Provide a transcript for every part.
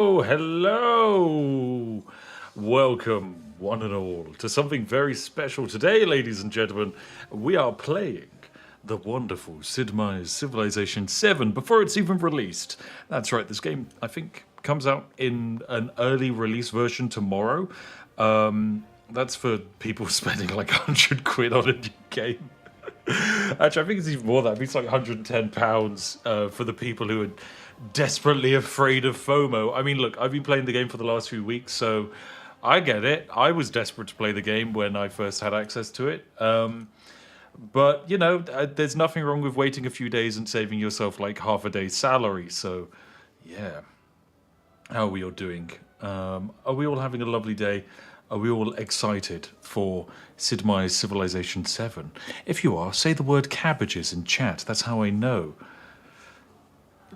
Oh, hello! Welcome, one and all, to something very special today, ladies and gentlemen. We are playing the wonderful Sid Meier's Civilization 7 before it's even released. That's right, this game, I think, comes out in an early release version tomorrow. That's for people spending like 100 quid on a new game. Actually, I think it's even more than that. I think it's like £110 for the people who are desperately afraid of FOMO. I mean, look, I've been playing the game for the last few weeks, so I get it. I was desperate to play the game when I first had access to it. But, you know, there's nothing wrong with waiting a few days and saving yourself like half a day's salary. So, yeah. How are we all doing? Are we all having a lovely day? Are we all excited for Sid Meier's Civilization 7? If you are, say the word cabbages in chat. That's how I know.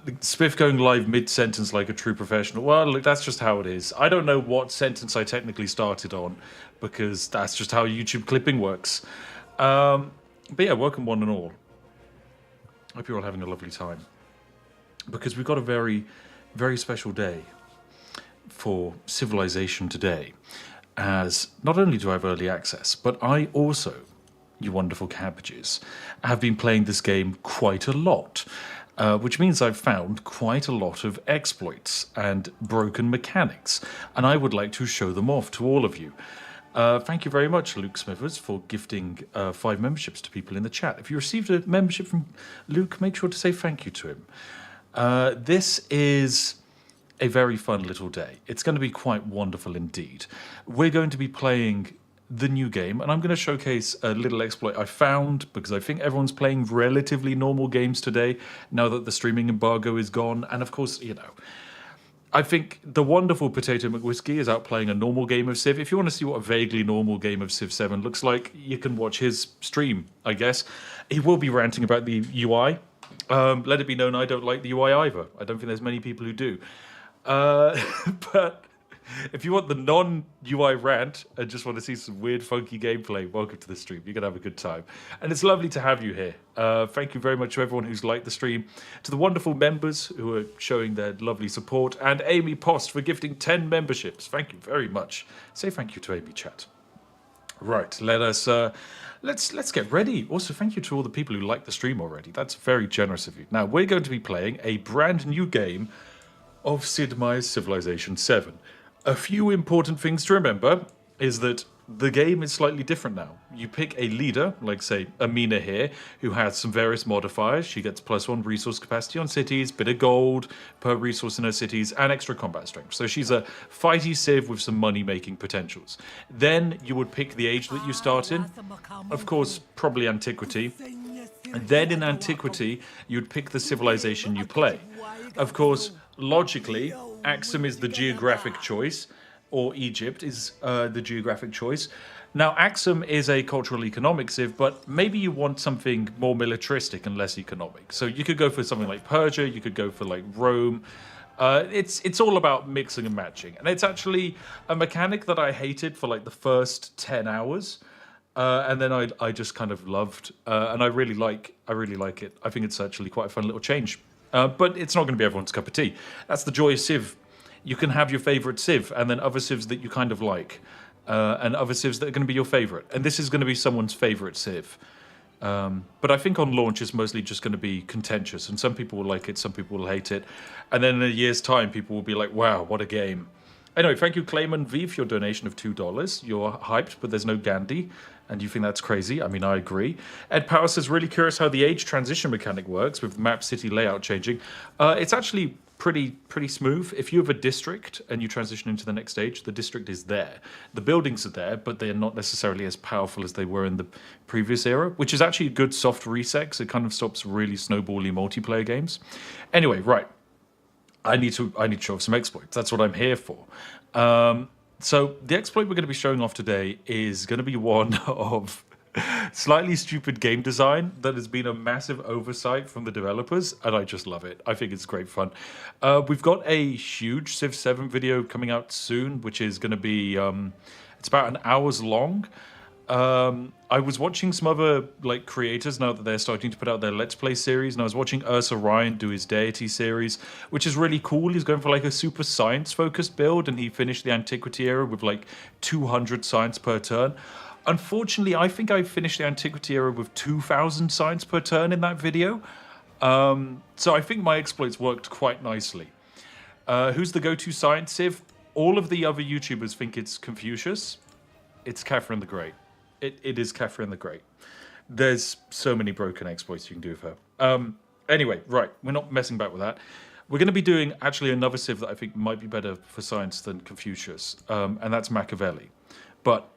Spiff going live mid-sentence like a true professional. Well, look, that's just how it is. I don't know what sentence I technically started on, because that's just how YouTube clipping works. But yeah, welcome one and all. Hope you're all having a lovely time. Because we've got a very, very special day for Civilization today. As not only do I have early access, but I also, you wonderful cabbages, have been playing this game quite a lot. Which means I've found quite a lot of exploits and broken mechanics, and I would like to show them off to all of you. Thank you very much, Luke Smithers, for gifting 5 memberships to people in the chat. If you received a membership from Luke, make sure to say thank you to him. This is a very fun little day. It's going to be quite wonderful indeed. We're going to be playing the new game, and I'm going to showcase a little exploit I found, because I think everyone's playing relatively normal games today now that the streaming embargo is gone. And of course, you know, I think the wonderful Potato McWhiskey is out playing a normal game of Civ. If you want to see what a vaguely normal game of Civ 7 looks like, you can watch his stream, I guess. He will be ranting about the UI. Let it be known I don't like the UI either. I don't think there's many people who do. But if you want the non-UI rant and just want to see some weird, funky gameplay, welcome to the stream. You're going to have a good time. And it's lovely to have you here. Thank you very much to everyone who's liked the stream, to the wonderful members who are showing their lovely support, and Amy Post for gifting 10 memberships. Thank you very much. Say thank you to Amy, chat. Right, let's get ready. Also, thank you to all the people who like the stream already. That's very generous of you. Now, we're going to be playing a brand new game of Sid Meier's Civilization 7. A few important things to remember is that the game is slightly different now. You pick a leader, like say Amina here, who has some various modifiers. She gets +1 resource capacity on cities, bit of gold per resource in her cities, and extra combat strength. So she's a fighty civ with some money-making potentials. Then you would pick the age that you start in. Of course, probably antiquity. And then in antiquity, you'd pick the civilization you play. Of course, logically, Axum is the geographic choice, or Egypt is the geographic choice. Now, Axum is a cultural economic civ, but maybe you want something more militaristic and less economic. So you could go for something like Persia, you could go for like Rome. It's all about mixing and matching. And it's actually a mechanic that I hated for like the first 10 hours. And then I just kind of loved, and I really like it. I think it's actually quite a fun little change. But it's not going to be everyone's cup of tea. That's the joy of Civ. You can have your favourite Civ, and then other Civs that you kind of like, and other Civs that are going to be your favourite. And this is going to be someone's favourite Civ. But I think on launch it's mostly just going to be contentious, and some people will like it, some people will hate it. And then in a year's time, people will be like, wow, what a game. Anyway, thank you, Clayman V, for your donation of $2. You're hyped, but there's no Gandhi, and you think that's crazy. I mean, I agree. Ed Power says, really curious how the age transition mechanic works with map city layout changing. It's actually pretty smooth. If you have a district and you transition into the next stage, the district is there. The buildings are there, but they're not necessarily as powerful as they were in the previous era, which is actually a good soft reset, because it kind of stops really snowbally multiplayer games. Anyway, right. I need to show off some exploits. That's what I'm here for. So the exploit we're going to be showing off today is going to be one of slightly stupid game design that has been a massive oversight from the developers, and I just love it. I think it's great fun. We've got a huge Civ 7 video coming out soon, which is going to be it's about an hour's long. I was watching some other like creators now that they're starting to put out their Let's Play series, and I was watching Ursa Ryan do his Deity series, which is really cool. He's going for like a super science-focused build, and he finished the Antiquity era with like 200 science per turn. Unfortunately, I think I finished the Antiquity era with 2,000 science per turn in that video. So I think my exploits worked quite nicely. Who's the go-to science civ? All of the other YouTubers think it's Confucius. It's Catherine the Great. It is Catherine the Great. There's so many broken exploits you can do with her. Anyway, right, we're not messing back with that. We're going to be doing actually another civ that I think might be better for science than Confucius, and that's Machiavelli. But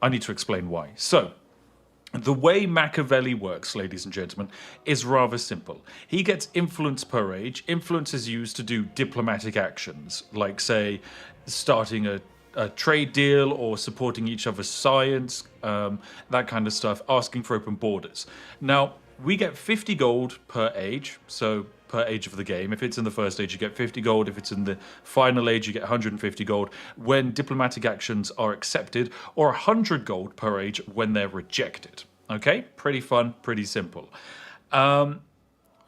I need to explain why. So, the way Machiavelli works, ladies and gentlemen, is rather simple. He gets influence per age. Influence is used to do diplomatic actions, like, say, starting a trade deal or supporting each other's science, that kind of stuff, asking for open borders. Now, we get 50 gold per age, so per age of the game. If it's in the first age, you get 50 gold. If it's in the final age, you get 150 gold when diplomatic actions are accepted, or 100 gold per age when they're rejected. Okay? Pretty fun, pretty simple.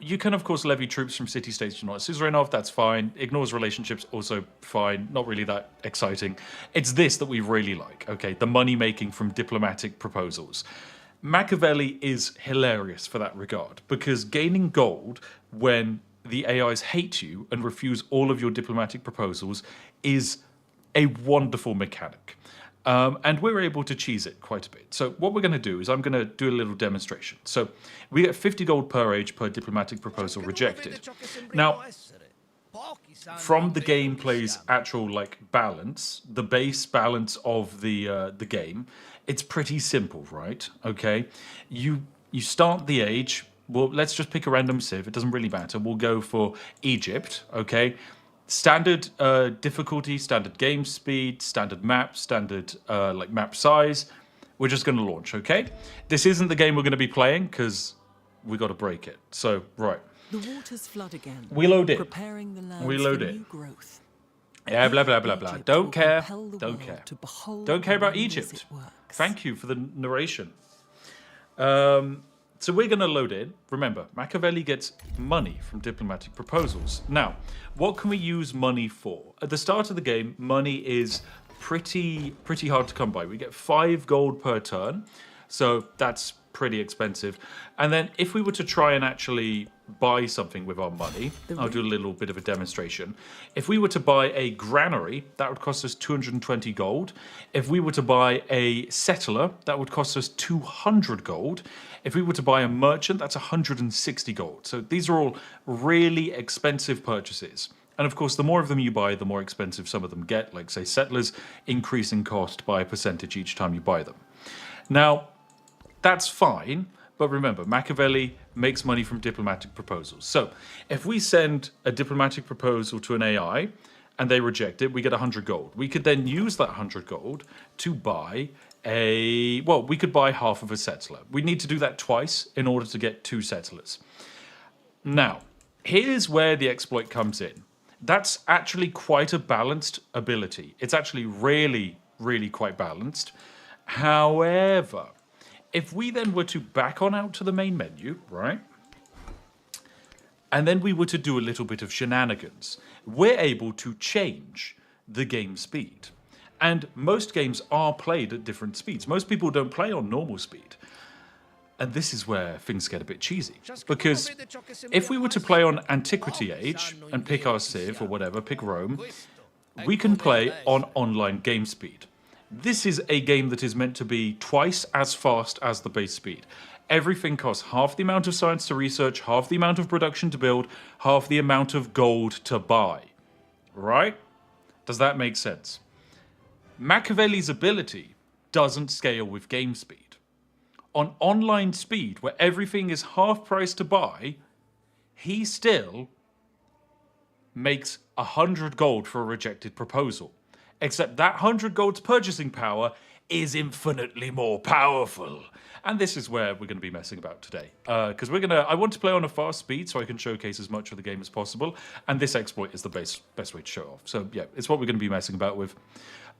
You can, of course, levy troops from city-states you're not suzerain of. That's fine. Ignores relationships, also fine. Not really that exciting. It's this that we really like, okay? The money-making from diplomatic proposals. Machiavelli is hilarious for that regard, because gaining gold when the AIs hate you and refuse all of your diplomatic proposals is a wonderful mechanic. And we're able to cheese it quite a bit. So what we're going to do is I'm going to do a little demonstration. So we get 50 gold per age per diplomatic proposal rejected. Now, from the gameplay's actual like balance, the base balance of the game, it's pretty simple, right? Okay, you start the age. Well, let's just pick a random civ. It doesn't really matter. We'll go for Egypt. Okay. Standard difficulty, standard game speed, standard map, standard like map size. We're just going to launch, okay? This isn't the game we're going to be playing because we got to break it. So, right. The waters flood again. We load it. Preparing the land we load for it. New growth. Yeah, blah, blah, blah, blah. Don't care. Don't care. Don't care about Egypt. Thank you for the narration. So we're going to load in. Remember, Machiavelli gets money from diplomatic proposals. Now, what can we use money for? At the start of the game, money is pretty hard to come by. We get 5 gold per turn, so that's pretty expensive. And then if we were to try and actually buy something with our money, I'll do a little bit of a demonstration. If we were to buy a granary, that would cost us 220 gold. If we were to buy a settler, that would cost us 200 gold. If we were to buy a merchant, that's 160 gold. So these are all really expensive purchases. And of course, the more of them you buy, the more expensive some of them get. Like, say, settlers increase in cost by a percentage each time you buy them. Now, that's fine, but remember, Machiavelli makes money from diplomatic proposals. So if we send a diplomatic proposal to an AI and they reject it, we get 100 gold. We could then use that 100 gold to buy we could buy half of a settler. We need to do that twice in order to get 2 settlers. Now, here's where the exploit comes in. That's actually quite a balanced ability. It's actually really, really quite balanced. However, if we then were to back on out to the main menu, right? And then we were to do a little bit of shenanigans, we're able to change the game speed. And most games are played at different speeds. Most people don't play on normal speed. And this is where things get a bit cheesy. Because if we were to play on Antiquity Age and pick our Civ or whatever, pick Rome, we can play on online game speed. This is a game that is meant to be twice as fast as the base speed. Everything costs half the amount of science to research, half the amount of production to build, half the amount of gold to buy. Right? Does that make sense? Machiavelli's ability doesn't scale with game speed. On online speed, where everything is half price to buy, he still makes 100 gold for a rejected proposal. Except that 100 gold's purchasing power is infinitely more powerful. And this is where we're going to be messing about today. Because I want to play on a fast speed so I can showcase as much of the game as possible. And this exploit is the best way to show off. So yeah, it's what we're going to be messing about with.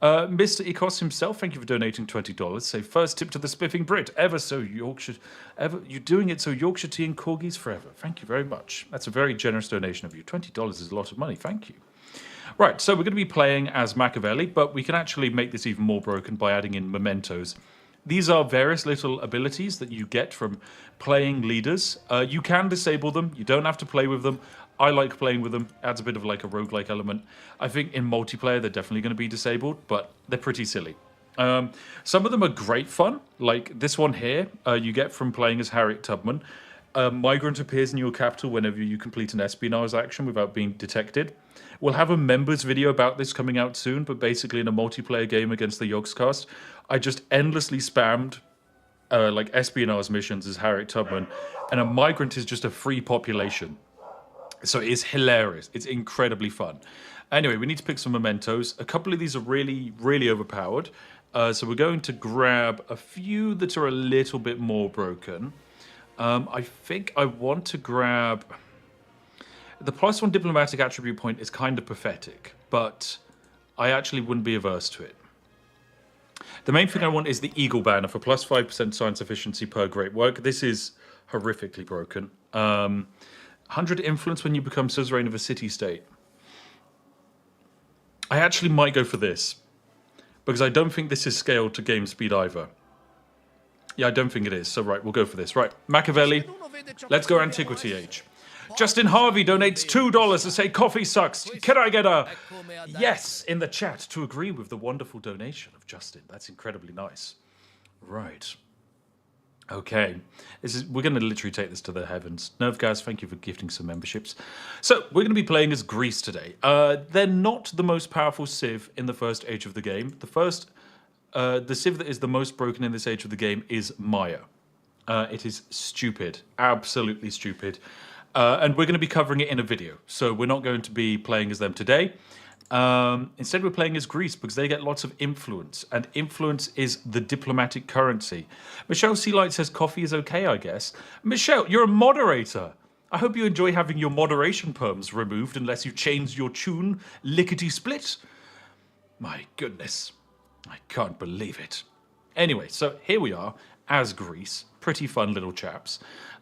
Mr. Ecos himself, thank you for donating $20. Say, first tip to the Spiffing Brit, you're doing it so Yorkshire tea and corgis forever. Thank you very much. That's a very generous donation of you. $20 is a lot of money. Thank you. Right, so we're going to be playing as Machiavelli, but we can actually make this even more broken by adding in mementos. These are various little abilities that you get from playing leaders. You can disable them. You don't have to play with them. I like playing with them. Adds a bit of like a roguelike element. I think in multiplayer they're definitely going to be disabled, but they're pretty silly. Some of them are great fun, like this one here you get from playing as Harriet Tubman. A migrant appears in your capital whenever you complete an espionage action without being detected. We'll have a members video about this coming out soon, but basically in a multiplayer game against the Yogscast, I just endlessly spammed like espionage missions as Harriet Tubman, and a migrant is just a free population. So it's hilarious. It's incredibly fun. Anyway, we need to pick some mementos. A couple of these are really, really overpowered. So we're going to grab a few that are a little bit more broken. I think I want to grab... The +1 diplomatic attribute point is kind of pathetic, but I actually wouldn't be averse to it. The main thing I want is the Eagle Banner for +5% science efficiency per great work. This is horrifically broken. 100 influence when you become suzerain of a city-state. I actually might go for this, because I don't think this is scaled to game speed either. Yeah, I don't think it is, so right, we'll go for this. Right, Machiavelli, let's go Antiquity Age. Justin Harvey donates $2 to say coffee sucks. Can I get a yes in the chat to agree with the wonderful donation of Justin? That's incredibly nice. Right. Okay. We're going to literally take this to the heavens. Nervgaz, thank you for gifting some memberships. So, we're going to be playing as Greece today. They're not the most powerful civ in the first age of the game. The civ that is the most broken in this age of the game is Maya. It is stupid. Absolutely stupid. And we're going to be covering it in a video. So we're not going to be playing as them today. Instead, we're playing as Greece because they get lots of influence. And influence is the diplomatic currency. Michelle Sealight says coffee is okay, I guess. Michelle, you're a moderator. I hope you enjoy having your moderation perms removed unless you change your tune lickety-split. My goodness. I can't believe it. Anyway, so here we are as Greece. Pretty fun little chaps.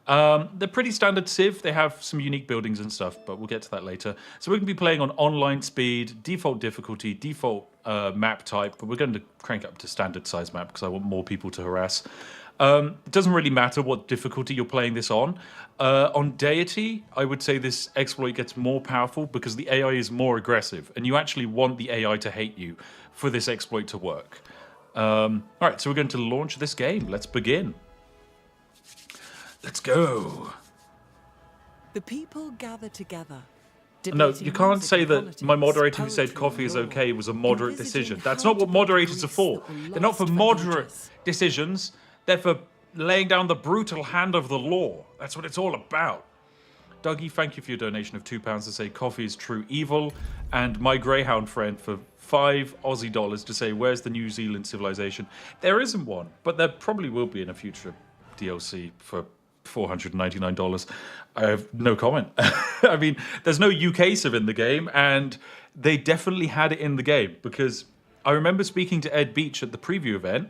They're pretty standard civ. They have some unique buildings and stuff, but we'll get to that later. So we're going to be playing on online speed, default difficulty, default map type, but we're going to crank up to standard size map because I want more people to harass. It doesn't really matter what difficulty you're playing this on. On deity, I would say this exploit gets more powerful because the AI is more aggressive, and you actually want the AI to hate you for this exploit to work. All right, so we're going to launch this game. Let's begin. Let's go. The people gather together. No, you can't say that my moderator who said coffee is okay was a moderate decision. That's not what moderators are for. They're not for moderate decisions. They're for laying down the brutal hand of the law. That's what it's all about. Dougie, thank you for your donation of £2 to say coffee is true evil. And my Greyhound friend for $5 Aussie to say, where's the New Zealand civilization? There isn't one, but there probably will be in a future DLC for $499. I have no comment. I mean, there's no UK civ in the game, and they definitely had it in the game because I remember speaking to Ed Beach at the preview event,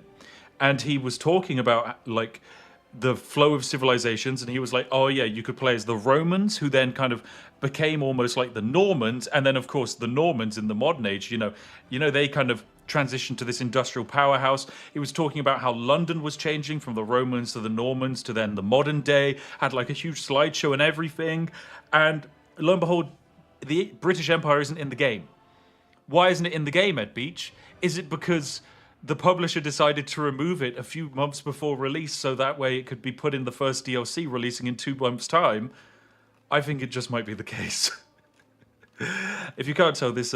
and he was talking about like the flow of civilizations, and he was like, oh yeah, you could play as the Romans, who then kind of became almost like the Normans, and then of course the Normans in the modern age, you know they kind of transitioned to this industrial powerhouse. He was talking about how London was changing from the Romans to the Normans to then the modern day, had like a huge slideshow and everything, and lo and behold, the British Empire isn't in the game. Why isn't it in the game, Ed Beach? Is it because the publisher decided to remove it a few months before release so that way it could be put in the first DLC releasing in 2 months' time? I think it just might be the case. If you can't tell, this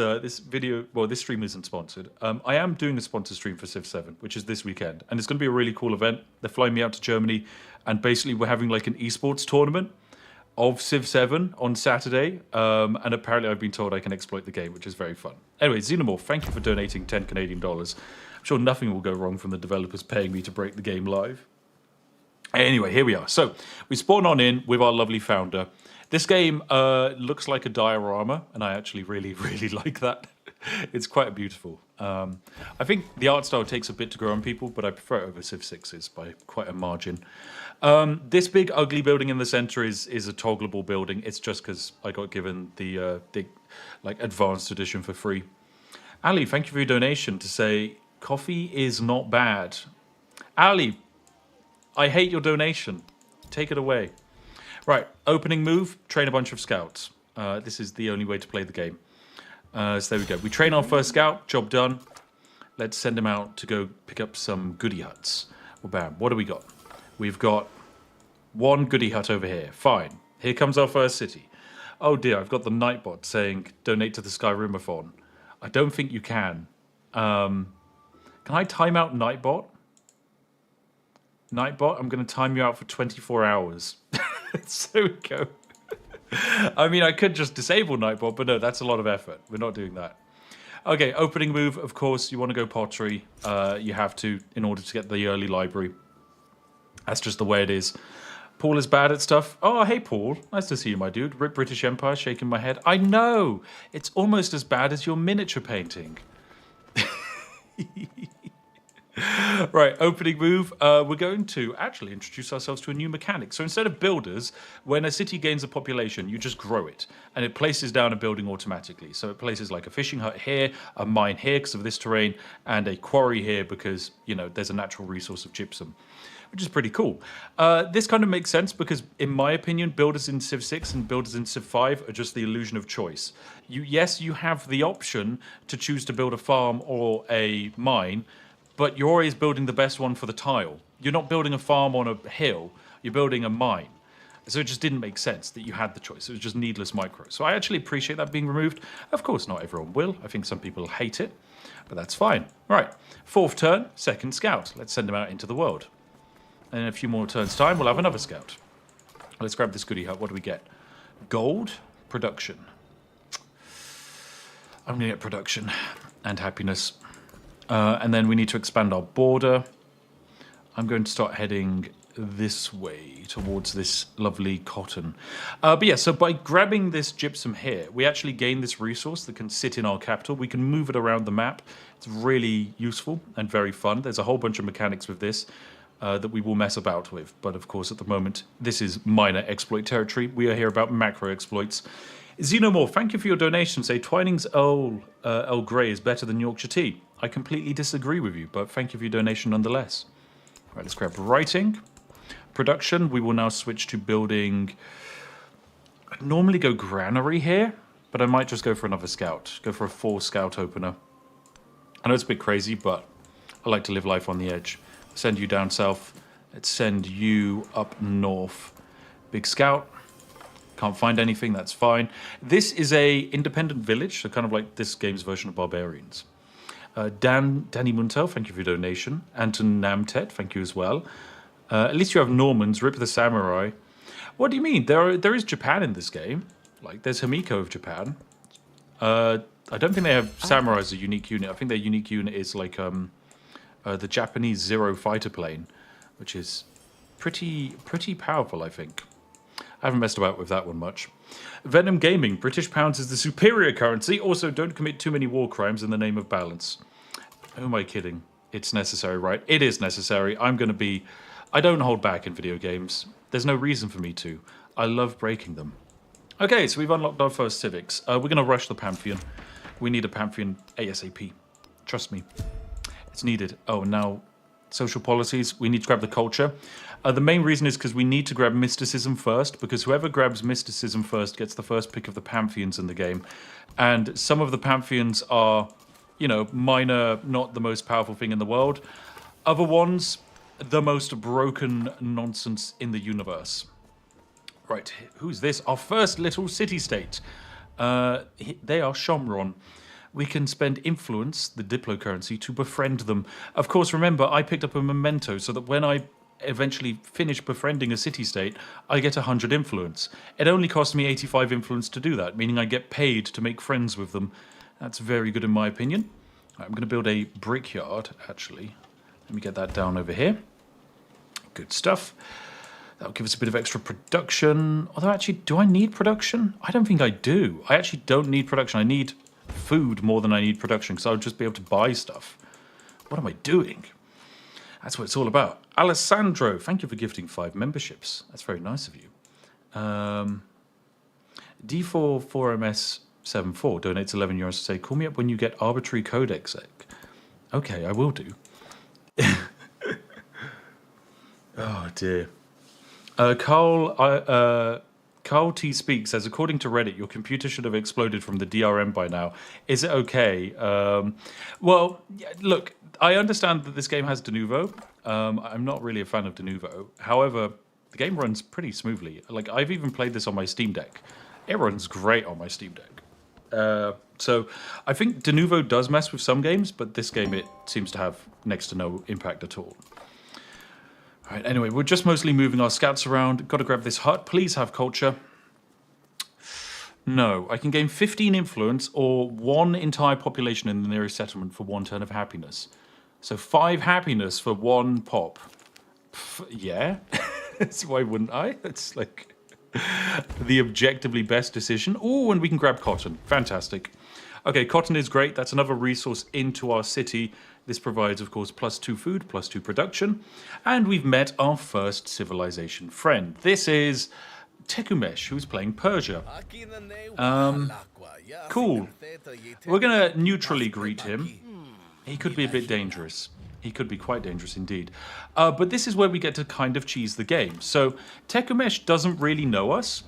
stream isn't sponsored. I am doing a sponsor stream for Civ 7, which is this weekend, and it's going to be a really cool event. They're flying me out to Germany, and basically we're having like an esports tournament. of Civ 7 on Saturday, and apparently I've been told I can exploit the game, which is very fun. Anyway, Xenomorph, thank you for donating 10 Canadian dollars. I'm sure nothing will go wrong from the developers paying me to break the game live. Anyway, here we are. So we spawn on in with our lovely founder. This game looks like a diorama, and I actually really, really like that. It's quite beautiful. I think the art style takes a bit to grow on people, but I prefer it over Civ 6s by quite a margin. This big ugly building in the center is a toggleable building. It's just because I got given the advanced edition for free. Ali, thank you for your donation to say coffee is not bad. Ali, I hate your donation. Take it away. Right, opening move, train a bunch of scouts. This is the only way to play the game. So there we go. We train our first scout, job done. Let's send him out to go pick up some goodie huts. Well, bam, what do we got? We've got one goodie hut over here. Fine. Here comes our first city. Oh dear, I've got the Nightbot saying donate to the Skyrimathon. I don't think you can. Can I time out Nightbot? Nightbot, I'm going to time you out for 24 hours. So we go. I mean, I could just disable Nightbot, but no, that's a lot of effort. We're not doing that. Okay, opening move, of course, you want to go pottery. You have to, in order to get the early library. That's just the way it is. Paul is bad at stuff. Oh, hey, Paul. Nice to see you, my dude. Rip British Empire, shaking my head. I know. It's almost as bad as your miniature painting. Right, opening move. We're going to actually introduce ourselves to a new mechanic. So instead of builders, when a city gains a population, you just grow it. And it places down a building automatically. So it places like a fishing hut here, a mine here because of this terrain, and a quarry here because, you know, there's a natural resource of gypsum, which is pretty cool. This kind of makes sense because, in my opinion, builders in Civ 6 and builders in Civ 5 are just the illusion of choice. Yes, you have the option to choose to build a farm or a mine, but you're always building the best one for the tile. You're not building a farm on a hill, you're building a mine. So it just didn't make sense that you had the choice. It was just needless micro. So I actually appreciate that being removed. Of course, not everyone will. I think some people hate it, but that's fine. Right, fourth turn, second scout. Let's send him out into the world. And in a few more turns' time, we'll have another scout. Let's grab this goodie hut. What do we get? Gold, production. I'm going to get production and happiness. And then we need to expand our border. I'm going to start heading this way towards this lovely cotton. But yeah, so by grabbing this gypsum here, we actually gain this resource that can sit in our capital. We can move it around the map. It's really useful and very fun. There's a whole bunch of mechanics with this that we will mess about with. But of course, at the moment, this is minor exploit territory. We are here about macro exploits. Xenomorph, thank you for your donation. Say Twining's Earl Grey is better than Yorkshire tea. I completely disagree with you, but thank you for your donation nonetheless. All right, let's grab writing. Production, we will now switch to building. I'd normally go granary here, but I might just go for another scout. Go for a 4 scout opener. I know it's a bit crazy, but I like to live life on the edge. Send you down south. Let's send you up north. Big scout. Can't find anything, that's fine. This is a independent village, so kind of like this game's version of Barbarians. Danny Muntel, thank you for your donation. Anton Namtet, thank you as well. At least you have Normans, Rip the Samurai. What do you mean? There is Japan in this game. Like, there's Himiko of Japan. I don't think they have samurai as a unique unit. I think their unique unit is like the Japanese Zero fighter plane, which is pretty powerful, I think. I haven't messed about with that one much. Venom Gaming, British pounds is the superior currency. Also, don't commit too many war crimes in the name of balance. Who am I kidding? It's necessary, right? It is necessary. I don't hold back in video games. There's no reason for me to. I love breaking them. Okay, so we've unlocked our first civics. We're going to rush the Pantheon. We need a Pantheon ASAP. Trust me. It's needed. Oh, now social policies. We need to grab the culture. The main reason is because we need to grab mysticism first, because whoever grabs mysticism first gets the first pick of the Pantheons in the game. And some of the Pantheons are, you know, minor, not the most powerful thing in the world. Other ones, the most broken nonsense in the universe. Right, who's this? Our first little city-state. They are Shomron. We can spend influence, the diplo currency, to befriend them. Of course, remember, I picked up a memento so that when I eventually finish befriending a city-state, I get 100 influence. It only costs me 85 influence to do that, meaning I get paid to make friends with them. That's very good in my opinion. Right, I'm going to build a brickyard, actually. Let me get that down over here. Good stuff. That'll give us a bit of extra production. Although, actually, do I need production? I don't think I do. I actually don't need production. I need food more than I need production, because I'll just be able to buy stuff. What am I doing? That's what it's all about. Alessandro, thank you for gifting 5 memberships. That's very nice of you. D44MS74 donates 11 euros to say, call me up when you get arbitrary code exec. Okay, I will do. Oh, dear. Carl T. Speaks says, according to Reddit, your computer should have exploded from the DRM by now. Is it okay? Well, look, I understand that this game has de novo. I'm not really a fan of de novo. However, the game runs pretty smoothly. Like, I've even played this on my Steam Deck. It runs great on my Steam Deck. So I think de novo does mess with some games, but this game, it seems to have next to no impact at all. All right, anyway, we're just mostly moving our scouts around. Got to grab this hut. Please have culture. No, I can gain 15 influence or 1 entire population in the nearest settlement for 1 turn of happiness. So 5 happiness for 1 pop. Yeah, why wouldn't I? It's like the objectively best decision. Oh, and we can grab cotton. Fantastic. Okay, cotton is great. That's another resource into our city. This provides, of course, +2 food, +2 production. And we've met our first civilization friend. This is Tekumesh, who's playing Persia. Cool. We're going to neutrally greet him. He could be a bit dangerous. He could be quite dangerous indeed. But this is where we get to kind of cheese the game. So Tekumesh doesn't really know us,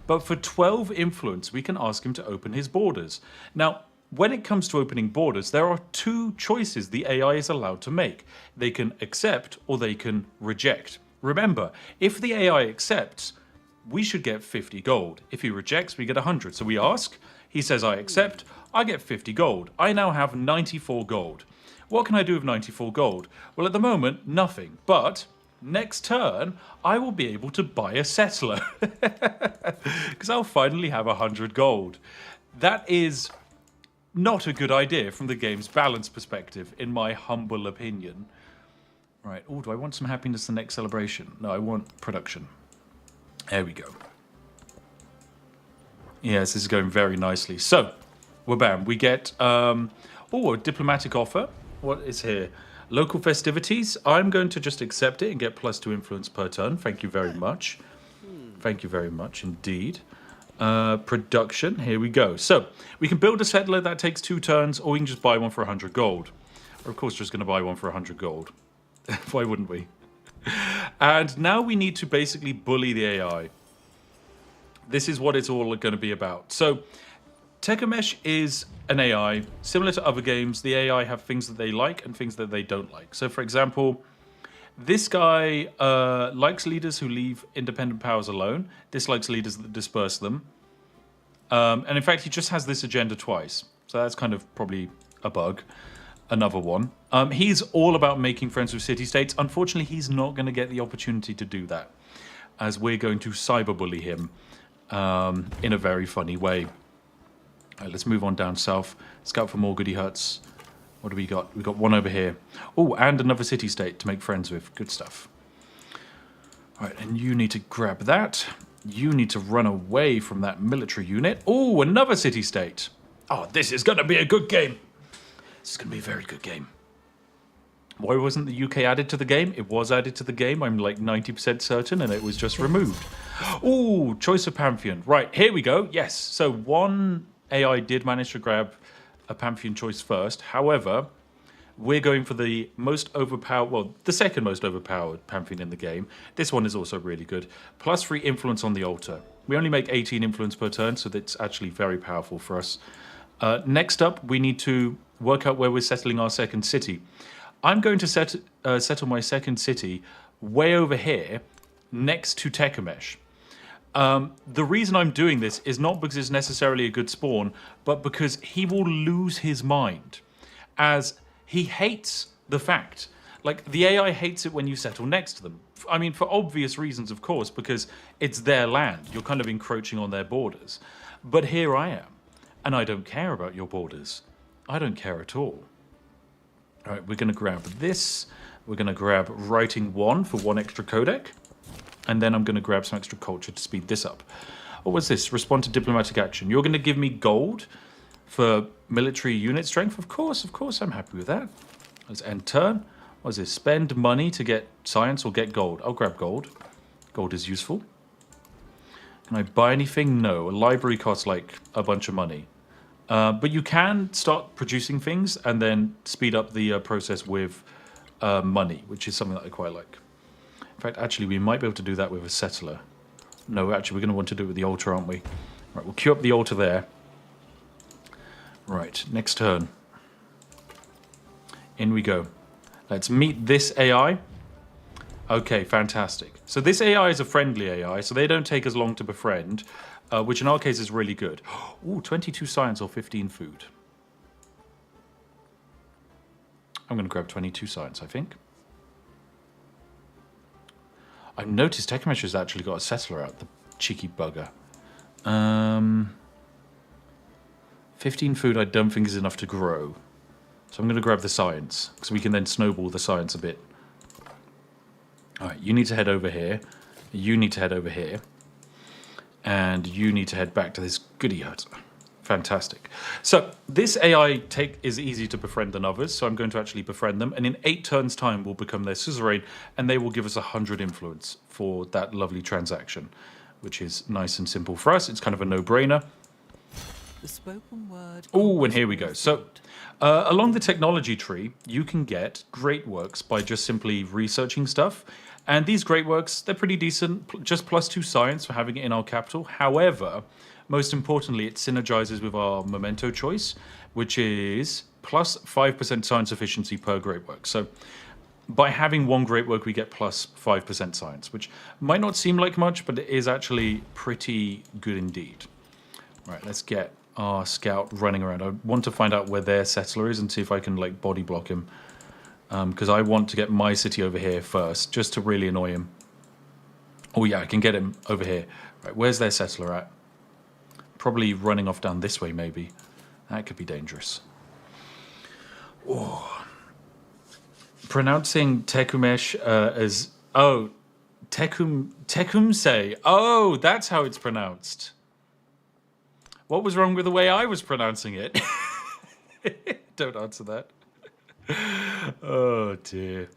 but for 12 influence, we can ask him to open his borders. Now, when it comes to opening borders, there are 2 choices the AI is allowed to make. They can accept or they can reject. Remember, if the AI accepts, we should get 50 gold. If he rejects, we get 100. So we ask, he says, I accept, I get 50 gold. I now have 94 gold. What can I do with 94 gold? Well, at the moment, nothing. But next turn, I will be able to buy a settler. Because I'll finally have 100 gold. That is not a good idea from the game's balance perspective, in my humble opinion. Right, oh, do I want some happiness the next celebration? No, I want production. There we go. Yes, this is going very nicely. So, wabam, we get, a diplomatic offer. What is here? Local festivities. I'm going to just accept it and get +2 influence per turn. Thank you very much. Thank you very much indeed. Production, here we go. So, we can build a settler that takes 2 turns, or we can just buy one for 100 gold. We're of course just going to buy one for 100 gold. Why wouldn't we? And now we need to basically bully the AI. This is what it's all going to be about. So, Tekumesh is an AI. Similar to other games, the AI have things that they like and things that they don't like. So, for example, this guy likes leaders who leave independent powers alone, dislikes leaders that disperse them. And in fact, he just has this agenda twice. So that's kind of probably a bug. Another one. He's all about making friends with city-states. Unfortunately, he's not going to get the opportunity to do that, as we're going to cyberbully him in a very funny way. All right, let's move on down south. Scout for more goody huts. What do we got? We got one over here. Oh, and another city-state to make friends with. Good stuff. All right, and you need to grab that. You need to run away from that military unit. Oh, another city-state. Oh, this is going to be a good game. This is going to be a very good game. Why wasn't the UK added to the game? It was added to the game. I'm like 90% certain, and it was just removed. Oh, choice of Pantheon. Right, here we go. Yes, so one AI did manage to grab a Pantheon choice first. However, we're going for the most overpowered, well, the second most overpowered Pantheon in the game. This one is also really good. +3 influence on the altar. We only make 18 influence per turn, so that's actually very powerful for us. Next up, we need to work out where we're settling our second city. I'm going to settle my second city way over here, next to Tekumesh. The reason I'm doing this is not because it's necessarily a good spawn, but because he will lose his mind, as he hates the fact Like, the AI hates it when you settle next to them. I mean, for obvious reasons, of course, because it's their land. You're kind of encroaching on their borders. But here I am, and I don't care about your borders. I don't care at all. All right, we're going to grab this. We're going to grab writing 1 for 1 extra codec. And then I'm going to grab some extra culture to speed this up. What was this? Respond to diplomatic action. You're going to give me gold for military unit strength? Of course, I'm happy with that. Let's end turn. What is this? Spend money to get science or get gold? I'll grab gold. Gold is useful. Can I buy anything? No. A library costs like a bunch of money. But you can start producing things and then speed up the process with money, which is something that I quite like. In fact, actually, we might be able to do that with a settler. No, actually, we're going to want to do it with the altar, aren't we? Right, we'll queue up the altar there. Right, next turn. In we go. Let's meet this AI. Okay, fantastic. So this AI is a friendly AI, so they don't take as long to befriend, which in our case is really good. Ooh, 22 science or 15 food. I'm going to grab 22 science, I think. I've noticed Techimesh has actually got a settler out, the cheeky bugger. 15 food I don't think is enough to grow. So I'm going to grab the science, because we can then snowball the science a bit. Alright, you need to head over here. You need to head over here. And you need to head back to this goodie hut. Fantastic. So this AI is easy to befriend than others, so I'm going to actually befriend them. And in 8 turns' time, we'll become their suzerain, and they will give us 100 influence for that lovely transaction, which is nice and simple for us. It's kind of a no-brainer. The spoken word. Oh, and here we go. So along the technology tree, you can get great works by just simply researching stuff. And these great works, they're pretty decent, just +2 science for having it in our capital. However, most importantly, it synergizes with our memento choice, which is +5% science efficiency per great work. So by having 1 great work, we get +5% science, which might not seem like much, but it is actually pretty good indeed. Right, let's get our scout running around. I want to find out where their settler is and see if I can like body block him. Because I want to get my city over here first, just to really annoy him. Oh yeah, I can get him over here. Right, where's their settler at? Probably running off down this way, maybe. That could be dangerous. Oh. Pronouncing Tekumesh as... Oh, Tekumse. Oh, that's how it's pronounced. What was wrong with the way I was pronouncing it? Don't answer that. Oh dear.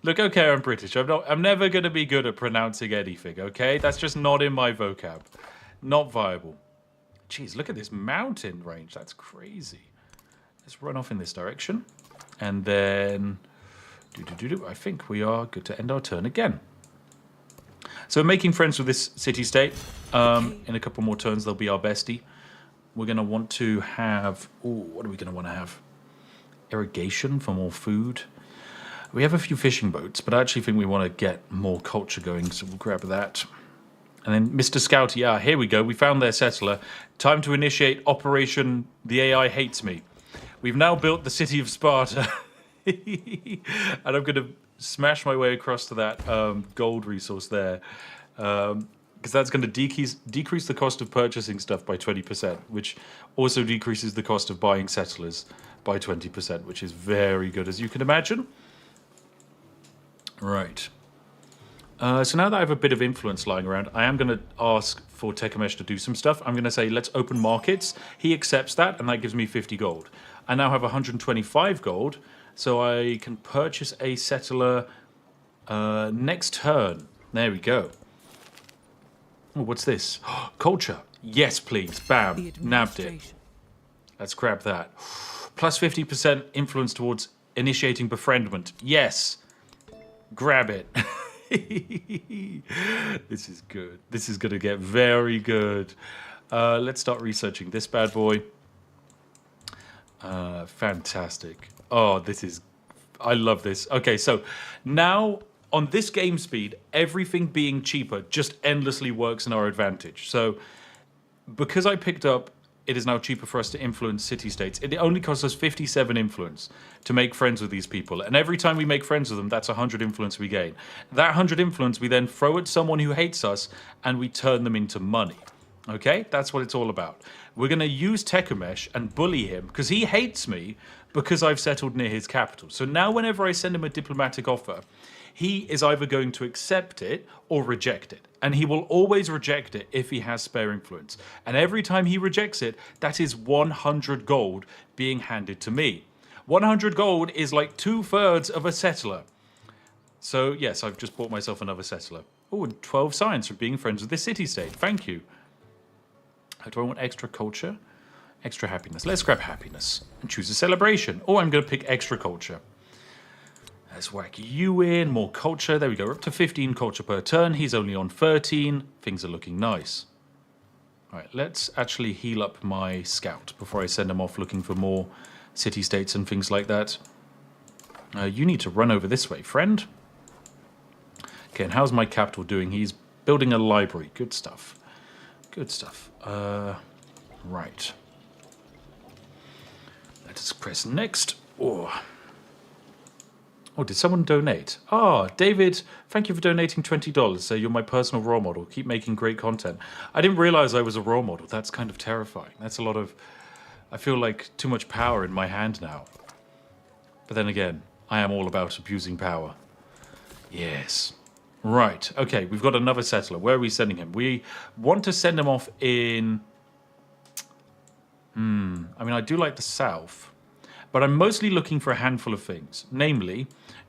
Look, okay, I'm British. I'm never going to be good at pronouncing anything, okay? That's just not in my vocab. Not viable. Jeez, look at this mountain range. That's crazy. Let's run off in this direction. And then... I think we are good to end our turn again. So making friends with this city-state. In a couple more turns, they'll be our bestie. We're going to want to have... Ooh, what are we going to want to have? Irrigation for more food. We have a few fishing boats, but I actually think we want to get more culture going, so we'll grab that. And then Mr. Scout, yeah, here we go. We found their settler. Time to initiate Operation The AI Hates Me. We've now built the city of Sparta. And I'm going to smash my way across to that gold resource there. Because that's going to decrease the cost of purchasing stuff by 20%, which also decreases the cost of buying settlers by 20%, which is very good, as you can imagine. Right. So now that I have a bit of influence lying around, I am going to ask for Tekumesh to do some stuff. I'm going to say, let's open markets. He accepts that, and that gives me 50 gold. I now have 125 gold, so I can purchase a settler next turn. There we go. Oh, what's this? Culture. Yes, please. Bam. Nabbed it. Let's grab that. Plus 50% influence towards initiating befriendment. Yes. Grab it. This is good. This is going to get very good. Let's start researching this bad boy. Fantastic. Oh, this is... I love this. Okay, so now on this game speed, everything being cheaper just endlessly works in our advantage. So because I picked up it is now cheaper for us to influence city-states. It only costs us 57 influence to make friends with these people. And every time we make friends with them, that's 100 influence we gain. That 100 influence we then throw at someone who hates us, and we turn them into money. Okay? That's what it's all about. We're going to use Tekumesh and bully him, because he hates me because I've settled near his capital. So now whenever I send him a diplomatic offer, he is either going to accept it or reject it. And he will always reject it if he has spare influence. And every time he rejects it, that is 100 gold being handed to me. 100 gold is like 2/3 of a settler. So yes, I've just bought myself another settler. Oh, and 12 signs for being friends with this city-state. Thank you. Do I want extra culture? Extra happiness. Let's grab happiness and choose a celebration. Oh, I'm going to pick extra culture. Let's whack you in. More culture. There we go. We're up to 15 culture per turn. He's only on 13. Things are looking nice. All right, let's actually heal up my scout before I send him off looking for more city-states and things like that. You need to run over this way, friend. Okay, and how's my capital doing? He's building a library. Good stuff. Good stuff. Right. Let's press next. Oh, did someone donate? Ah, David, thank you for donating $20. So you're my personal role model. Keep making great content. I didn't realize I was a role model. That's kind of terrifying. That's a lot of... I feel like too much power in my hand now. But then again, I am all about abusing power. Yes. Right. Okay, we've got another settler. Where are we sending him? We want to send him off in... I mean, I do like the south. But I'm mostly looking for a handful of things. Namely,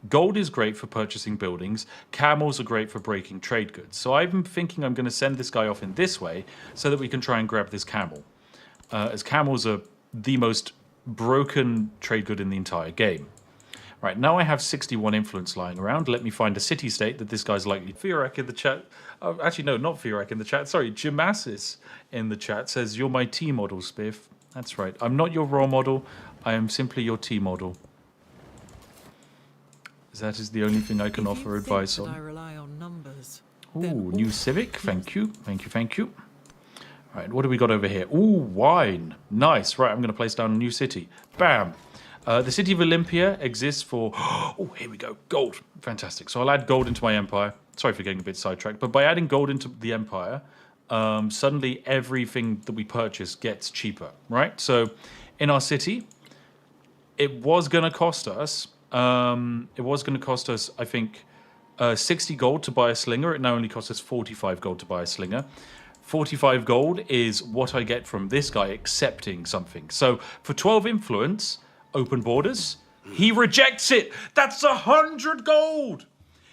gold is great for purchasing buildings. Camels are great for breaking trade goods. So I'm thinking I'm going to send this guy off in this way so that we can try and grab this camel. As camels are the most broken trade good in the entire game. Right, now I have 61 influence lying around. Let me find a city-state that this guy's likely... Firak in the chat... Oh, actually, no, not Firak in the chat. Sorry, Jimasis in the chat says, you're my T model, Spiff. That's right. I'm not your role model. I am simply your T model. That is the only thing I can offer advice on. I rely on numbers. Ooh, new Civic. Thank you. Thank you, thank you. All right, what do we got over here? Ooh, wine. Nice. Right, I'm going to place down a new city. Bam. The city of Olympia exists for... Oh, here we go. Gold. Fantastic. So I'll add gold into my empire. Sorry for getting a bit sidetracked. But by adding gold into the empire, suddenly everything that we purchase gets cheaper, right? So in our city, it was going to cost us... I think, 60 gold to buy a slinger. It now only costs us 45 gold to buy a slinger. 45 gold is what I get from this guy accepting something. So for 12 influence... Open borders. He rejects it. That's 100 gold.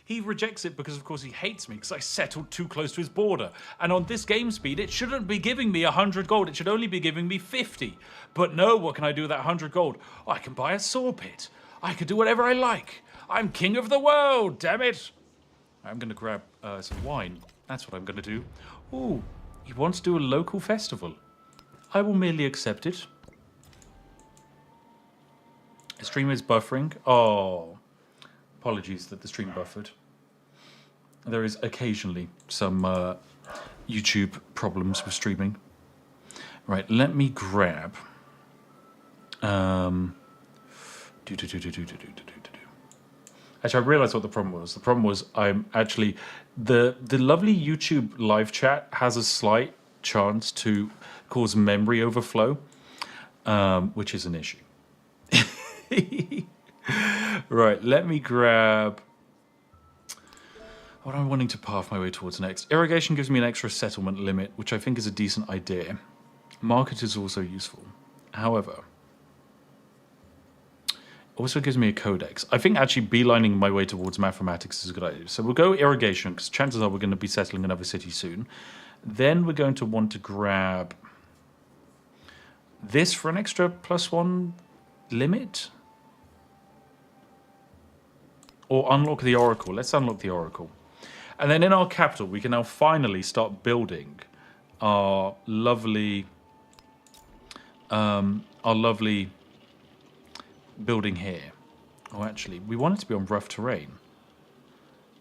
He rejects it because, of course, he hates me because I settled too close to his border. And on this game speed, it shouldn't be giving me 100 gold. It should only be giving me 50. But no, what can I do with that 100 gold? Oh, I can buy a saw pit. I can do whatever I like. I'm king of the world, damn it. I'm going to grab some wine. That's what I'm going to do. Ooh, he wants to do a local festival. I will merely accept it. The stream is buffering. Oh, apologies that the stream buffered. There is occasionally some YouTube problems with streaming. Right, let me grab. Actually, I realised what the problem was. The problem was I'm actually the lovely YouTube live chat has a slight chance to cause memory overflow, which is an issue. Right, let me grab what I'm wanting to path my way towards next. Irrigation gives me an extra settlement limit, which I think is a decent idea. Market is also useful. However, also gives me a codex. I think actually beelining my way towards mathematics is a good idea. So we'll go irrigation, because chances are we're going to be settling another city soon. Then we're going to want to grab this for an extra +1 limit. Or unlock the Oracle. Let's unlock the Oracle. And then in our capital, we can now finally start building our lovely building here. Oh, actually, we want it to be on rough terrain.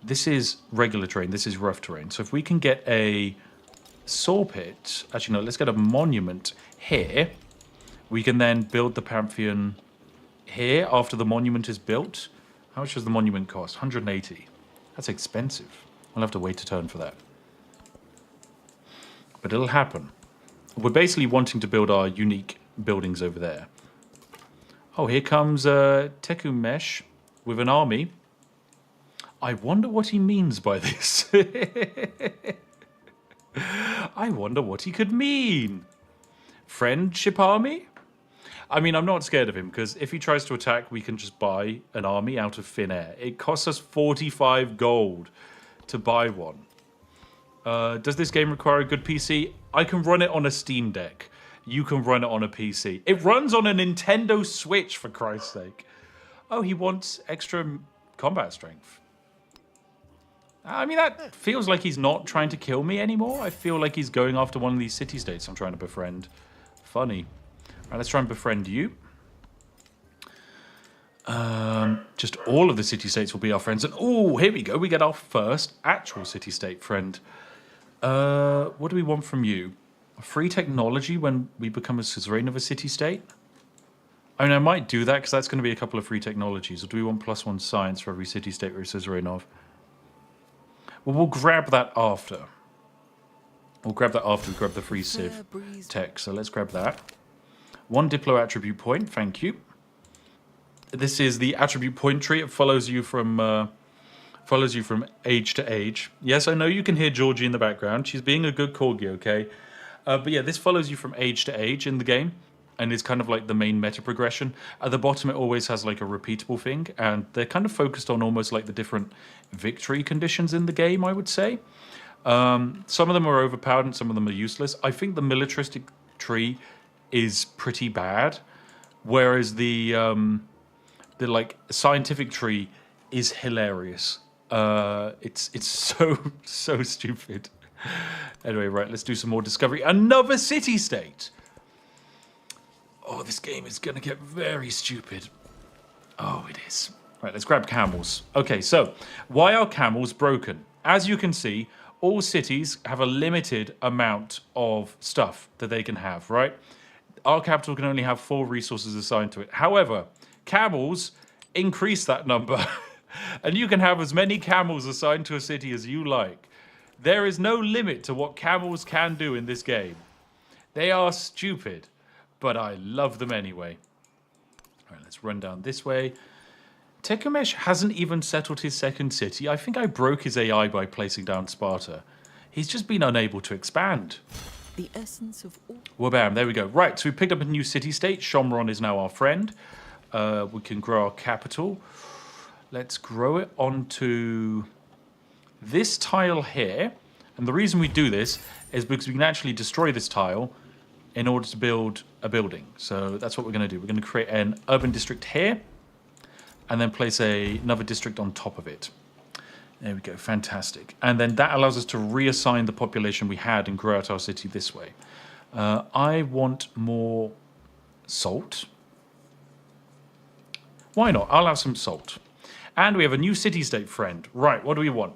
This is regular terrain. This is rough terrain. So if we can get a Sawpit. Actually, no, let's get a monument here. We can then build the Pantheon here after the monument is built. How much does the monument cost? 180. That's expensive. We'll have to wait a turn for that. But it'll happen. We're basically wanting to build our unique buildings over there. Oh, here comes Tekumesh with an army. I wonder what he means by this. I wonder what he could mean. Friendship army? I mean, I'm not scared of him, because if he tries to attack, we can just buy an army out of thin air. It costs us 45 gold to buy one. Does this game require a good PC? I can run it on a Steam Deck. You can run it on a PC. It runs on a Nintendo Switch, for Christ's sake. Oh, he wants extra combat strength. I mean, that feels like he's not trying to kill me anymore. I feel like he's going after one of these city-states I'm trying to befriend. Funny. All right, let's try and befriend you. Just all of the city-states will be our friends. And oh, here we go. We get our first actual city-state friend. What do we want from you? Free technology when we become a suzerain of a city-state? I mean, I might do that because that's going to be a couple of free technologies. Or do we want +1 science for every city-state we're a suzerain of? Well, we'll grab that after. We'll grab that after we grab the free Civ tech. So let's grab that. 1 Diplo attribute point. Thank you. This is the attribute point tree. It follows you from age to age. Yes, I know you can hear Georgie in the background. She's being a good corgi, okay? But yeah, this follows you from age to age in the game, and it's kind of like the main meta progression. At the bottom, it always has like a repeatable thing, and they're kind of focused on almost like the different victory conditions in the game, I would say. Some of them are overpowered and some of them are useless. I think the militaristic tree is pretty bad, whereas the like scientific tree is hilarious. It's so stupid. Anyway, right, let's do some more discovery. Another city-state. Oh, this game is going to get very stupid. Oh, it is. Right, let's grab camels. Okay, so why are camels broken? As you can see, all cities have a limited amount of stuff that they can have, right? Our capital can only have 4 resources assigned to it. However, camels increase that number. And you can have as many camels assigned to a city as you like. There is no limit to what camels can do in this game. They are stupid, but I love them anyway. All right, let's run down this way. Tekumesh hasn't even settled his second city. I think I broke his AI by placing down Sparta. He's just been unable to expand. The essence of all. Well, bam, there we go. Right, so we picked up a new city-state. Shomron is now our friend. We can grow our capital. Let's grow it onto this tile here. And the reason we do this is because we can actually destroy this tile in order to build a building. So that's what we're going to do. We're going to create an urban district here and then place another district on top of it. There we go. Fantastic. And then that allows us to reassign the population we had and grow out our city this way. I want more salt. Why not? I'll have some salt. And we have a new city-state friend. Right, what do we want?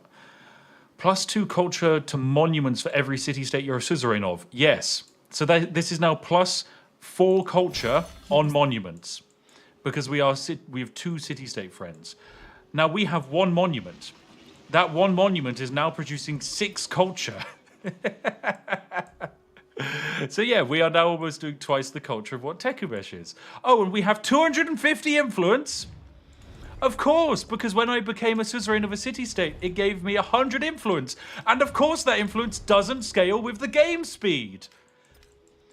+2 culture to monuments for every city-state you're a suzerain of. Yes. So this is now +4 culture on monuments. Because we have 2 city-state friends. Now we have 1 monument. That 1 monument is now producing 6 culture. So yeah, we are now almost doing twice the culture of what Tekumesh is. Oh, and we have 250 influence. Of course, because when I became a suzerain of a city-state, it gave me 100 influence. And of course that influence doesn't scale with the game speed.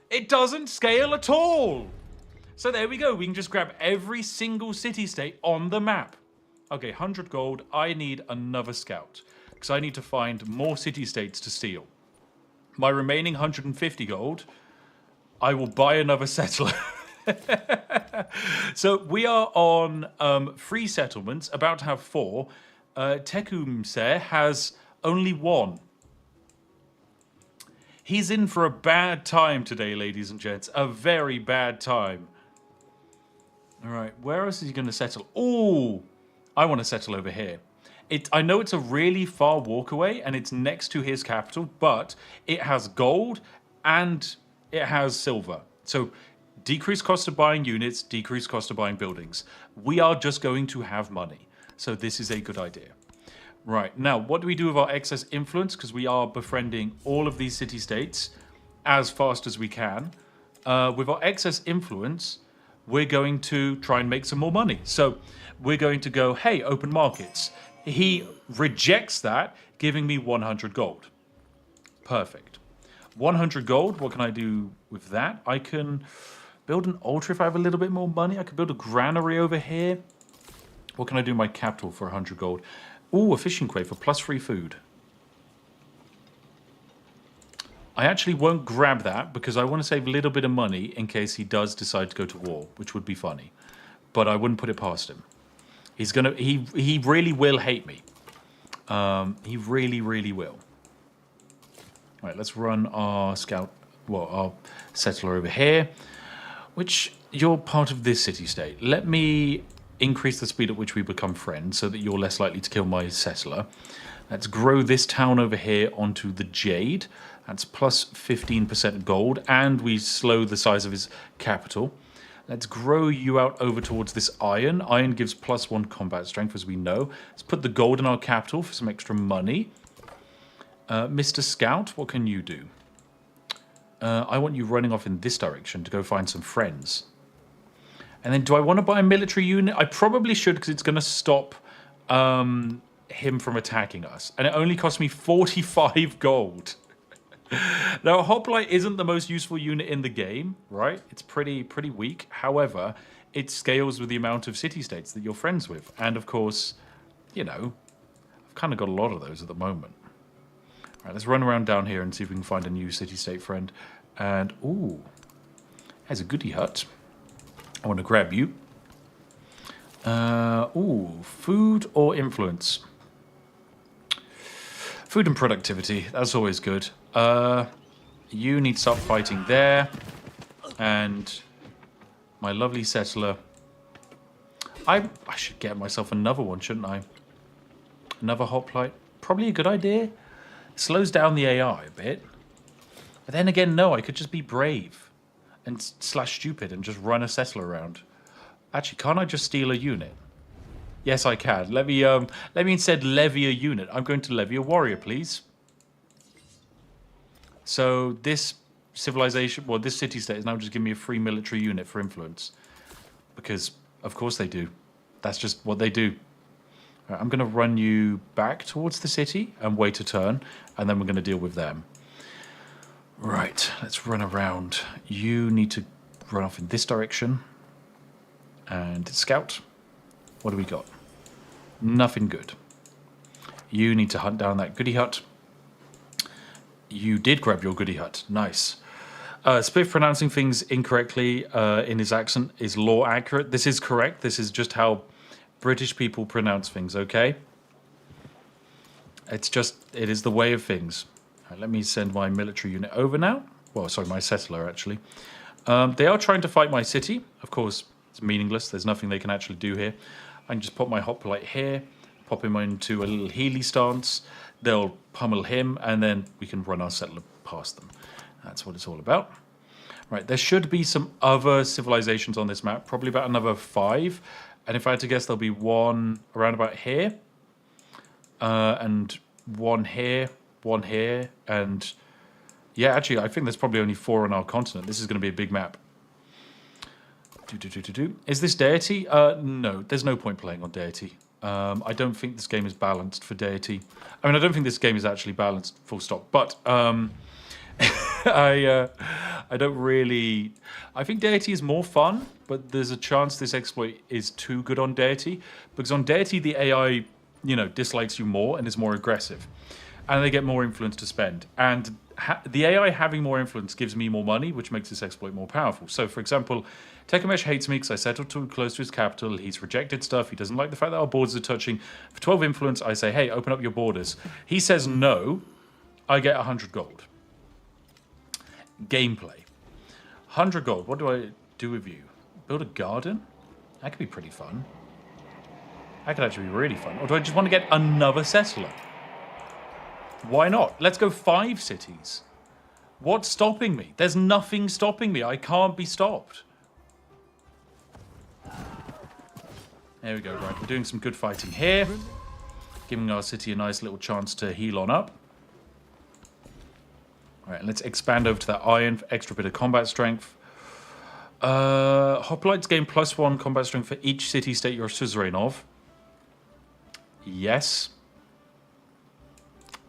It doesn't scale at all. So there we go. We can just grab every single city-state on the map. Okay, 100 gold. I need another scout. Because I need to find more city-states to steal. My remaining 150 gold, I will buy another settler. So we are on 3 settlements, about to have 4. Tecumseh has only 1. He's in for a bad time today, ladies and gents. A very bad time. All right, where else is he going to settle? Oh, I want to settle over here. I know it's a really far walk away, and it's next to his capital, but it has gold and it has silver. So decreased cost of buying units, decreased cost of buying buildings. We are just going to have money. So this is a good idea. Right, now what do we do with our excess influence? Because we are befriending all of these city-states as fast as we can. With our excess influence, we're going to try and make some more money. So we're going to go, hey, open markets. He rejects that, giving me 100 gold. Perfect. 100 gold, what can I do with that? I can build an altar if I have a little bit more money. I could build a granary over here. What can I do in my capital for 100 gold? Ooh, a fishing quay for +3 food. I actually won't grab that because I want to save a little bit of money in case he does decide to go to war, which would be funny. But I wouldn't put it past him. He's gonna. He really will hate me. He really, really will. All right, let's run our scout. Well, our settler over here. Which you're part of this city-state. Let me increase the speed at which we become friends so that you're less likely to kill my settler. Let's grow this town over here onto the Jade. That's plus 15% gold, and we slow the size of his capital. Let's grow you out over towards this iron. Iron gives +1 combat strength, as we know. Let's put the gold in our capital for some extra money. Mr. Scout, what can you do? I want you running off in this direction to go find some friends. And then do I want to buy a military unit? I probably should because it's going to stop him from attacking us. And it only cost me 45 gold. Now, Hoplite isn't the most useful unit in the game, right? It's pretty weak. However, it scales with the amount of city-states that you're friends with. And, of course, you know, I've kind of got a lot of those at the moment. All right, let's run around down here and see if we can find a new city-state friend. And, ooh, there's a goodie hut. I want to grab you. Ooh, food or influence? Food and productivity, that's always good. You need to start fighting there. And my lovely settler. I should get myself another one, shouldn't I? Another hoplite. Probably a good idea. It slows down the AI a bit. But then again, no, I could just be brave and slash stupid and just run a settler around. Actually, can't I just steal a unit? Yes, I can. Let me instead levy a unit. I'm going to levy a warrior, please. So this civilization, well, this city-state is now just giving me a free military unit for influence. Because, of course they do. That's just what they do. Right, I'm going to run you back towards the city and wait a turn, and then we're going to deal with them. Right, let's run around. You need to run off in this direction. And scout. What do we got? Nothing good. You need to hunt down that goodie hut. You did grab your goodie hut. Nice. Spiff pronouncing things incorrectly in his accent is law accurate. This is correct. This is just how British people pronounce things, okay? It is the way of things. Right, let me send my military unit over now. Well, sorry, my settler, actually. They are trying to fight my city. Of course, it's meaningless. There's nothing they can actually do here. I can just pop my hoplite here, pop him into a little Healy stance. They'll pummel him, and then we can run our settler past them. That's what it's all about. Right, there should be some other civilizations on this map, probably about another 5. And if I had to guess, there'll be one around about here, and one here, and yeah, actually, I think there's probably only 4 on our continent. This is going to be a big map. Is this deity? No, there's no point playing on deity. I don't think this game is balanced for deity. I mean, I don't think this game is actually balanced, full stop. But I don't really. I think deity is more fun, but there's a chance this exploit is too good on deity because on deity the AI, dislikes you more and is more aggressive, and they get more influence to spend. And the AI having more influence gives me more money, which makes this exploit more powerful. So, for example, Tekamesh hates me because I settled too close to his capital. He's rejected stuff. He doesn't like the fact that our borders are touching. For 12 influence, I say, hey, open up your borders. He says no. I get 100 gold. Gameplay. 100 gold. What do I do with you? Build a garden? That could be pretty fun. That could actually be really fun. Or do I just want to get another settler? Why not? Let's go 5 cities. What's stopping me? There's nothing stopping me. I can't be stopped. There we go. Right, we're doing some good fighting here. Giving our city a nice little chance to heal on up. All right, let's expand over to that iron for extra bit of combat strength. Hoplites gain +1 combat strength for each city-state you're suzerain of. Yes.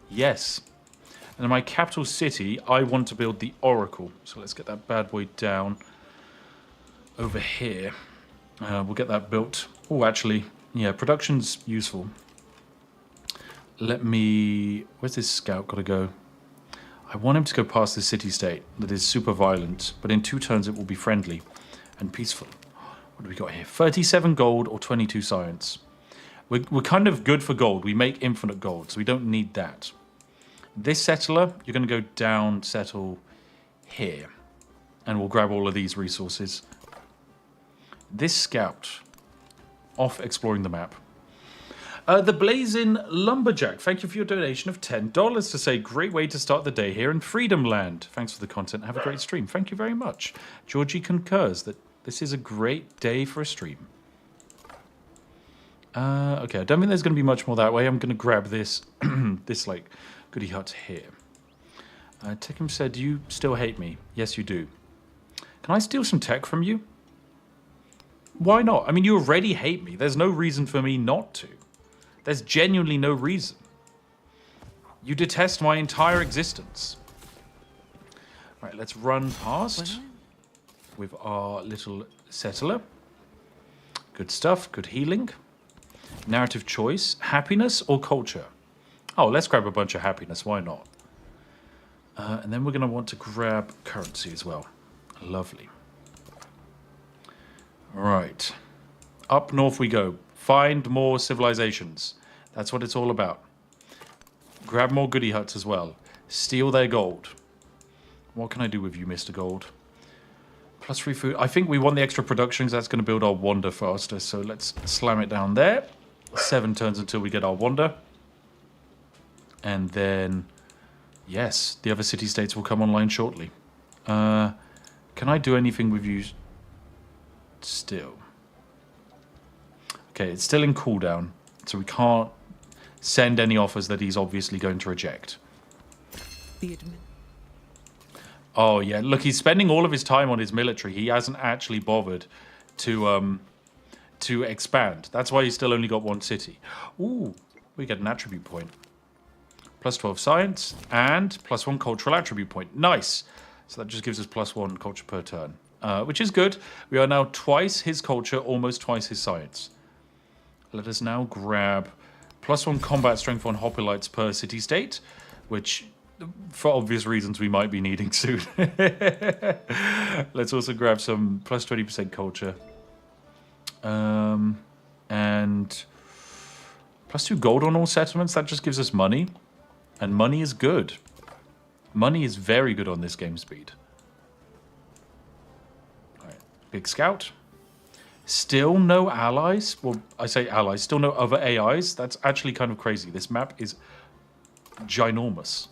Yes. And in my capital city, I want to build the Oracle. So let's get that bad boy down over here. We'll get that built. Oh, actually, yeah, production's useful. Let me... Where's this scout got to go? I want him to go past this city-state that is super violent, but in 2 turns it will be friendly and peaceful. What do we got here? 37 gold or 22 science. We're kind of good for gold. We make infinite gold, so we don't need that. This settler, you're going to go down, settle here. And we'll grab all of these resources. This scout, off exploring the map. The Blazing Lumberjack, thank you for your donation of $10 to say, great way to start the day here in Freedom Land. Thanks for the content. Have a great stream. Thank you very much. Georgie concurs that this is a great day for a stream. Okay, I don't think there's going to be much more that way. I'm going to grab this, this like goody hut here. Tekim said, you still hate me. Yes, you do. Can I steal some tech from you? Why not? I mean, you already hate me. There's no reason for me not to. There's genuinely no reason. You detest my entire existence. Right, let's run past with our little settler. Good stuff, good healing. Narrative choice, happiness or culture? Oh, let's grab a bunch of happiness, why not? And then we're going to want to grab currency as well. Lovely. Right. Up north we go. Find more civilizations. That's what it's all about. Grab more goody huts as well. Steal their gold. What can I do with you, Mr. Gold? +3 food. I think we want the extra production because that's going to build our wonder faster. So let's slam it down there. 7 turns until we get our wonder. And then, yes, the other city-states will come online shortly. Can I do anything with you still? Okay, it's still in cooldown, so we can't send any offers that he's obviously going to reject. Oh, yeah, look, he's spending all of his time on his military. He hasn't actually bothered to expand. That's why he's still only got 1 city. Ooh, we get an attribute point. +12 science and +1 cultural attribute point. Nice. So that just gives us +1 culture per turn, which is good. We are now twice his culture, almost twice his science. Let us now grab +1 combat strength on hoplites per city state, which, for obvious reasons, we might be needing soon. Let's also grab some +20% culture. And +2 gold on all settlements. That just gives us money. And money is good. Money is very good on this game speed. All right, big scout. Still no allies. Well, I say allies. Still no other AIs. That's actually kind of crazy. This map is ginormous.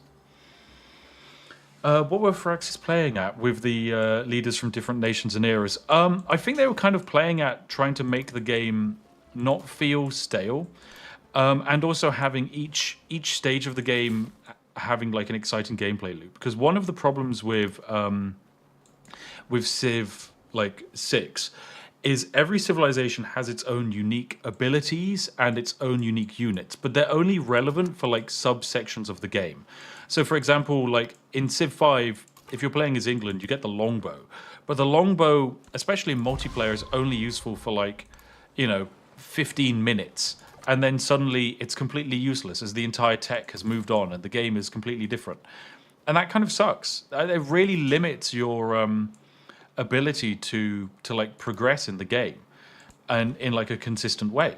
What were Firaxis playing at with the leaders from different nations and eras? I think they were kind of playing at trying to make the game not feel stale, and also having each stage of the game having like an exciting gameplay loop. Because one of the problems with Civ like 6 is every civilization has its own unique abilities and its own unique units, but they're only relevant for like subsections of the game. So for example, like in Civ 5, if you're playing as England, you get the longbow. But the longbow, especially in multiplayer, is only useful for like, 15 minutes. And then suddenly it's completely useless as the entire tech has moved on and the game is completely different. And that kind of sucks. It really limits your ability to like progress in the game and in like a consistent way.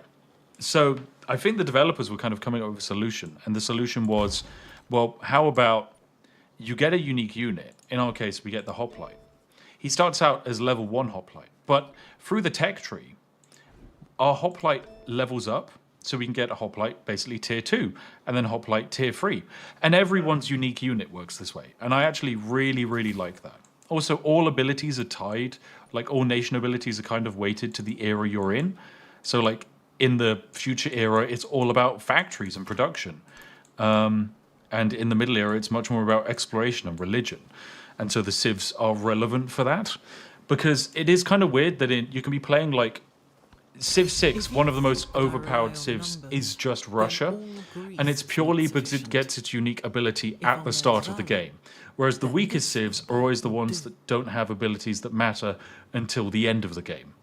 So I think the developers were kind of coming up with a solution. And the solution was, well, how about you get a unique unit? In our case, we get the hoplite. He starts out as level 1 hoplite, but through the tech tree, our hoplite levels up. So we can get a hoplite basically tier 2 and then hoplite tier 3. And everyone's unique unit works this way. And I actually really, really like that. Also, all abilities are tied. Like all nation abilities are kind of weighted to the era you're in. So like in the future era, it's all about factories and production. And in the middle era, it's much more about exploration and religion. And so the civs are relevant for that. Because it is kind of weird that you can be playing like Civ 6, one of the most overpowered civs, is just Russia, and it's purely because it gets its unique ability at the start of the game. Whereas the weakest civs are always the ones that don't have abilities that matter until the end of the game.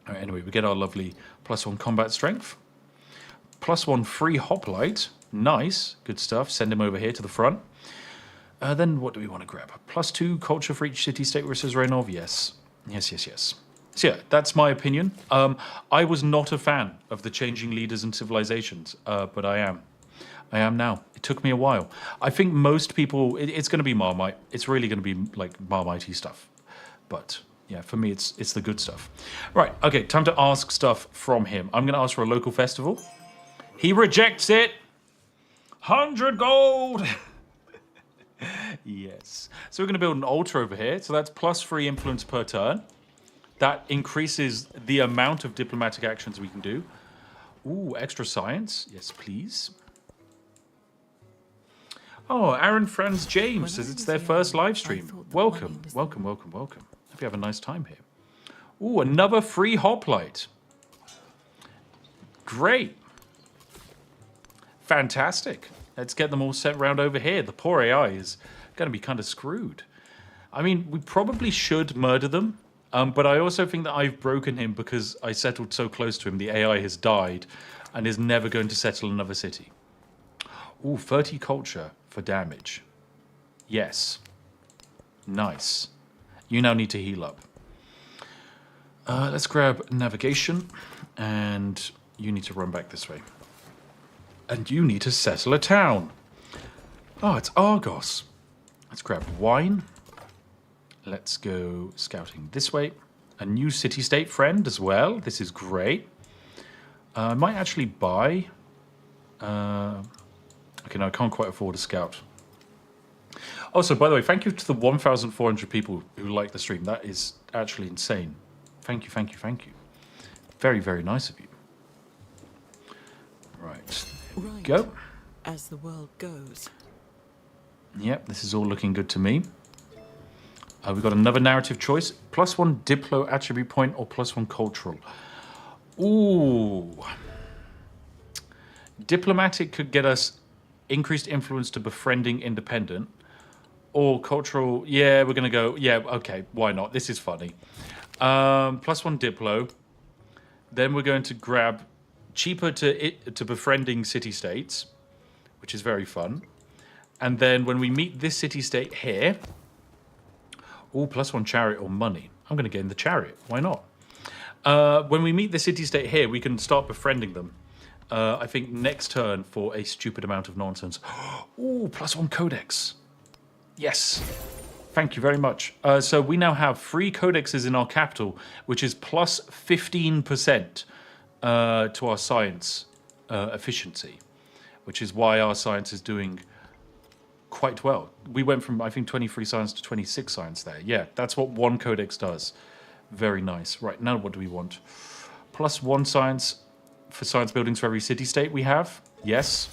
All right, anyway, we get our lovely +1 combat strength, +1 free hoplite, nice, good stuff. Send him over here to the front. Then what do we want to grab? +2 culture for each city-state where it says reign of, yes. Yes. So yeah, that's my opinion. I was not a fan of the changing leaders and civilizations, but I am. I am now. It took me a while. I think most people, it's going to be Marmite. It's really going to be like Marmite-y stuff. But yeah, for me, it's the good stuff. Right, okay, time to ask stuff from him. I'm going to ask for a local festival. He rejects it. 100 gold. Yes. So we're going to build an altar over here. So that's +3 influence per turn. That increases the amount of diplomatic actions we can do. Ooh, extra science. Yes, please. Oh, Aaron Franz James says it's their first live stream. Welcome. Hope you have a nice time here. Ooh, another free hoplite. Great. Fantastic. Let's get them all sent round over here. The poor AI is going to be kind of screwed. I mean, we probably should murder them. But I also think that I've broken him because I settled so close to him. The AI has died and is never going to settle another city. Ooh, 30 culture for damage. Yes. Nice. You now need to heal up. Let's grab navigation. And you need to run back this way. And you need to settle a town. Oh, it's Argos. Let's grab wine. Let's go scouting this way. A new city-state friend as well. This is great. I might actually buy... okay, no, I can't quite afford a scout. Also, by the way, thank you to the 1,400 people who like the stream. That is actually insane. Thank you. Very, very nice of you. Right, there we go. As the world goes. Yep, this is all looking good to me. We've got another narrative choice. +1 Diplo attribute point or +1 cultural. Ooh. Diplomatic could get us increased influence to befriending independent. Or cultural, yeah, we're going to go, yeah, okay, why not? This is funny. +1 Diplo. Then we're going to grab cheaper to befriending city-states, which is very fun. And then when we meet this city-state here... Ooh, +1 chariot or money. I'm going to get in the chariot. Why not? When we meet the city-state here, we can start befriending them. I think next turn for a stupid amount of nonsense. Ooh, +1 codex. Yes. Thank you very much. So we now have 3 codexes in our capital, which is +15% to our science efficiency, which is why our science is doing... quite well. We went from, I think, 23 science to 26 science there. Yeah, that's what one codex does. Very nice. Right, now what do we want? +1 science for science buildings for every city-state we have. Yes.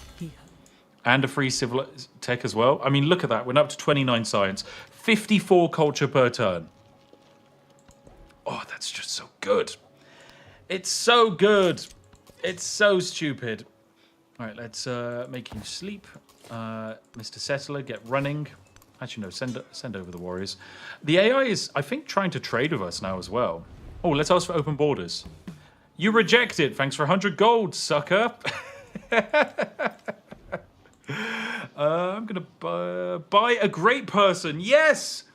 And a free civil tech as well. I mean, look at that. We're up to 29 science. 54 culture per turn. Oh, that's just so good. It's so good. It's so stupid. All right, let's make you sleep. Mr. Settler, get running. Actually, no, send over the warriors. The AI is, I think, trying to trade with us now as well. Oh, let's ask for open borders. You reject it. Thanks for 100 gold, sucker. I'm going to buy a great person. Yes!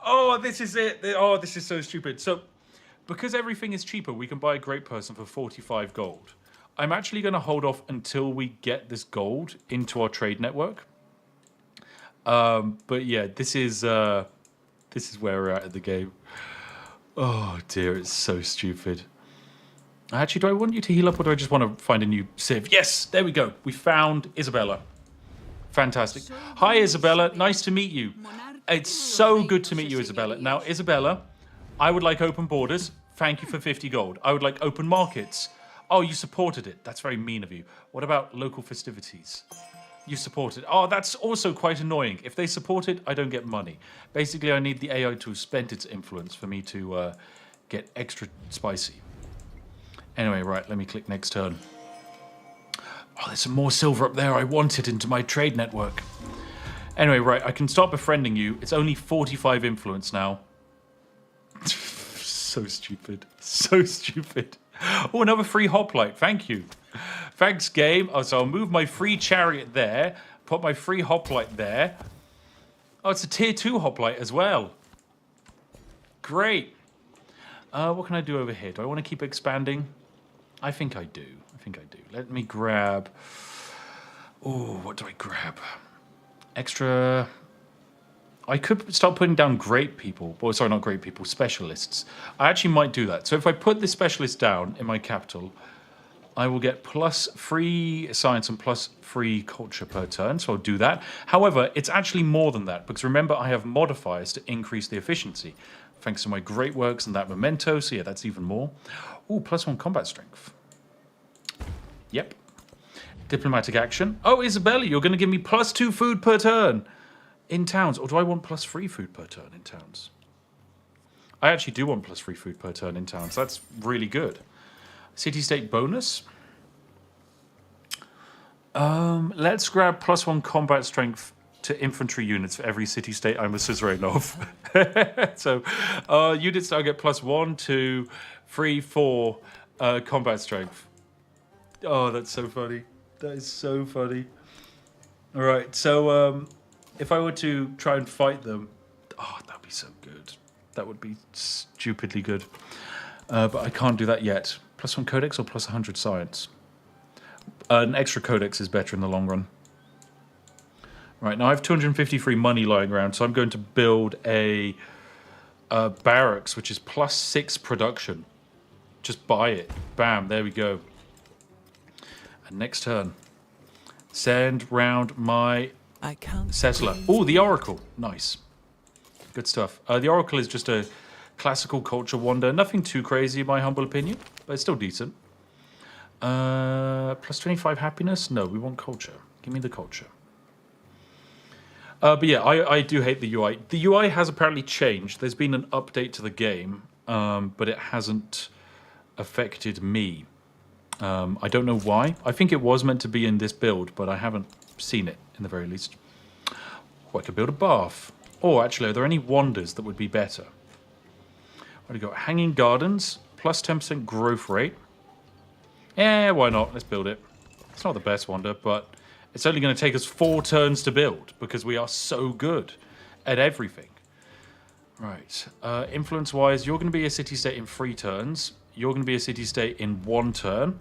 Oh, this is it. Oh, this is so stupid. So, because everything is cheaper, we can buy a great person for 45 gold. I'm actually going to hold off until we get this gold into our trade network. But yeah, this is where we're at in the game. Oh dear, it's so stupid. Actually, do I want you to heal up or do I just want to find a new civ? Yes, there we go. We found Isabella. Fantastic. Hi, Isabella. Nice to meet you. It's so good to meet you, Isabella. Now, Isabella, I would like open borders. Thank you for 50 gold. I would like open markets. Oh, you supported it. That's very mean of you. What about local festivities? You support it. Oh, that's also quite annoying. If they support it, I don't get money. Basically, I need the AI to have spent its influence for me to get extra spicy. Anyway, right, let me click next turn. Oh, there's some more silver up there. I want it into my trade network. Anyway, right, I can start befriending you. It's only 45 influence now. So stupid. So stupid. Oh, another free hoplite. Thank you. Thanks, game. Oh, so I'll move my free chariot there. Put my free hoplite there. Oh, it's a tier 2 hoplite as well. Great. What can I do over here? Do I want to keep expanding? I think I do. Let me grab... Oh, what do I grab? Extra... I could start putting down great people. Well, sorry, not great people, specialists. I actually might do that. So if I put this specialist down in my capital, I will get plus 3 science and plus 3 culture per turn. So I'll do that. However, it's actually more than that. Because remember, I have modifiers to increase the efficiency. Thanks to my great works and that memento. So yeah, that's even more. Ooh, plus 1 combat strength. Yep. Diplomatic action. Oh, Isabella, you're going to give me plus 2 food per turn in towns. Or do I want plus 3 food per turn in towns? I actually do want plus 3 food per turn in towns. That's really good. City-state bonus. Let's grab plus 1 combat strength to infantry units for every city-state I'm a suzerain of. So units now get plus 1, 2, 3, 4 combat strength. Oh, that's so funny. That is so funny. All right, so if I were to try and fight them, oh, that would be so good. That would be stupidly good. But I can't do that yet. Plus 1 codex or plus 100 science? An extra codex is better in the long run. Right, now I have 253 money lying around, so I'm going to build a barracks, which is plus 6 production. Just buy it. Bam, there we go. And next turn, send round my settler. Oh, the Oracle. Nice. Good stuff. The Oracle is just a classical culture wonder. Nothing too crazy, in my humble opinion, but it's still decent. Plus 25 happiness? No, we want culture. Give me the culture. But yeah, I do hate the UI. The UI has apparently changed. There's been an update to the game, but it hasn't affected me. I don't know why. I think it was meant to be in this build, but I haven't seen it, in the very least. Oh, I could build a bath. Or, actually, are there any wonders that would be better? What do we got? Hanging Gardens, plus 10% growth rate. Yeah, why not? Let's build it. It's not the best wonder, but it's only going to take us 4 turns to build, because we are so good at everything. Right. Influence-wise, you're going to be a city-state in 3 turns. You're going to be a city-state in 1 turn.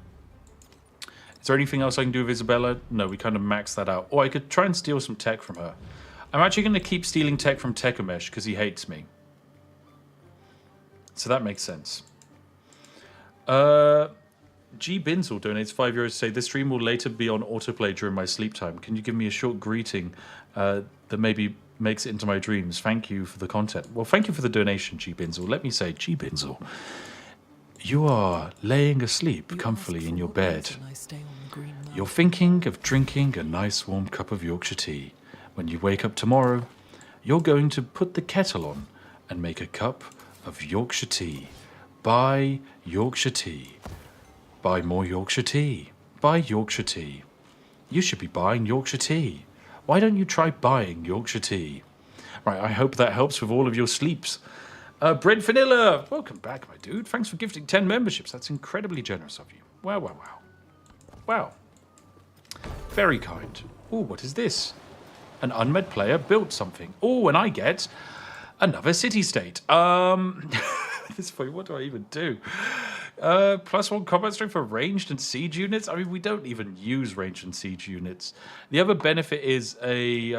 Is there anything else I can do with Isabella? No, we kind of maxed that out. Or I could try and steal some tech from her. I'm actually going to keep stealing tech from Tekomesh because he hates me. So that makes sense. G. Binzel donates €5 to say, this stream will later be on autoplay during my sleep time. Can you give me a short greeting that maybe makes it into my dreams? Thank you for the content. Well, thank you for the donation, G. Binzel. Let me say, G. Binzel, you are laying asleep comfortably in your bed. You're thinking of drinking a nice warm cup of Yorkshire tea. When you wake up tomorrow, you're going to put the kettle on and make a cup of Yorkshire tea. Buy Yorkshire tea. Buy more Yorkshire tea. Buy Yorkshire tea. You should be buying Yorkshire tea. Why don't you try buying Yorkshire tea? Right, I hope that helps with all of your sleeps. Brent Vanilla, welcome back, my dude. Thanks for gifting 10 memberships. That's incredibly generous of you. Wow, wow, wow. Wow. Very kind. Oh, what is this? An unmet player built something. Oh, and I get another city-state. This point, what do I even do? Plus 1 combat strength for ranged and siege units. I mean, we don't even use ranged and siege units. The other benefit is the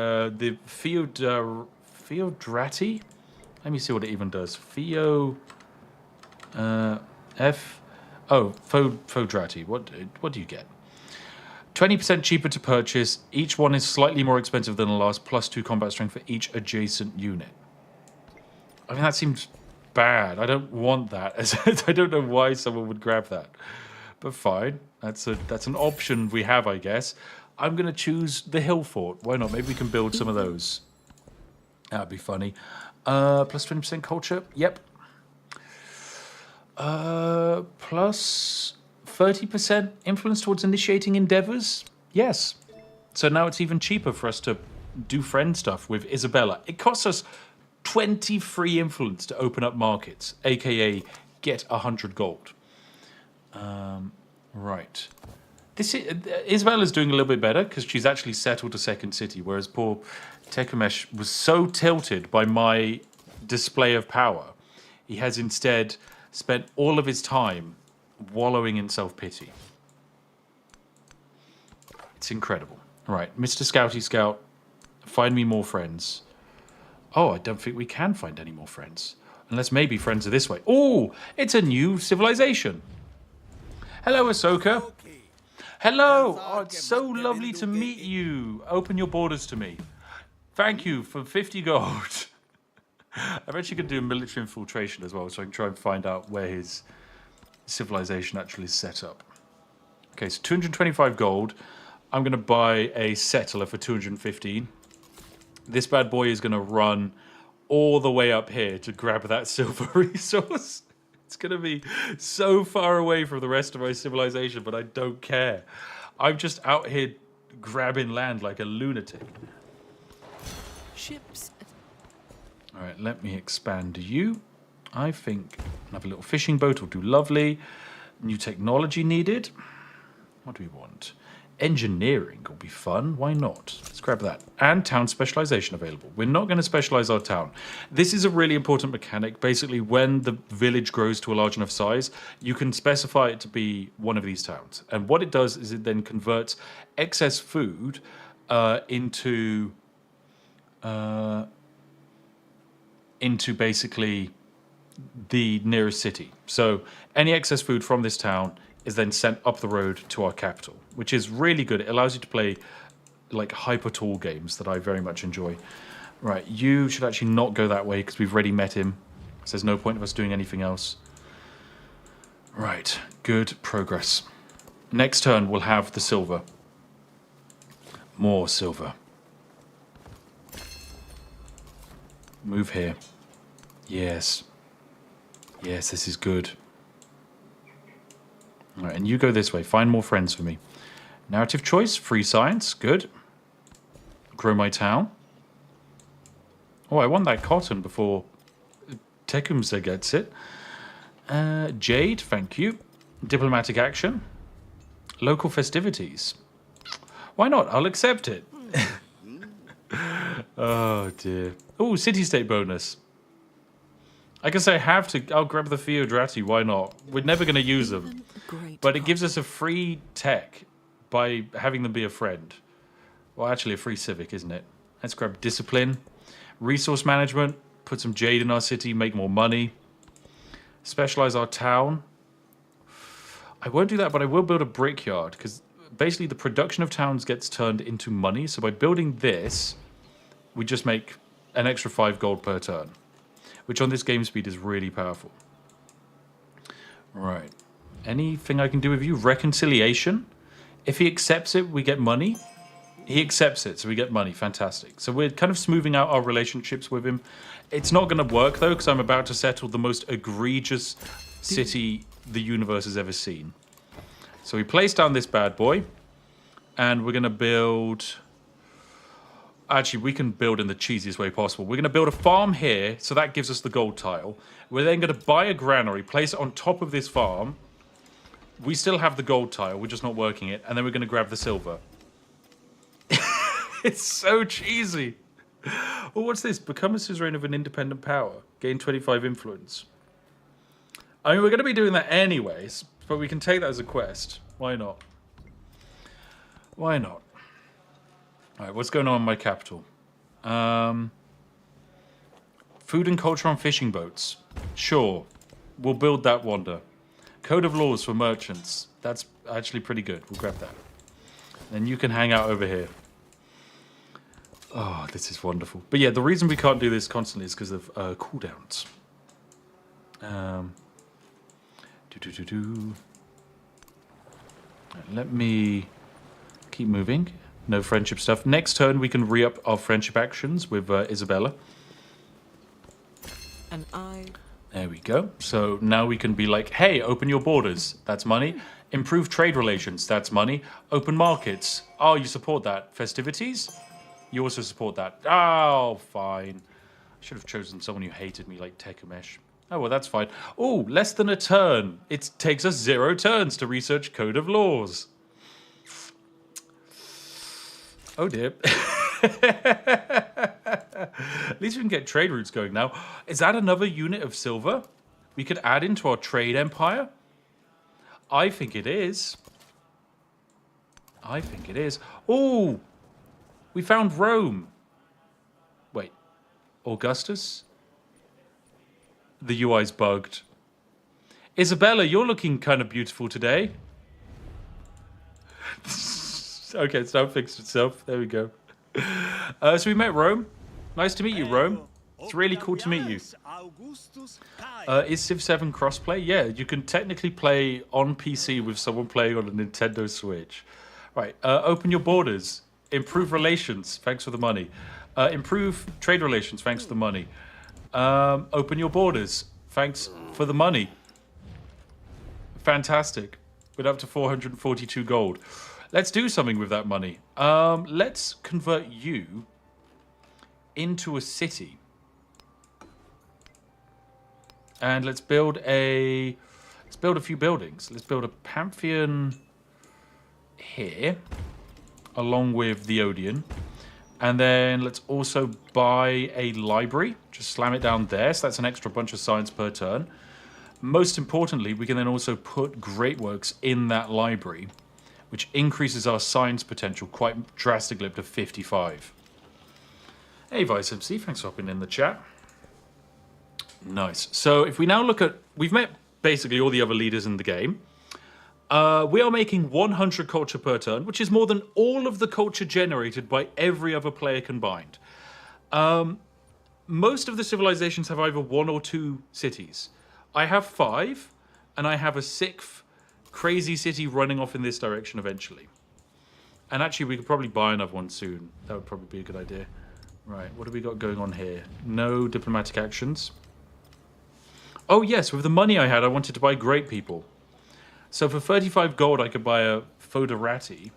Theodrati. Let me see what it even does. Oh, Fodrati. What do you get? 20% cheaper to purchase. Each one is slightly more expensive than the last, plus 2 combat strength for each adjacent unit. I mean, that seems bad. I don't want that. I don't know why someone would grab that. But fine. That's an option we have, I guess. I'm going to choose the Hill Fort. Why not? Maybe we can build some of those. That'd be funny. Plus 20% culture. Yep. Plus 30% influence towards initiating endeavors. Yes. So now it's even cheaper for us to do friend stuff with Isabella. It costs us 20 free influence to open up markets, aka get 100 gold. Right. Isabella's doing a little bit better because she's actually settled a second city, whereas poor Tekumesh was so tilted by my display of power, he has instead spent all of his time wallowing in self-pity. It's incredible. Right, Mr. Scouty Scout, find me more friends. Oh, I don't think we can find any more friends. Unless maybe friends are this way. Oh, it's a new civilization. Hello, Ahsoka. Hello. Oh, it's so lovely to meet you. Open your borders to me. Thank you for 50 gold. I'm actually going to do a military infiltration as well, so I can try and find out where his civilization actually is set up. Okay, so 225 gold. I'm going to buy a settler for 215. This bad boy is going to run all the way up here to grab that silver resource. It's going to be so far away from the rest of my civilization, but I don't care. I'm just out here grabbing land like a lunatic. Ships. All right, let me expand you. I think another little fishing boat will do lovely. New technology needed. What do we want? Engineering will be fun. Why not? Let's grab that. And town specialization available. We're not going to specialize our town. This is a really important mechanic. Basically, when the village grows to a large enough size, you can specify it to be one of these towns. And what it does is it then converts excess food into basically the nearest city. So any excess food from this town is then sent up the road to our capital, which is really good. It allows you to play like hyper tall games that I very much enjoy. Right, you should actually not go that way because we've already met him. So there's no point of us doing anything else. Right, good progress. Next turn we'll have the silver. More silver. Move here. Yes. Yes, this is good. All right, and you go this way. Find more friends for me. Narrative choice, free science, good. Grow my town. Oh, I want that cotton before Tecumseh gets it. Jade, thank you. Diplomatic action. Local festivities. Why not? I'll accept it. Oh, dear. Oh, city-state bonus. I can say I have to. I'll grab the Theodrati. Why not? We're never going to use them. But it gives us a free tech by having them be a friend. Well, actually a free civic, isn't it? Let's grab discipline. Resource management. Put some jade in our city. Make more money. Specialize our town. I won't do that, but I will build a brickyard. Because basically the production of towns gets turned into money. So by building this, we just make an extra 5 gold per turn. Which on this game speed is really powerful. Right. Anything I can do with you? Reconciliation. If he accepts it, we get money. He accepts it, so we get money. Fantastic. So we're kind of smoothing out our relationships with him. It's not going to work, though, because I'm about to settle the most egregious city the universe has ever seen. So we place down this bad boy. And we're going to build... Actually, we can build in the cheesiest way possible. We're going to build a farm here, so that gives us the gold tile. We're then going to buy a granary, place it on top of this farm. We still have the gold tile, we're just not working it. And then we're going to grab the silver. It's so cheesy. Well, what's this? Become a suzerain of an independent power. Gain 25 influence. I mean, we're going to be doing that anyways, but we can take that as a quest. Why not? Why not? All right, what's going on in my capital? Food and culture on fishing boats. Sure, we'll build that wonder. Code of laws for merchants. That's actually pretty good. We'll grab that. Then you can hang out over here. Oh, this is wonderful. But yeah, the reason we can't do this constantly is because of cooldowns. Let me keep moving. No friendship stuff. Next turn, we can re-up our friendship actions with Isabella. And I... There we go. So now we can be like, hey, open your borders. That's money. Improve trade relations. That's money. Open markets. Oh, you support that. Festivities? You also support that. Oh, fine. I should have chosen someone who hated me like Tekumesh. Oh, well, that's fine. Oh, less than a turn. It takes us 0 turns to research Code of Laws. Oh, dear. At least we can get trade routes going now. Is that another unit of silver we could add into our trade empire? I think it is. I think it is. Oh, we found Rome. Wait, Augustus? The UI's bugged. Isabella, you're looking kind of beautiful today. Okay, it's now fixed itself. There we go. So we met Rome. Nice to meet you, Rome. It's really cool to meet you. Is Civ 7 crossplay? Yeah, you can technically play on PC with someone playing on a Nintendo Switch. Right, open your borders. Improve relations. Thanks for the money. Improve trade relations. Thanks for the money. Open your borders. Thanks for the money. Fantastic. We're up to 442 gold. Let's do something with that money. Let's convert you into a city. And let's build a few buildings. Let's build a Pantheon here, along with the Odeon. And then let's also buy a library. Just slam it down there. So that's an extra bunch of science per turn. Most importantly, we can then also put Great Works in that library, which increases our science potential quite drastically up to 55. Hey, Vice MC, thanks for hopping in the chat. Nice. So if we now look at... We've met basically all the other leaders in the game. We are making 100 culture per turn, which is more than all of the culture generated by every other player combined. Most of the civilizations have either 1 or 2 cities. I have 5, and I have a 6th crazy city running off in this direction eventually. And actually, we could probably buy another one soon. That would probably be a good idea. Right, what do we got going on here? No diplomatic actions. Oh yes, with the money I had, I wanted to buy great people. So for 35 gold, I could buy a Foderati.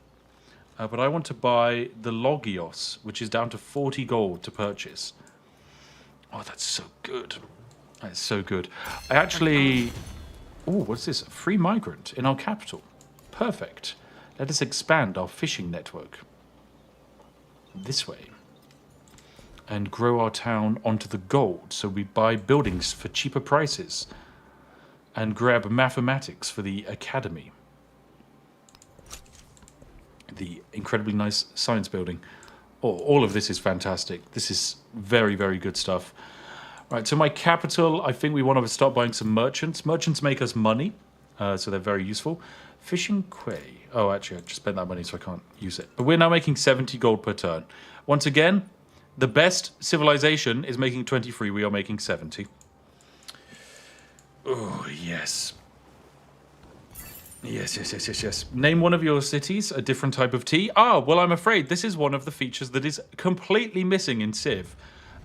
But I want to buy the Logios, which is down to 40 gold to purchase. Oh, that's so good. That's so good. I actually... Oh, what's this? A free migrant in our capital. Perfect. Let us expand our fishing network. This way. And grow our town onto the gold, so we buy buildings for cheaper prices. And grab mathematics for the academy. The incredibly nice science building. Oh, all of this is fantastic. This is very, very good stuff. Right, so my capital, I think we want to start buying some merchants. Merchants make us money, so they're very useful. Fishing quay. Oh, actually, I just spent that money, so I can't use it. But we're now making 70 gold per turn. Once again, the best civilization is making 23. We are making 70. Oh, yes. Yes. Name one of your cities a different type of tea. Ah, well, I'm afraid this is one of the features that is completely missing in Civ.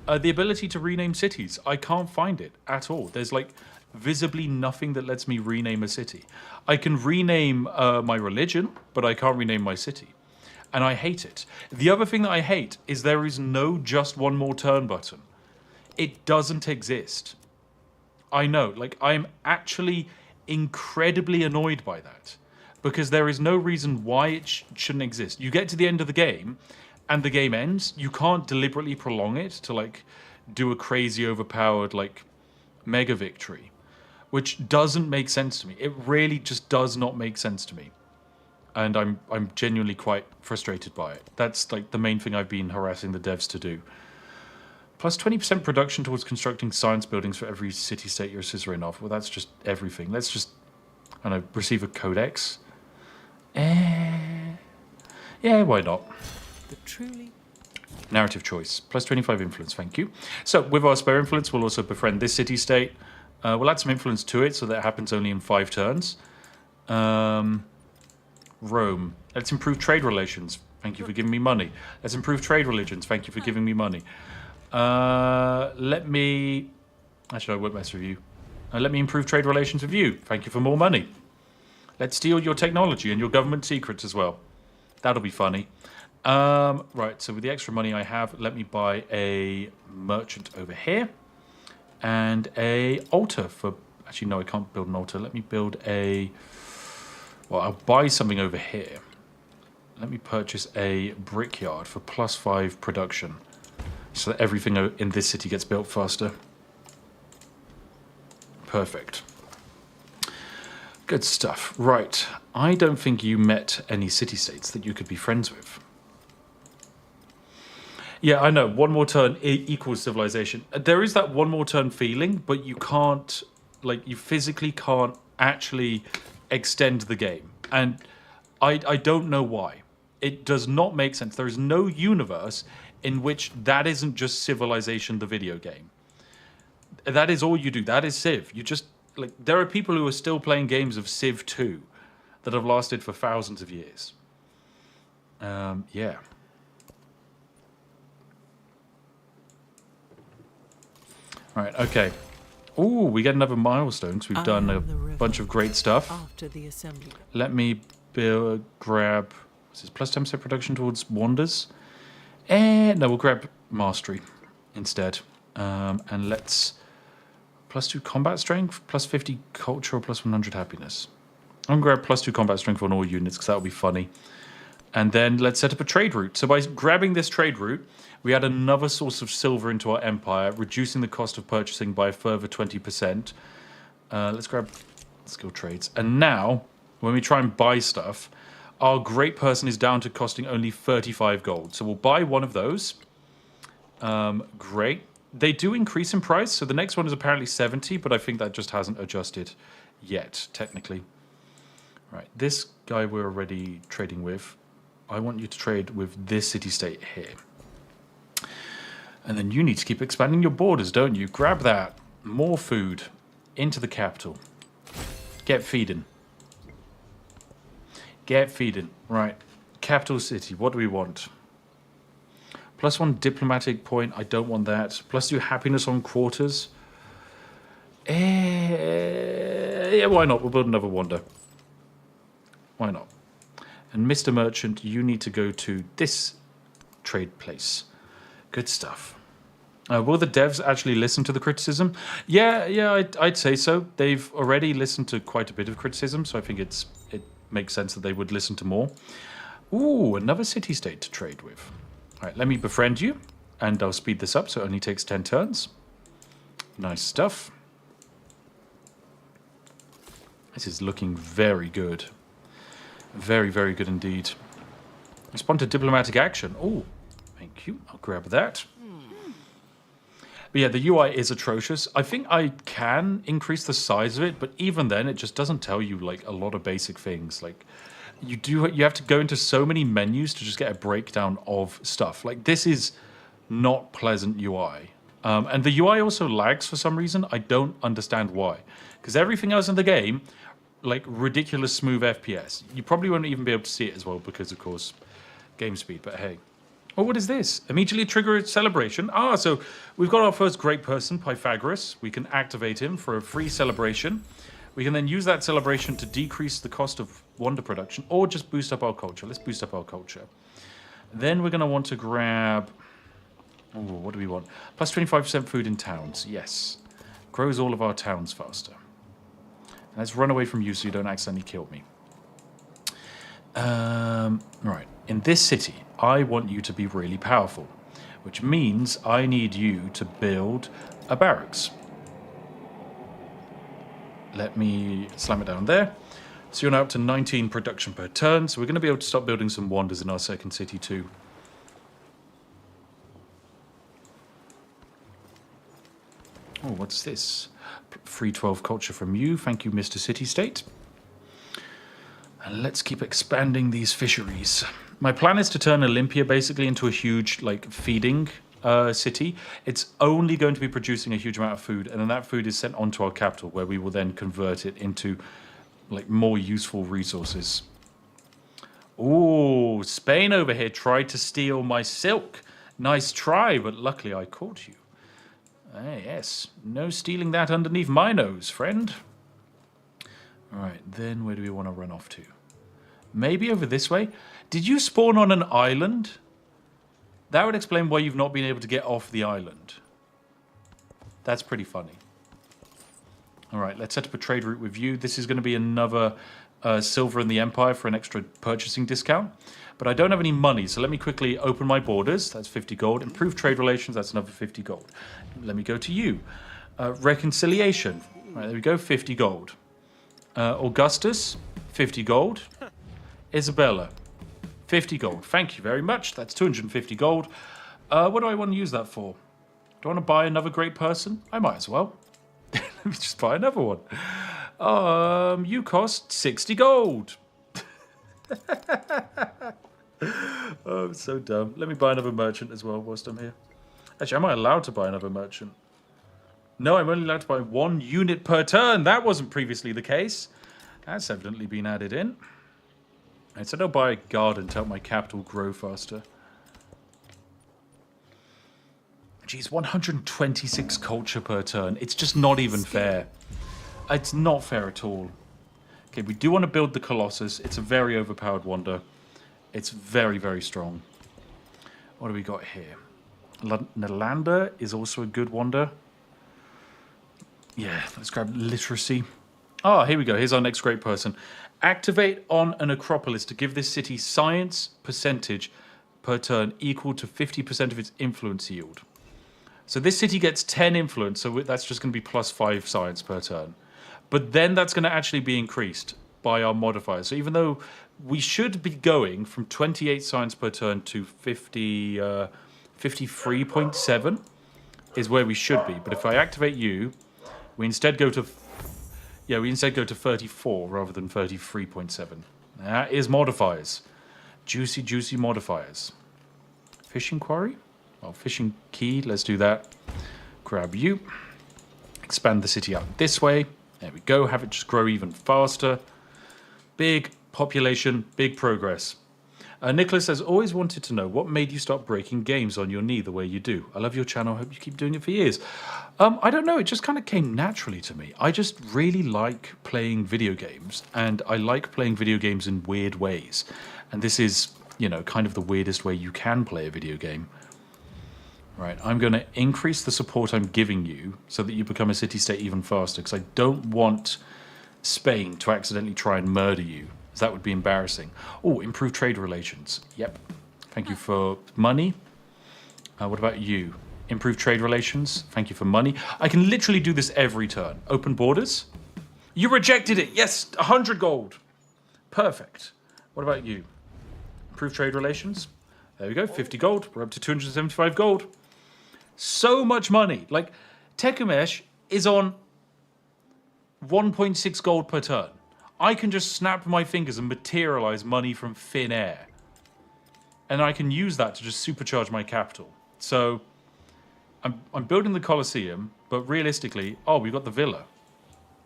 The ability to rename cities. I can't find it at all. There's like visibly nothing that lets me rename a city. I can rename my religion, but I can't rename my city. And I hate it. The other thing that I hate is there is no just one more turn button. It doesn't exist. I know, like, I'm actually incredibly annoyed by that. Because there is no reason why it shouldn't exist. You get to the end of the game, and the game ends. You can't deliberately prolong it to, like, do a crazy overpowered, like, mega victory. Which doesn't make sense to me. It really just does not make sense to me. And I'm genuinely quite frustrated by it. That's, like, the main thing I've been harassing the devs to do. Plus 20% production towards constructing science buildings for every city-state you're a suzerain of. Well, that's just everything. Let's just And I receive a codex. Yeah, why not? The truly Narrative choice. Plus 25 influence, thank you. So with our spare influence, we'll also befriend this city-state. We'll add some influence to it so that happens only in 5 turns. Rome. Let's improve trade relations. Thank you for giving me money. Let's improve trade religions. Thank you for giving me money. Let me... Actually, I won't mess with you. Let me improve trade relations with you. Thank you for more money. Let's steal your technology and your government secrets as well. That'll be funny. Right, so with the extra money I have, let me buy a merchant over here. And a altar for... Actually, no, I can't build an altar. Let me build a... Well, I'll buy something over here. Let me purchase a brickyard for plus 5 production. So that everything in this city gets built faster. Perfect. Good stuff. Right. I don't think you met any city-states that you could be friends with. Yeah, I know. One more turn equals civilization. There is that one more turn feeling, but you can't, like, you physically can't actually extend the game. And I don't know why. It does not make sense. There is no universe in which that isn't just Civilization, the video game. That is all you do. That is Civ. You just, like, there are people who are still playing games of Civ 2 that have lasted for thousands of years. Yeah. Right, okay. Ooh, we get another milestone. So we've done a bunch of great stuff. after the assembly. Let me grab... What's this? Plus 10% production towards wonders? No, we'll grab mastery instead. And let's... Plus 2 combat strength, plus 50 culture, or plus 100 happiness. I'm going to grab plus 2 combat strength on all units because that'll be funny. And then let's set up a trade route. So by grabbing this trade route, we add another source of silver into our empire, reducing the cost of purchasing by a further 20%. Let's grab skill trades. And now, when we try and buy stuff, our great person is down to costing only 35 gold. So we'll buy one of those. Great. They do increase in price. So the next one is apparently 70, but I think that just hasn't adjusted yet, technically. Right, this guy we're already trading with. I want you to trade with this city-state here. And then you need to keep expanding your borders, don't you? Grab that. More food. Into the capital. Get feeding. Get feeding. Right. Capital city. What do we want? Plus 1 diplomatic point. I don't want that. Plus 2 happiness on quarters. Yeah, why not? We'll build another wonder. Why not? And Mr. Merchant, you need to go to this trade place. Good stuff. Will the devs actually listen to the criticism? Yeah, I'd say so. They've already listened to quite a bit of criticism, so I think it makes sense that they would listen to more. Ooh, another city-state to trade with. All right, let me befriend you, and I'll speed this up so it only takes 10 turns. Nice stuff. This is looking very good. Very, very good indeed. Respond to diplomatic action. Oh, thank you. I'll grab that. But yeah, the UI is atrocious. I think I can increase the size of it, but even then, it just doesn't tell you like a lot of basic things. Like you have to go into so many menus to just get a breakdown of stuff. Like this is not pleasant UI. And the UI also lags for some reason. I don't understand why. Because everything else in the game, like ridiculous smooth FPS. You probably won't even be able to see it as well because, of course, game speed. But hey. Oh, what is this? Immediately trigger a celebration. Ah, so we've got our first great person, Pythagoras. We can activate him for a free celebration. We can then use that celebration to decrease the cost of wonder production or just boost up our culture. Let's boost up our culture. Then we're going to want to grab... Oh, what do we want? Plus 25% food in towns. Yes. Grows all of our towns faster. Let's run away from you so you don't accidentally kill me. Right. In this city, I want you to be really powerful, which means I need you to build a barracks. Let me slam it down there. So you're now up to 19 production per turn, so we're going to be able to start building some wonders in our second city too. Oh, what's this? Free 12 culture from you. Thank you, Mr. City State. And let's keep expanding these fisheries. My plan is to turn Olympia basically into a huge, like, feeding city. It's only going to be producing a huge amount of food, and then that food is sent onto our capital, where we will then convert it into, like, more useful resources. Ooh, Spain over here tried to steal my silk. Nice try, but luckily I caught you. Ah, yes, no stealing that underneath my nose, friend. Alright, then where do we want to run off to? Maybe over this way? Did you spawn on an island? That would explain why you've not been able to get off the island. That's pretty funny. Alright, let's set up a trade route with you. This is going to be another silver in the Empire for an extra purchasing discount. But I don't have any money, so let me quickly open my borders. That's 50 gold. Improve trade relations, that's another 50 gold. Let me go to you. Reconciliation. Right, there we go, 50 gold. Augustus, 50 gold. Isabella, 50 gold. Thank you very much. That's 250 gold. What do I want to use that for? Do I want to buy another great person? I might as well. Let me just buy another one. You cost 60 gold. Oh, I'm so dumb. Let me buy another merchant as well whilst I'm here. Actually, am I allowed to buy another merchant? No, I'm only allowed to buy 1 unit per turn. That wasn't previously the case. That's evidently been added in. I said I'll buy a garden to help my capital grow faster. Geez, 126 culture per turn. It's just not even fair. It's not fair at all. Okay, we do want to build the Colossus. It's a very overpowered wonder. It's very, very strong. What do we got here? Nalanda is also a good wonder. Yeah, let's grab literacy. Oh, here we go. Here's our next great person. Activate on an Acropolis to give this city science percentage per turn equal to 50% of its influence yield. So this city gets 10 influence, so that's just going to be plus 5 science per turn. But then that's going to actually be increased by our modifiers. So even though we should be going from 28 science per turn to 53.7 is where we should be. But if I activate you, we instead go to 34 rather than 33.7. That is modifiers. Juicy, juicy modifiers. Fishing quarry? Well, fishing key, let's do that. Grab you. Expand the city out this way. There we go, have it just grow even faster. Big population, big progress. Nicholas has always wanted to know what made you start breaking games on your knee the way you do. I love your channel, I hope you keep doing it for years. I don't know, it just kind of came naturally to me. I just really like playing video games, and I like playing video games in weird ways. And this is, you know, kind of the weirdest way you can play a video game. Right, I'm going to increase the support I'm giving you so that you become a city-state even faster, because I don't want Spain to accidentally try and murder you. That would be embarrassing. Oh, improve trade relations. Yep. Thank you for money. What about you? Improve trade relations. Thank you for money. I can literally do this every turn. Open borders. You rejected it. Yes, 100 gold. Perfect. What about you? Improve trade relations. There we go, 50 gold. We're up to 275 gold. So much money. Like, Tekumesh is on 1.6 gold per turn. I can just snap my fingers and materialize money from thin air. And I can use that to just supercharge my capital. So, I'm building the Colosseum, but realistically, oh, we've got the villa.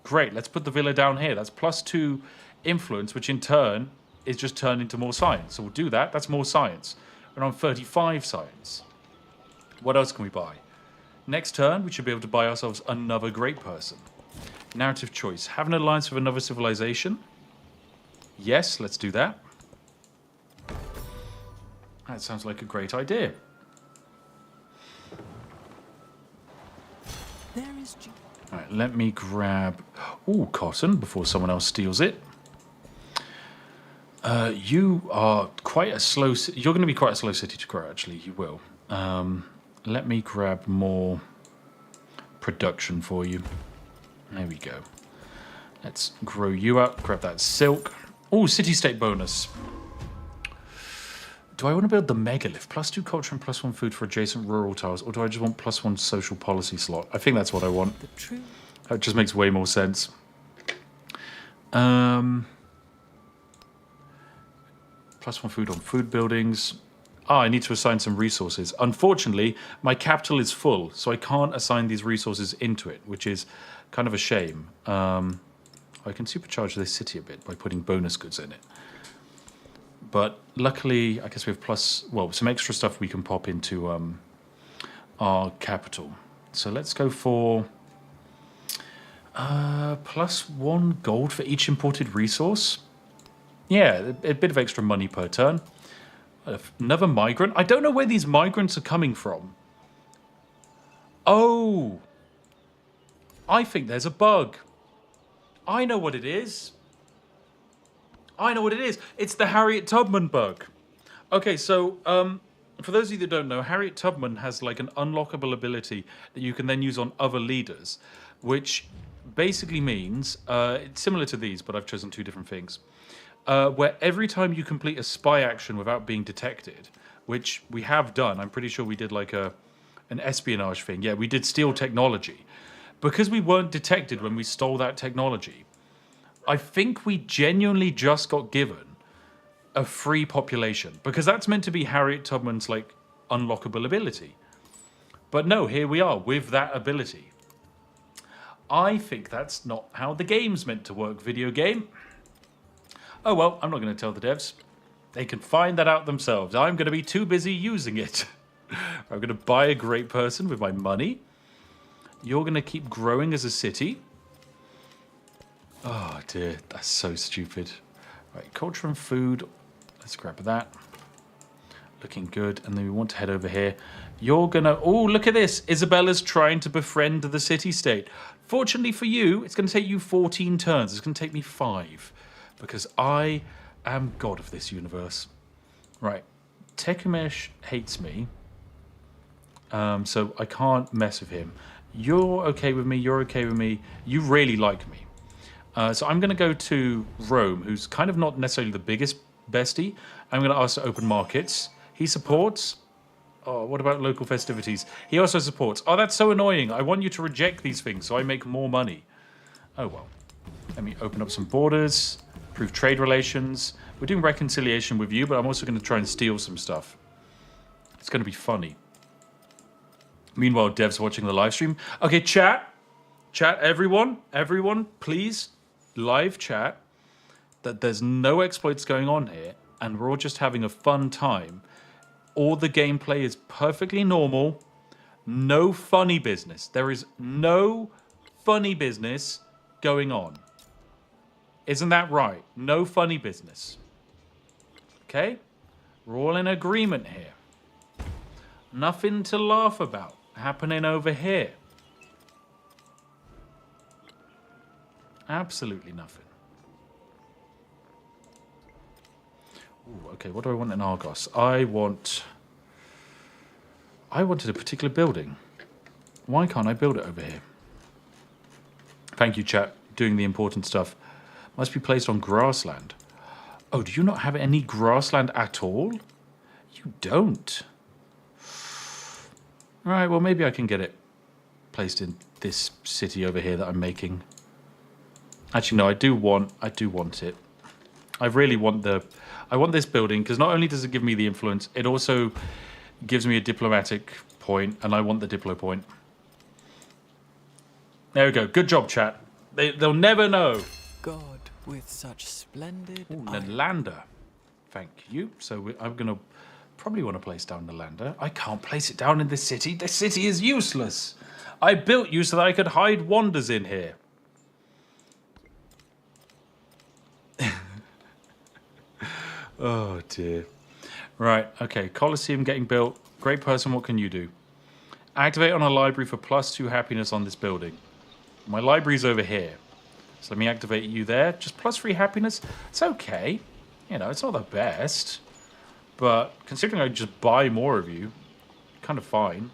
Great, let's put the villa down here. That's +2 influence, which in turn is just turned into more science. So we'll do that. That's more science. We're on 35 science. What else can we buy? Next turn, we should be able to buy ourselves another great person. Narrative choice. Have an alliance with another civilization. Yes, let's do that. That sounds like a great idea. There is All right, let me grab... Ooh, cotton before someone else steals it. You are quite a slow... You're going to be quite a slow city to grow, actually. You will. Let me grab more production for you. There we go. Let's grow you up. Grab that silk. Oh, city-state bonus. Do I want to build the megalith? +2 culture and +1 food for adjacent rural tiles, or do I just want +1 social policy slot? I think that's what I want. the true. That just makes way more sense. +1 food on food buildings. I need to assign some resources. Unfortunately, my capital is full, so I can't assign these resources into it, which is kind of a shame. I can supercharge this city a bit by putting bonus goods in it. But luckily, I guess we have some extra stuff we can pop into our capital. So let's go for +1 gold for each imported resource. Yeah, a bit of extra money per turn. Another migrant. I don't know where these migrants are coming from. Oh, I think there's a bug. I know what it is. It's the Harriet Tubman bug. Okay, so for those of you that don't know, Harriet Tubman has like an unlockable ability that you can then use on other leaders, which basically means, it's similar to these, but I've chosen two different things, where every time you complete a spy action without being detected, which we have done, I'm pretty sure we did like an espionage thing. Yeah, we did steal technology. Because we weren't detected when we stole that technology, I think we genuinely just got given a free population, because that's meant to be Harriet Tubman's like unlockable ability. But no, here we are with that ability. I think that's not how the game's meant to work, video game. Oh well, I'm not going to tell the devs. They can find that out themselves. I'm going to be too busy using it. I'm going to buy a great person with my money. You're going to keep growing as a city. Oh dear, that's so stupid. Right, culture and food. Let's grab that. Looking good. And then we want to head over here. You're going to... Oh, look at this. Isabella's trying to befriend the city-state. Fortunately for you, it's going to take you 14 turns. It's going to take me 5. Because I am God of this universe. Right. Tekumesh hates me. So I can't mess with him. You're okay with me. You're okay with me. You really like me. So I'm going to go to Rome, who's kind of not necessarily the biggest bestie. I'm going to ask to open markets. He supports. Oh, what about local festivities? He also supports. Oh, that's so annoying. I want you to reject these things so I make more money. Oh, well. Let me open up some borders. Improve trade relations. We're doing reconciliation with you, but I'm also going to try and steal some stuff. It's going to be funny. Meanwhile, devs watching the live stream. Okay, chat, everyone, please, live chat that there's no exploits going on here and we're all just having a fun time. All the gameplay is perfectly normal. No funny business. There is no funny business going on. Isn't that right? No funny business. Okay? We're all in agreement here. Nothing to laugh about happening over here. Absolutely nothing. Ooh, okay, what do I want in Argos? I wanted a particular building. Why can't I build it over here? Thank you, chat. Doing the important stuff. Must be placed on grassland. Oh, do you not have any grassland at all? You don't. Right, well, maybe I can get it placed in this city over here that I'm making. Actually, no, I do want it. I really want I want this building, because not only does it give me the influence, it also gives me a diplomatic point, and I want the diplo point. There we go. Good job, chat. They'll never know. God with such splendid... Ooh, Nalanda. Thank you. So I'm going to... probably want to place down Nalanda. I can't place it down in this city. This city is useless. I built you so that I could hide wonders in here. Oh, dear. Right, okay. Colosseum getting built. Great person, what can you do? Activate on a library for +2 happiness on this building. My library's over here. So let me activate you there. Just +3 happiness. It's okay. You know, it's not the best. But considering I just buy more of you, kind of fine.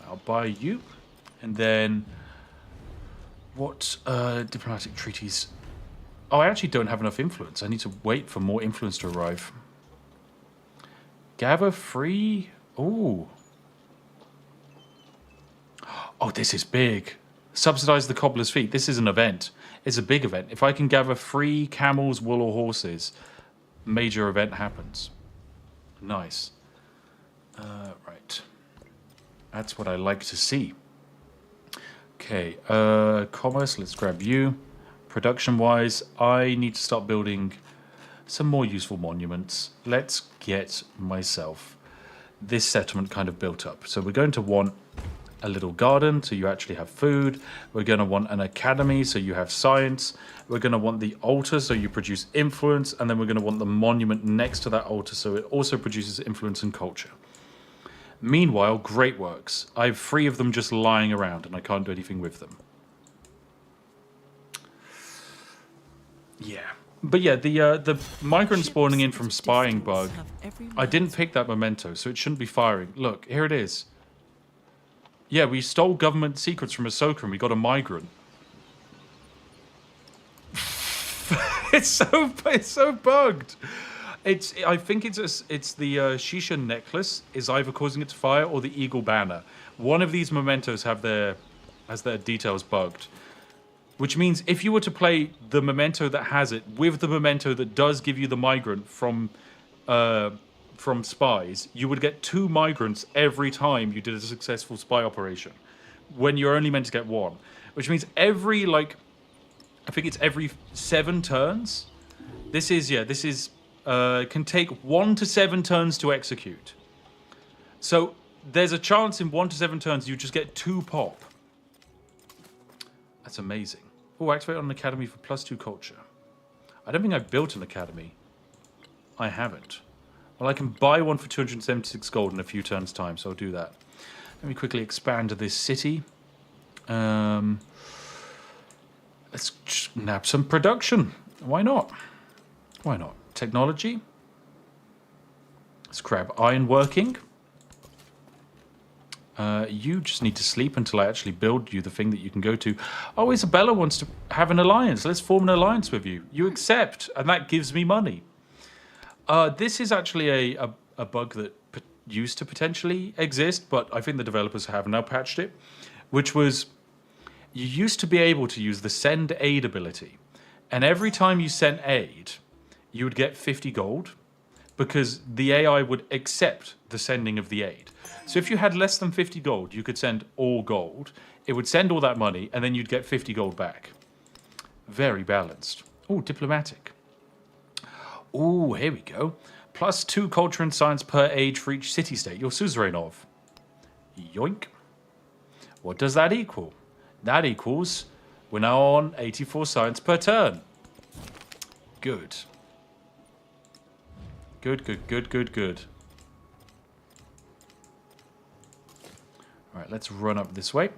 I'll buy you. And then what diplomatic treaties? Oh, I actually don't have enough influence. I need to wait for more influence to arrive. Gather free. Ooh. Oh, this is big. Subsidize the cobbler's feet. This is an event. It's a big event. If I can gather free camels, wool, or horses, major event happens. Nice. Right. That's what I like to see. Okay, commerce, let's grab you. Production-wise, I need to start building some more useful monuments. Let's get myself this settlement kind of built up. So we're going to want a little garden, so you actually have food. We're going to want an academy, so you have science. We're going to want the altar, so you produce influence. And then we're going to want the monument next to that altar, so it also produces influence and culture. Meanwhile, great works. I have 3 of them just lying around, and I can't do anything with them. Yeah. But yeah, the migrant spawning in from spying bug, I didn't pick that memento, so it shouldn't be firing. Look, here it is. Yeah, we stole government secrets from Ahsoka and we got a migrant. It's so bugged. I think it's the Shisha necklace is either causing it to fire or the eagle banner. One of these mementos has their details bugged. Which means if you were to play the memento that has it with the memento that does give you the migrant from spies, you would get 2 migrants every time you did a successful spy operation, when you're only meant to get 1. Which means every, like, I think it's every 7 turns. This can take 1 to 7 turns to execute. So there's a chance in 1 to 7 turns you just get 2 pop. That's amazing. Oh, activate on an academy for +2 culture. I don't think I've built an academy. I haven't. Well, I can buy one for 276 gold in a few turns' time, so I'll do that. Let me quickly expand this city. Let's just nab some production. Why not? Why not? Technology. Let's grab iron working. You just need to sleep until I actually build you the thing that you can go to. Oh, Isabella wants to have an alliance. Let's form an alliance with you. You accept, and that gives me money. This is actually a bug that used to potentially exist, but I think the developers have now patched it, which was you used to be able to use the send aid ability, and every time you sent aid, you would get 50 gold because the AI would accept the sending of the aid. So if you had less than 50 gold, you could send all gold. It would send all that money, and then you'd get 50 gold back. Very balanced. Oh, diplomatic. Oh, here we go. +2 culture and science per age for each city-state you're suzerain of. Yoink. What does that equal? That equals, we're now on 84 science per turn. Good. Good. All right, let's run up this way.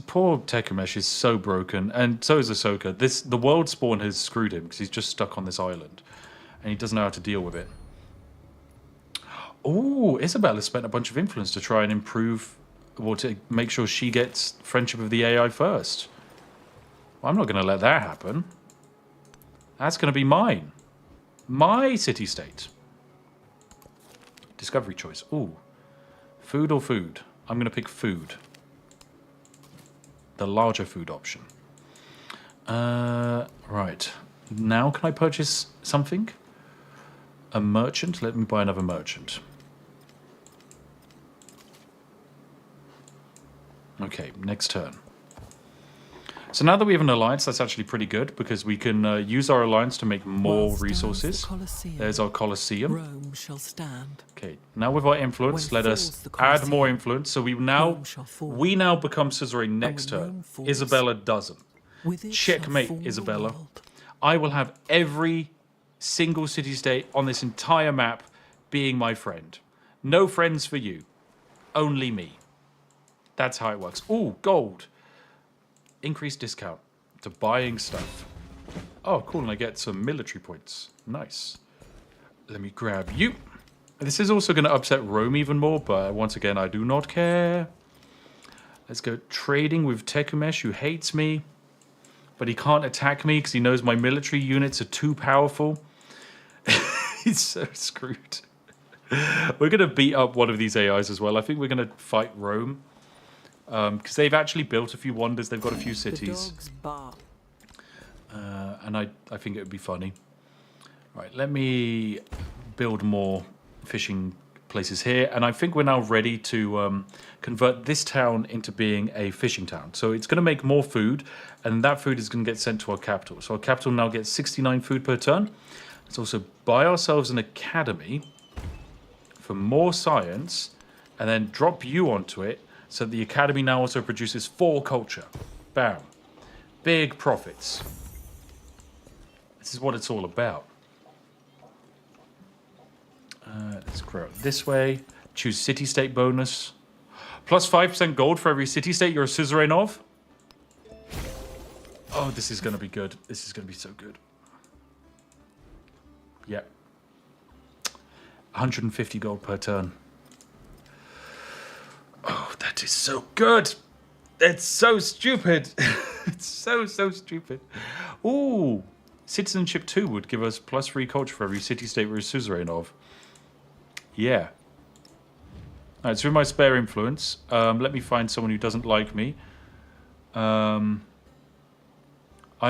Poor Tekamesh is so broken, and so is Ahsoka. The world spawn has screwed him because he's just stuck on this island, and he doesn't know how to deal with it. Oh, Isabella spent a bunch of influence to try and improve, or to make sure she gets friendship of the AI first. Well, I'm not going to let that happen. That's going to be mine. My city-state. Discovery choice. Ooh. Food or food? I'm going to pick food. The larger food option. Right. Now can I purchase something? A merchant? Let me buy another merchant. Okay, next turn. So now that we have an alliance, that's actually pretty good because we can use our alliance to make more resources. There's our Colosseum. Rome shall stand. Okay, now with our influence, let us add more influence. So we now become suzerain next turn. Isabella doesn't. Checkmate, Isabella. I will have every single city-state on this entire map being my friend. No friends for you. Only me. That's how it works. Ooh, gold. Increased discount to buying stuff. Oh, cool, and I get some military points. Nice. Let me grab you. This is also going to upset Rome even more, but once again, I do not care. Let's go trading with Tekumesh, who hates me, but he can't attack me because he knows my military units are too powerful. He's so screwed. We're going to beat up one of these AIs as well. I think we're going to fight Rome. because they've actually built a few wonders. They've got a few The cities, dogs bark. and I think it would be funny. Right, let me build more fishing places here, and I think we're now ready to convert this town into being a fishing town. So it's going to make more food, and that food is going to get sent to our capital. So our capital now gets 69 food per turn. Let's also buy ourselves an academy for more science, and then drop you onto it, so the academy now also produces 4 culture. Bam. Big profits. This is what it's all about. Let's grow it this way. Choose city-state bonus. Plus 5% gold for every city-state you're a suzerain of. Oh, this is going to be good. This is going to be so good. Yeah. 150 gold per turn. Oh, that is so good. It's so stupid. It's so stupid. Ooh. Citizenship 2 would give us plus 3 culture for every city-state we're a suzerain of. Yeah. Alright, so in my spare influence, let me find someone who doesn't like me. I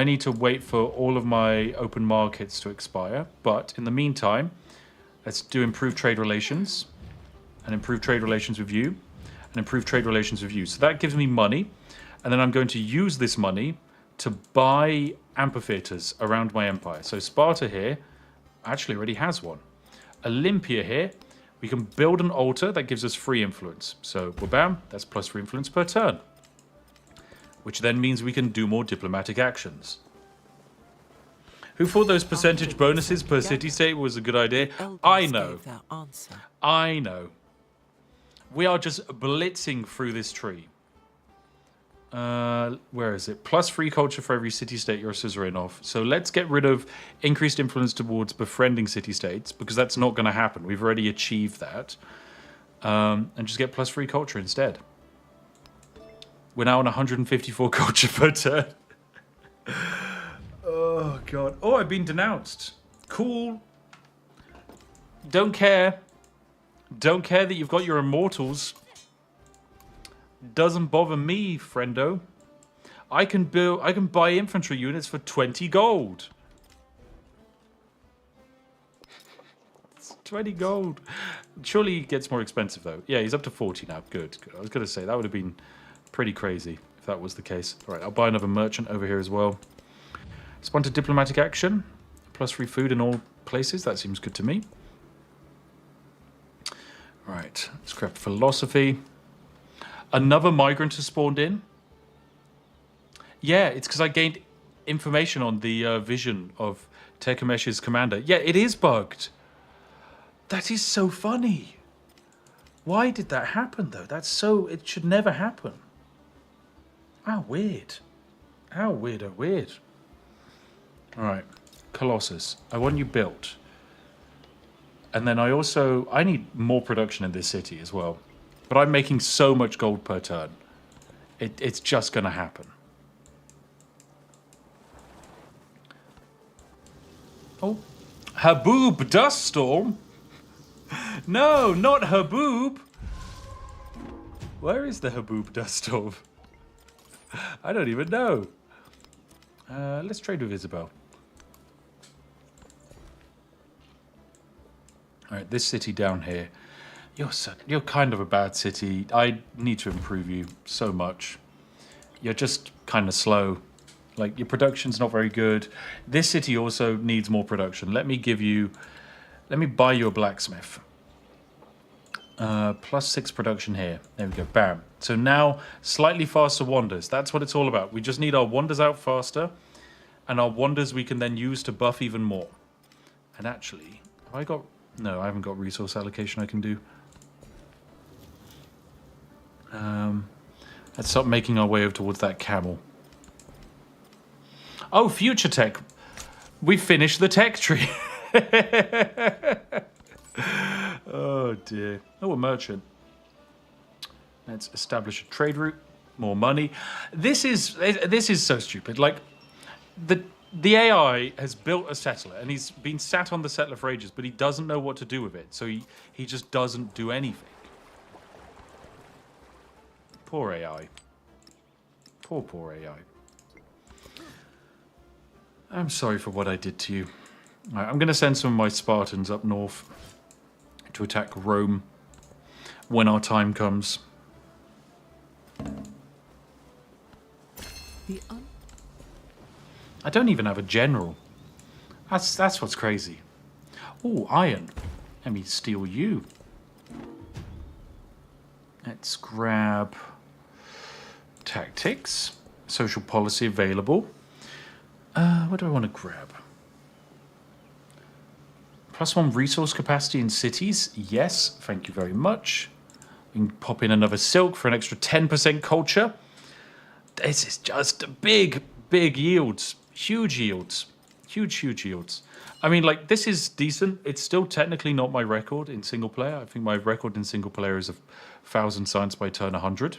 need to wait for all of my open markets to expire, but in the meantime, let's do improved trade relations, and improve trade relations with you, and improve trade relations with you. So that gives me money, and then I'm going to use this money to buy amphitheaters around my empire. So Sparta here actually already has one. Olympia here, we can build an altar that gives us free influence. So, bam, that's plus 3 influence per turn. Which then means we can do more diplomatic actions. Who thought those percentage bonuses per city-state was a good idea? I know. I know. We are just blitzing through this tree. Where is it? Plus 3 culture for every city-state you're a suzerain of. So let's get rid of increased influence towards befriending city-states, because that's not going to happen. We've already achieved that. And just get plus 3 culture instead. We're now on 154 culture per turn. Oh, God. Oh, I've been denounced. Cool. Don't care. Don't care that you've got your immortals. Doesn't bother me, friendo. I can buy infantry units for 20 gold. It's 20 gold. Surely he gets more expensive though. Yeah, he's up to 40 now. Good, good. I was gonna say that would have been pretty crazy if that was the case. Alright, I'll buy another merchant over here as well. Respond to diplomatic action. Plus free food in all places. That seems good to me. Right, let's grab philosophy. Another migrant has spawned in. Yeah, it's because I gained information on the vision of Tekemesh's commander. Yeah, it is bugged. That is so funny. Why did that happen, though? That's so... It should never happen. How weird. How weird, oh weird. All right, Colossus. I want you built. And then I need more production in this city as well. But I'm making so much gold per turn. It's just going to happen. Oh. Haboob Dust Storm? No, not Haboob. Where is the Haboob Dust Storm? I don't even know. Let's trade with Isabel. All right, this city down here. You're kind of a bad city. I need to improve you so much. You're just kind of slow. Like, your production's not very good. This city also needs more production. Let me buy you a blacksmith. Plus 6 production here. There we go, bam. So now, slightly faster wonders. That's what it's all about. We just need our wonders out faster. And our wonders we can then use to buff even more. And actually, have I got... No, I haven't got resource allocation I can do. Let's start making our way over towards that camel. Oh, future tech. We finished the tech tree. Oh, dear. Oh, a merchant. Let's establish a trade route. More money. This is so stupid. Like, the AI has built a settler, and he's been sat on the settler for ages, but he doesn't know what to do with it. So he just doesn't do anything. Poor AI. Poor AI. I'm sorry for what I did to you. Right, I'm going to send some of my Spartans up north to attack Rome when our time comes. I don't even have a general. That's what's crazy. Oh, iron. Let me steal you. Let's grab tactics. Social policy available. What do I want to grab? +1 resource capacity in cities. Yes, thank you very much. We can pop in another silk for an extra 10% culture. This is just big yields. Huge yields. Huge yields. I mean, like, this is decent. It's still technically not my record in single player. I think my record in single player is 1,000 science by turn 100.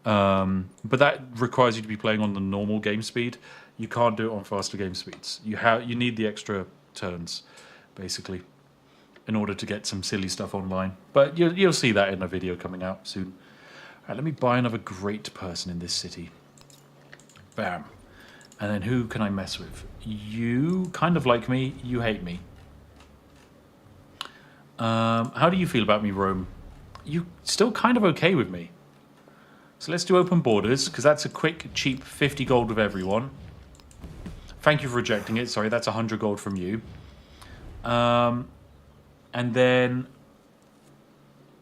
But that requires you to be playing on the normal game speed. You can't do it on faster game speeds. You need the extra turns, basically, in order to get some silly stuff online. But you'll see that in a video coming out soon. All right, let me buy another great person in this city. Bam. And then who can I mess with? You kind of like me. You hate me. How do you feel about me, Rome? You still kind of okay with me. So let's do open borders, because that's a quick, cheap 50 gold with everyone. Thank you for rejecting it. Sorry, that's 100 gold from you. And then...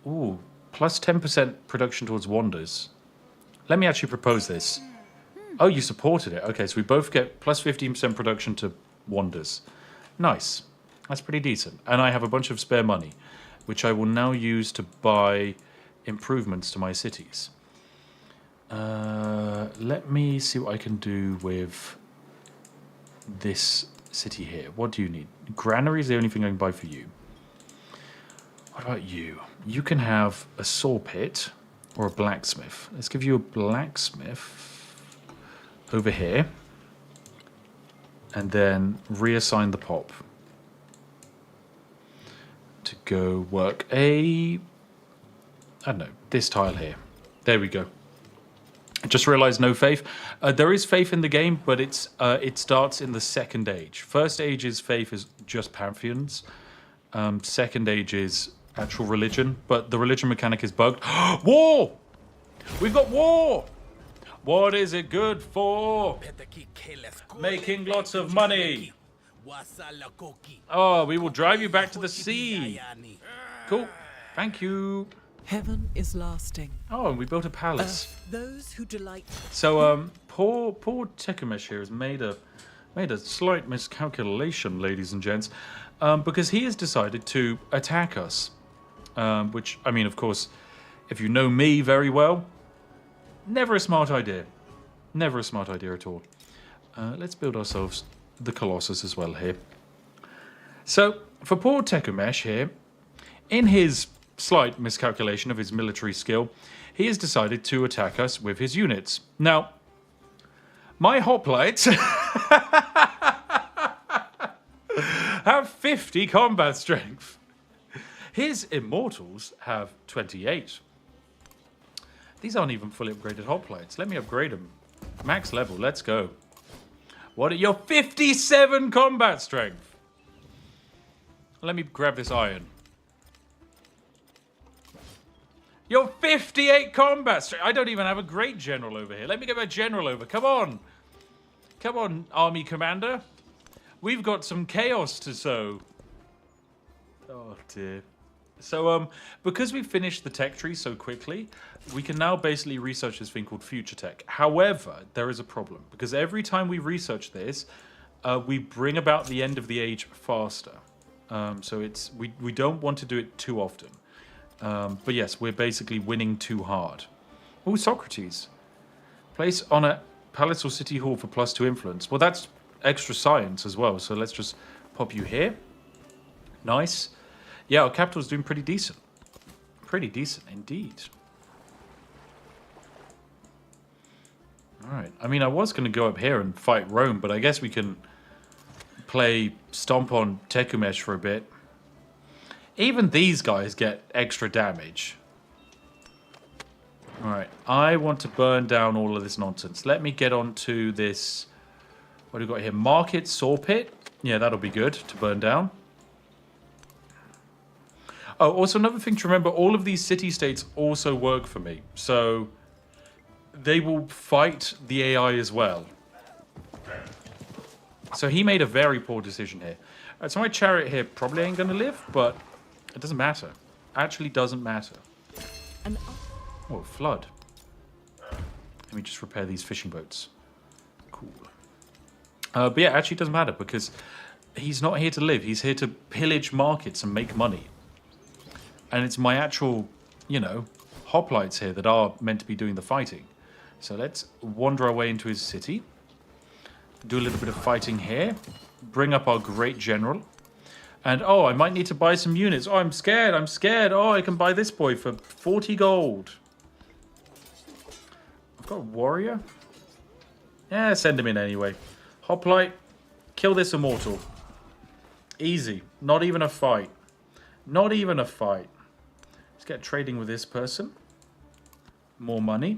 Ooh, plus 10% production towards wonders. Let me actually propose this. Oh, you supported it. Okay, so we both get plus 15% production to wonders. Nice. That's pretty decent. And I have a bunch of spare money, which I will now use to buy improvements to my cities. Let me see what I can do with this city here. What do you need? Granary is the only thing I can buy for you. What about you? You can have a saw pit or a blacksmith. Let's give you a blacksmith over here. And then reassign the pop to go work I don't know, this tile here. There we go. I just realized no faith. There is faith in the game, but it starts in the second age. First age is faith is just pantheons. Second age is actual religion, but the religion mechanic is bugged. War! We've got war! What is it good for? Making lots of money. Oh, we will drive you back to the sea. Cool. Thank you. Heaven is lasting. Oh, and we built a palace. Those who delight. So, poor Tekamesh here has made a slight miscalculation, ladies and gents, because he has decided to attack us. Which, I mean, of course, if you know me very well, never a smart idea. Never a smart idea at all. Let's build ourselves the Colossus as well here. So, for poor Tekamesh here, in his slight miscalculation of his military skill, he has decided to attack us with his units. Now, my hoplites have 50 combat strength. His immortals have 28. These aren't even fully upgraded hoplites. Let me upgrade them. Max level, let's go. What are your 57 combat strength? Let me grab this iron. You're 58 combat strength. I don't even have a great general over here. Let me get my general over. Come on. Come on, army commander. We've got some chaos to sow. Oh, dear. So, because we finished the tech tree so quickly, we can now basically research this thing called future tech. However, there is a problem. Because every time we research this, we bring about the end of the age faster. So it's we don't want to do it too often. But yes, we're basically winning too hard. Oh, Socrates. Place on a palace or city hall for +2 influence. Well, that's extra science as well. So let's just pop you here. Nice. Yeah, our capital's doing pretty decent. Pretty decent indeed. All right. I mean, I was going to go up here and fight Rome, but I guess we can play Stomp on Tekumesh for a bit. Even these guys get extra damage. Alright, I want to burn down all of this nonsense. Let me get on to this... What do we got here? Market, saw pit. Yeah, that'll be good to burn down. Oh, also another thing to remember, all of these city-states also work for me. So they will fight the AI as well. So he made a very poor decision here. So my chariot here probably ain't going to live, but it doesn't matter. Actually doesn't matter. Oh, flood. Let me just repair these fishing boats. Cool. But yeah, actually doesn't matter because he's not here to live. He's here to pillage markets and make money. And it's my actual, you know, hoplites here that are meant to be doing the fighting. So let's wander our way into his city. Do a little bit of fighting here. Bring up our great general. And, oh, I might need to buy some units. Oh, I'm scared. I'm scared. Oh, I can buy this boy for 40 gold. I've got a warrior. Yeah, send him in anyway. Hoplite, kill this immortal. Easy. Not even a fight. Not even a fight. Let's get trading with this person. More money.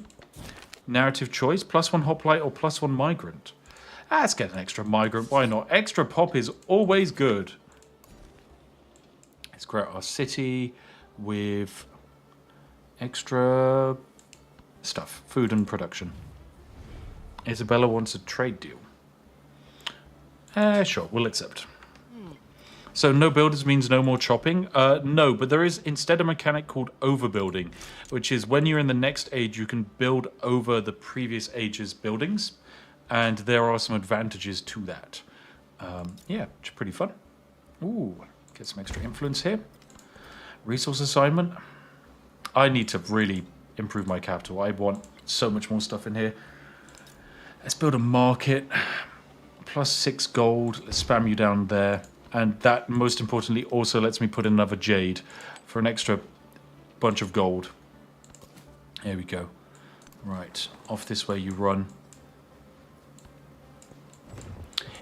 Narrative choice. +1 hoplite or +1 migrant. Let's get an extra migrant. Why not? Extra pop is always good. Let's grow our city with extra stuff. Food and production. Isabella wants a trade deal. Sure, we'll accept. So no builders means no more chopping? No, but there is instead a mechanic called overbuilding, which is when you're in the next age, you can build over the previous age's buildings, and there are some advantages to that. Yeah, which is pretty fun. Ooh, get some extra influence here. Resource assignment. I need to really improve my capital. I want so much more stuff in here. Let's build a market. +6 gold. Let's spam you down there. And that, most importantly, also lets me put in another jade for an extra bunch of gold. There we go. Right, off this way you run.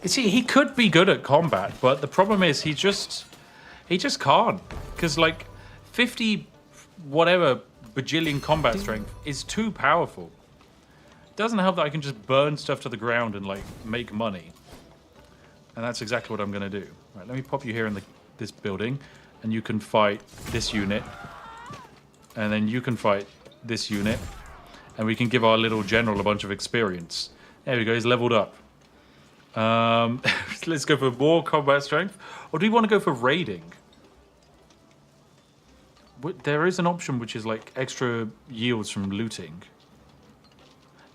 You see, he could be good at combat, but the problem is he just can't. Because, like, 50 whatever bajillion combat strength is too powerful. It doesn't help that I can just burn stuff to the ground and, like, make money. And that's exactly what I'm going to do. Right, let me pop you here in this building, and you can fight this unit. And then you can fight this unit. And we can give our little general a bunch of experience. There we go, he's leveled up. Let's go for more combat strength. Or do we want to go for raiding? There is an option which is like extra yields from looting.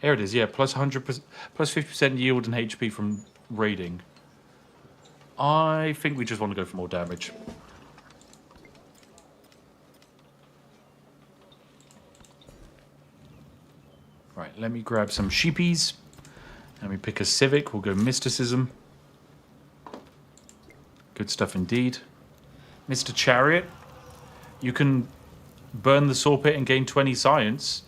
There it is, yeah, plus 100%, plus 50% yield and HP from raiding. I think we just want to go for more damage. Right, let me grab some sheepies. Let me pick a civic. We'll go mysticism. Good stuff indeed. Mr. Chariot. You can burn the saw pit and gain 20 science.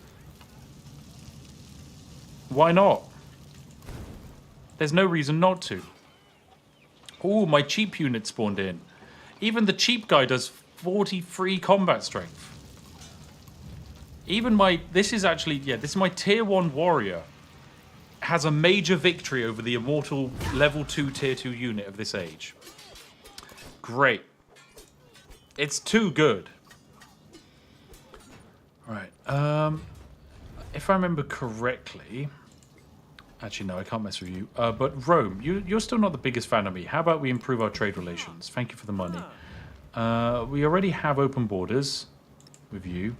Why not? There's no reason not to. Oh, my cheap unit spawned in. Even the cheap guy does 43 combat strength. Even my... This is actually... Yeah, this is my tier 1 warrior. Has a major victory over the immortal level 2 tier 2 unit of this age. Great. It's too good. Right. If I remember correctly... Actually, no, I can't mess with you. But Rome, you're still not the biggest fan of me. How about we improve our trade relations? Thank you for the money. We already have open borders with you.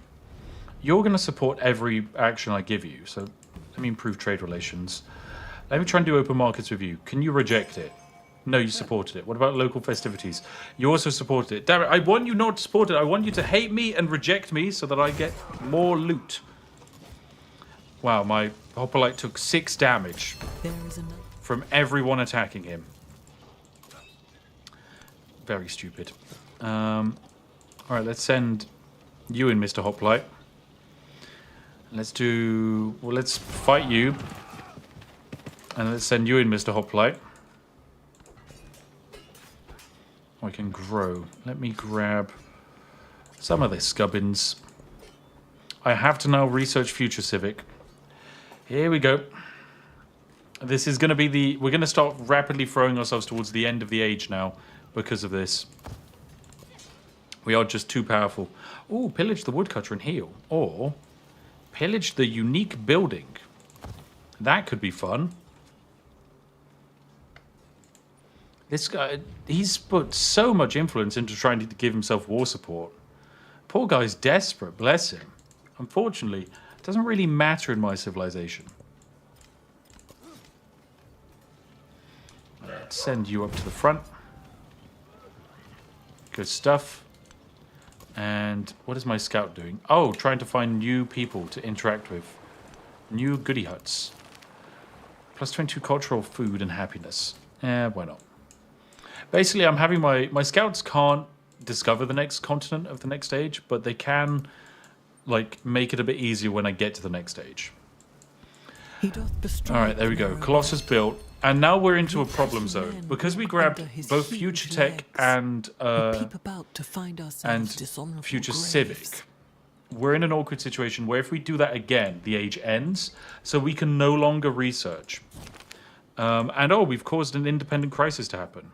You're going to support every action I give you. So let me improve trade relations. Let me try and do open markets with you. Can you reject it? No, you supported it. What about local festivities? You also supported it. Damn it, I want you not to support it. I want you to hate me and reject me so that I get more loot. Wow, my hoplite took 6 damage from everyone attacking him. Very stupid. Alright, let's send you in, Mr. Hoplite. Let's do... Well, let's fight you. And let's send you in, Mr. Hoplite. I can grow. Let me grab some of this gubbins. I have to now research future civic. Here we go. This is going to be the... We're going to start rapidly throwing ourselves towards the end of the age now because of this. We are just too powerful. Ooh, pillage the woodcutter and heal. Or pillage the unique building. That could be fun. This guy, he's put so much influence into trying to give himself war support. Poor guy's desperate, bless him. Unfortunately, it doesn't really matter in my civilization. Let's send you up to the front. Good stuff. And what is my scout doing? Oh, trying to find new people to interact with. New goodie huts. Plus 22 cultural food and happiness. Why not? Basically, I'm having my scouts can't discover the next continent of the next stage, but they can, like, make it a bit easier when I get to the next stage. All right, there we go. Colossus built. And now we're into a problem zone. Because we grabbed both future tech and future civic, we're in an awkward situation where if we do that again, the age ends, so we can no longer research. And we've caused an independent crisis to happen.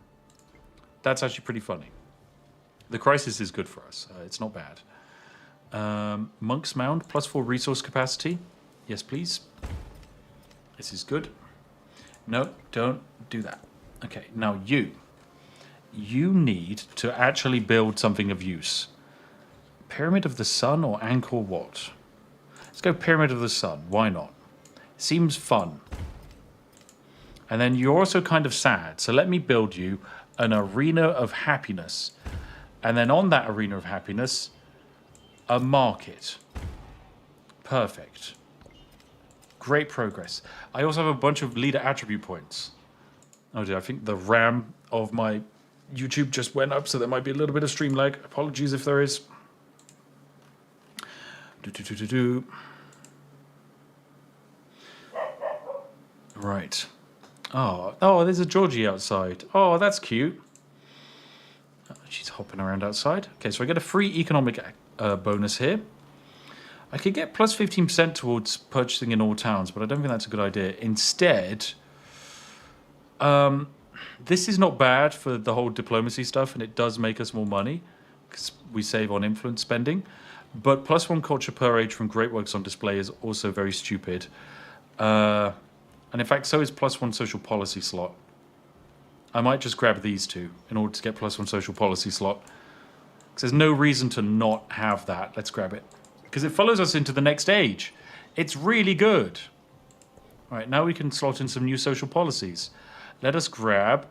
That's actually pretty funny. The crisis is good for us. It's not bad. Monk's Mound, +4 resource capacity. Yes, please. This is good. No, don't do that. Okay, now you need to actually build something of use. Pyramid of the Sun or Angkor Wat? Let's go Pyramid of the Sun. Why not? Seems fun. And then you're also kind of sad, so let me build you an arena of happiness. And then on that arena of happiness, a market. Perfect. Great progress. I also have a bunch of leader attribute points. Oh dear, I think the RAM of my YouTube just went up, so there might be a little bit of stream lag. Apologies if there is. Right. Oh, there's a Georgie outside. Oh, that's cute. She's hopping around outside. Okay, so I get a free economic bonus here. I could get plus 15% towards purchasing in all towns, but I don't think that's a good idea. Instead, this is not bad for the whole diplomacy stuff, and it does make us more money because we save on influence spending. But +1 culture per age from great works on display is also very stupid. And in fact, so is +1 social policy slot. I might just grab these two in order to get +1 social policy slot. Because there's no reason to not have that. Let's grab it. Because it follows us into the next age. It's really good. All right, now we can slot in some new social policies. Let us grab...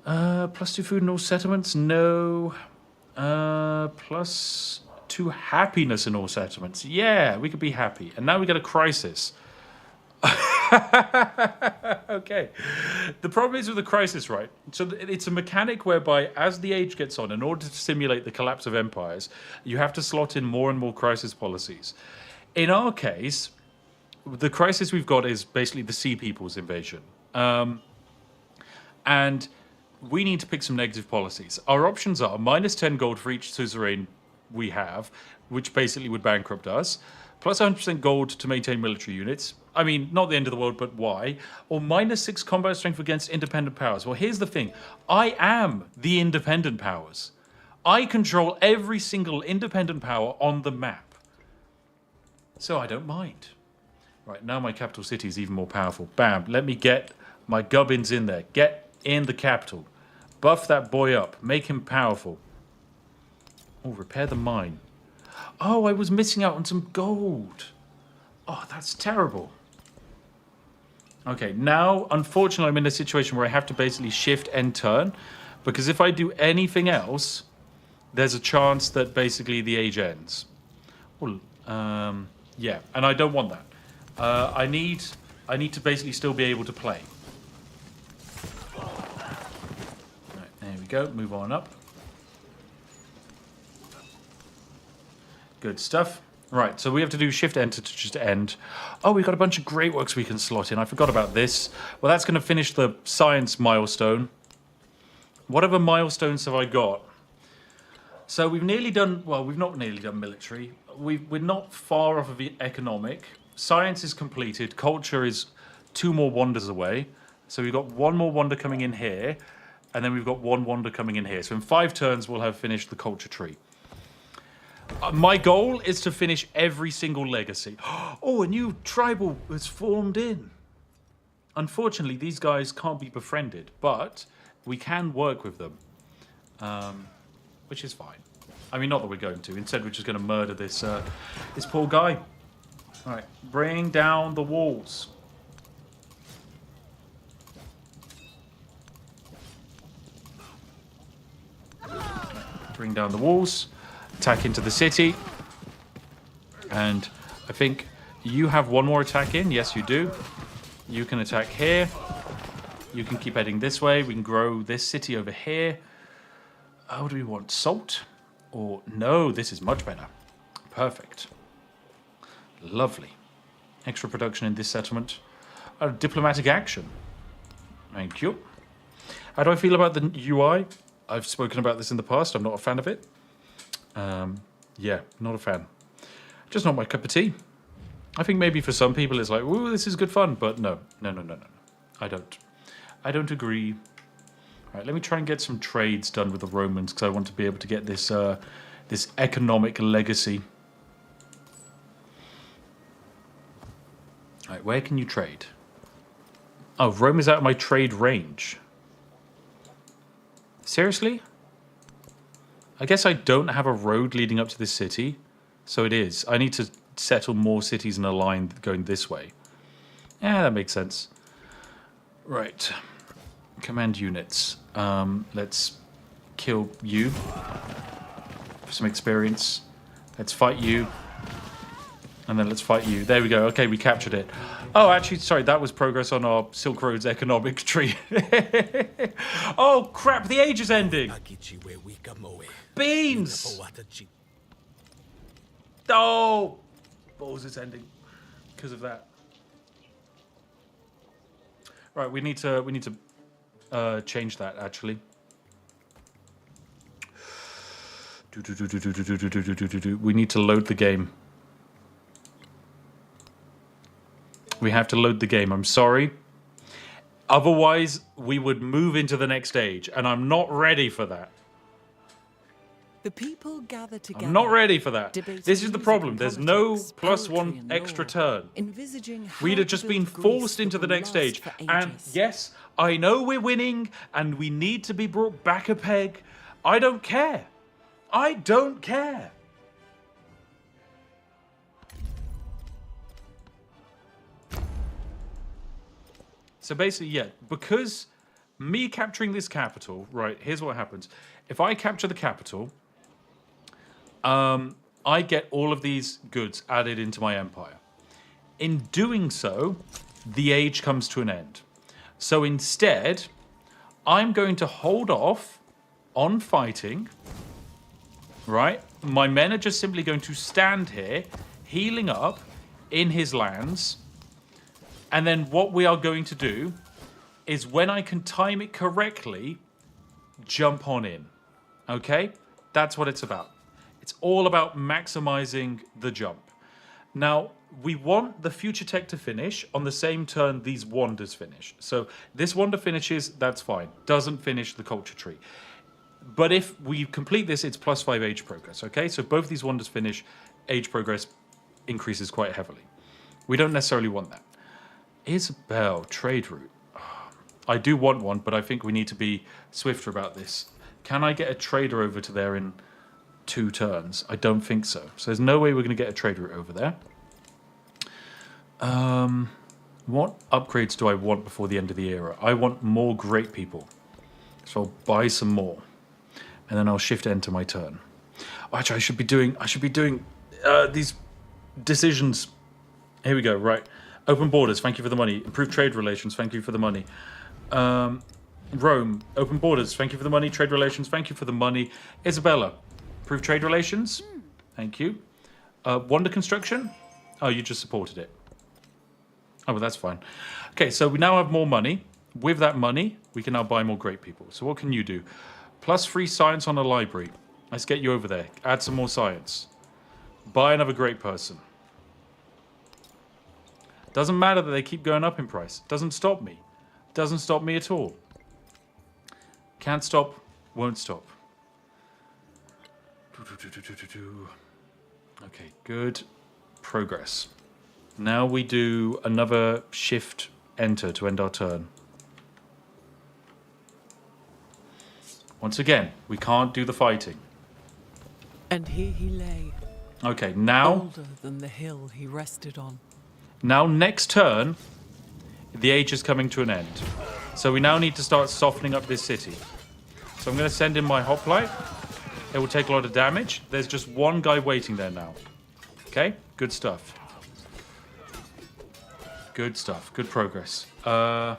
+2 food in all settlements? No. +2 happiness in all settlements. Yeah, we could be happy. And now we get a crisis. Okay. The problem is with the crisis, right? So it's a mechanic whereby as the age gets on, in order to simulate the collapse of empires, you have to slot in more and more crisis policies. In our case, the crisis we've got is basically the Sea People's invasion. And we need to pick some negative policies. Our options are -10 gold for each suzerain we have, which basically would bankrupt us, plus 100% gold to maintain military units. I mean, not the end of the world, but why? Or -6 combat strength against independent powers. Well, here's the thing. I am the independent powers. I control every single independent power on the map. So I don't mind. Right, now my capital city is even more powerful. Bam, let me get my gubbins in there. Get in the capital. Buff that boy up. Make him powerful. Oh, repair the mine. Oh, I was missing out on some gold. Oh, that's terrible. Okay, now, unfortunately, I'm in a situation where I have to basically shift and turn. Because if I do anything else, there's a chance that basically the age ends. Well, yeah, and I don't want that. I need to basically still be able to play. Right, there we go. Move on up. Good stuff. Right, so we have to do shift enter to just end. Oh, we've got a bunch of great works we can slot in. I forgot about this. Well, that's going to finish the science milestone. What other milestones have I got? So we've nearly done, well, we've not nearly done military. we're not far off of the economic. Science is completed. Culture is 2 more wonders away. So we've got 1 more wonder coming in here, and then we've got 1 wonder coming in here. So in 5 turns, we'll have finished the culture tree. My goal is to finish every single legacy. Oh, a new tribal has formed in. Unfortunately, these guys can't be befriended, but we can work with them, which is fine. I mean, not that we're going to. Instead, we're just going to murder this this poor guy. All right, bring down the walls. Bring down the walls. Attack into the city. And I think you have 1 more attack in. Yes, you do. You can attack here. You can keep heading this way. We can grow this city over here. What do we want? Salt? Or no, this is much better. Perfect. Lovely. Extra production in this settlement. Diplomatic action. Thank you. How do I feel about the UI? I've spoken about this in the past. I'm not a fan of it. Yeah, not a fan. Just not my cup of tea. I think maybe for some people it's like, ooh, this is good fun. But no. I don't agree. All right, let me try and get some trades done with the Romans because I want to be able to get this this economic legacy. All right, where can you trade? Oh, Rome is out of my trade range. Seriously? I guess I don't have a road leading up to this city, so it is. I need to settle more cities in a line going this way. Yeah, that makes sense. Right. Command units. Let's kill you for some experience. Let's fight you. And then let's fight you. There we go. Okay, we captured it. Oh, actually, sorry, that was progress on our Silk Road's economic tree. Oh, crap, the age is ending. Beans! Oh! Balls is ending because of that. Right, we need to change that, actually. We need to load the game. We have to load the game. I'm sorry. Otherwise, we would move into the next stage, and I'm not ready for that. The people gather together. I'm not ready for that. This is the problem. There's no +1 extra turn. We'd have just been forced into the next stage. And yes, I know we're winning, and we need to be brought back a peg. I don't care. I don't care. So basically, yeah, because me capturing this capital, right, here's what happens. If I capture the capital, I get all of these goods added into my empire. In doing so, the age comes to an end. So instead, I'm going to hold off on fighting, right? My men are just simply going to stand here, healing up in his lands. And then what we are going to do is when I can time it correctly, jump on in. Okay? That's what it's about. It's all about maximizing the jump. Now, we want the future tech to finish on the same turn these wonders finish. So this wonder finishes, that's fine. Doesn't finish the culture tree. But if we complete this, it's +5 age progress, okay? So both these wonders finish, age progress increases quite heavily. We don't necessarily want that. Isabel, trade route. I do want one, but I think we need to be swifter about this. Can I get a trader over to there in 2 turns? I don't think so. So there's no way we're going to get a trade route over there. What upgrades do I want before the end of the era? I want more great people. So I'll buy some more. And then I'll shift enter my turn. Actually, I should be doing these decisions. Here we go, right. Open borders, thank you for the money. Improved trade relations, thank you for the money. Rome, open borders, thank you for the money. Trade relations, thank you for the money. Isabella, improved trade relations, thank you. Wonder construction, oh, you just supported it. Oh, well, that's fine. Okay, so we now have more money. With that money, we can now buy more great people. So what can you do? +3 science on a library. Let's get you over there. Add some more science. Buy another great person. Doesn't matter that they keep going up in price. Doesn't stop me. Doesn't stop me at all. Can't stop, won't stop. Okay, good progress. Now we do another shift enter to end our turn. Once again, we can't do the fighting. And here he lay, Okay, now older than the hill he rested on. next turn, the age is coming to an end. So we now need to start softening up this city. So I'm going to send in my hoplite. It will take a lot of damage. There's just one guy waiting there now. Okay, good stuff. Good stuff. Good progress. No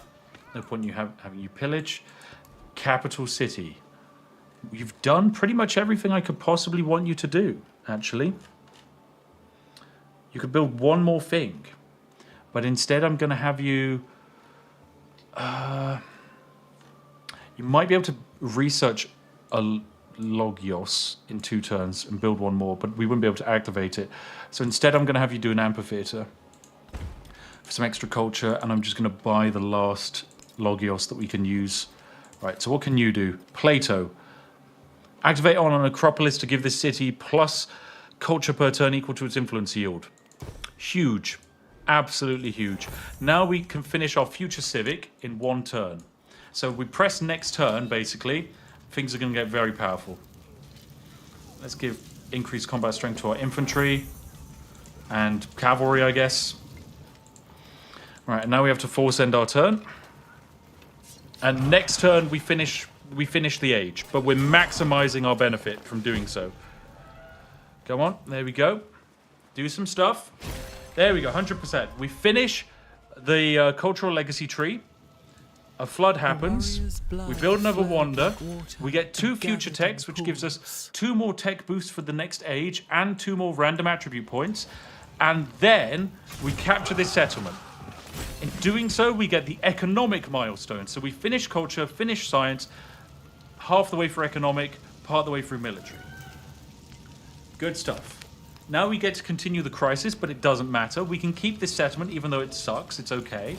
point in you having you pillage. Capital city. You've done pretty much everything I could possibly want you to do, actually. You could build one more thing. But instead I'm going to have you... you might be able to research a Logios in 2 turns and build one more, but we wouldn't be able to activate it. So instead I'm going to have you do an amphitheater for some extra culture, and I'm just going to buy the last Logios that we can use. Right, so what can you do? Plato. Activate on an Acropolis to give this city plus culture per turn equal to its influence yield. Huge. Absolutely huge. Now we can finish our future civic in 1 turn. So we press next turn, basically, things are going to get very powerful. Let's give increased combat strength to our infantry and cavalry, I guess. Right, now we have to force end our turn. And next turn we finish the age, but we're maximizing our benefit from doing so. Come on, there we go. Do some stuff. There we go, 100%. We finish the cultural legacy tree. A flood happens. We build another wonder. We get 2 future techs, which gives us 2 more tech boosts for the next age and 2 more random attribute points. And then we capture this settlement. In doing so, we get the economic milestone. So we finish culture, finish science, half the way for economic, part of the way through military. Good stuff. Now we get to continue the crisis, but it doesn't matter. We can keep this settlement, even though it sucks. It's okay.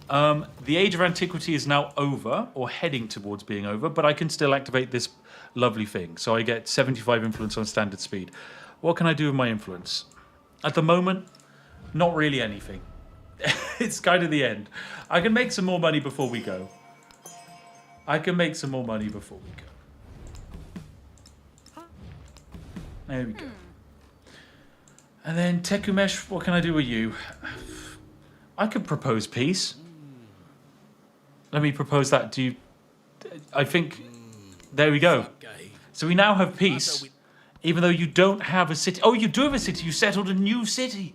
The Age of Antiquity is now over, or heading towards being over, but I can still activate this lovely thing. So I get 75 influence on standard speed. What can I do with my influence? At the moment, not really anything. It's kind of the end. I can make some more money before we go. There we go. And then Tekumesh, what can I do with you? I could propose peace. Let me propose that to you. I think... There we go. So we now have peace, even though you don't have a city. Oh, you do have a city. You settled a new city.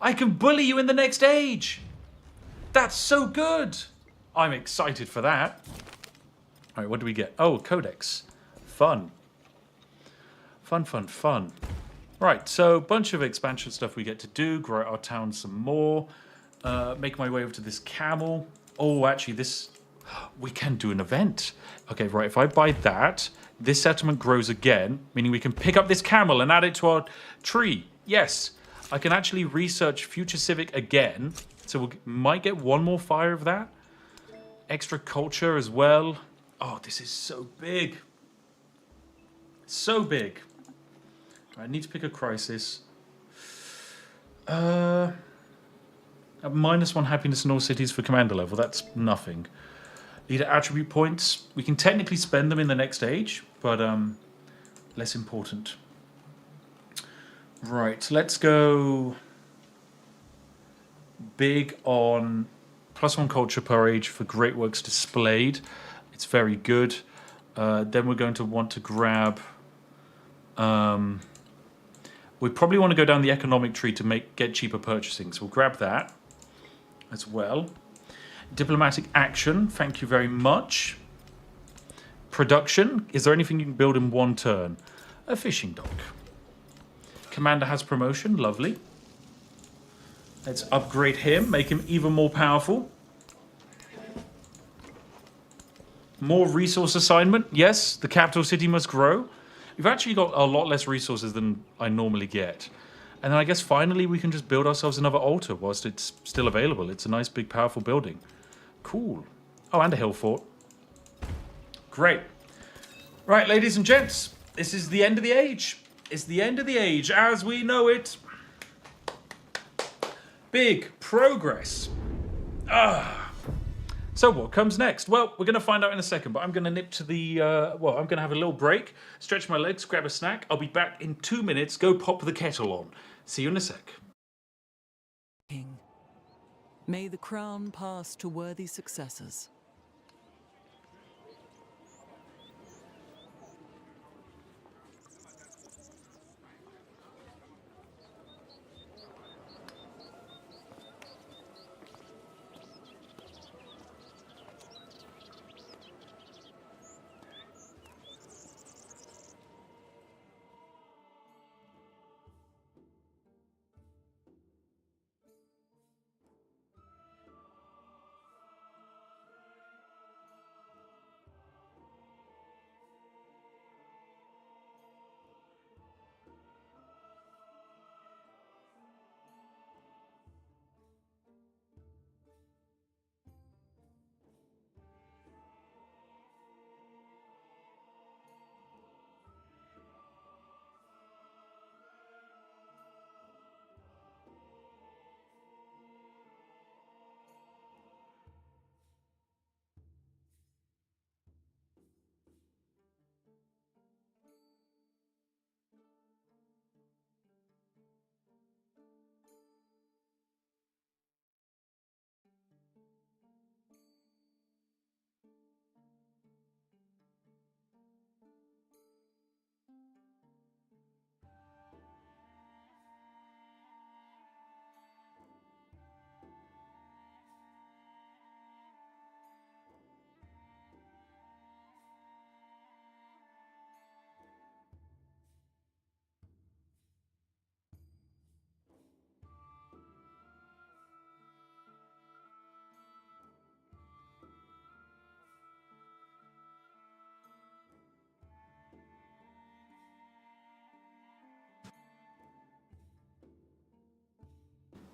I can bully you in the next age. That's so good. I'm excited for that. All right, what do we get? Oh, Codex. Fun. Fun. Right, so a bunch of expansion stuff we get to do. Grow our town some more. Make my way over to this camel. Oh, actually, this... We can do an event. Okay, right, if I buy that, this settlement grows again, meaning we can pick up this camel and add it to our tree. Yes, I can actually research Future Civic again. So we might get 1 more fire of that. Extra culture as well. Oh, this is so big. So big. I need to pick a crisis. A -1 happiness in all cities for commander level. That's nothing. Leader attribute points. We can technically spend them in the next age, but less important. Right, let's go big on +1 culture per age for great works displayed. It's very good. Then we're going to want to grab... we probably want to go down the economic tree to get cheaper purchasing, so we'll grab that as well. Diplomatic action, thank you very much. Production, is there anything you can build in 1 turn? A fishing dock. Commander has promotion, lovely. Let's upgrade him, make him even more powerful. More resource assignment, yes, the capital city must grow. We've actually got a lot less resources than I normally get. And then I guess finally we can just build ourselves another altar whilst it's still available. It's a nice, big, powerful building. Cool. Oh, and a hill fort. Great. Right, ladies and gents, this is the end of the age. It's the end of the age as we know it. Big progress. So what comes next? Well, we're going to find out in a second, but I'm going to nip to the, I'm going to have a little break, stretch my legs, grab a snack. I'll be back in 2 minutes. Go pop the kettle on. See you in a sec. King, may the crown pass to worthy successors.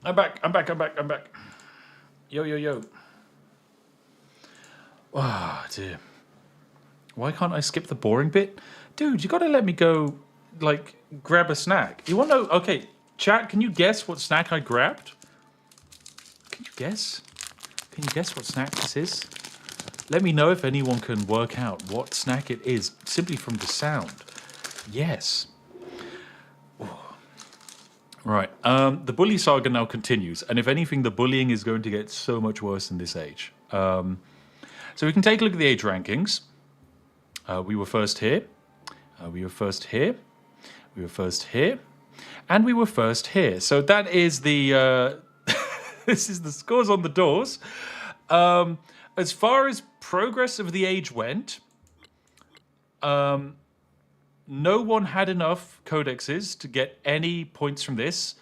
I'm back. Yo. Ah, dear. Why can't I skip the boring bit? Dude, you gotta let me go, like, grab a snack. You wanna know? Okay, chat, can you guess what snack I grabbed? Can you guess? Can you guess what snack this is? Let me know if anyone can work out what snack it is, simply from the sound. Yes. Right. The bully saga now continues, and if anything, the bullying is going to get so much worse in this age. So we can take a look at the age rankings. We were first here. We were first here. We were first here. And we were first here. So that is the... this is the scores on the doors. As far as progress of the age went, no one had enough codexes to get any points from this.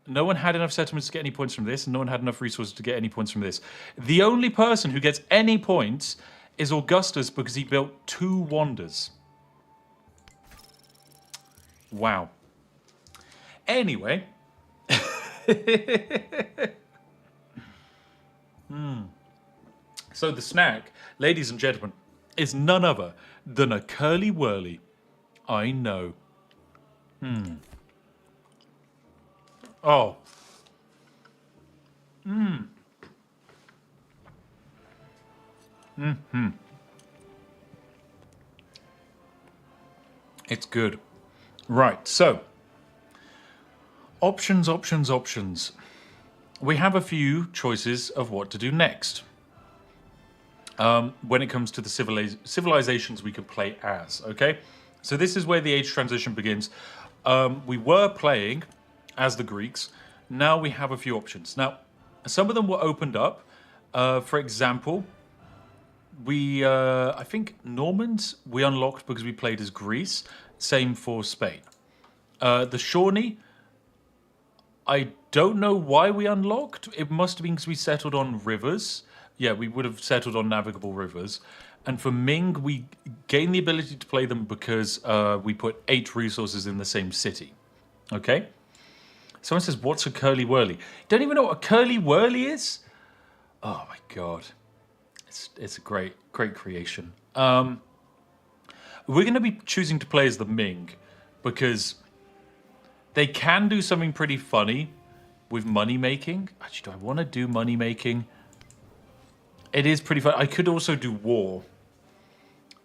No one had enough settlements to get any points from this, and no one had enough resources to get any points from this. The only person who gets any points is Augustus because he built 2 wonders. Wow. Anyway. So the snack, ladies and gentlemen, is none other than a curly whirly. I know. Oh. It's good. Right, so. Options. We have a few choices of what to do next. When it comes to the civilizations we can play as, okay? So this is where the age transition begins. We were playing as the Greeks. Now we have a few options. Now, some of them were opened up. For example, I think Normans we unlocked because we played as Greece. Same for Spain. The Shawnee, I don't know why we unlocked. It must have been because we settled on rivers. Yeah, we would have settled on navigable rivers. And for Ming, we gained the ability to play them because we put 8 resources in the same city. Okay? Someone says, what's a curly whirly? Don't even know what a curly whirly is? Oh my god. It's a great creation. We're going to be choosing to play as the Ming because they can do something pretty funny with money making. Actually, do I want to do money making? It is pretty fun. I could also do war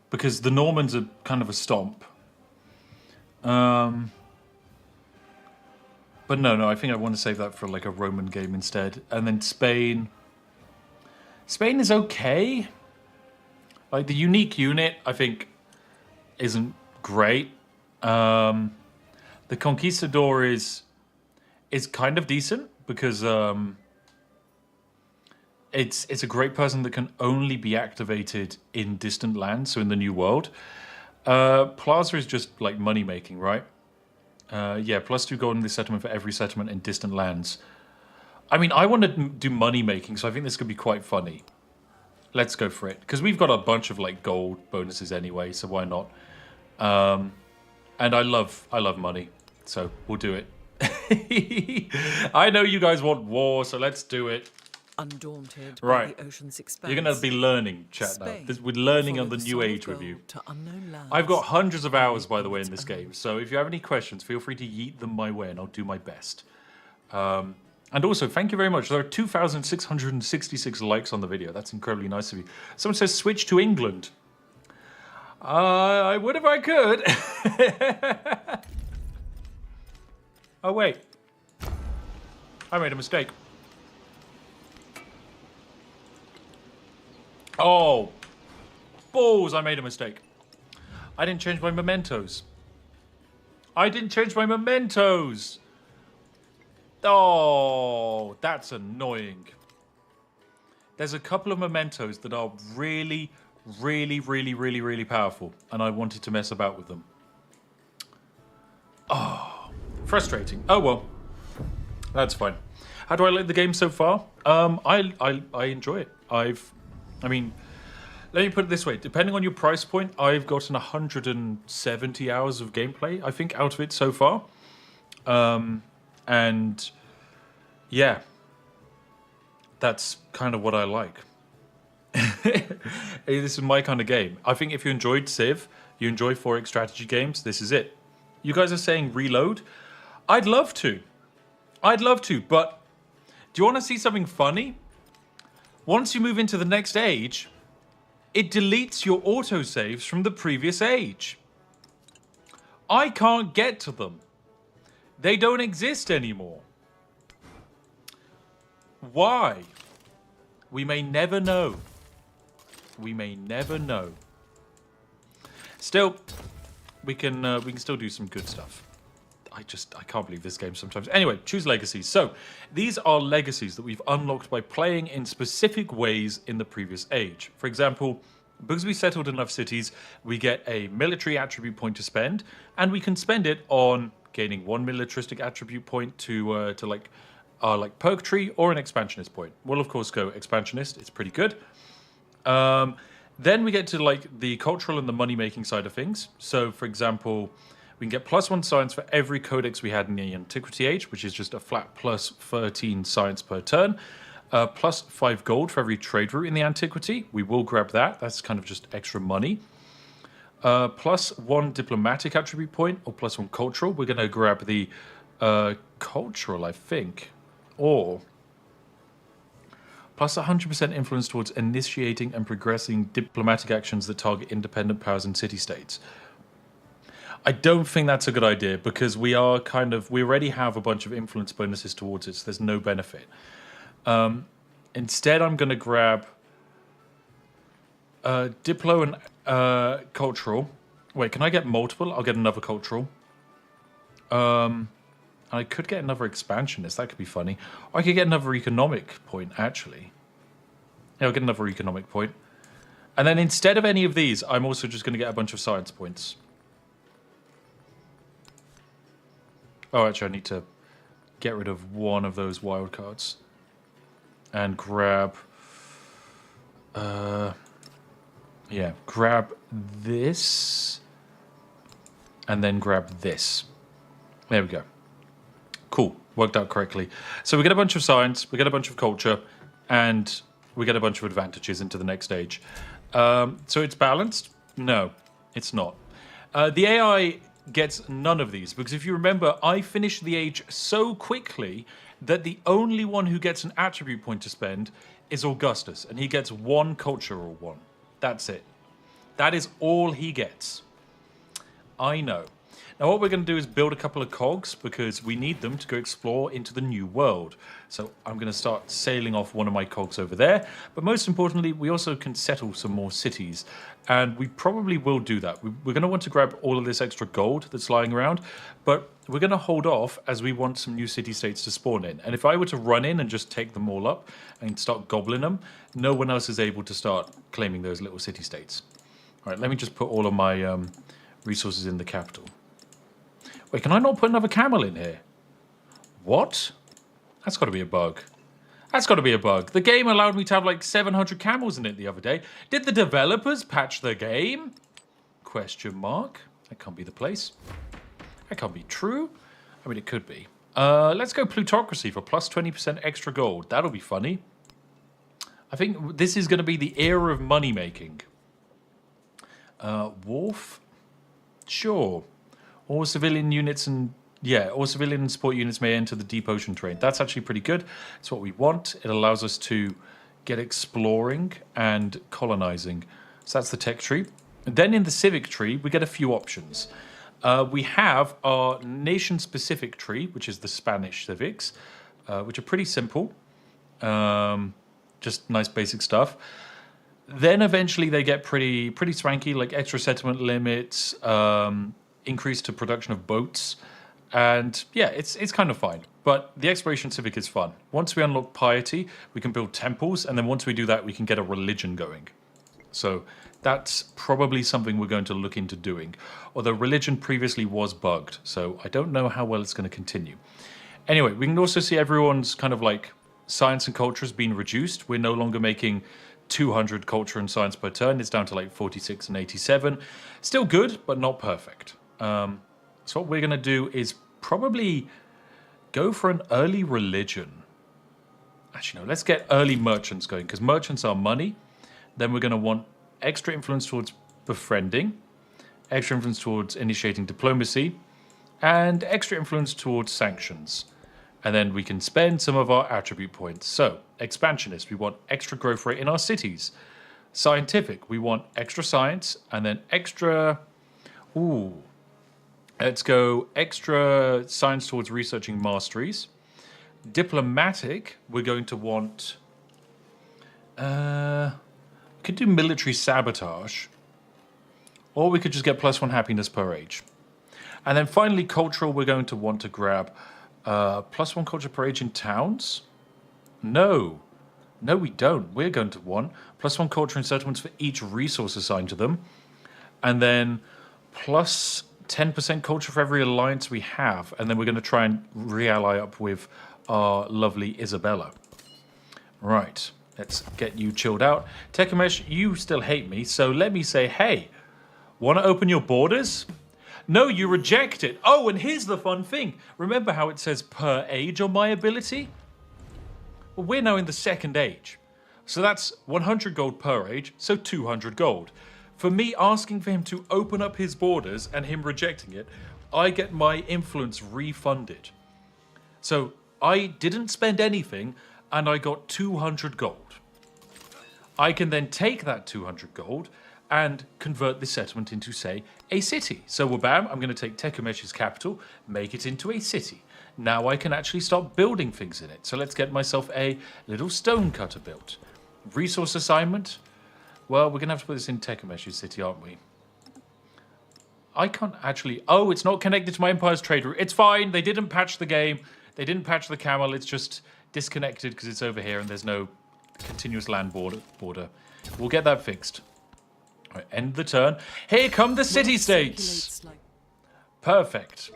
because the Normans are kind of a stomp. But no, I think I want to save that for like a Roman game instead. And then Spain. Spain is okay. Like the unique unit, I think, isn't great. The Conquistador is kind of decent because it's a great person that can only be activated in distant lands, so in the New World. Plaza is just like money making, right? Yeah, +2 gold in this settlement for every settlement in distant lands. I mean, I want to do money making, so I think this could be quite funny. Let's go for it, because we've got a bunch of like gold bonuses anyway, so why not? And I love money, so we'll do it. I know you guys want war, so let's do it. Undaunted Right. by the ocean's expanse. You're going to be learning, chat, now. We're learning on the new age with you. I've got hundreds of hours, by the way, in this game, so if you have any questions, feel free to yeet them my way, and I'll do my best. And also, thank you very much. There are 2,666 likes on the video. That's incredibly nice of you. Someone says, switch to England. I would if I could. Oh, wait. I made a mistake. Oh, balls, I made a mistake. I didn't change my mementos. Oh, that's annoying. There's a couple of mementos that are really, really, really, really, really powerful, and I wanted to mess about with them. Oh, frustrating. Oh, well, that's fine. How do I like the game so far? I enjoy it. I mean, let me put it this way. Depending on your price point, I've gotten 170 hours of gameplay, I think, out of it so far. And yeah, that's kind of what I like. This is my kind of game. I think if you enjoyed Civ, you enjoy 4X strategy games, this is it. You guys are saying reload? I'd love to, but do you want to see something funny? Once you move into the next age, it deletes your autosaves from the previous age. I can't get to them. They don't exist anymore. Why? We may never know. We may never know. Still, we can still do some good stuff. I can't believe this game sometimes. Anyway, choose legacies. So, these are legacies that we've unlocked by playing in specific ways in the previous age. For example, because we settled enough cities, we get a military attribute point to spend, and we can spend it on gaining 1 militaristic attribute point to like our like perk tree or an expansionist point. We'll of course go expansionist. It's pretty good. Then we get to like the cultural and the money making side of things. So, for example, we can get +1 science for every codex we had in the Antiquity Age, which is just a flat +13 science per turn. +5 gold for every trade route in the Antiquity. We will grab that. That's kind of just extra money. +1 diplomatic attribute point or +1 cultural. We're going to grab the cultural, I think. Or +100% influence towards initiating and progressing diplomatic actions that target independent powers and city-states. I don't think that's a good idea because we already have a bunch of influence bonuses towards it, so there's no benefit. Instead, I'm going to grab Diplo and cultural. Wait, can I get multiple? I'll get another cultural. I could get another expansionist. That could be funny. Or I could get another economic point, actually. Yeah, I'll get another economic point. And then instead of any of these, I'm also just going to get a bunch of science points. Oh, actually, I need to get rid of one of those wild cards. And grab... yeah, grab this. And then grab this. There we go. Cool. worked out correctly. So we get a bunch of science, we get a bunch of culture, and we get a bunch of advantages into the next stage. So it's balanced? No, it's not. The AI gets none of these, because if you remember, I finished the age so quickly that the only one who gets an attribute point to spend is Augustus, and he gets 1 cultural one. That's it. That is all he gets. I know. Now what we're going to do is build a couple of cogs, because we need them to go explore into the new world. So I'm going to start sailing off one of my cogs over there. But most importantly, we also can settle some more cities. And we probably will do that. We're going to want to grab all of this extra gold that's lying around. But we're going to hold off as we want some new city-states to spawn in. And if I were to run in and just take them all up and start gobbling them, no one else is able to start claiming those little city-states. All right, let me just put all of my resources in the capital. Wait, can I not put another camel in here? What? That's got to be a bug. That's got to be a bug. The game allowed me to have like 700 camels in it the other day. Did the developers patch the game? Question mark. That can't be the place. That can't be true. I mean, it could be. Let's go plutocracy for plus 20% extra gold. That'll be funny. I think this is going to be the era of money making. Wharf? Sure. All civilian units and all civilian and support units may enter the deep ocean trade. That's actually pretty good. It's what we want. It allows us to get exploring and colonizing. So that's the tech tree. And then in the civic tree, we get a few options. We have our nation-specific tree, which is the Spanish civics, which are pretty simple. Just nice basic stuff. Then eventually they get pretty swanky, like extra settlement limits, increase to production of boats, and yeah, it's kind of fine. But the exploration civic is fun. Once we unlock piety, we can build temples, and then once we do that, we can get a religion going. So that's probably something we're going to look into doing. Although religion previously was bugged, so I don't know how well it's going to continue. Anyway, we can also see everyone's kind of like science and culture has been reduced. We're no longer making 200 culture and science per turn. It's down to like 46 and 87. Still good, but not perfect. So what we're going to do is probably go for an early religion. Actually, no, let's get early merchants going, because merchants are money. Then we're going to want extra influence towards befriending, extra influence towards initiating diplomacy, and extra influence towards sanctions. And then we can spend some of our attribute points. So, expansionist, we want extra growth rate in our cities. Scientific, we want extra science, and then extra... Ooh. Let's go extra science towards researching masteries. Diplomatic, we're going to want... we could do military sabotage. Or we could just get +1 happiness per age. And then finally, cultural, we're going to want to grab +1 culture per age in towns. No, we don't. We're going to want +1 culture in settlements for each resource assigned to them. And then plus 10% culture for every alliance we have. And then we're going to try and re-ally up with our lovely Isabella. Right, let's get you chilled out. Tekamesh, you still hate me, so let me say, hey, want to open your borders? No, you reject it. Oh, and here's the fun thing. Remember how it says per age on my ability? Well, we're now in the second age. So that's 100 gold per age, so 200 gold. For me asking for him to open up his borders and him rejecting it, I get my influence refunded. So I didn't spend anything and I got 200 gold. I can then take that 200 gold and convert this settlement into, say, a city. So, well, bam, I'm going to take Tekamesh's capital, make it into a city. Now I can actually start building things in it. So let's get myself a little stone cutter built. Resource assignment. Well, we're going to have to put this in Tekamesh's city, aren't we? I can't actually... Oh, it's not connected to my Empire's trade route. It's fine. They didn't patch the game. They didn't patch the camel. It's just disconnected because it's over here and there's no continuous land border. We'll get that fixed. All right, end the turn. Here come the city-states. Perfect.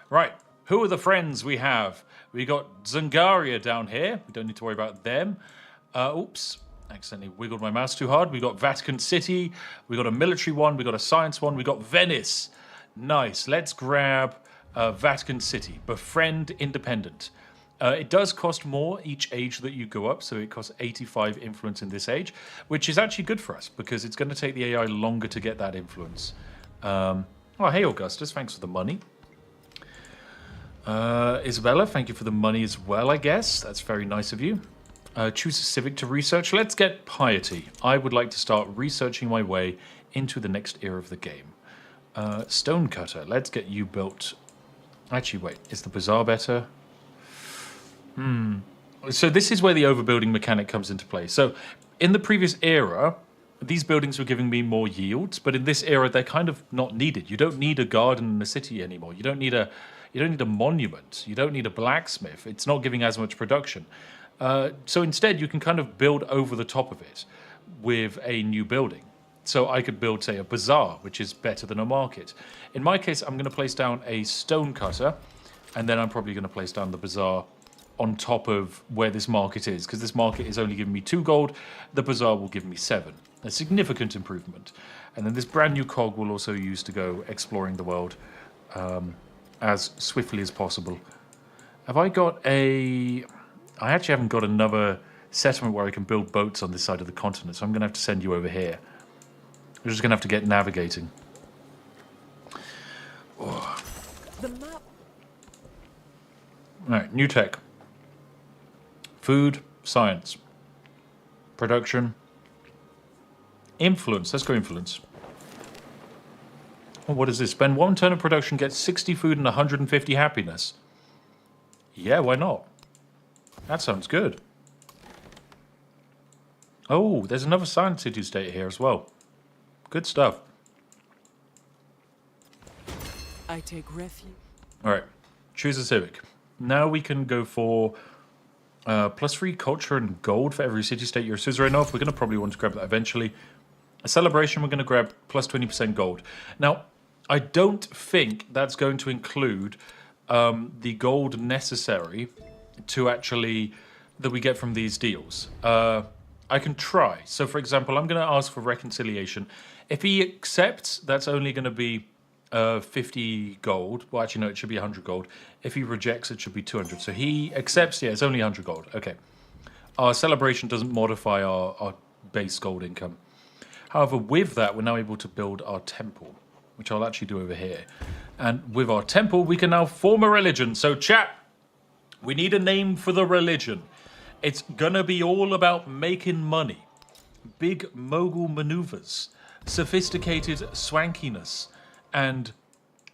Right, who are the friends we have? We got Zangaria down here. We don't need to worry about them. Oops, accidentally wiggled my mouse too hard. We got Vatican City. We got a military one. We got a science one. We got Venice. Nice. Let's grab Vatican City, befriend independent. It does cost more each age that you go up, so it costs 85 influence in this age, which is actually good for us because it's going to take the AI longer to get that influence. Oh, hey, Augustus, thanks for the money. Isabella, thank you for the money as well, I guess. That's very nice of you. Choose a civic to research. Let's get piety. I would like to start researching my way into the next era of the game. Stonecutter, let's get you built. Actually, wait, is the bazaar better? So this is where the overbuilding mechanic comes into play. So in the previous era, these buildings were giving me more yields, but in this era, they're kind of not needed. You don't need a garden in a city anymore. You don't need a monument. You don't need a blacksmith. It's not giving as much production. So instead, you can kind of build over the top of it with a new building. So I could build, say, a bazaar, which is better than a market. In my case, I'm going to place down a stonecutter, and then I'm probably going to place down the bazaar on top of where this market is, because this market is only giving me 2 gold. The bazaar will give me 7. A significant improvement. And then this brand new cog will also use to go exploring the world as swiftly as possible. Have I got a... I actually haven't got another settlement where I can build boats on this side of the continent, so I'm going to have to send you over here. We're just going to have to get navigating. Oh. The map. Alright, new tech. Food, science. Production. Influence. Let's go influence. Oh, what is this? Spend 1 turn of production, get 60 food and 150 happiness. Yeah, why not? That sounds good. Oh, there's another science city state here as well. Good stuff. I take refuge. All right, choose a civic. Now we can go for +3 culture and gold for every city state you're a suzerain of. We're going to probably want to grab that eventually. A celebration, we're going to grab +20% gold. Now, I don't think that's going to include the gold necessary to actually, that we get from these deals. I can try. So, for example, I'm going to ask for reconciliation. If he accepts, that's only going to be 50 gold. Well, actually, no, it should be 100 gold. If he rejects, it should be 200. So he accepts, yeah, it's only 100 gold. Okay. Our celebration doesn't modify our base gold income. However, with that, we're now able to build our temple, which I'll actually do over here. And with our temple, we can now form a religion. So, chat, we need a name for the religion. It's gonna be all about making money. Big mogul maneuvers, sophisticated swankiness, and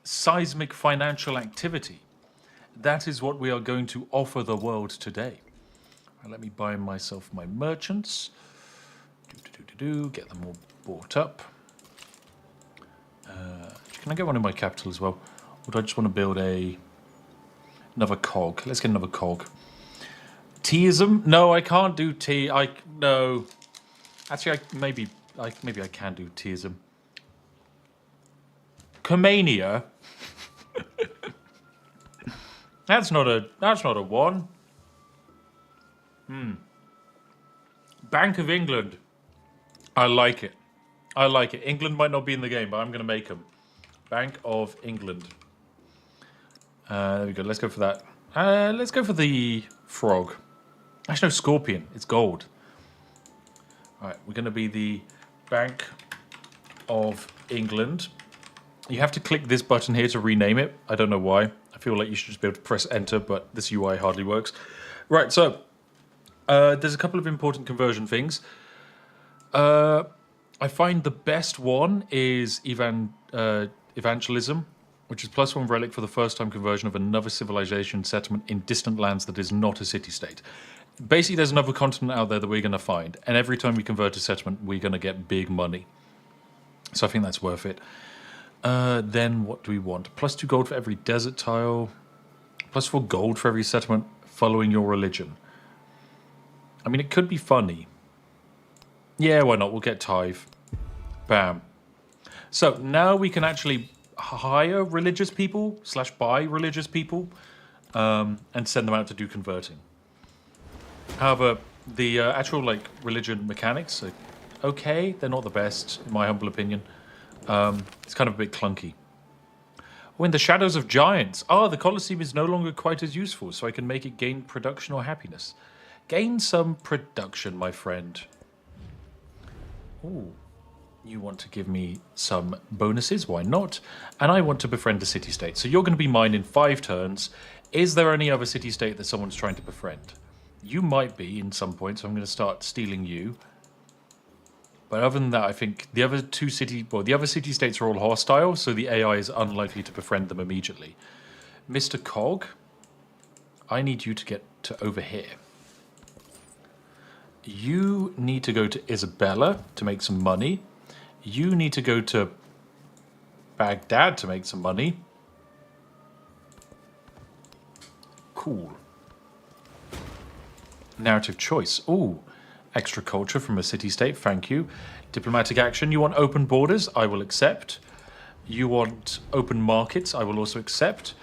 seismic financial activity. That is what we are going to offer the world today. Right, let me buy myself my merchants. Get them all bought up. Can I get one in my capital as well? Or do I just want to build another cog? Let's get another cog. Teaism? No, I can't do tea. No. Actually, maybe I can do teaism. Comania. That's not a one. Bank of England. I like it. I like it. England might not be in the game, but I'm going to make them. Bank of England. There we go. Let's go for that. Let's go for the frog. Actually, no, scorpion. It's gold. All right, we're going to be the Bank of England. You have to click this button here to rename it. I don't know why. I feel like you should just be able to press enter, but this UI hardly works. Right, so there's a couple of important conversion things. I find the best one is evangelism, which is +1 relic for the first time conversion of another civilization settlement in distant lands that is not a city-state. Basically, there's another continent out there that we're going to find, and every time we convert a settlement, we're going to get big money. So I think that's worth it. Then what do we want? +2 gold for every desert tile. +4 gold for every settlement following your religion. I mean, it could be funny. Yeah, why not? We'll get tithe. Bam. So now we can actually hire religious people / buy religious people and send them out to do converting. However, the actual religion mechanics are okay. They're not the best, in my humble opinion. It's kind of a bit clunky. Oh, in the shadows of giants. Ah, the Colosseum is no longer quite as useful, so I can make it gain production or happiness. Gain some production, my friend. Ooh. You want to give me some bonuses, why not? And I want to befriend a city-state. So you're going to be mine in 5 turns. Is there any other city-state that someone's trying to befriend? You might be in some point, so I'm going to start stealing you. But other than that, I think the other the other city-states are all hostile, so the AI is unlikely to befriend them immediately. Mr. Cog, I need you to get to over here. You need to go to Isabella to make some money. You need to go to Baghdad to make some money. Cool. Narrative choice. Ooh. Extra culture from a city-state, thank you. Diplomatic action, you want open borders, I will accept. You want open markets, I will also accept.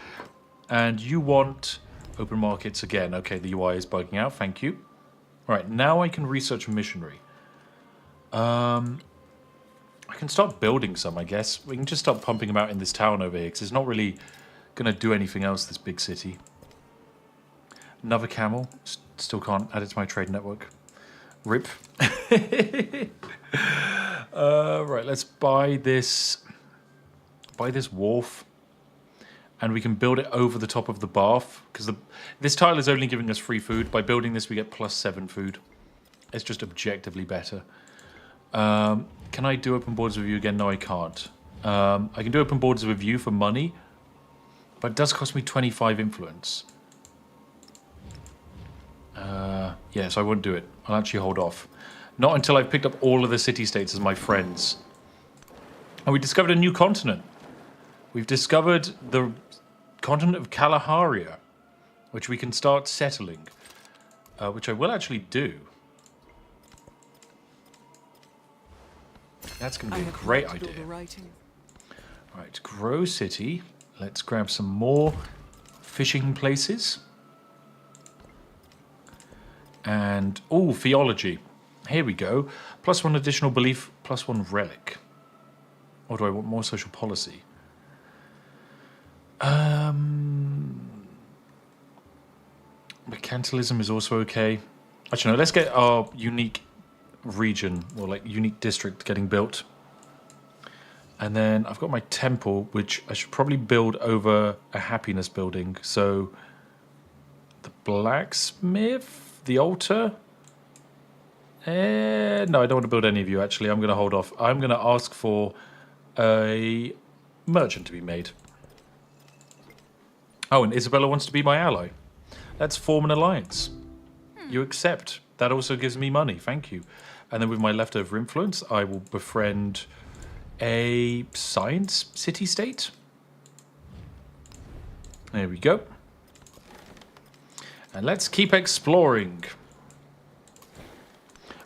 And you want open markets again. Okay, the UI is bugging out, thank you. All right, now I can research a missionary. I can start building some, I guess. We can just start pumping them out in this town over here, because it's not really going to do anything else, this big city. Another camel. Still can't add it to my trade network. Rip. Right, let's buy this wharf. And we can build it over the top of the bath. Because this tile is only giving us free food. By building this, we get +7 food. It's just objectively better. Can I do open borders with you again? No, I can't. I can do open borders with you for money. But it does cost me 25 influence. Yeah, so I won't do it. I'll actually hold off. Not until I've picked up all of the city-states as my friends. And we discovered a new continent. We've discovered the continent of Kalaharia, which we can start settling. Which I will actually do. That's going to be a great idea. Right, grow city. Let's grab some more fishing places. And, oh, theology. Here we go. +1 additional belief, +1 relic. Or do I want more social policy? Mercantilism is also okay. Actually, no, let's get our unique region, or like unique district getting built. And then I've got my temple, which I should probably build over a happiness building. So, the blacksmith? The altar? No, I don't want to build any of you, actually. I'm going to hold off. I'm going to ask for a merchant to be made. Oh, and Isabella wants to be my ally. Let's form an alliance. You accept. That also gives me money. Thank you. And then with my leftover influence, I will befriend a science city-state. There we go. And let's keep exploring.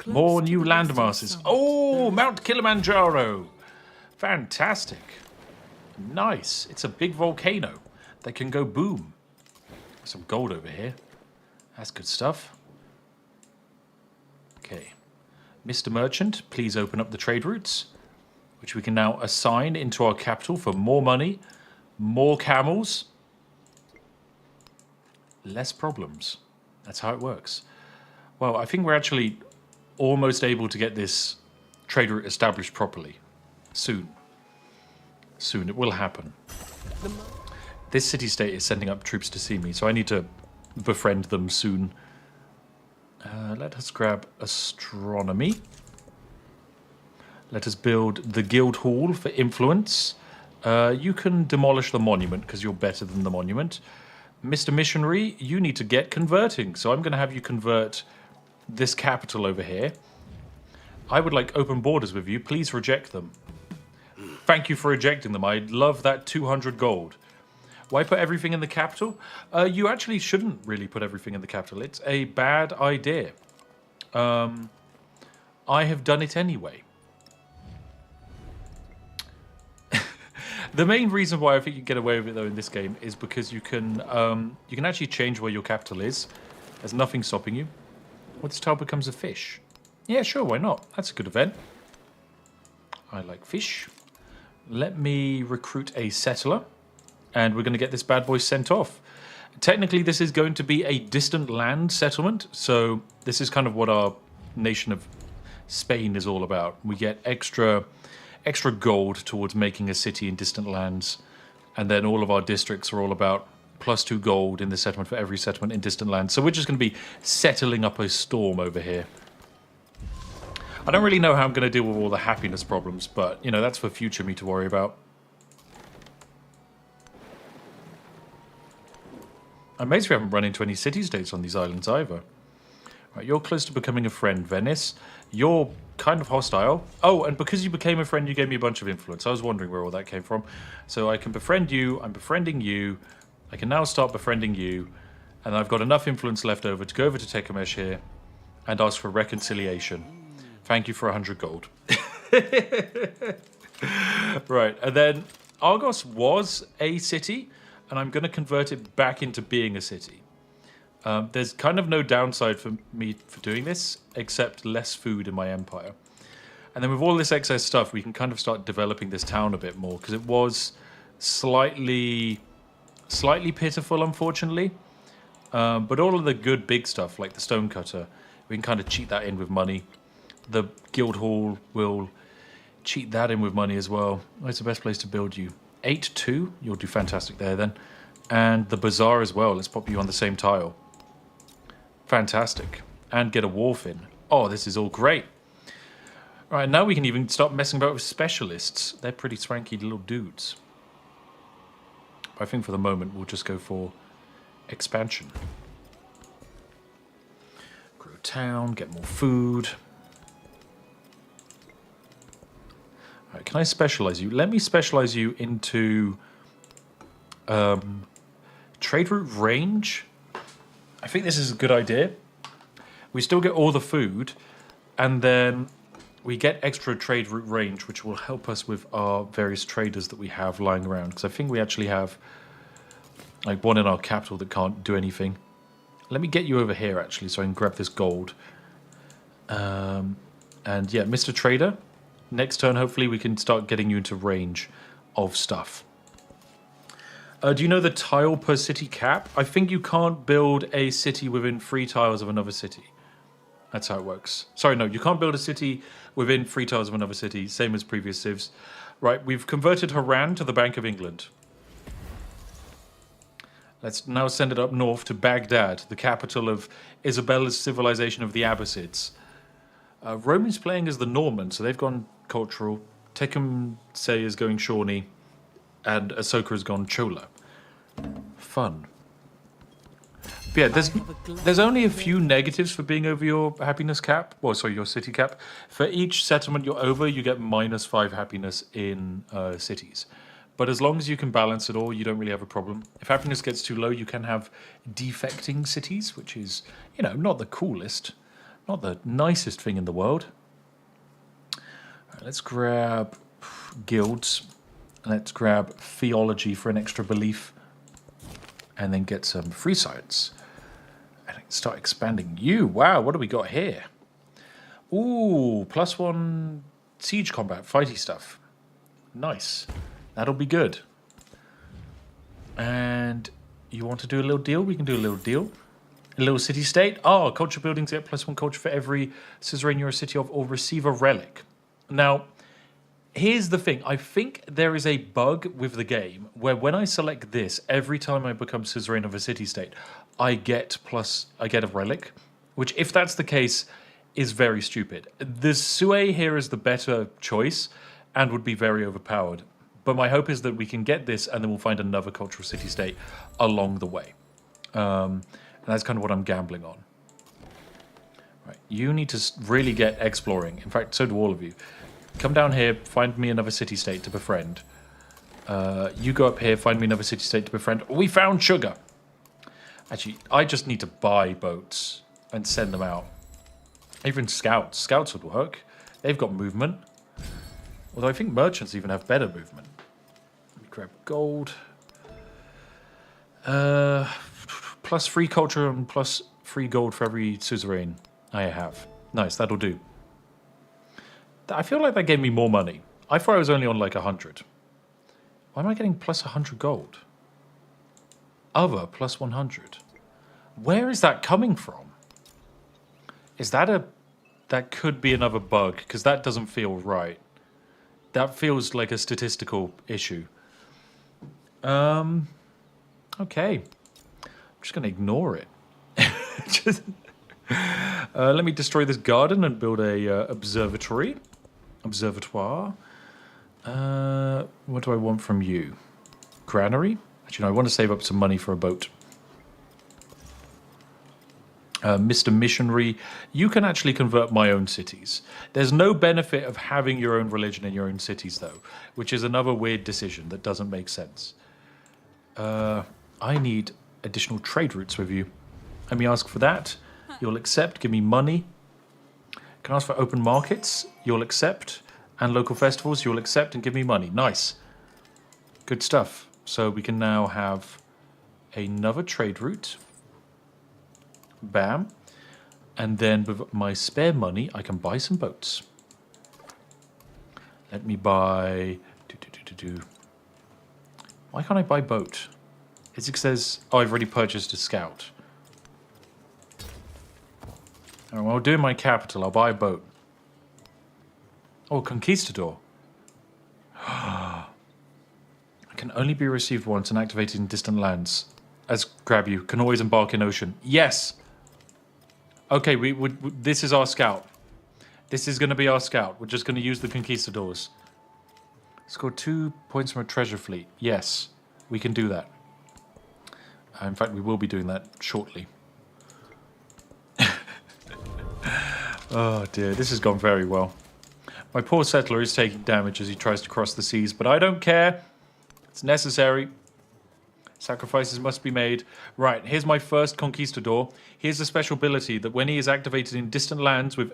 More new landmasses. Oh, Mount Kilimanjaro. Fantastic. Nice. It's a big volcano that can go boom. Some gold over here. That's good stuff. Okay. Mr. Merchant, please open up the trade routes, which we can now assign into our capital for more money, more camels, less problems. That's how it works. Well, I think we're actually almost able to get this trade route established properly. Soon. Soon. It will happen. This city-state is sending up troops to see me, so I need to befriend them soon. Let us grab astronomy. Let us build the guild hall for influence. You can demolish the monument because you're better than the monument. Mr. Missionary, you need to get converting. So I'm going to have you convert this capital over here. I would like open borders with you. Please reject them. Thank you for rejecting them. I love that 200 gold. Why put everything in the capital? You actually shouldn't really put everything in the capital. It's a bad idea. I have done it anyway. The main reason why I think you get away with it though in this game is because you can actually change where your capital is. There's nothing stopping you. What this tile becomes a fish? Yeah, sure, why not? That's a good event. I like fish. Let me recruit a settler. and we're going to get this bad boy sent off. Technically, this is going to be a distant land settlement, so this is kind of what our nation of Spain is all about. We get extra gold towards making a city in distant lands, and then all of our districts are all about +2 gold in the settlement for every settlement in distant lands. So we're just going to be settling up a storm over here. I don't really know how I'm going to deal with all the happiness problems, but, you know, that's for future me to worry about. I'm amazed we haven't run into any city-states on these islands either. Right, you're close to becoming a friend, Venice. You're kind of hostile. Oh, and because you became a friend, you gave me a bunch of influence. I was wondering where all that came from. So I can befriend you. I'm befriending you. I can now start befriending you. And I've got enough influence left over to go over to Tekamesh here and ask for reconciliation. Thank you for 100 gold. Right, and then Argos was a city, and I'm going to convert it back into being a city. There's kind of no downside for me for doing this, except less food in my empire. And then with all this excess stuff, we can kind of start developing this town a bit more, because it was slightly pitiful, unfortunately. But all of the good big stuff, like the stonecutter, we can kind of cheat that in with money. The guild hall will cheat that in with money as well. Where's the best place to build you? 8-2? You'll do fantastic there then. And the bazaar as well. Let's pop you on the same tile. Fantastic. And get a wharf in. Oh, this is all great. Right, now we can even start messing about with specialists. They're pretty swanky little dudes. I think for the moment we'll just go for expansion. Grow town, get more food. Right, can I specialize you? Let me specialize you into trade route range. I think this is a good idea. We still get all the food, and then we get extra trade route range, which will help us with our various traders that we have lying around. Because I think we actually have like one in our capital that can't do anything. Let me get you over here actually, so I can grab this gold. And yeah, Mr. Trader. Next turn, hopefully, we can start getting you into range of stuff. Do you know the tile per city cap? I think you can't build a city within 3 tiles of another city. That's how it works. Sorry, no, you can't build a city within 3 tiles of another city, same as previous civs. Right, we've converted Haran to the Bank of England. Let's now send it up north to Baghdad, the capital of Isabella's civilization of the Abbasids. Rome's playing as the Normans, so they've gone cultural. Tecumseh is going Shawnee, and Ahsoka has gone Chola. Fun. But yeah, there's only a few negatives for being over your happiness cap. Well, sorry, your city cap. For each settlement you're over, you get -5 happiness in cities. But as long as you can balance it all, you don't really have a problem. If happiness gets too low, you can have defecting cities, which is, you know, not the coolest. Not the nicest thing in the world. Right, let's grab guilds. Let's grab theology for an extra belief. And then get some free science. And start expanding you. Wow, what do we got here? Ooh, +1 siege combat, fighty stuff. Nice. That'll be good. And you want to do a little deal? We can do a little deal. A little city-state. Oh, culture buildings get +1 culture for every suzerain you're a city of, or receive a relic. Now, here's the thing. I think there is a bug with the game where when I select this, every time I become suzerain of a city-state, I get a relic, which, if that's the case, is very stupid. The Sue here is the better choice and would be very overpowered. But my hope is that we can get this and then we'll find another cultural city-state along the way. And that's kind of what I'm gambling on. Right, you need to really get exploring. In fact, so do all of you. Come down here, find me another city-state to befriend. You go up here, find me another city-state to befriend. We found sugar! Actually, I just need to buy boats and send them out. Even scouts. Scouts would work. They've got movement. Although I think merchants even have better movement. Let me grab gold. +3 culture and +3 gold for every suzerain I have. Nice, that'll do. I feel like that gave me more money. I thought I was only on like 100. Why am I getting +100 gold? Other plus 100. Where is that coming from? Is that a... That could be another bug, because that doesn't feel right. That feels like a statistical issue. Okay. I'm just going to ignore it. Just, let me destroy this garden and build a observatory. Observatoire. What do I want from you? Granary? Actually, no, I want to save up some money for a boat. Mr. Missionary, you can actually convert my own cities. There's no benefit of having your own religion in your own cities, though, which is another weird decision that doesn't make sense. I need additional trade routes with you. Let me ask for that. You'll accept. Give me money. Can I ask for open markets? You'll accept. And local festivals, you'll accept and give me money. Nice. Good stuff. So we can now have another trade route. Bam. And then with my spare money, I can buy some boats. Let me buy... Why can't I buy boat? It says, oh, I've already purchased a scout. Oh, well, doing my capital, I'll buy a boat. Oh, conquistador. Can only be received once and activated in distant lands. As grab you. Can always embark in ocean. Yes! Okay, this is our scout. This is going to be our scout. We're just going to use the conquistadors. Score 2 points from a treasure fleet. Yes, we can do that. In fact, we will be doing that shortly. Oh dear, this has gone very well. My poor settler is taking damage as he tries to cross the seas, but I don't care. It's necessary. Sacrifices must be made. Right, here's my first conquistador. Here's a special ability that when he is activated in distant lands with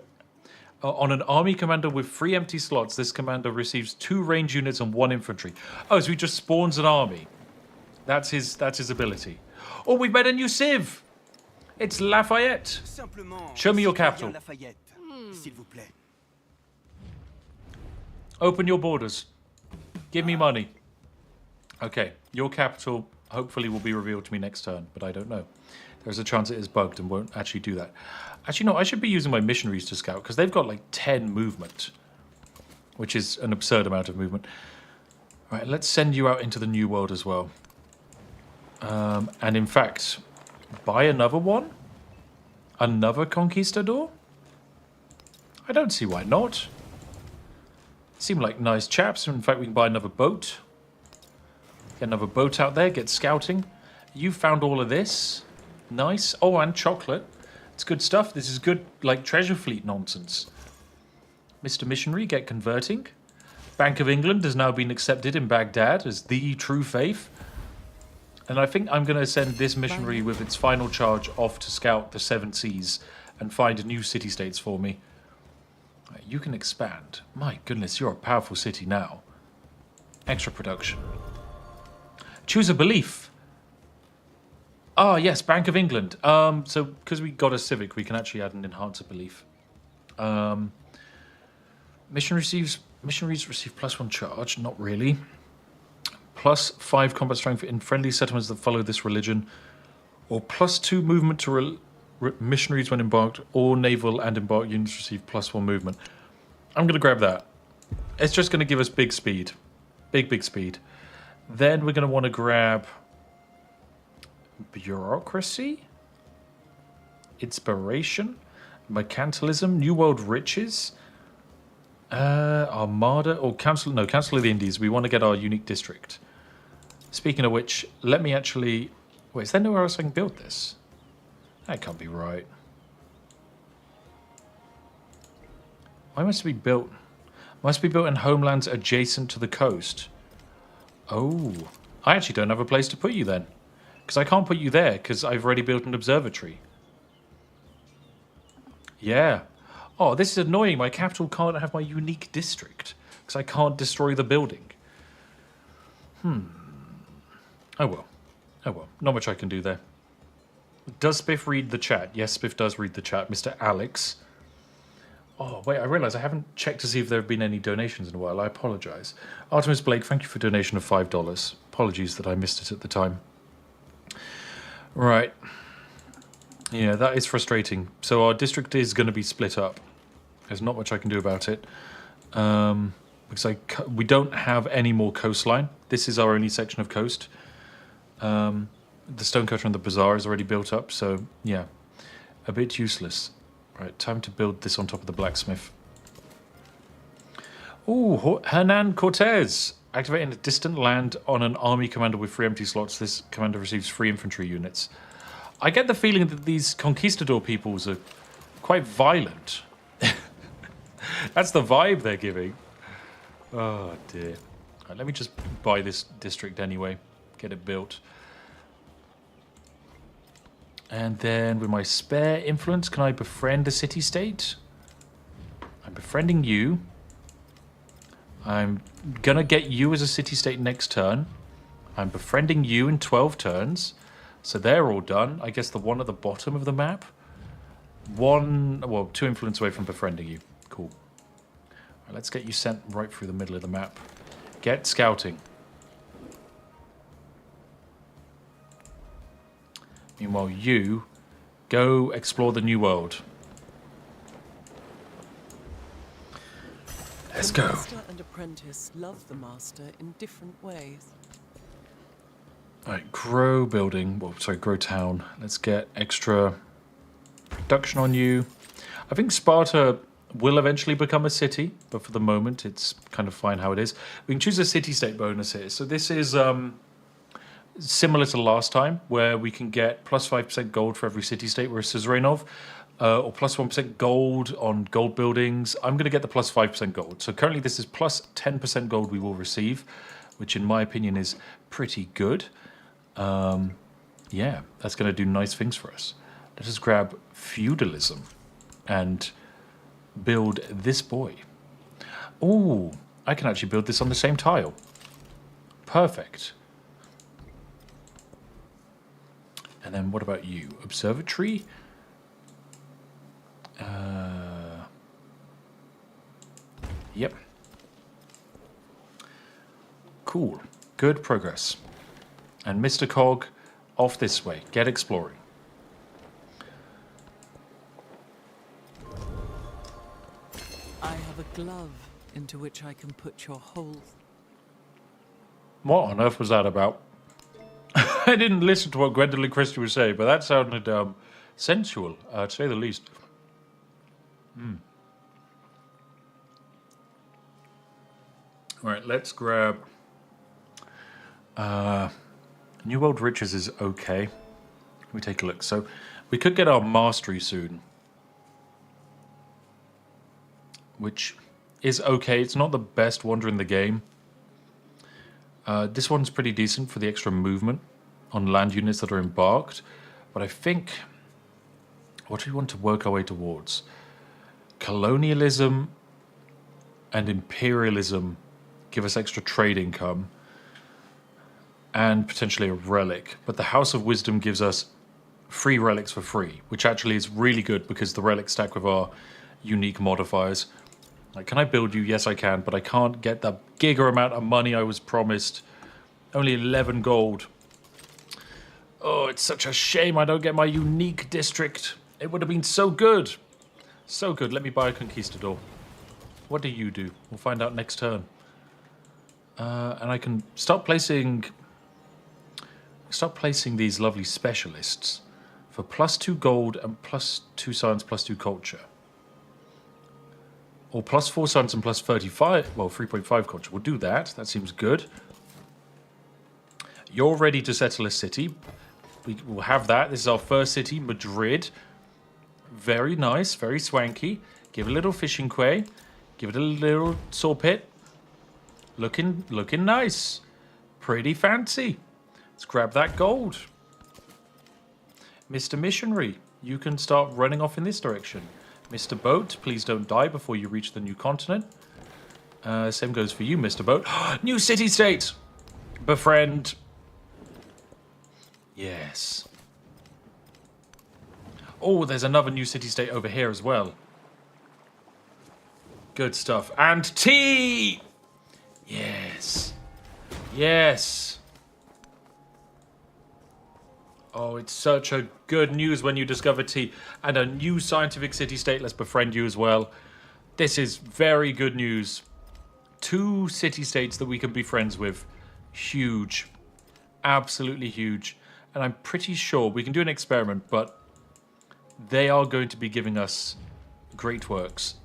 on an army commander with 3 empty slots, this commander receives 2 range units and 1 infantry. Oh, so he just spawns an army. That's his ability. Oh, we've met a new civ. It's Lafayette. Show me your capital. Open your borders. Give me money. Okay, your capital hopefully will be revealed to me next turn, but I don't know. There's a chance it is bugged and won't actually do that. Actually, no, I should be using my missionaries to scout because they've got like 10 movement, which is an absurd amount of movement. All right, let's send you out into the New World as well. And in fact, buy another one? Another conquistador? I don't see why not. Seem like nice chaps. In fact, we can buy another boat. Get another boat out there, get scouting. You found all of this. Nice. Oh, and chocolate. It's good stuff. This is good, like, treasure fleet nonsense. Mr. Missionary, get converting. Bank of England has now been accepted in Baghdad as the true faith. And I think I'm going to send this missionary with its final charge off to scout the 7 seas and find new city-states for me. Right, you can expand. My goodness, you're a powerful city now. Extra production. Choose a belief. Ah, yes, Bank of England. So, because we got a civic, we can actually add an enhancer belief. Missionaries receive +1 charge. Not really. +5 combat strength in friendly settlements that follow this religion. Or +2 movement to missionaries when embarked. All naval and embarked units receive +1 movement. I'm going to grab that. It's just going to give us big speed. Big speed. Then we're going to want to grab bureaucracy, inspiration, mercantilism, New World riches, armada, or council of the Indies. We want to get our unique district. Speaking of which, let me actually... Wait, is there nowhere else I can build this? That can't be right. Why must it be built? Must be built in homelands adjacent to the coast. Oh, I actually don't have a place to put you then. Because I can't put you there because I've already built an observatory. Yeah. Oh, this is annoying. My capital can't have my unique district because I can't destroy the building. Oh well. Oh well. Not much I can do there. Does Spiff read the chat? Yes, Spiff does read the chat. Mr. Alex. Oh, wait, I realise I haven't checked to see if there have been any donations in a while. I apologise. Artemis Blake, thank you for a donation of $5. Apologies that I missed it at the time. Right. Yeah, that is frustrating. So our district is going to be split up. There's not much I can do about it. Because we don't have any more coastline. This is our only section of coast. The stonecutter and the bazaar is already built up, so yeah, a bit useless. Right, time to build this on top of the blacksmith. Ooh, Hernan Cortez. Activating a distant land on an army commander with 3 empty slots. This commander receives 3 infantry units. I get the feeling that these conquistador peoples are quite violent. That's the vibe they're giving. Oh dear. Right, let me just buy this district anyway. Get it built. And then with my spare influence, can I befriend a city-state? I'm befriending you. I'm gonna get you as a city-state next turn. I'm befriending you in 12 turns. So they're all done. I guess the one at the bottom of the map. 2 influence away from befriending you. Cool. Right, let's get you sent right through the middle of the map. Get scouting. Meanwhile, you go explore the new world. Let's go. The master and apprentice love the master in different ways. Alright, grow building. Grow town. Let's get extra production on you. I think Sparta will eventually become a city, but for the moment it's kind of fine how it is. We can choose a city-state bonus here. So this is similar to last time, where we can get plus 5% gold for every city-state we're a suzerain of, or plus 1% gold on gold buildings. I'm going to get the plus 5% gold. So currently this is plus 10% gold we will receive, which in my opinion is pretty good. Yeah, that's going to do nice things for us. Let us grab feudalism and build this boy. Oh, I can actually build this on the same tile. Perfect. And then what about you? Observatory? Yep. Cool. Good progress. And Mr. Cog, off this way. Get exploring. I have a glove into which I can put your holes. What on earth was that about? I didn't listen to what Gwendolyn Christie was saying, but that sounded sensual, to say the least. All right, let's grab... New World Riches is okay. Let me take a look. So we could get our mastery soon, which is okay. It's not the best wonder in the game. This one's pretty decent for the extra movement on land units that are embarked. But I think, what do we want to work our way towards? Colonialism and imperialism give us extra trade income and potentially a relic. But the House of Wisdom gives us free relics for free, which actually is really good because the relics stack with our unique modifiers. Like, can I build you? Yes, I can, but I can't get the giga amount of money I was promised. Only 11 gold. Oh, it's such a shame I don't get my unique district. It would have been so good. So good. Let me buy a conquistador. What do you do? We'll find out next turn. And I can start placing these lovely specialists for +2 gold and +2 science, +2 culture. Or +4 science and +35, well, 3.5 culture. We'll do that. That seems good. You're ready to settle a city. We will have that. This is our first city, Madrid. Very nice, very swanky. Give it a little fishing quay. Give it a little saw pit. Looking nice. Pretty fancy. Let's grab that gold. Mr. Missionary, you can start running off in this direction. Mr. Boat, please don't die before you reach the new continent. Same goes for you, Mr. Boat. New city-state! Befriend. Yes. Oh, there's another new city-state over here as well. Good stuff. And tea! Yes. Yes. Oh, it's such a good news when you discover tea. And a new scientific city-state. Let's befriend you as well. This is very good news. 2 city-states that we can be friends with. Huge. Absolutely huge. And I'm pretty sure we can do an experiment, but they are going to be giving us great works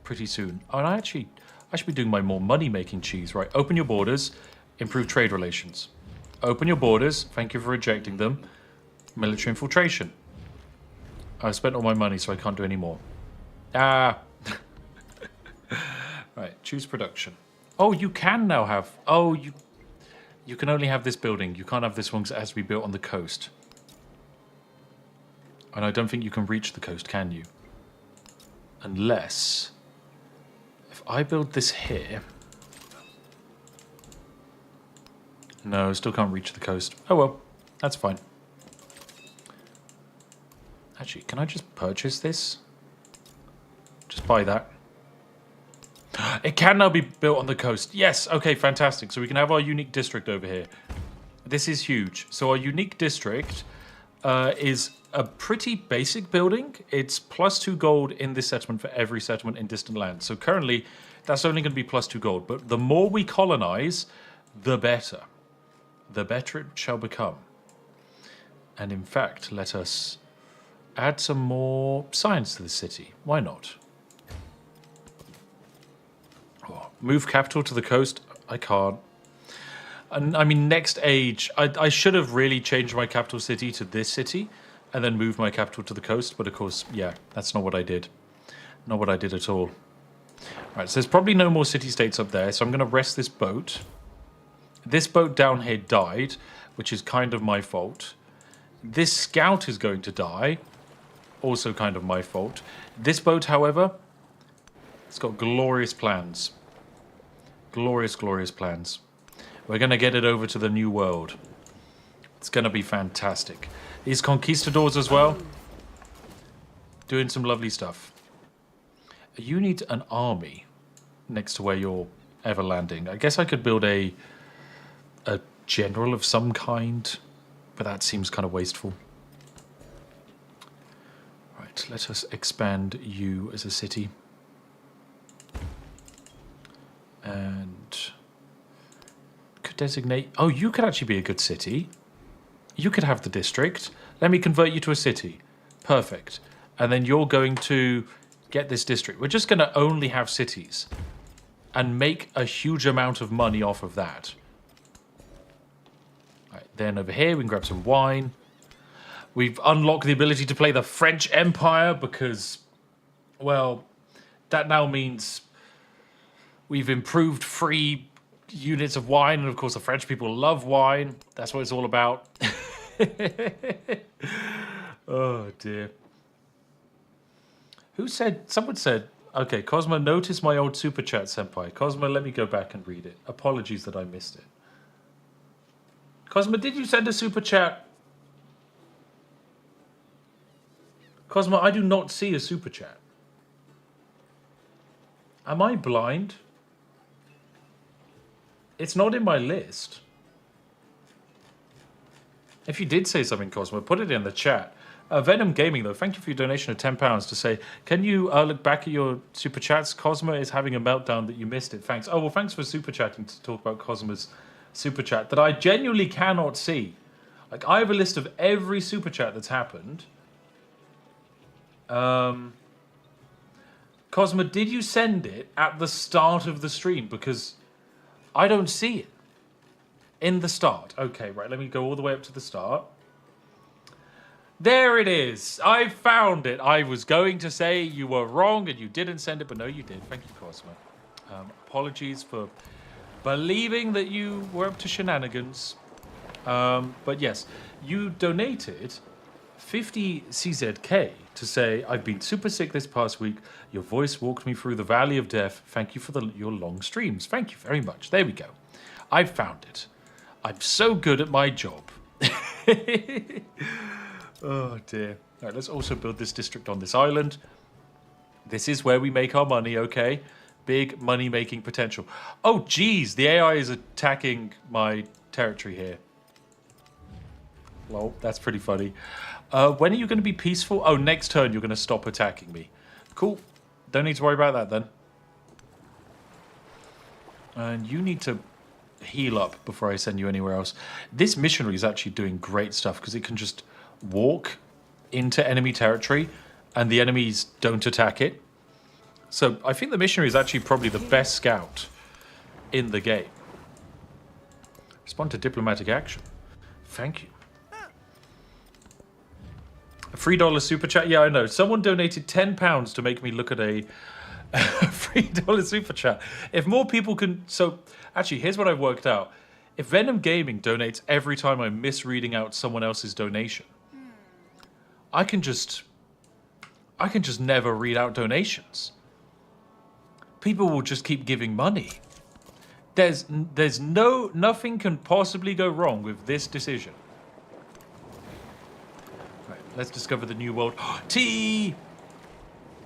pretty soon. Oh, and I should be doing my more money-making cheese, right? Open your borders, improve trade relations. Open your borders, thank you for rejecting them. Military infiltration. I spent all my money, so I can't do any more. Ah. Right, choose production. Oh, you can now have... Oh, you can only have this building. You can't have this one because it has to be built on the coast. And I don't think you can reach the coast, can you? Unless... If I build this here... No, still can't reach the coast. Oh well, that's fine. Actually, can I just purchase this? Just buy that. It can now be built on the coast. Yes, okay, fantastic. So we can have our unique district over here. This is huge. So our unique district is a pretty basic building. It's +2 gold in this settlement for every settlement in distant lands. So currently, that's only going to be +2 gold. But the more we colonize, the better. The better it shall become. And in fact, let us add some more science to the city. Why not? Oh, move capital to the coast? I can't. And I mean, next age, I should have really changed my capital city to this city and then moved my capital to the coast. But of course, yeah, that's not what I did. Not what I did at all. Right, so there's probably no more city-states up there. So I'm going to rest this boat. This boat down here died, which is kind of my fault. This scout is going to die. Also kind of my fault. This boat, however, it's got glorious plans. Glorious, glorious plans. We're going to get it over to the New World. It's going to be fantastic. These conquistadors as well. Doing some lovely stuff. You need an army next to where you're ever landing. I guess I could build a general of some kind, but that seems kind of wasteful. Right, let us expand you as a city. And could designate... Oh, you could actually be a good city. You could have the district. Let me convert you to a city. Perfect. And then you're going to get this district. We're just going to only have cities and make a huge amount of money off of that. Right, then over here we can grab some wine. We've unlocked the ability to play the French Empire because, well, that now means we've improved free units of wine. And of course, the French people love wine. That's what it's all about. Oh, dear. Who said? Someone said, okay, Cosmo, notice my old super chat, senpai. Cosmo, let me go back and read it. Apologies that I missed it. Cosmo, did you send a super chat? Cosmo, I do not see a super chat. Am I blind? It's not in my list. If you did say something, Cosmo, put it in the chat. Venom Gaming, though, thank you for your donation of £10 to say, can you look back at your super chats? Cosmo is having a meltdown that you missed it. Thanks. Oh, well, thanks for super chatting to talk about Cosmo's super chat that I genuinely cannot see. Like, I have a list of every super chat that's happened. Cosmo, did you send it at the start of the stream? Because I don't see it in the start. Okay, right, let me go all the way up to the start. There it is. I found it. I was going to say you were wrong and you didn't send it, but no, you did. Thank you, Cosmo. Apologies for believing that you were up to shenanigans. But yes, you donated 50 CZK to say, I've been super sick this past week. Your voice walked me through the valley of death. Thank you for your long streams. Thank you very much. There we go. I found it. I'm so good at my job. Oh, dear. All right, let's also build this district on this island. This is where we make our money, okay? Big money-making potential. Oh, geez, the AI is attacking my territory here. Lol, that's pretty funny. When are you going to be peaceful? Oh, next turn you're going to stop attacking me. Cool. Don't need to worry about that then. And you need to heal up before I send you anywhere else. This missionary is actually doing great stuff because it can just walk into enemy territory and the enemies don't attack it. So I think the missionary is actually probably the best scout in the game. Respond to diplomatic action. Thank you. A $3 super chat. Yeah, I know. Someone donated £10 to make me look at a $3 super chat. If more people can... So, actually, here's what I've worked out. If Venom Gaming donates every time I'm misreading out someone else's donation, I can just never read out donations. People will just keep giving money. Nothing can possibly go wrong with this decision. Right, let's discover the new world. Tea!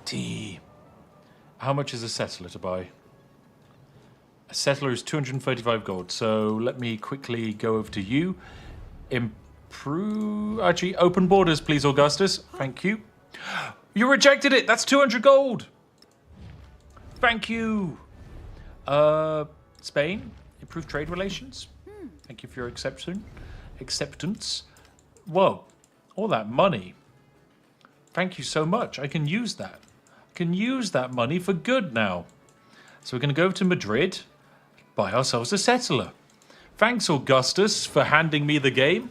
Tea. How much is a settler to buy? A settler is 235 gold. So let me quickly go over to you. Improve... Actually, open borders, please, Augustus. Thank you. You rejected it! That's 200 gold! Thank you! Spain, improve trade relations. Thank you for your acceptance. Whoa, all that money. Thank you so much. I can use that. I can use that money for good now. So we're going to go to Madrid, buy ourselves a settler. Thanks, Augustus, for handing me the game.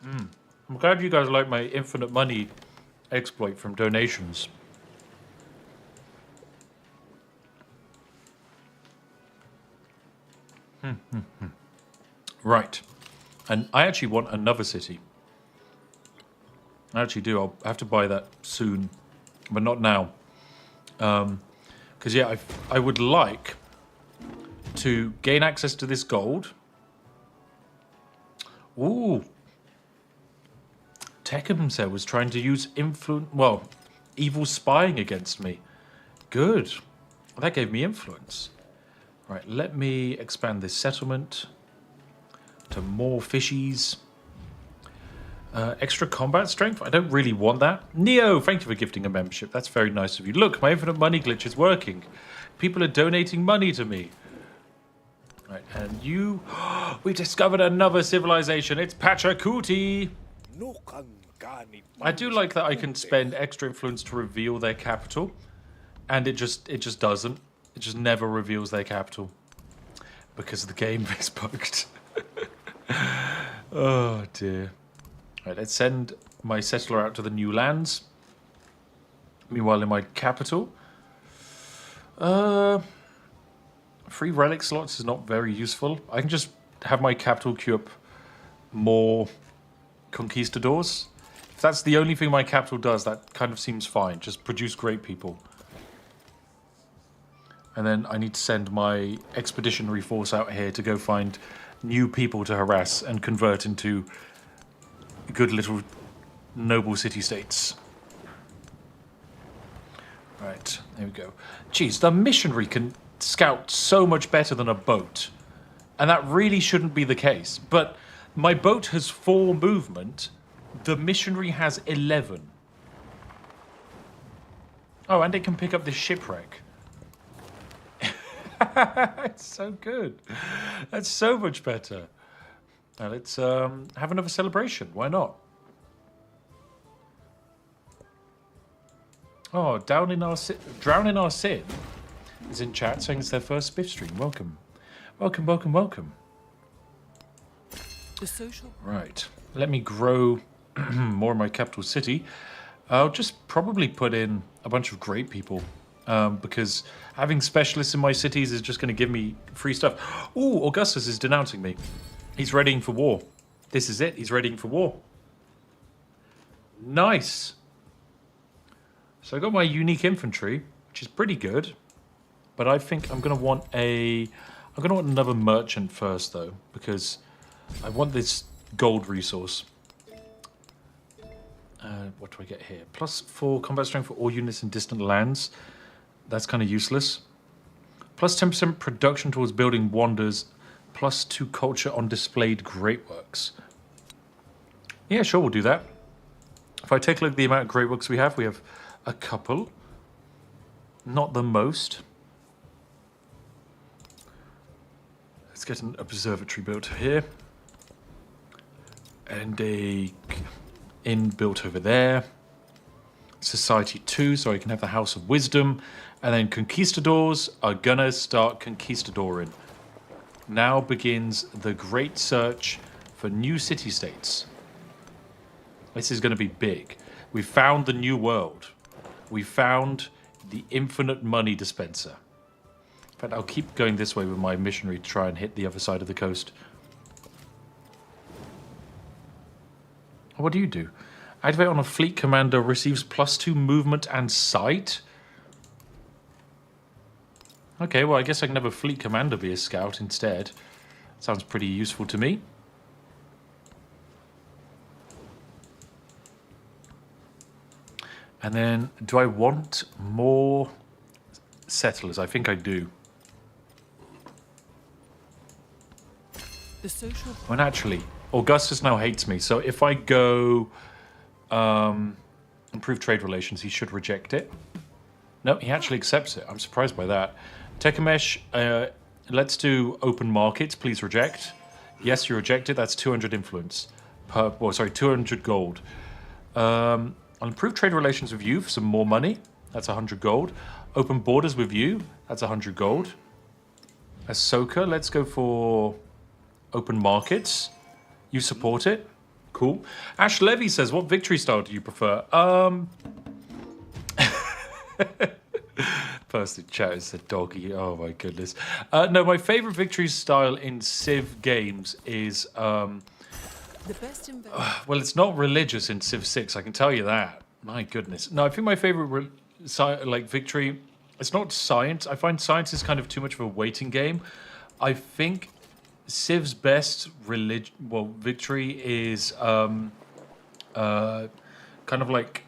I'm glad you guys like my infinite money exploit from donations. Right. And I actually want another city. I actually do. I'll have to buy that soon, but not now. Because, yeah, I would like to gain access to this gold. Ooh. Tecumseh was trying to use evil spying against me. Good. That gave me influence. Right, let me expand this settlement to more fishies. Extra combat strength? I don't really want that. Neo, thank you for gifting a membership. That's very nice of you. Look, my infinite money glitch is working. People are donating money to me. Right, and you... We discovered another civilization. It's Pachacuti. I do like that I can spend extra influence to reveal their capital. And it just doesn't. It just never reveals their capital. Because the game is bugged. Oh, dear. Right, let's send my settler out to the new lands. Meanwhile, in my capital. 3 relic slots is not very useful. I can just have my capital queue up more conquistadors. If that's the only thing my capital does, that kind of seems fine. Just produce great people. And then I need to send my expeditionary force out here to go find new people to harass and convert into good little noble city-states. Right, there we go. Geez, the missionary can scout so much better than a boat. And that really shouldn't be the case. But my boat has 4 movement. The missionary has 11. Oh, and it can pick up this shipwreck. It's so good. That's so much better. Now let's have another celebration. Why not? Oh, Drowning Our Sin is in chat saying it's their first Spiff stream. Welcome. Welcome, welcome, welcome. The social... Right. Let me grow more in my capital city. I'll just probably put in a bunch of great people. Because having specialists in my cities is just going to give me free stuff. Ooh, Augustus is denouncing me. He's readying for war. This is it. He's readying for war. Nice. So I got my unique infantry, which is pretty good. But I think I'm going to want another merchant first, though, because I want this gold resource. What do I get here? +4 combat strength for all units in distant lands. That's kind of useless. +10% production towards building wonders. +2 culture on displayed great works. Yeah, sure, we'll do that. If I take a look at the amount of great works we have a couple. Not the most. Let's get an observatory built here. And a inn built over there. Society 2, so I can have the House of Wisdom. And then conquistadors are gonna start conquistadoring. Now begins the great search for new city-states. This is gonna be big. We found the new world. We found the infinite money dispenser. In fact, I'll keep going this way with my missionary to try and hit the other side of the coast. What do you do? Activate on a fleet commander, receives +2 movement and sight. Okay, well, I guess I can have a fleet commander be a scout instead. Sounds pretty useful to me. And then, do I want more settlers? I think I do. The social... Well, actually, Augustus now hates me, so if I go improve trade relations, he should reject it. No, he actually accepts it. I'm surprised by that. Tekamesh, let's do open markets. Please reject. Yes, you rejected. That's 200 influence. 200 gold. I'll improve trade relations with you for some more money. That's 100 gold. Open borders with you. That's 100 gold. Ahsoka, let's go for open markets. You support it. Cool. Ash Levy says, what victory style do you prefer? Person in chat is a doggy. Oh my goodness. No, my favorite victory style in Civ games is The best well, it's not religious in Civ 6, I can tell you that. My goodness. No, I think my favorite victory, it's not science. I find science is kind of too much of a waiting game. I think Civ's best victory is kind of like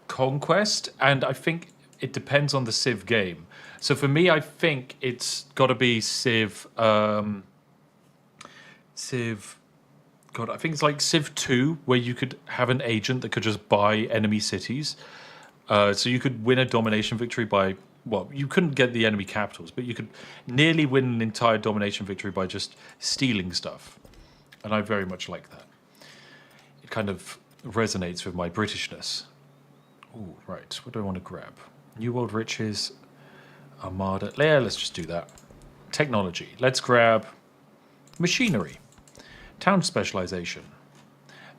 conquest, and I think it depends on the Civ game. So for me, I think it's got to be Civ. God, I think it's like Civ 2, where you could have an agent that could just buy enemy cities. So you could win a domination victory by, well, you couldn't get the enemy capitals, but you could nearly win an entire domination victory by just stealing stuff. And I very much like that. It kind of resonates with my Britishness. Ooh, right. What do I want to grab? New World Riches, Armada. Yeah, let's just do that. Technology. Let's grab machinery. Town specialization.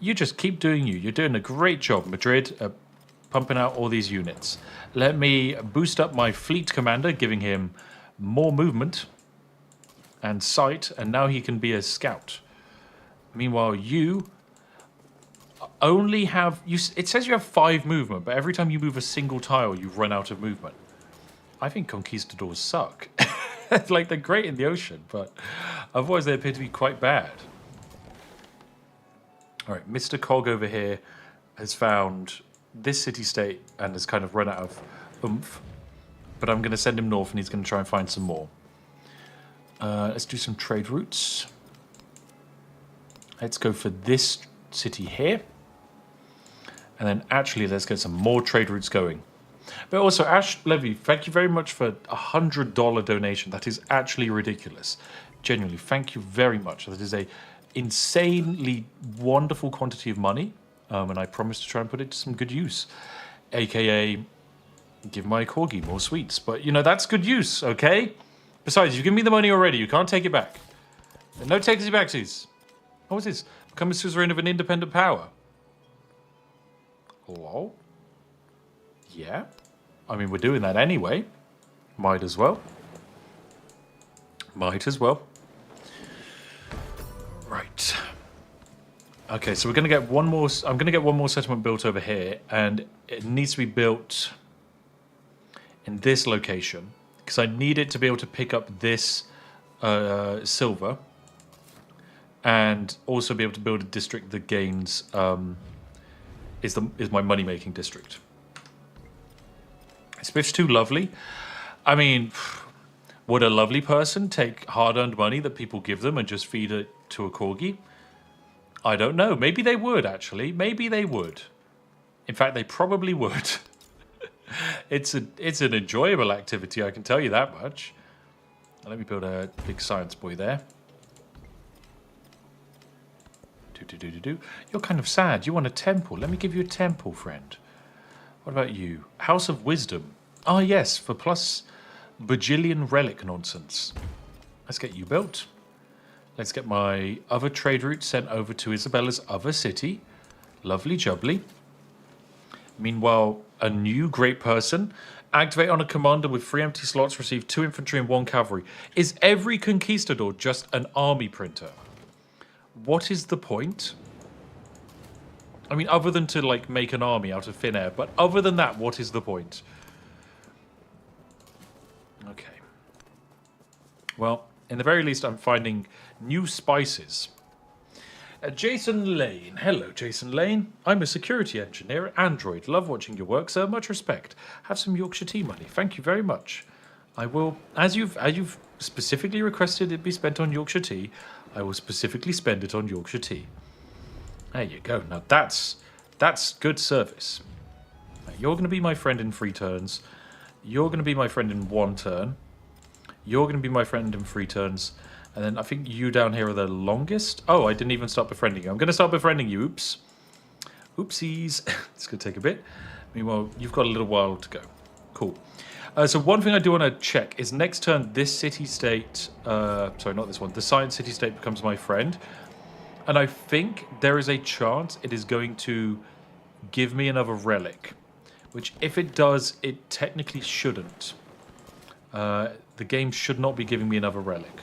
You just keep doing you. You're doing a great job, Madrid, pumping out all these units. Let me boost up my fleet commander, giving him more movement and sight, and now he can be a scout. Meanwhile, you only have... It says you have 5 movement, but every time you move a single tile, you run out of movement. I think conquistadors suck. Like, they're great in the ocean, but otherwise they appear to be quite bad. All right, Mr. Cog over here has found this city-state and has kind of run out of oomph. But I'm going to send him north and he's going to try and find some more. Let's do some trade routes. Let's go for this city here. And then actually let's get some more trade routes going. But also, Ash Levy, thank you very much for a $100 donation. That is actually ridiculous. Genuinely, thank you very much. That is a insanely wonderful quantity of money, and I promise to try and put it to some good use, aka give my corgi more sweets. But you know, that's good use, okay? Besides, you give me the money already, you can't take it back. No takes it backsies. What was this? Become a suzerain of an independent power. Hello? Yeah, I mean, we're doing that anyway. Might as well. Might as well. Right. Okay, so we're going to get one more... I'm going to get one more settlement built over here, and it needs to be built in this location, because I need it to be able to pick up this silver, and also be able to build a district that gains... is my money-making district. Spiff's too lovely. I mean, Would a lovely person take hard-earned money that people give them and just feed it to a corgi? I don't know. Maybe they would, actually. Maybe they would. In fact, they probably would. It's an enjoyable activity, I can tell you that much. Let me build a big science boy there. You're kind of sad. You want a temple. Let me give you a temple, friend. What about you? House of Wisdom. Ah, yes, for plus bajillion relic nonsense. Let's get you built. Let's get my other trade route sent over to Isabella's other city. Lovely jubbly. Meanwhile, a new great person. Activate on a commander with 3 empty slots. Receive 2 infantry and 1 cavalry. Is every conquistador just an army printer? What is the point? I mean, other than to, like, make an army out of thin air. But other than that, what is the point? Okay. Well, in the very least, I'm finding new spices. Jason Lane. Hello, Jason Lane. I'm a security engineer at Android. Love watching your work, sir. Much respect. Have some Yorkshire tea money. Thank you very much. I will, as you've specifically requested it be spent on Yorkshire tea, I will specifically spend it on Yorkshire tea. There you go. Now that's good service. Now, you're going to be my friend in 3 turns. You're going to be my friend in 1 turn. You're going to be my friend in 3 turns. And then I think you down here are the longest. Oh, I didn't even start befriending you. I'm going to start befriending you. Oops. Oopsies. It's going to take a bit. Meanwhile, you've got a little while to go. Cool. So one thing I do want to check is next turn this city-state... sorry, not this one. The science city-state becomes my friend. And I think there is a chance it is going to give me another relic. Which, if it does, it technically shouldn't. The game should not be giving me another relic.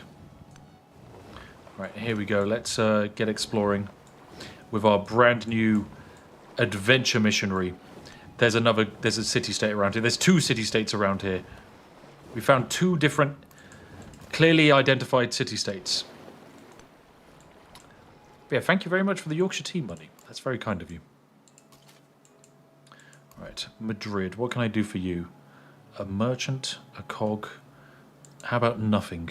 Right, here we go. Let's get exploring with our brand new adventure missionary. There's a city-state around here. There's 2 city-states around here. We found 2 different, clearly identified city-states. Yeah, thank you very much for the Yorkshire tea money. That's very kind of you. Right, Madrid. What can I do for you? A merchant, a cog. How about nothing?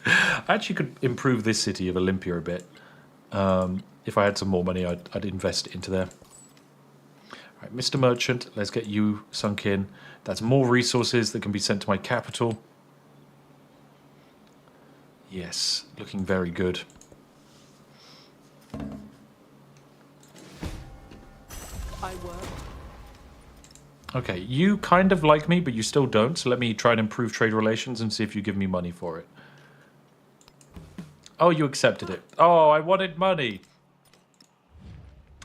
I actually could improve this city of Olympia a bit. If I had some more money, I'd invest it into there. Right, Mr. Merchant, let's get you sunk in. That's more resources that can be sent to my capital. Yes, looking very good. I work. Okay, you kind of like me, but you still don't. So let me try and improve trade relations and see if you give me money for it. Oh, you accepted it. Oh, I wanted money.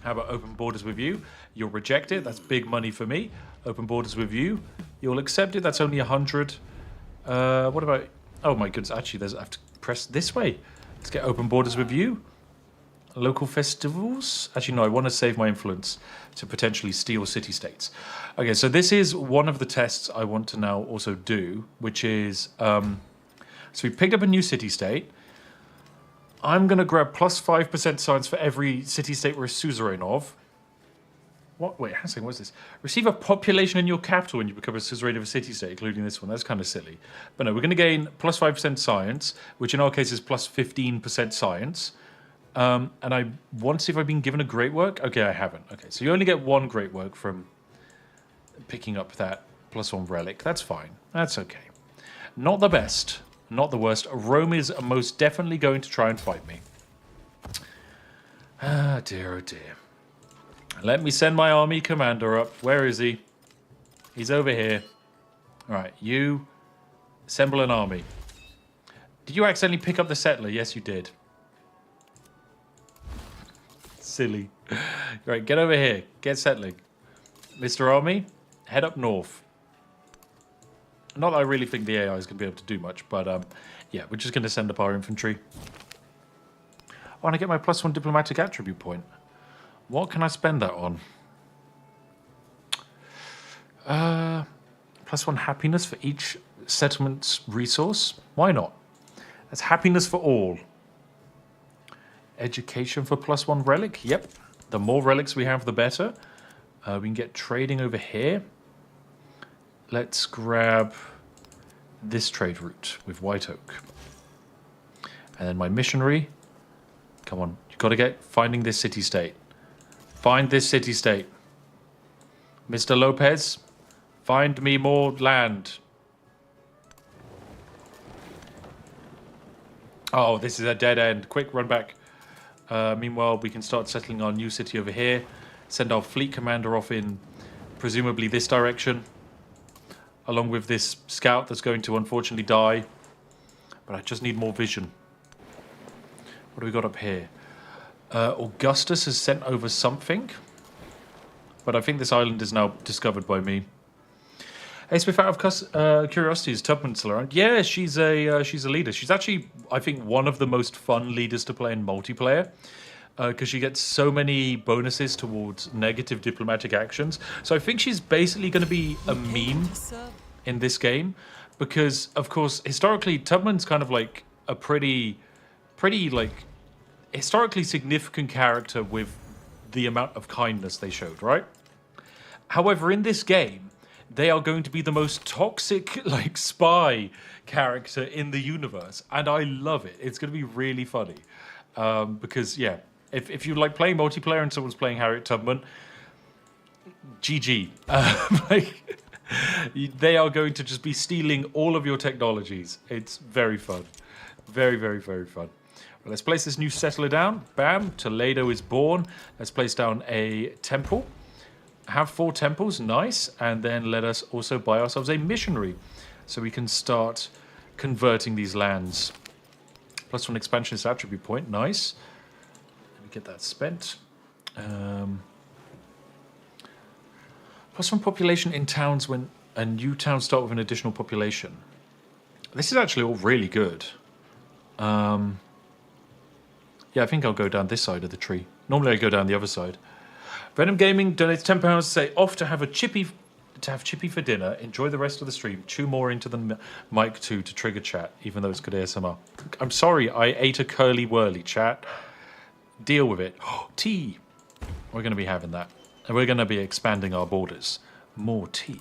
How about open borders with you? You'll reject it. That's big money for me. Open borders with you. You'll accept it. That's only 100. What about... Oh, my goodness. Actually, I have to press this way. Let's get open borders with you. Local festivals? Actually, no. I want to save my influence to potentially steal city-states. Okay, so this is one of the tests I want to now also do, which is... so we picked up a new city-state. I'm going to grab plus 5% science for every city-state we're a suzerain of. What? Wait, hang on, what's this? Receive a population in your capital when you become a suzerain of a city-state, including this one. That's kind of silly. But no, we're going to gain plus 5% science, which in our case is plus 15% science. And I want to see if I've been given a great work. Okay, I haven't. Okay, so you only get 1 great work from picking up that plus 1 relic. That's fine. That's okay. Not the best. Not the worst. Rome is most definitely going to try and fight me. Ah, dear, oh dear. Let me send my army commander up. Where is he? He's over here. All right, you assemble an army. Did you accidentally pick up the settler? Yes, you did. Silly. Right, get over here. Get settling. Mr. Army, head up north. Not that I really think the AI is going to be able to do much, but yeah, we're just going to send up our infantry. I want to get my plus 1 diplomatic attribute point. What can I spend that on? Plus 1 happiness for each settlement's resource. Why not? That's happiness for all. Education for plus 1 relic. Yep. The more relics we have, the better. We can get trading over here. Let's grab this trade route with White Oak. And then my missionary. Come on, you've got to finding this city-state. Find this city-state. Mr. Lopez, find me more land. Oh, this is a dead end. Quick, run back. Meanwhile, we can start settling our new city over here. Send our fleet commander off in presumably this direction. Along with this scout that's going to unfortunately die. But I just need more vision. What do we got up here? Augustus has sent over something. But I think this island is now discovered by me. Hey, Spiff, out of curiosity, is Tubman still around? Yeah, she's a leader. She's actually, I think, one of the most fun leaders to play in multiplayer. Because she gets so many bonuses towards negative diplomatic actions. So I think she's basically going to be a meme in this game. Because, of course, historically, Tubman's kind of like a pretty like, historically significant character with the amount of kindness they showed, right? However, in this game, they are going to be the most toxic, like, spy character in the universe. And I love it. It's going to be really funny. Because, yeah, if you like playing multiplayer and someone's playing Harriet Tubman, GG. Like, they are going to just be stealing all of your technologies. It's very fun. Very, very, very fun. Well, let's place this new settler down. Bam, Toledo is born. Let's place down a temple. Have 4 temples, nice. And then let us also buy ourselves a missionary. So we can start converting these lands. +1 expansionist attribute point, nice. Let me get that spent. +1 population in towns when a new town start with an additional population. This is actually all really good. Yeah, I think I'll go down this side of the tree. Normally I go down the other side. Venom Gaming donates £10 to say off to have chippy for dinner. Enjoy the rest of the stream. Chew more into the mic too to trigger chat, even though it's good ASMR. I'm sorry, I ate a curly whirly, chat. Deal with it. Tea. We're going to be having that. And we're going to be expanding our borders. More tea.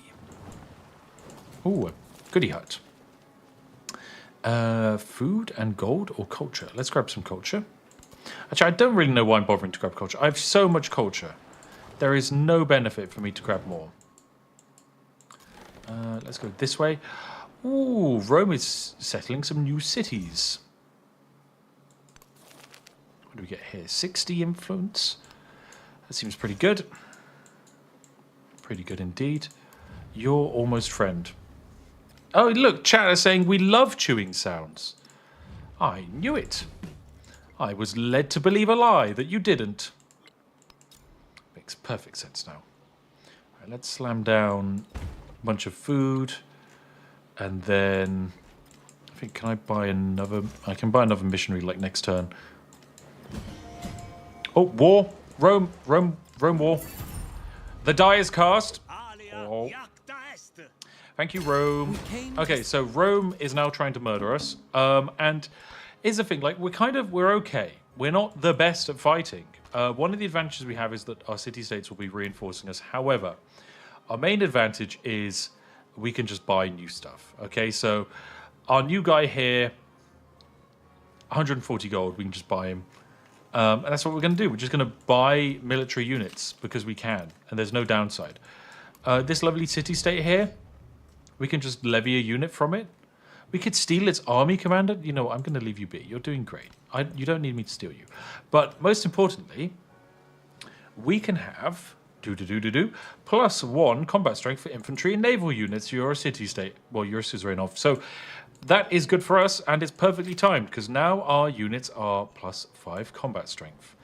Ooh, a goodie hut. Food and gold or culture? Let's grab some culture. Actually, I don't really know why I'm bothering to grab culture. I have so much culture. There is no benefit for me to grab more. Let's go this way. Ooh, Rome is settling some new cities. What do we get here? 60 influence. That seems pretty good. Pretty good indeed. Your almost friend. Oh, look, chat is saying we love chewing sounds. I knew it. I was led to believe a lie that you didn't. Makes perfect sense now. All right, let's slam down a bunch of food. And then I think, can I buy another? I can buy another missionary like next turn. Oh, war. Rome war. The die is cast. Oh. Thank you, Rome. Okay, so Rome is now trying to murder us. And here's the thing, like, we're okay. We're not the best at fighting. One of the advantages we have is that our city-states will be reinforcing us. However, our main advantage is we can just buy new stuff. Okay, so our new guy here, 140 gold, we can just buy him. And that's what we're going to do. We're just going to buy military units because we can, and there's no downside. This lovely city-state here, we can just levy a unit from it. We could steal its army commander. You know what? I'm going to leave you be. You're doing great. You don't need me to steal you. But most importantly, we can have +1 combat strength for infantry and naval units. You're a city-state. Well, you're a suzerain of. So that is good for us, and it's perfectly timed because now our units are +5 combat strength.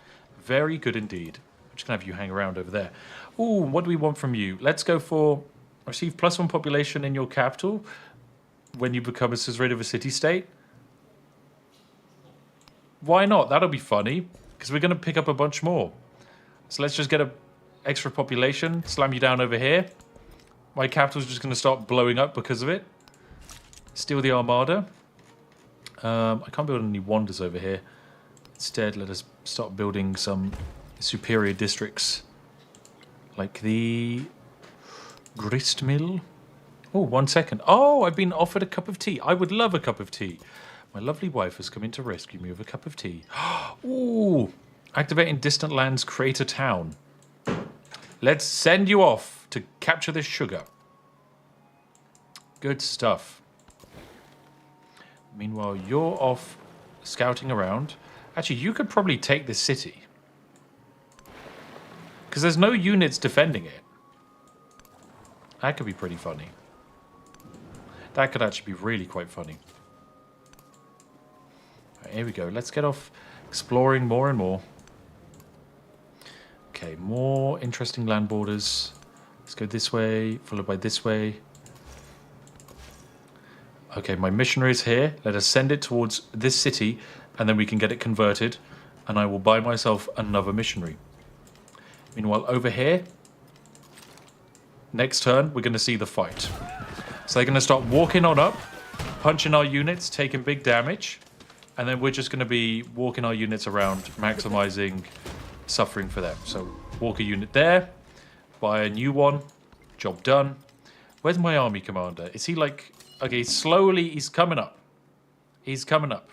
Very good indeed. I'm just going to have you hang around over there. Ooh, what do we want from you? Let's go for receive +1 population in your capital when you become a suzerain of a city-state. Why not? That'll be funny because we're going to pick up a bunch more. So let's just get an extra population, slam you down over here. My capital's just going to start blowing up because of it. Steal the Armada. I can't build any wonders over here. Instead, let us start building some superior districts like the grist mill Oh, 1 second. Oh, I've been offered a cup of tea. I would love a cup of tea. My lovely wife has come in to rescue me with a cup of tea. Ooh, activating distant lands, create a town. Let's send you off to capture this sugar. Good stuff. Meanwhile, you're off scouting around. Actually, you could probably take this city. Because there's no units defending it. That could be pretty funny. That could actually be really quite funny. Right, here we go. Let's get off exploring more and more. Okay, more interesting land borders. Let's go this way, followed by this way. Okay, my missionary is here. Let us send it towards this city, and then we can get it converted, and I will buy myself another missionary. Meanwhile, over here, next turn, we're going to see the fight. So they're going to start walking on up, punching our units, taking big damage, and then we're just going to be walking our units around, maximizing suffering for them. So walk a unit there, buy a new one, job done. Where's my army commander? Is he like... Okay, slowly, he's coming up. He's coming up.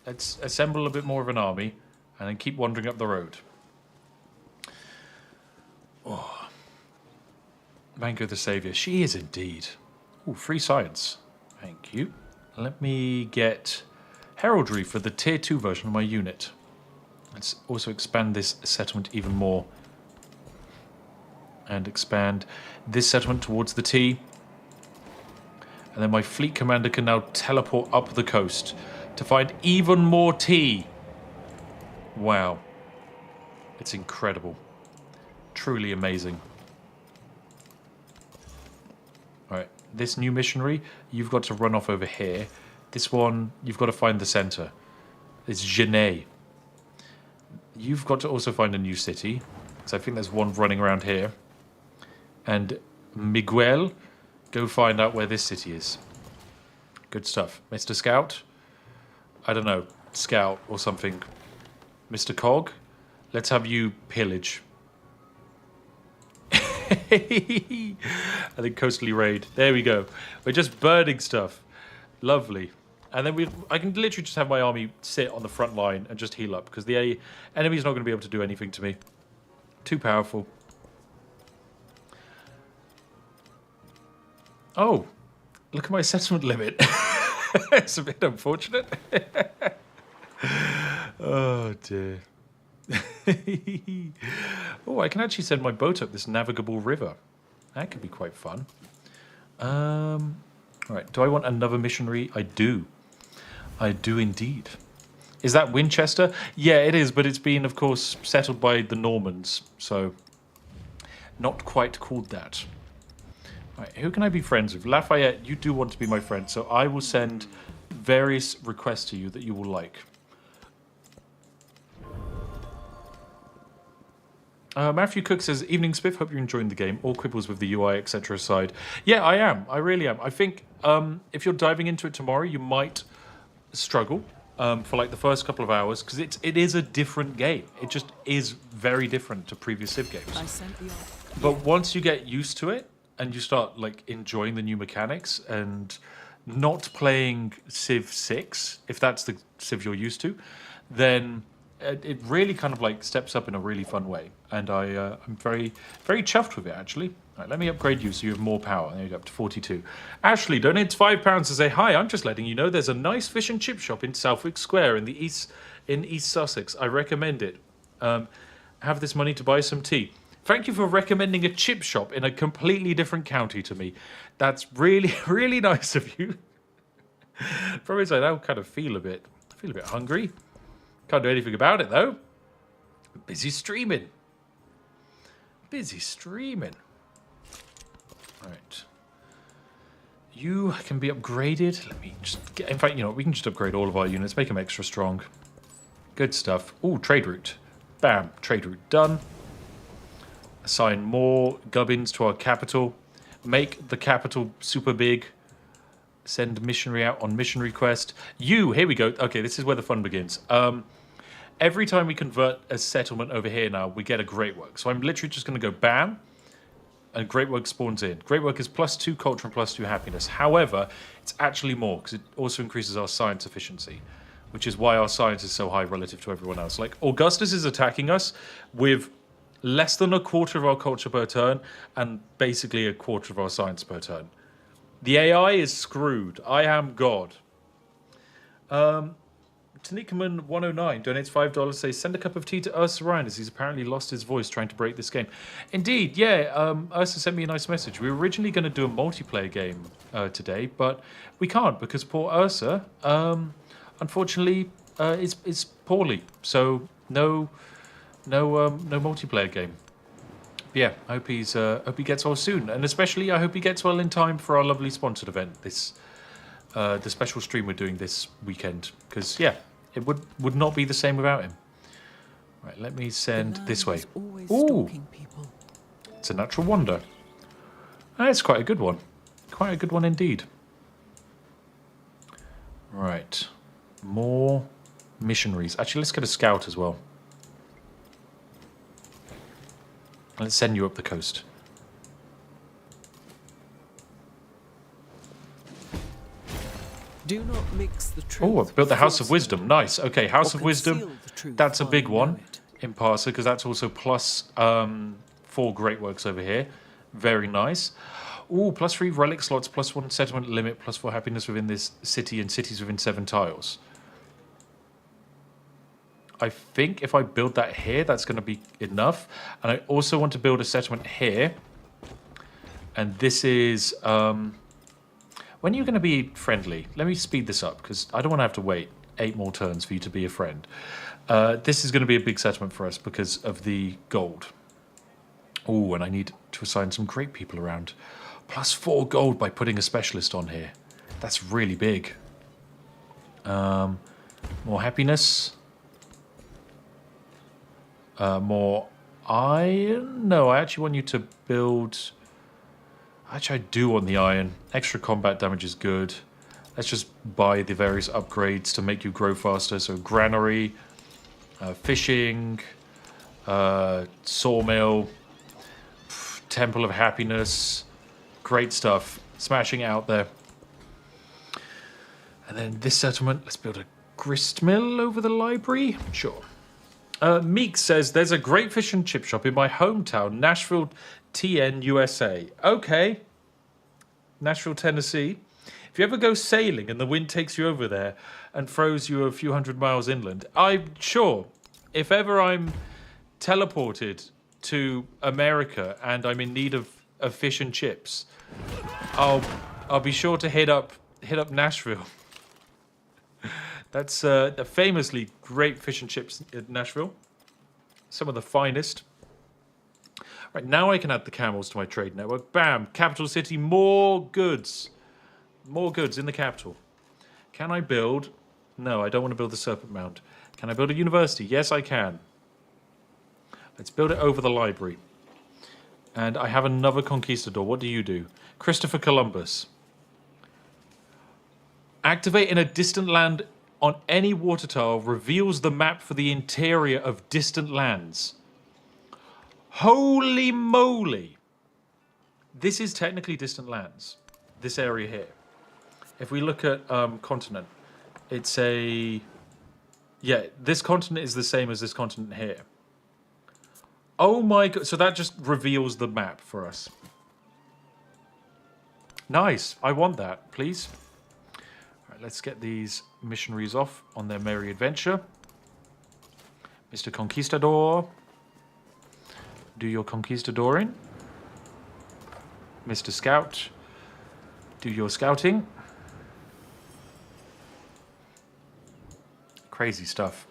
Let's assemble a bit more of an army and then keep wandering up the road. Oh. Mango the Saviour. She is indeed. Ooh, free science. Thank you. Let me get heraldry for the tier 2 version of my unit. Let's also expand this settlement even more. And expand this settlement towards the T. And then my fleet commander can now teleport up the coast to find even more tea. Wow. It's incredible. Truly amazing. Alright, this new missionary, you've got to run off over here. This one, you've got to find the center. It's Genet. You've got to also find a new city, because I think there's one running around here. And Miguel, go find out where this city is. Good stuff. Mr. Scout? I don't know, Scout or something. Mr. Cog? Let's have you pillage. I think coastally raid. There we go. We're just burning stuff. Lovely. And then I can literally just have my army sit on the front line and just heal up, because the enemy's not going to be able to do anything to me. Too powerful. Oh, look at my settlement limit. It's a bit unfortunate. Oh, dear. Oh, I can actually send my boat up this navigable river. That could be quite fun. All right, do I want another missionary? I do. I do indeed. Is that Winchester? Yeah, it is, but it's been, of course, settled by the Normans, so not quite called that. Right, who can I be friends with? Lafayette, you do want to be my friend, so I will send various requests to you that you will like. Matthew Cook says, "Evening Spiff, hope you're enjoying the game. All quibbles with the UI, etc. aside." Yeah, I am. I really am. I think if you're diving into it tomorrow, you might struggle for like the first couple of hours, because it is a different game. It just is very different to previous Civ games. I sent the But once you get used to it and you start like enjoying the new mechanics and not playing Civ 6, if that's the Civ you're used to, then it really kind of like steps up in a really fun way. And I'm very, very chuffed with it, actually. All right, let me upgrade you so you have more power. There you go, up to 42. Ashley donates £5 to say, "Hi, I'm just letting you know there's a nice fish and chip shop in Southwick Square in East Sussex. I recommend it. Have this money to buy some tea." Thank you for recommending a chip shop in a completely different county to me. That's really, really nice of you. Probably I now kind of feel a bit hungry. Can't do anything about it, though. I'm busy streaming. Busy streaming. All right. You can be upgraded. Let me just get... In fact, you know, we can just upgrade all of our units, make them extra strong. Good stuff. Ooh, trade route. Bam, trade route done. Assign more gubbins to our capital. Make the capital super big. Send missionary out on missionary quest. Here we go. Okay, this is where the fun begins. Every time we convert a settlement over here now, we get a great work. So I'm literally just going to go bam. and great work spawns in. Great work is +2 culture and +2 happiness. However, it's actually more because it also increases our science efficiency, which is why our science is so high relative to everyone else. Like, Augustus is attacking us with less than a quarter of our culture per turn and basically a quarter of our science per turn. The AI is screwed. I am God. Tanikaman 109 donates $5, says, send a cup of tea to Ursa Ryan as he's apparently lost his voice trying to break this game. Indeed, yeah, Ursa sent me a nice message. We were originally going to do a multiplayer game today, but we can't because poor Ursa, unfortunately, is poorly. So no multiplayer game. But yeah, I hope he gets well soon, and especially I hope he gets well in time for our lovely sponsored event. The special stream we're doing this weekend, because yeah, it would not be the same without him. Right, let me send this way. Ooh, it's a natural wonder. That's quite a good one. Quite a good one indeed. Right, more missionaries. Actually, let's get a scout as well. Let's send you up the coast. Do not mix the truth. Oh, I've built the House of Wisdom. Nice. Okay, House of Wisdom. That's a big one in Parser because that's also +4 great works over here. Very nice. Ooh, +3 relic slots, +1 settlement limit, +4 happiness within this city and cities within 7 tiles. I think if I build that here, that's going to be enough. And I also want to build a settlement here. And this is... when are you going to be friendly? Let me speed this up, because I don't want to have to wait 8 more turns for you to be a friend. This is going to be a big settlement for us because of the gold. Oh, and I need to assign some great people around. +4 gold by putting a specialist on here. That's really big. More happiness. More iron? No, I actually want you to build... Actually, I do want the iron. Extra combat damage is good. Let's just buy the various upgrades to make you grow faster. So granary, fishing, sawmill, temple of happiness. Great stuff. Smashing it out there. And then this settlement, let's build a grist mill over the library. Sure. Meek says, there's a great fish and chip shop in my hometown, Nashville, TN, USA. Okay. Nashville, Tennessee. If you ever go sailing and the wind takes you over there and throws you a few hundred miles inland, I'm sure if ever I'm teleported to America and I'm in need of fish and chips, I'll be sure to hit up Nashville. That's a famously great fish and chips in Nashville. Some of the finest. Right, now I can add the camels to my trade network. Bam! Capital city, more goods. More goods in the capital. Can I build... No, I don't want to build the Serpent Mound. Can I build a university? Yes, I can. Let's build it over the library. And I have another conquistador. What do you do? Christopher Columbus. Activate in a distant land on any water tile reveals the map for the interior of distant lands. Holy moly! This is technically distant lands. This area here. If we look at continent, it's a... Yeah, this continent is the same as this continent here. Oh my god, so that just reveals the map for us. Nice, I want that, please. All right, let's get these missionaries off on their merry adventure. Mr. Conquistador, do your conquistadoring. Mr. Scout, do your scouting. Crazy stuff.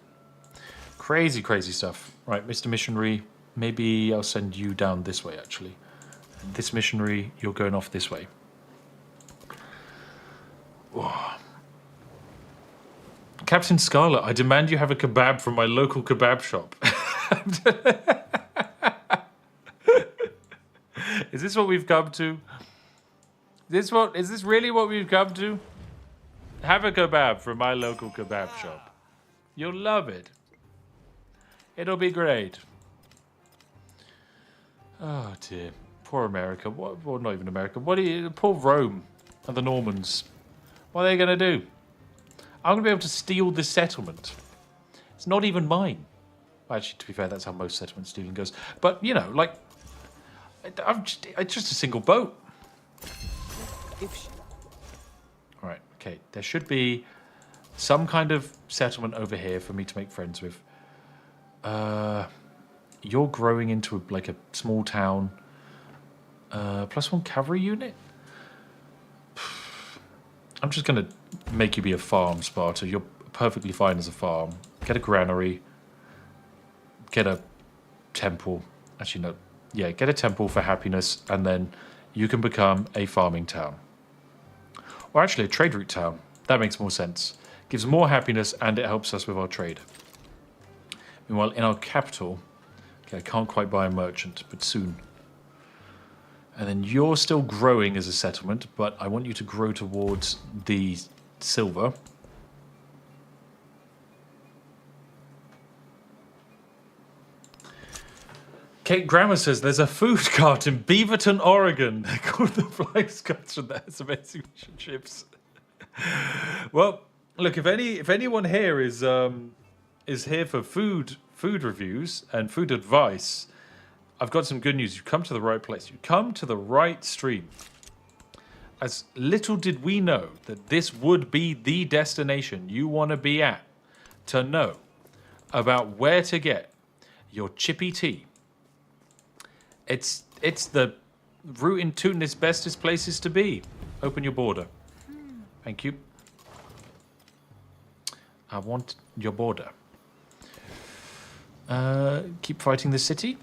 Crazy, crazy stuff. Right, Mr. Missionary, maybe I'll send you down this way, actually. And this missionary, you're going off this way. Whoa. Captain Scarlet, I demand you have a kebab from my local kebab shop. Is this what we've come to? Is this really what we've come to? Have a kebab from my local kebab shop. You'll love it. It'll be great. Oh dear. Poor America. Well, not even America. Poor Rome and the Normans. What are they going to do? I'm going to be able to steal this settlement. It's not even mine. Well, actually, to be fair, that's how most settlement stealing goes. But, you know, like, it's just a single boat. All right, okay. There should be some kind of settlement over here for me to make friends with. You're growing into like a small town. +1 cavalry unit? I'm just going to make you be a farm, Sparta. You're perfectly fine as a farm. Get a granary. Get a temple. Actually, no. Yeah, get a temple for happiness, and then you can become a farming town. Or actually, a trade route town. That makes more sense. Gives more happiness, and it helps us with our trade. Meanwhile, in our capital... Okay, I can't quite buy a merchant, but soon. And then you're still growing as a settlement, but I want you to grow towards the silver. Kate Grammer says there's a food cart in Beaverton, Oregon. They're called the Flying Scotsman. That has amazing relationships. Well, look, if anyone here is here for food reviews and food advice, I've got some good news. You've come to the right place. You've come to the right stream. As little did we know that this would be the destination you want to be at to know about where to get your chippy tea. It's the route in Tootin's bestest places to be. Open your border. Thank you. I want your border. Keep fighting the city.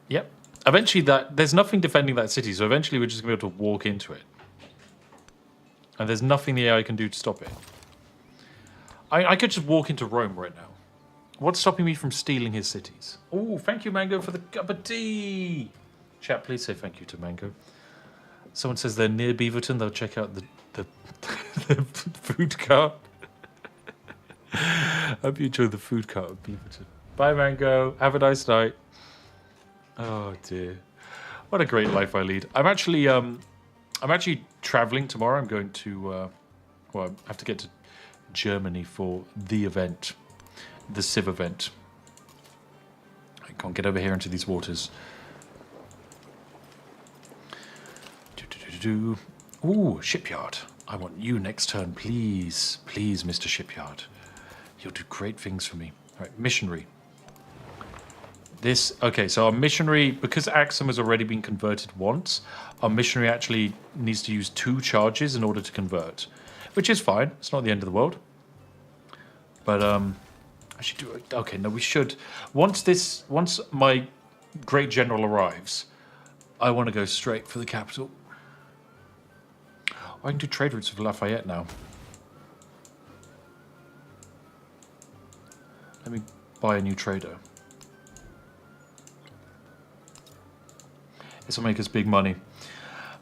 Yep. Eventually, there's nothing defending that city, so eventually we're just going to be able to walk into it. And there's nothing the AI can do to stop it. I could just walk into Rome right now. What's stopping me from stealing his cities? Oh, thank you, Mango, for the cup of tea. Chat, please say thank you to Mango. Someone says they're near Beaverton. They'll check out the food cart. Hope you enjoy the food cart of Beaverton. Bye, Mango. Have a nice night. Oh dear, what a great life I lead. I'm actually traveling tomorrow. I'm going to, I have to get to Germany for the event, the Civ event. I can't get over here into these waters. Ooh, shipyard. I want you next turn, please, please, Mr. Shipyard. You'll do great things for me. All right, missionary. Okay, so our missionary, because Axum has already been converted once, our missionary actually needs to use 2 charges in order to convert, which is fine. It's not the end of the world. But I should do it. Okay, no, we should. Once my great general arrives, I want to go straight for the capital. I can do trade routes with Lafayette now. Let me buy a new trader. This will make us big money.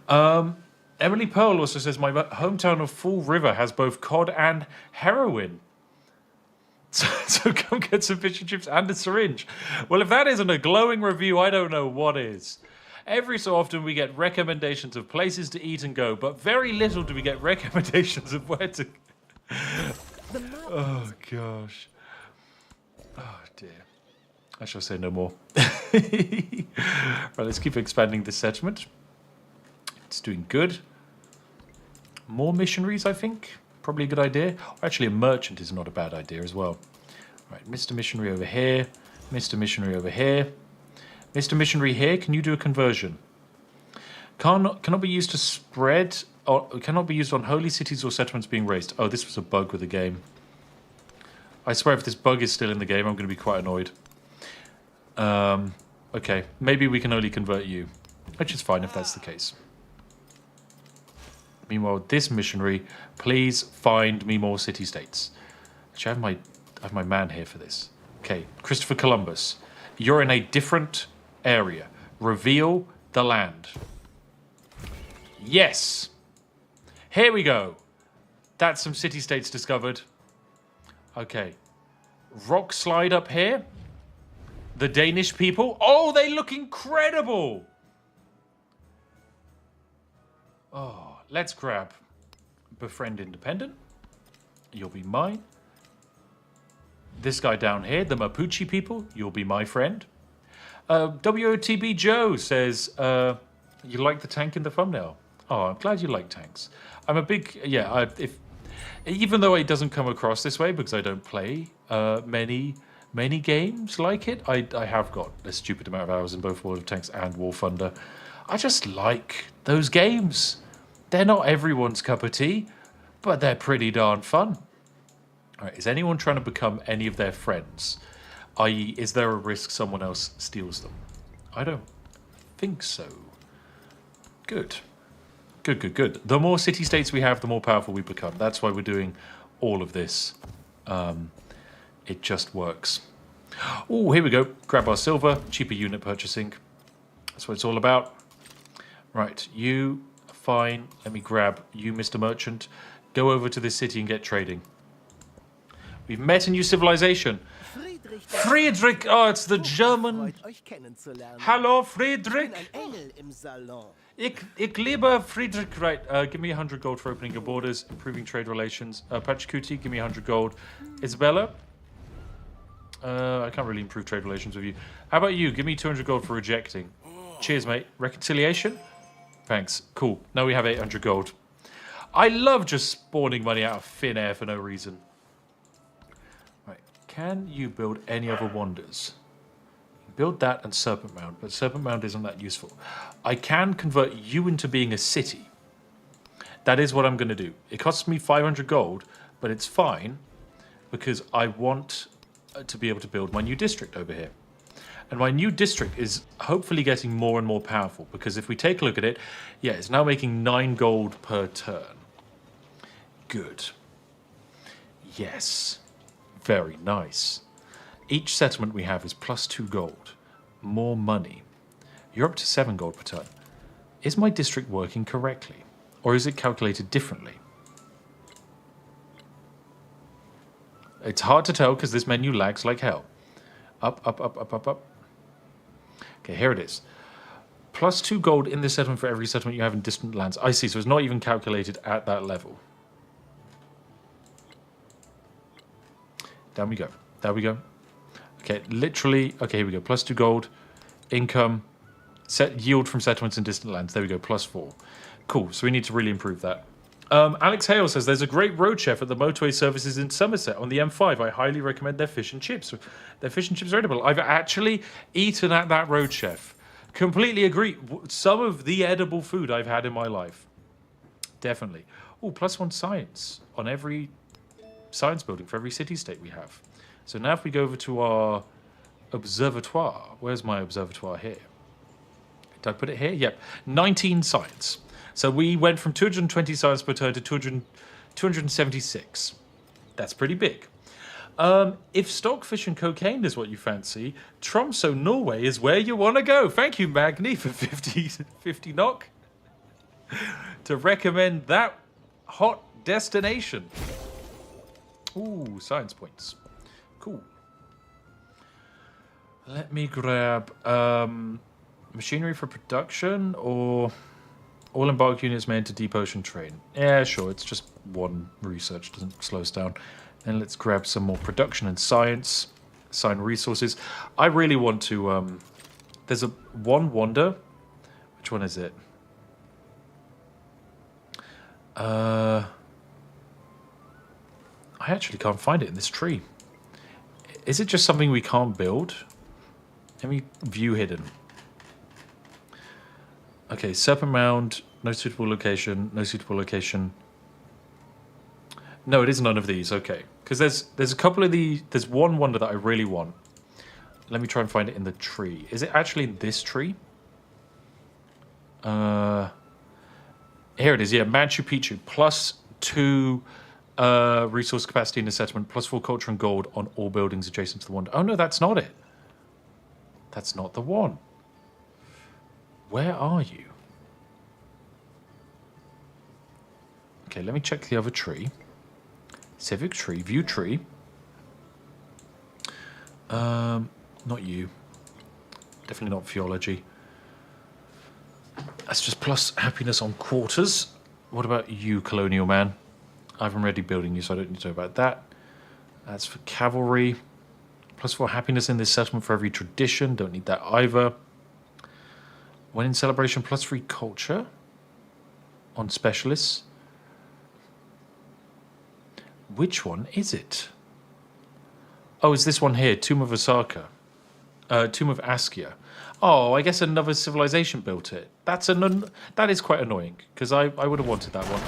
Emily Pearl also says, my hometown of Fall River has both cod and heroin. So come get some fish and chips and a syringe. Well, if that isn't a glowing review, I don't know what is. Every so often we get recommendations of places to eat and go, but very little do we get recommendations of where to... Oh, gosh. Oh, dear. I shall say no more. Right, let's keep expanding this settlement. It's doing good. More missionaries, I think. Probably a good idea. Actually, a merchant is not a bad idea as well. Right, Mr. Missionary over here. Mr. Missionary over here. Mr. Missionary here, can you do a conversion? Cannot be used to spread, or cannot be used on holy cities or settlements being raised. Oh, this was a bug with the game. I swear if this bug is still in the game, I'm going to be quite annoyed. Okay, maybe we can only convert you, which is fine if that's the case. Meanwhile, this missionary, please find me more city-states. Actually, I have my man here for this. Okay, Christopher Columbus, you're in a different area. Reveal the land. Yes! Here we go. That's some city-states discovered. Okay. Rock slide up here. The Danish people. Oh, they look incredible! Oh, let's grab befriend independent. You'll be mine. This guy down here, the Mapuche people, you'll be my friend. WOTB Joe says, you like the tank in the thumbnail. Oh, I'm glad you like tanks. I'm a big, yeah, even though it doesn't come across this way because I don't play many games like it, I have got a stupid amount of hours in both World of Tanks and War Thunder. I just like those games. They're not everyone's cup of tea, but they're pretty darn fun. All right, is anyone trying to become any of their friends? I.e., is there a risk someone else steals them? I don't think so. Good. Good. The more city-states we have, the more powerful we become. That's why we're doing all of this. It just works. Oh, here we go. Grab our silver. Cheaper unit purchasing. That's what it's all about. Right, you, fine. Let me grab you, Mr. Merchant. Go over to this city and get trading. We've met a new civilization. Friedrich, oh, it's the German. Hello, Friedrich. Ich liebe Friedrich. Right, give me 100 gold for opening your borders, improving trade relations. Pachacuti, give me 100 gold. Isabella, I can't really improve trade relations with you. How about you? Give me 200 gold for rejecting. Cheers, mate. Reconciliation? Thanks. Cool. Now we have 800 gold. I love just spawning money out of thin air for no reason. Right. Can you build any other wonders? Build that and Serpent Mound, but Serpent Mound isn't that useful. I can convert you into being a city. That is what I'm going to do. It costs me 500 gold, but it's fine because I want to be able to build my new district over here. And my new district is hopefully getting more and more powerful because if we take a look at it, yeah, it's now making 9 gold per turn. Good. Yes. Very nice. Each settlement we have is plus 2 gold. More money. You're up to 7 gold per turn. Is my district working correctly? Or is it calculated differently? It's hard to tell because this menu lags like hell. Up. Okay, here it is. Plus 2 gold in this settlement for every settlement you have in distant lands. I see, so it's not even calculated at that level. Down we go. There we go. Okay, literally, okay, here we go. Plus 2 gold, income, set yield from settlements in distant lands. There we go, plus 4. Cool, so we need to really improve that. Alex Hale says, there's a great road chef at the motorway services in Somerset on the M5. I highly recommend their fish and chips. Their fish and chips are edible. I've actually eaten at that road chef. Completely agree. Some of the edible food I've had in my life. Definitely. Oh, plus 1 science on every science building for every city-state we have. So now if we go over to our observatoire, where's my observatoire here? Did I put it here? Yep, 19 science. So we went from 220 science per turn to 276. That's pretty big. If stockfish and cocaine is what you fancy, Tromsø, Norway is where you want to go. Thank you, Magni, for 50 knock to recommend that hot destination. Ooh, science points. Cool. Let me grab machinery for production or all embarked units made to deep ocean train. Yeah, sure. It's just 1 research. Doesn't slow us down. And let's grab some more production and science. Assign resources. I really want to... there's one wonder. Which one is it? I actually can't find it in this tree. Is it just something we can't build? Let me view hidden. Okay, Serpent Mound, no suitable location, no suitable location. No, it is none of these, okay. Because there's a couple of these, there's one wonder that I really want. Let me try and find it in the tree. Is it actually in this tree? Here it is, yeah, Machu Picchu, plus 2 resource capacity in the settlement, plus 4 culture and gold on all buildings adjacent to the wonder. Oh no, that's not it. That's not the one. Where are you? Okay, let me check the other tree. Civic tree, view tree. Not you. Definitely not theology. That's just plus happiness on quarters. What about you, colonial man? I'm already building you, so I don't need to know about that. That's for cavalry. +4 happiness in this settlement for every tradition. Don't need that either. When in celebration, +3 culture on specialists. Which one is it? Oh, it's this one here, Tomb of Osaka. Tomb of Askia. Oh, I guess another civilization built it. That is quite annoying, because I would have wanted that one.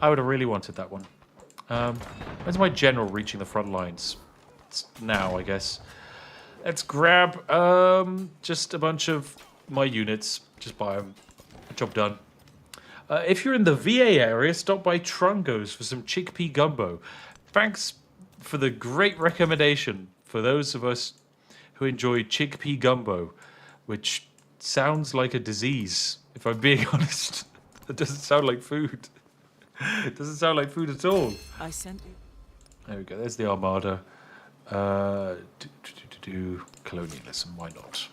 I would have really wanted that one. When's my general reaching the front lines? It's now, I guess. Let's grab just a bunch of my units. Just buy them. Job done. If you're in the VA area, stop by Trungo's for some chickpea gumbo. Thanks for the great recommendation for those of us who enjoy chickpea gumbo, which sounds like a disease, if I'm being honest. It doesn't sound like food. It doesn't sound like food at all. I sent you. There we go. There's the Armada. Colonialism. Why not?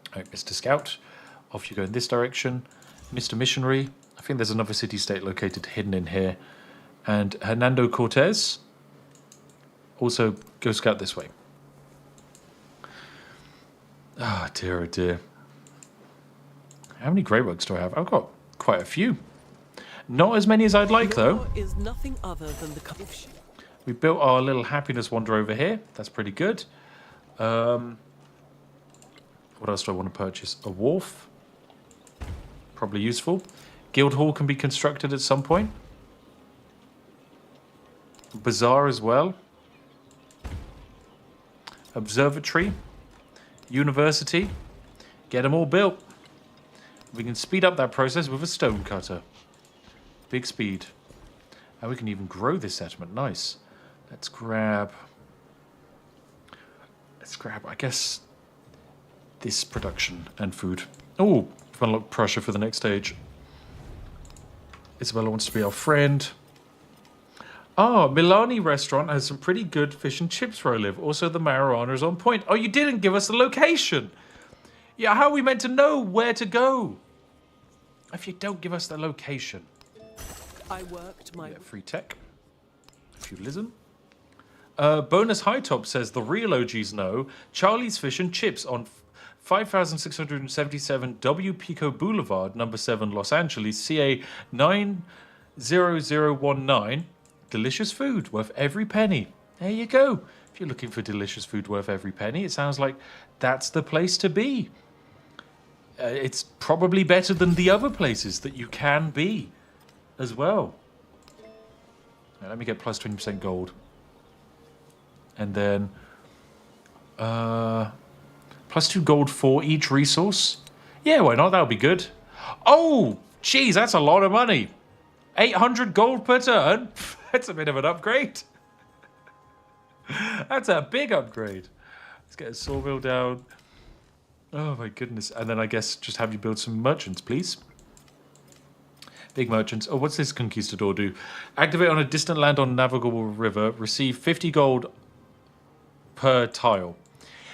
All right, Mr. Scout. Off you go in this direction. Mr. Missionary. I think there's another city-state located hidden in here. And Hernando Cortez. Also, go scout this way. Ah, dear, oh dear. How many grey rugs do I have? I've got quite a few. Not as many as I'd like, though. Is nothing other than the cup of sheep. We built our little happiness wander over here. That's pretty good. What else do I want to purchase? A wharf. Probably useful. Guild hall can be constructed at some point. Bazaar as well. Observatory. University. Get them all built. We can speed up that process with a stone cutter. Big speed. And we can even grow this settlement. Nice. Let's grab, I guess, this production and food. Oh, we've unlocked Prussia for the next stage. Isabella wants to be our friend. Oh, Milani restaurant has some pretty good fish and chips where I live. Also, the marijuana is on point. Oh, you didn't give us the location. Yeah, how are we meant to know where to go if you don't give us the location? I worked my... Yeah, free tech. Feudalism. Bonus High Top says the real OGs know Charlie's Fish and Chips on 5677 W Pico Boulevard, number 7, Los Angeles, CA 90019. Delicious food worth every penny. There you go. If you're looking for delicious food worth every penny, it sounds like that's the place to be. It's probably better than the other places that you can be as well. Right, let me get plus 20% gold. And then plus 2 gold for each resource. Yeah, why not? That'll be good. Oh, geez, that's a lot of money. 800 gold per turn. That's a bit of an upgrade. That's a big upgrade. Let's get a sawmill down. Oh my goodness. And then I guess just have you build some merchants, please. Big merchants. Oh, what's this conquistador do? Activate on a distant land on navigable river. Receive 50 gold per tile.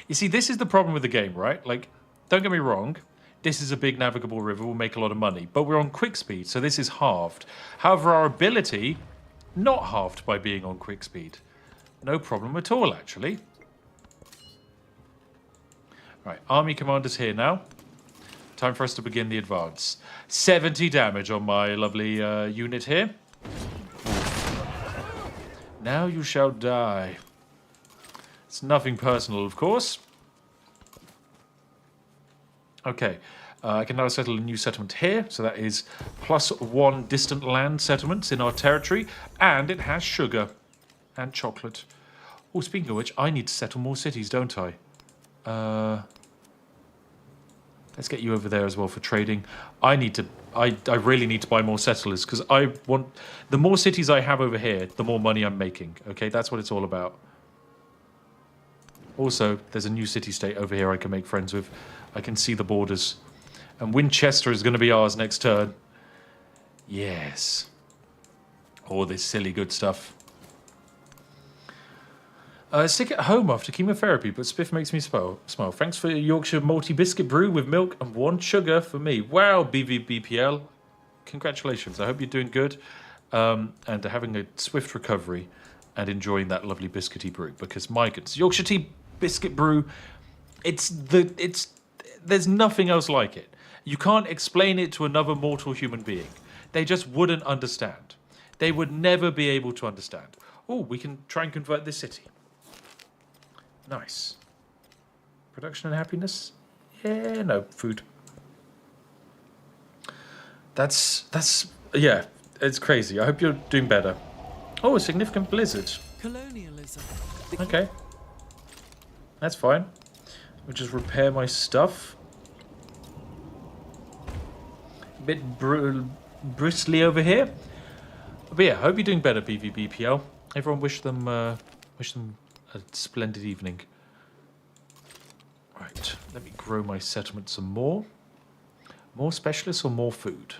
You see, this is the problem with the game, right? Like, don't get me wrong. This is a big navigable river. We'll make a lot of money. But we're on quick speed, so this is halved. However, our ability, not halved by being on quick speed. No problem at all, actually. Right, army commander's here now. Time for us to begin the advance. 70 damage on my lovely unit here. Now you shall die. It's nothing personal, of course. Okay, I can now settle a new settlement here. So that is +1 distant land settlements in our territory. And it has sugar and chocolate. Oh, speaking of which, I need to settle more cities, don't I? Let's get you over there as well for trading. I really need to buy more settlers because I want... The more cities I have over here, the more money I'm making. Okay, that's what it's all about. Also, there's a new city-state over here I can make friends with. I can see the borders. And Winchester is going to be ours next turn. Yes. All this silly good stuff. Sick at home after chemotherapy, but Spiff makes me smile. Thanks for your Yorkshire multi biscuit brew with milk and 1 sugar for me. Wow, BVBPL. Congratulations. I hope you're doing good and are having a swift recovery and enjoying that lovely biscuity brew. Because my goodness, Yorkshire tea biscuit brew, there's nothing else like it. You can't explain it to another mortal human being. They just wouldn't understand. They would never be able to understand. Oh, we can try and convert this city. Nice. Production and happiness? Yeah, no, food. Yeah, it's crazy. I hope you're doing better. Oh, a significant blizzard. Colonialism. Okay. That's fine. I'll just repair my stuff. A bit bristly over here. But yeah, I hope you're doing better, BVBPL. Everyone wish them a splendid evening. Right, let me grow my settlement some more. More specialists or more food?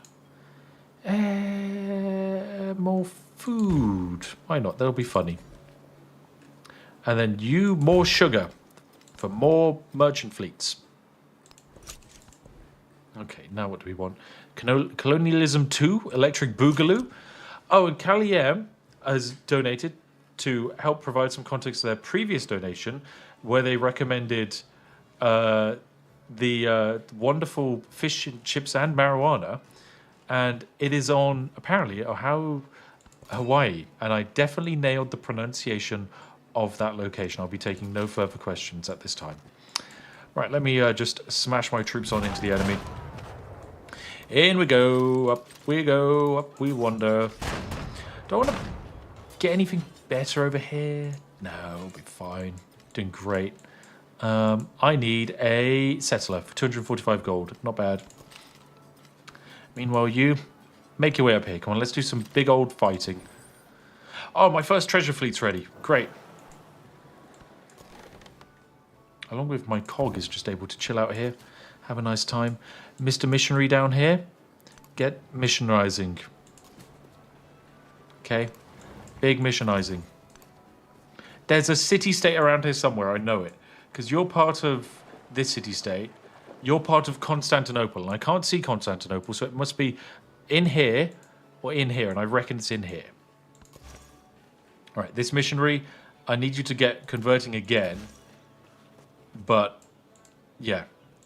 More food. Why not? That'll be funny. And then you, more sugar for more merchant fleets. Okay, now what do we want? Colonialism 2, Electric Boogaloo. Oh, and Caliem has donated to help provide some context to their previous donation, where they recommended the wonderful fish and chips and marijuana, and it is on apparently Hawaii, and I definitely nailed the pronunciation of that location. I'll be taking no further questions at this time. Right, let me just smash my troops on into the enemy. In we go, up we wander. Do I want to get anything better over here? No, we'll be fine. Doing great. I need a settler for 245 gold. Not bad. Meanwhile, you make your way up here. Come on, let's do some big old fighting. Oh, my first treasure fleet's ready. Great. Along with my cog is just able to chill out here. Have a nice time. Mr. Missionary down here. Get missionizing. Okay. Big missionizing. There's a city-state around here somewhere. I know it. Because you're part of this city-state. You're part of Constantinople. And I can't see Constantinople, so it must be in here or in here. And I reckon it's in here. All right, this missionary, I need you to get converting again. But, yeah,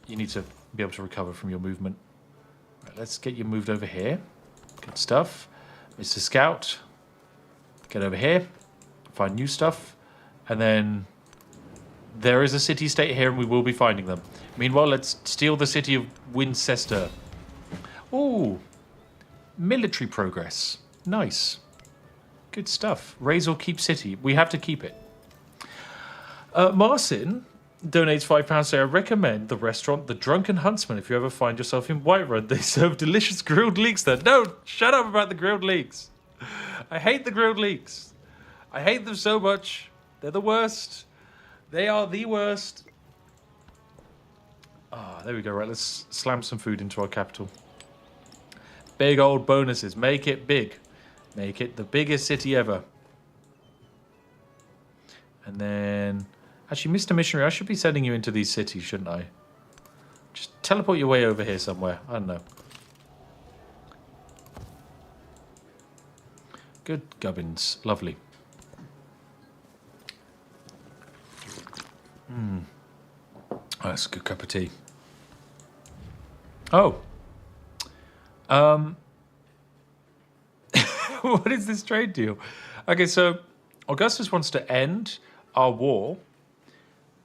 you need to be able to recover from your movement. Right, let's get you moved over here. Good stuff. Mr. Scout, get over here. Find new stuff. And then there is a city-state here, and we will be finding them. Meanwhile, let's steal the city of Winchester. Ooh, military progress. Nice. Good stuff. Raise or keep city. We have to keep it. Marcin donates £5 saying, I recommend the restaurant The Drunken Huntsman if you ever find yourself in Whiterun. They serve delicious grilled leeks there. No, shut up about the grilled leeks. I hate the grilled leeks. I hate them so much. They're the worst. They are the worst. Ah, there we go. Right, let's slam some food into our capital. Big old bonuses. Make it big. Make it the biggest city ever. And then... Actually, Mr. Missionary, I should be sending you into these cities, shouldn't I? Just teleport your way over here somewhere. I don't know. Good gubbins. Lovely. Oh, that's a good cup of tea. Oh. What is this trade deal? Okay, so Augustus wants to end our war,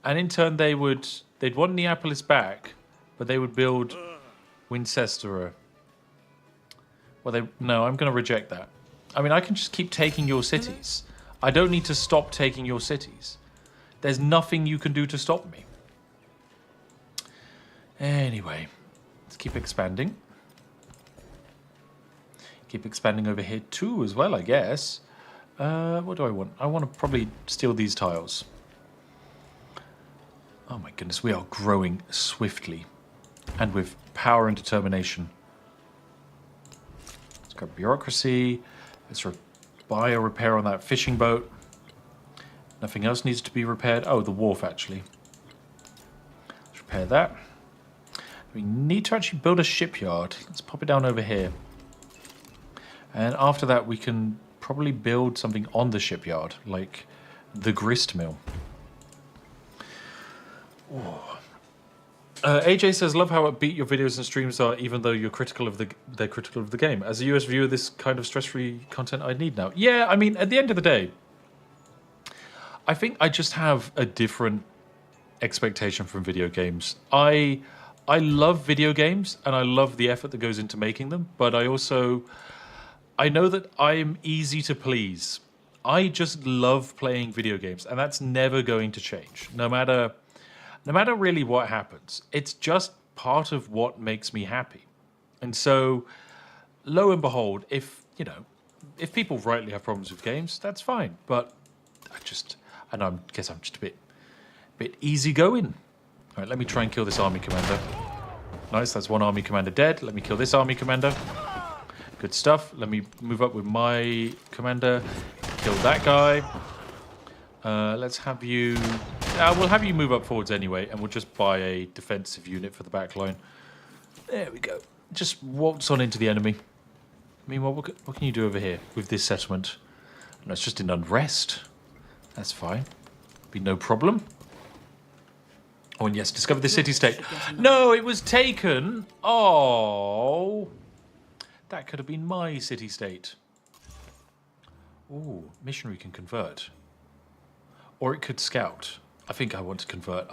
and in turn they'd want Neapolis back, but they would build Winchester. Well, no, I'm going to reject that. I mean, I can just keep taking your cities. I don't need to stop taking your cities. There's nothing you can do to stop me. Anyway, let's keep expanding. Keep expanding over here too as well, I guess. What do I want? I want to probably steal these tiles. Oh my goodness, we are growing swiftly. And with power and determination. Let's grab bureaucracy. Let's buy a repair on that fishing boat. Nothing else needs to be repaired. Oh, the wharf, actually. Let's repair that. We need to actually build a shipyard. Let's pop it down over here. And after that, we can probably build something on the shipyard, like the grist mill. AJ says, "Love how upbeat your videos and streams are, even though they're critical of the game. As a US viewer, this kind of stress-free content I need now." Yeah, I mean, at the end of the day, I think I just have a different expectation from video games. I love video games and I love the effort that goes into making them, but I know that I'm easy to please. I just love playing video games, and that's never going to change, no matter really what happens. It's just part of what makes me happy. And so, lo and behold, if people rightly have problems with games, that's fine. But I guess I'm just a bit easygoing. All right, let me try and kill this army commander. Nice, that's one army commander dead. Let me kill this army commander. Good stuff. Let me move up with my commander. Kill that guy. Let's have you... we'll have you move up forwards anyway, and we'll just buy a defensive unit for the back line. There we go. Just waltz on into the enemy. Meanwhile, what can you do over here with this settlement? No, it's just in unrest. That's fine. Be no problem. Oh, and yes, discover the city-state. No, it was taken. Oh... That could have been my city-state. Ooh, missionary can convert. Or it could scout. I think I want to convert.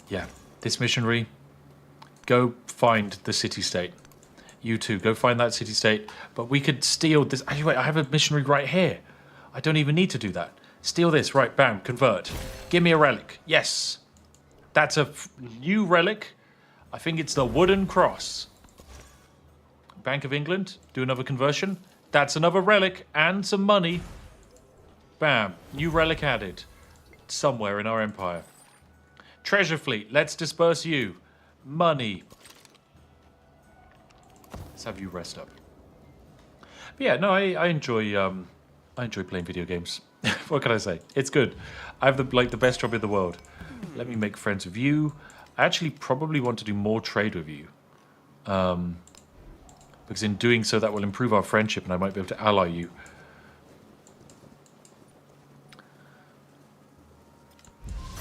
Yeah, this missionary, go find the city-state. You two, go find that city-state. But we could steal this. Actually, wait, I have a missionary right here. I don't even need to do that. Steal this, right, bam, convert. Give me a relic. Yes. That's a new relic. I think it's the wooden cross. Bank of England, do another conversion. That's another relic and some money. Bam, new relic added. Somewhere in our empire. Treasure fleet, let's disperse you. Money. Let's have you rest up. But yeah, no, I enjoy playing video games. What can I say? It's good. I have the best job in the world. Let me make friends with you. I actually probably want to do more trade with you. Because in doing so, that will improve our friendship and I might be able to ally you.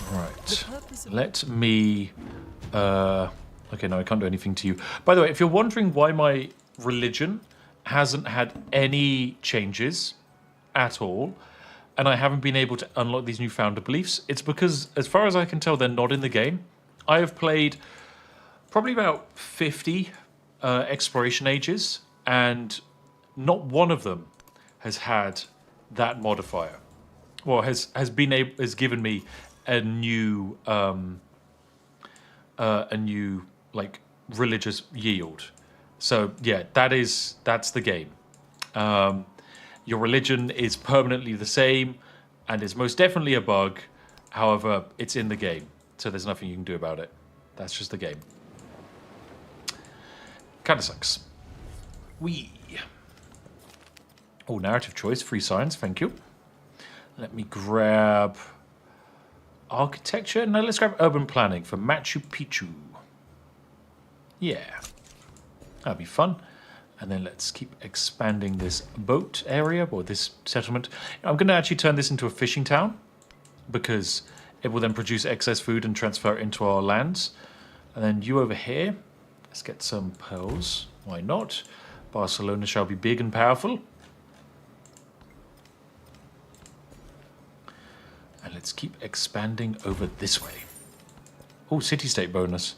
Right. Let me... okay, no, I can't do anything to you. By the way, if you're wondering why my religion hasn't had any changes at all, and I haven't been able to unlock these new founder beliefs, it's because, as far as I can tell, they're not in the game. I have played probably about 50... exploration ages, and not one of them has had that modifier, or has given me a new like religious yield. So yeah, that's the game. Your religion is permanently the same, and is most definitely a bug. However, it's in the game, so there's nothing you can do about it. That's just the game. Kind of sucks. Oh, narrative choice, free science, thank you. Let me grab architecture. No, let's grab urban planning for Machu Picchu. Yeah, that'll be fun. And then let's keep expanding this boat area, or this settlement. I'm going to actually turn this into a fishing town, because it will then produce excess food and transfer it into our lands. And then you over here. Let's get some pearls. Why not? Barcelona shall be big and powerful. And let's keep expanding over this way. Oh, city-state bonus.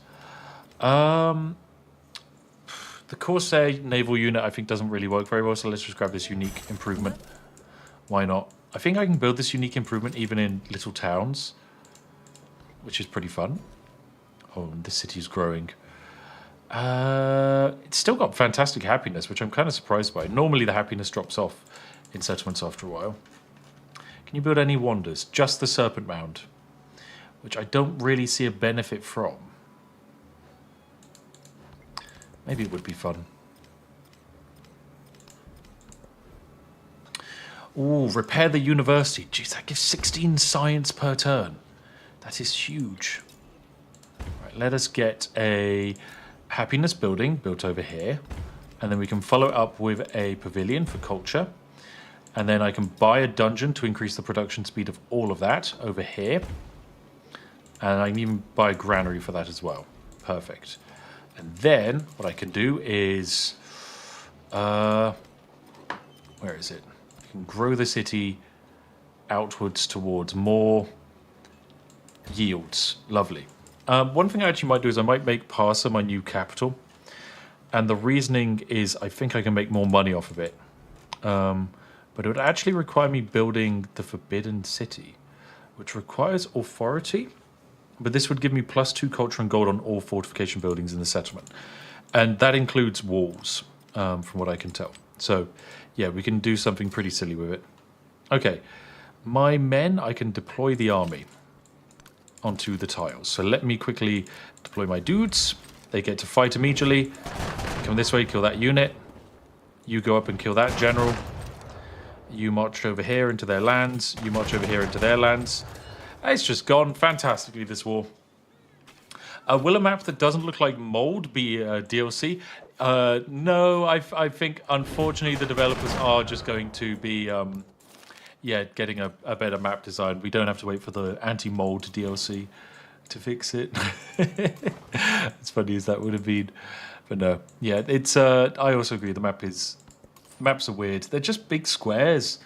The Corsair naval unit, I think, doesn't really work very well, so let's just grab this unique improvement. Why not? I think I can build this unique improvement even in little towns, which is pretty fun. Oh, and this city's growing. It's still got fantastic happiness, which I'm kind of surprised by. Normally the happiness drops off in settlements after a while. Can you build any wonders? Just the Serpent Mound, which I don't really see a benefit from. Maybe it would be fun. Ooh, repair the university. Jeez, that gives 16 science per turn. That is huge. Right, let us get a happiness building built over here. And then we can follow it up with a pavilion for culture. And then I can buy a dungeon to increase the production speed of all of that over here. And I can even buy a granary for that as well. Perfect. And then what I can do is... where is it? I can grow the city outwards towards more yields. Lovely. One thing I actually might do is I might make Parsa my new capital. And the reasoning is I think I can make more money off of it. But it would actually require me building the Forbidden City, which requires authority. But this would give me +2 culture and gold on all fortification buildings in the settlement. And that includes walls, from what I can tell. So, yeah, we can do something pretty silly with it. Okay, my men, I can deploy the army onto the tiles. So let me quickly deploy my dudes. They get to fight immediately. Come this way, kill that unit. You go up and kill that general. You march over here into their lands. You march over here into their lands. It's just gone fantastically, this war. Will a map that doesn't look like mold be a DLC? No, I think, unfortunately, the developers are just going to be, getting a better map design. We don't have to wait for the anti-mold DLC to fix it. As funny as that would have been. But no, yeah, it's. I also agree, maps are weird. They're just big squares,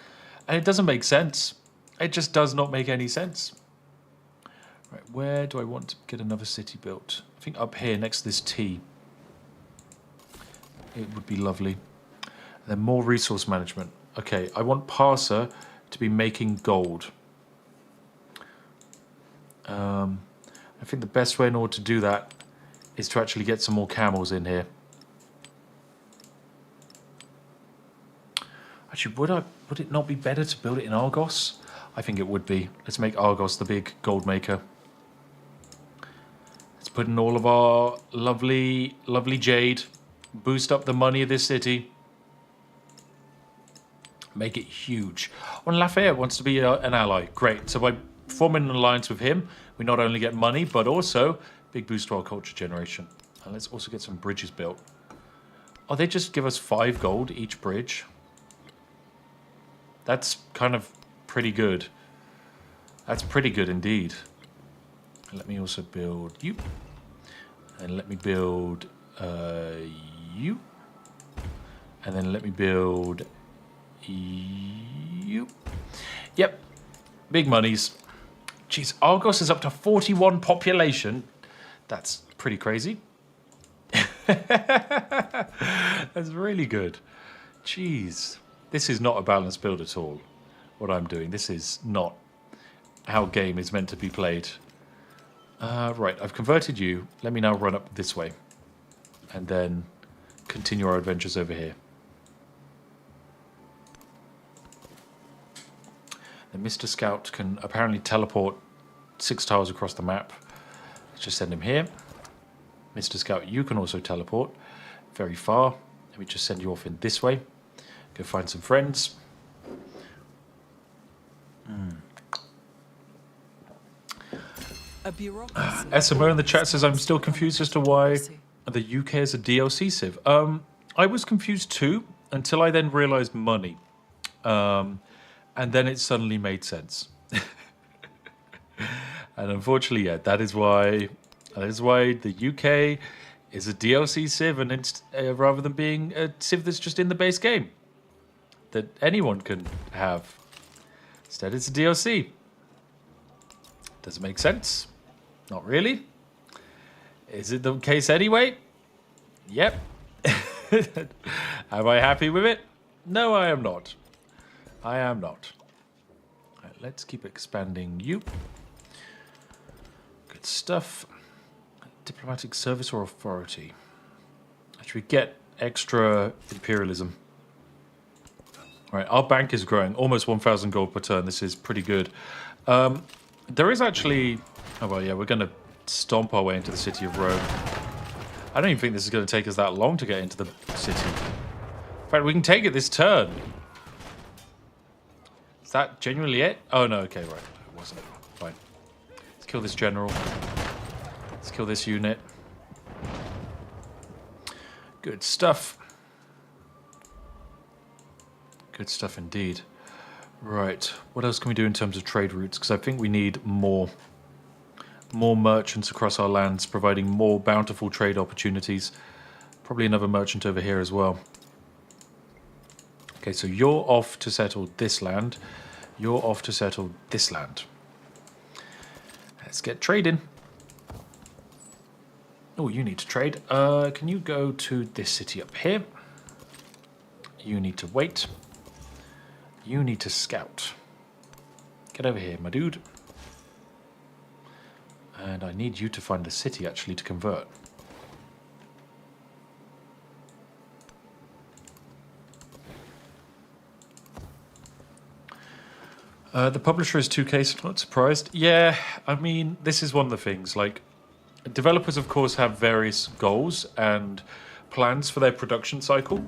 and it doesn't make sense. It just does not make any sense. Right, where do I want to get another city built? I think up here next to this T. It would be lovely. And then more resource management. Okay, I want Parser to be making gold. I think the best way in order to do that is to actually get some more camels in here. Actually, would it not be better to build it in Argos? I think it would be. Let's make Argos the big gold maker. Let's put in all of our lovely, lovely jade. Boost up the money of this city. Make it huge. When Lafayette wants to be an ally, great. So by forming an alliance with him, we not only get money, but also big boost to our culture generation. And let's also get some bridges built. Oh, they just give us 5 gold each bridge. That's kind of pretty good. That's pretty good indeed. And let me also build you. And let me build you. And then let me build you. Yep. Big monies. Jeez, Argos is up to 41 population. That's pretty crazy. That's really good. Jeez. This is not a balanced build at all, what I'm doing. This is not how game is meant to be played. Right, I've converted you. Let me now run up this way. And then continue our adventures over here. And Mr. Scout can apparently teleport 6 tiles across the map. Let's just send him here. Mr. Scout, you can also teleport very far. Let me just send you off in this way. Go find some friends. SMO in the chat says, I'm still confused as to why the UK is a DLC civ. I was confused too, until I then realised money. And then it suddenly made sense. And unfortunately, yeah, that is why the UK is a DLC civ, and it's rather than being a civ that's just in the base game that anyone can have. Instead, it's a DLC. Does it make sense? Not really. Is it the case anyway? Yep. Am I happy with it? No, I am not. I am not. Right, let's keep expanding you. Good stuff. Diplomatic service or authority? Actually, we get extra imperialism. Right, our bank is growing. Almost 1,000 gold per turn. This is pretty good. There is actually... Oh, well, yeah, we're going to stomp our way into the city of Rome. I don't even think this is going to take us that long to get into the city. In fact, we can take it this turn. Is that genuinely it? Oh, no, okay, right. It wasn't. Fine. Let's kill this general. Let's kill this unit. Good stuff. Good stuff indeed. Right. What else can we do in terms of trade routes? Because I think we need more merchants across our lands, providing more bountiful trade opportunities. Probably another merchant over here as well. Okay, so you're off to settle this land. You're off to settle this land. Let's get trading. Oh, you need to trade. Can you go to this city up here? You need to wait. You need to scout. Get over here, my dude. And I need you to find a city, actually, to convert. The publisher is 2K, so not surprised. Yeah, I mean, this is one of the things. Like, developers, of course, have various goals and plans for their production cycle.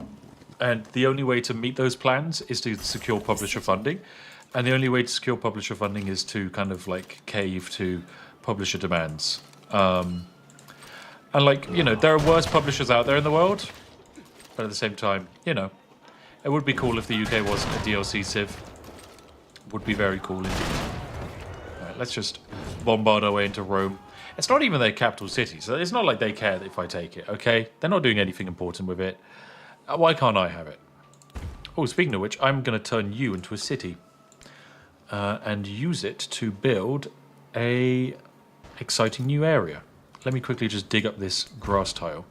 And the only way to meet those plans is to secure publisher funding. And the only way to secure publisher funding is to kind of like cave to publisher demands. And like, you know, there are worse publishers out there in the world. But at the same time, you know, it would be cool if the UK wasn't a DLC Civ. Would be very cool indeed. Right, let's just bombard our way into Rome. It's not even their capital city, so it's not like they care if I take it, okay? They're not doing anything important with it. Why can't I have it? Oh, speaking of which, I'm going to turn you into a city. And use it to build a exciting new area. Let me quickly just dig up this grass tile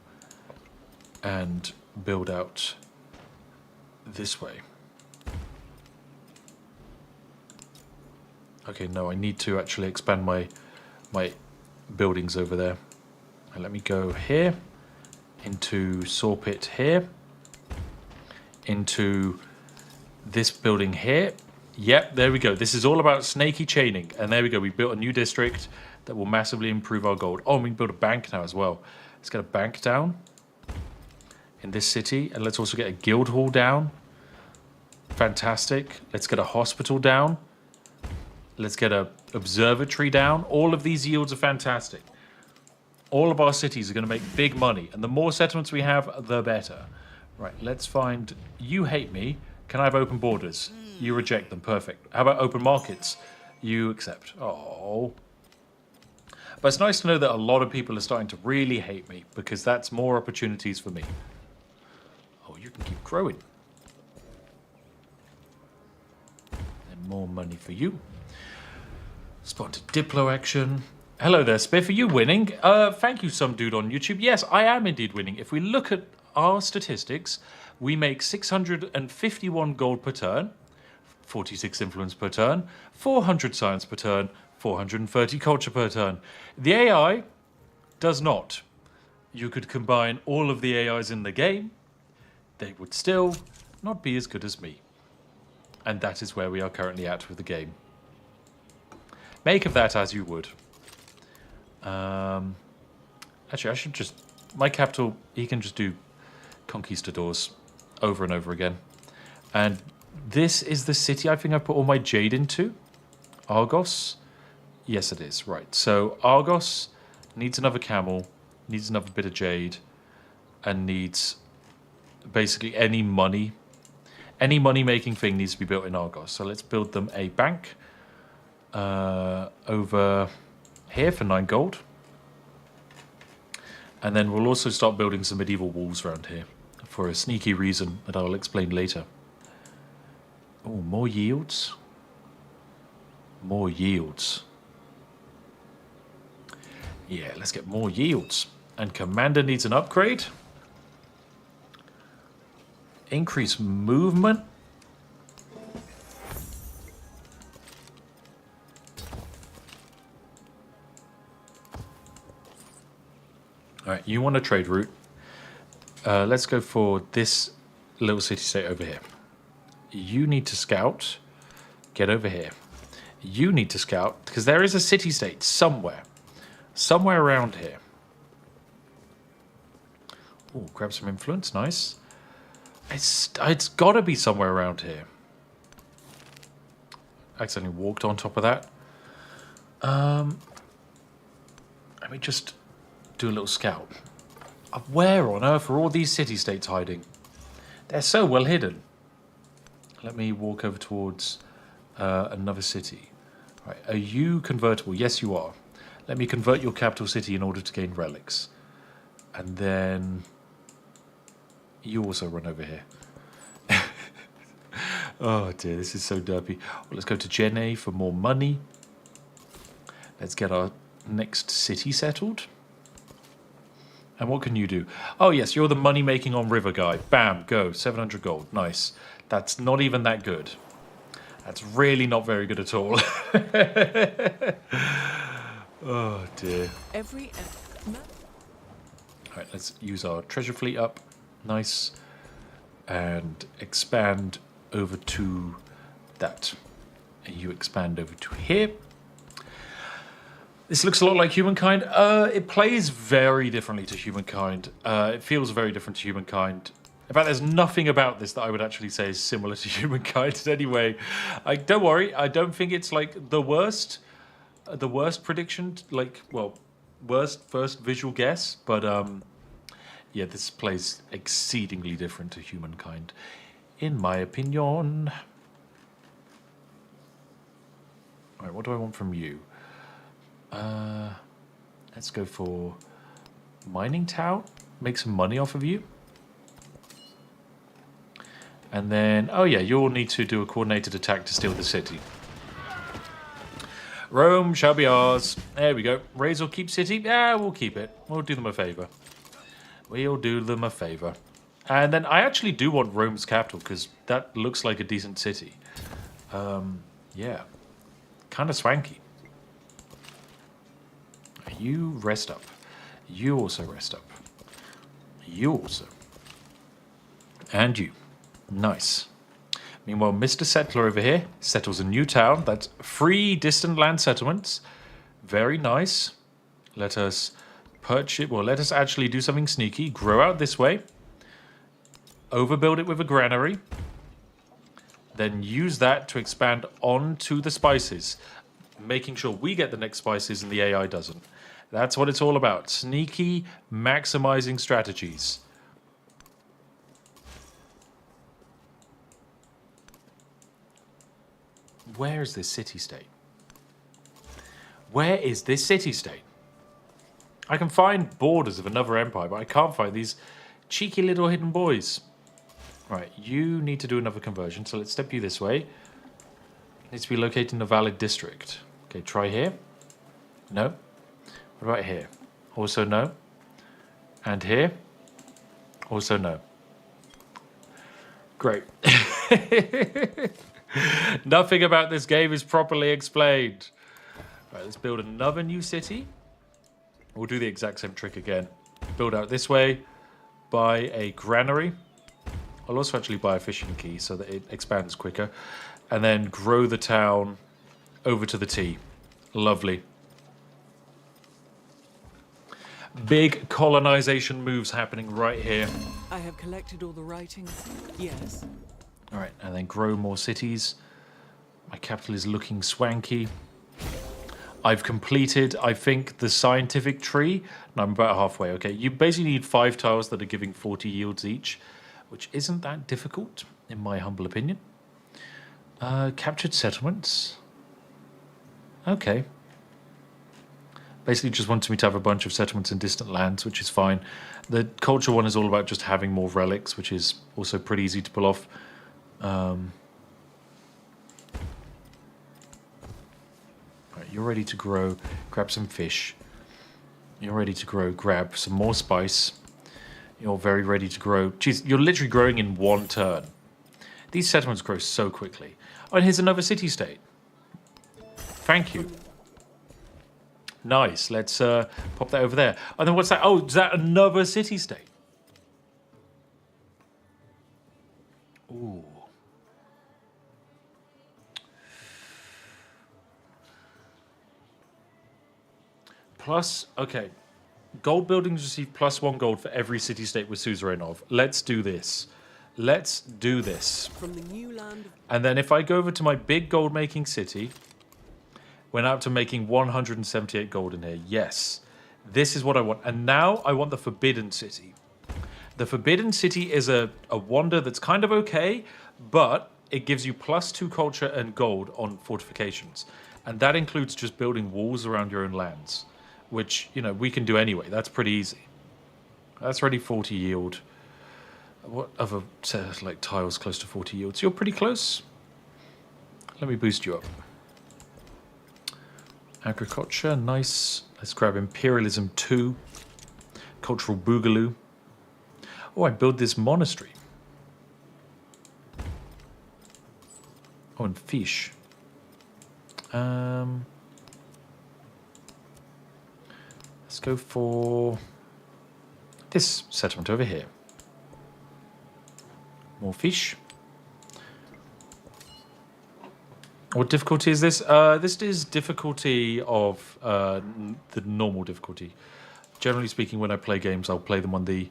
and build out this way. Okay, no, I need to actually expand my buildings over there. And let me go here, into saw pit here, into this building here. Yep, there we go. This is all about snaky chaining. And there we go. We built a new district that will massively improve our gold. Oh, and we can build a bank now as well. Let's get a bank down in this city. And let's also get a guild hall down. Fantastic. Let's get a hospital down. Let's get a observatory down. All of these yields are fantastic. All of our cities are going to make big money. And the more settlements we have, the better. Right, let's find... You hate me. Can I have open borders? You reject them. Perfect. How about open markets? You accept. Oh. But it's nice to know that a lot of people are starting to really hate me, because that's more opportunities for me. Oh, you can keep growing. And more money for you. Spotted Diplo action. Hello there, Spiff. Are you winning? Thank you, some dude on YouTube. Yes, I am indeed winning. If we look at our statistics, we make 651 gold per turn, 46 influence per turn, 400 science per turn, 430 culture per turn. The AI does not. You could combine all of the AIs in the game, they would still not be as good as me. And that is where we are currently at with the game. Make of that as you would. Actually, I should just... My capital, he can just do conquistadors over and over again. And this is the city I think I put all my jade into. Argos. Yes, it is. Right. So Argos needs another camel, needs another bit of jade, and needs basically any money. Any money-making thing needs to be built in Argos. So let's build them a bank over here for 9 gold. And then we'll also start building some medieval walls around here for a sneaky reason that I'll explain later. Oh, more yields. More yields. Yeah, let's get more yields. And Commander needs an upgrade. Increase movement. All right, you want a trade route. Let's go for this little city-state over here. You need to scout. Get over here. You need to scout, because there is a city-state somewhere. Somewhere around here. Oh, grab some influence. Nice. It's got to be somewhere around here. accidentally walked on top of that. Let me just do a little scout. Where on earth are all these city-states hiding? They're so well hidden. Let me walk over towards another city. Right, are you convertible? Yes, you are. Let me convert your capital city in order to gain relics. And then you also run over here. Oh dear, this is so derpy. Well, let's go to Jenne for more money. Let's get our next city settled. And what can you do? Oh yes, you're the money-making on river guy. Bam, go. 700 gold. Nice. That's not even that good. That's really not very good at all. Oh dear. Alright, let's use our treasure fleet up. Nice. And expand over to that. And you expand over to here. This looks a lot like Humankind. It plays very differently to Humankind. It feels very different to Humankind. In fact, there's nothing about this that I would actually say is similar to Humankind in any way. Don't worry, I don't think it's like the worst prediction, like, well, worst first visual guess, but yeah, this plays exceedingly different to Humankind, in my opinion. All right, what do I want from you? Let's go for mining town. Make some money off of you. And then, oh yeah, you'll need to do a coordinated attack to steal the city. Rome shall be ours. There we go. Raise or keep city? Yeah, we'll keep it. We'll do them a favor. We'll do them a favor. And then I actually do want Rome's capital because that looks like a decent city. Yeah. Kind of swanky. You rest up. You also rest up. You also. And you. Nice. Meanwhile, Mr. Settler over here settles a new town. That's 3 distant land settlements. Very nice. Let us purchase. Well, let us actually do something sneaky. Grow out this way. Overbuild it with a granary. Then use that to expand onto the spices. Making sure we get the next spices and the AI doesn't. That's what it's all about. Sneaky, maximizing strategies. Where is this city-state? Where is this city-state? I can find borders of another empire, but I can't find these cheeky little hidden boys. Right, you need to do another conversion, so let's step you this way. It needs to be located in a valid district. Okay, try here. No. What about here? Also no. And here? Also no. Great. Nothing about this game is properly explained. Right, let's build another new city. We'll do the exact same trick again. Build out this way. Buy a granary. I'll also actually buy a fishing key so that it expands quicker. And then grow the town over to the T. Lovely. Big colonization moves happening right here. I have collected all the writings. Yes. All right, and then grow more cities. My capital is looking swanky. I've completed, I think, the scientific tree. And I'm about halfway. Okay, you basically need 5 tiles that are giving 40 yields each, which isn't that difficult, in my humble opinion. Captured settlements. Okay. Basically just wanted me to have a bunch of settlements in distant lands, which is fine. The culture one is all about just having more relics, which is also pretty easy to pull off. Right, you're ready to grow. Grab some fish. You're ready to grow. Grab some more spice. You're very ready to grow. Jeez, you're literally growing in 1 turn. These settlements grow so quickly. Oh, and here's another city-state. Thank you. Nice. Let's pop that over there. And then what's that? Oh, is that another city-state? Ooh. Plus, okay. Gold buildings receive +1 gold for every city-state we're suzerain of. Let's do this. Let's do this. From the new land of And then if I go over to my big gold making city, we're now up to making 178 gold in here. Yes, this is what I want. And now I want the Forbidden City. The Forbidden City is a wonder that's kind of okay, but it gives you +2 culture and gold on fortifications. And that includes just building walls around your own lands, which, you know, we can do anyway. That's pretty easy. That's already 40 yield. What other like tiles close to 40 yields? You're pretty close. Let me boost you up. Agriculture, nice. Let's grab Imperialism 2. Cultural Boogaloo. Oh, I build this monastery. Oh, and fish. Let's go for this settlement over here. More fish. What difficulty is this? This is difficulty of the normal difficulty. Generally speaking, when I play games, I'll play them on the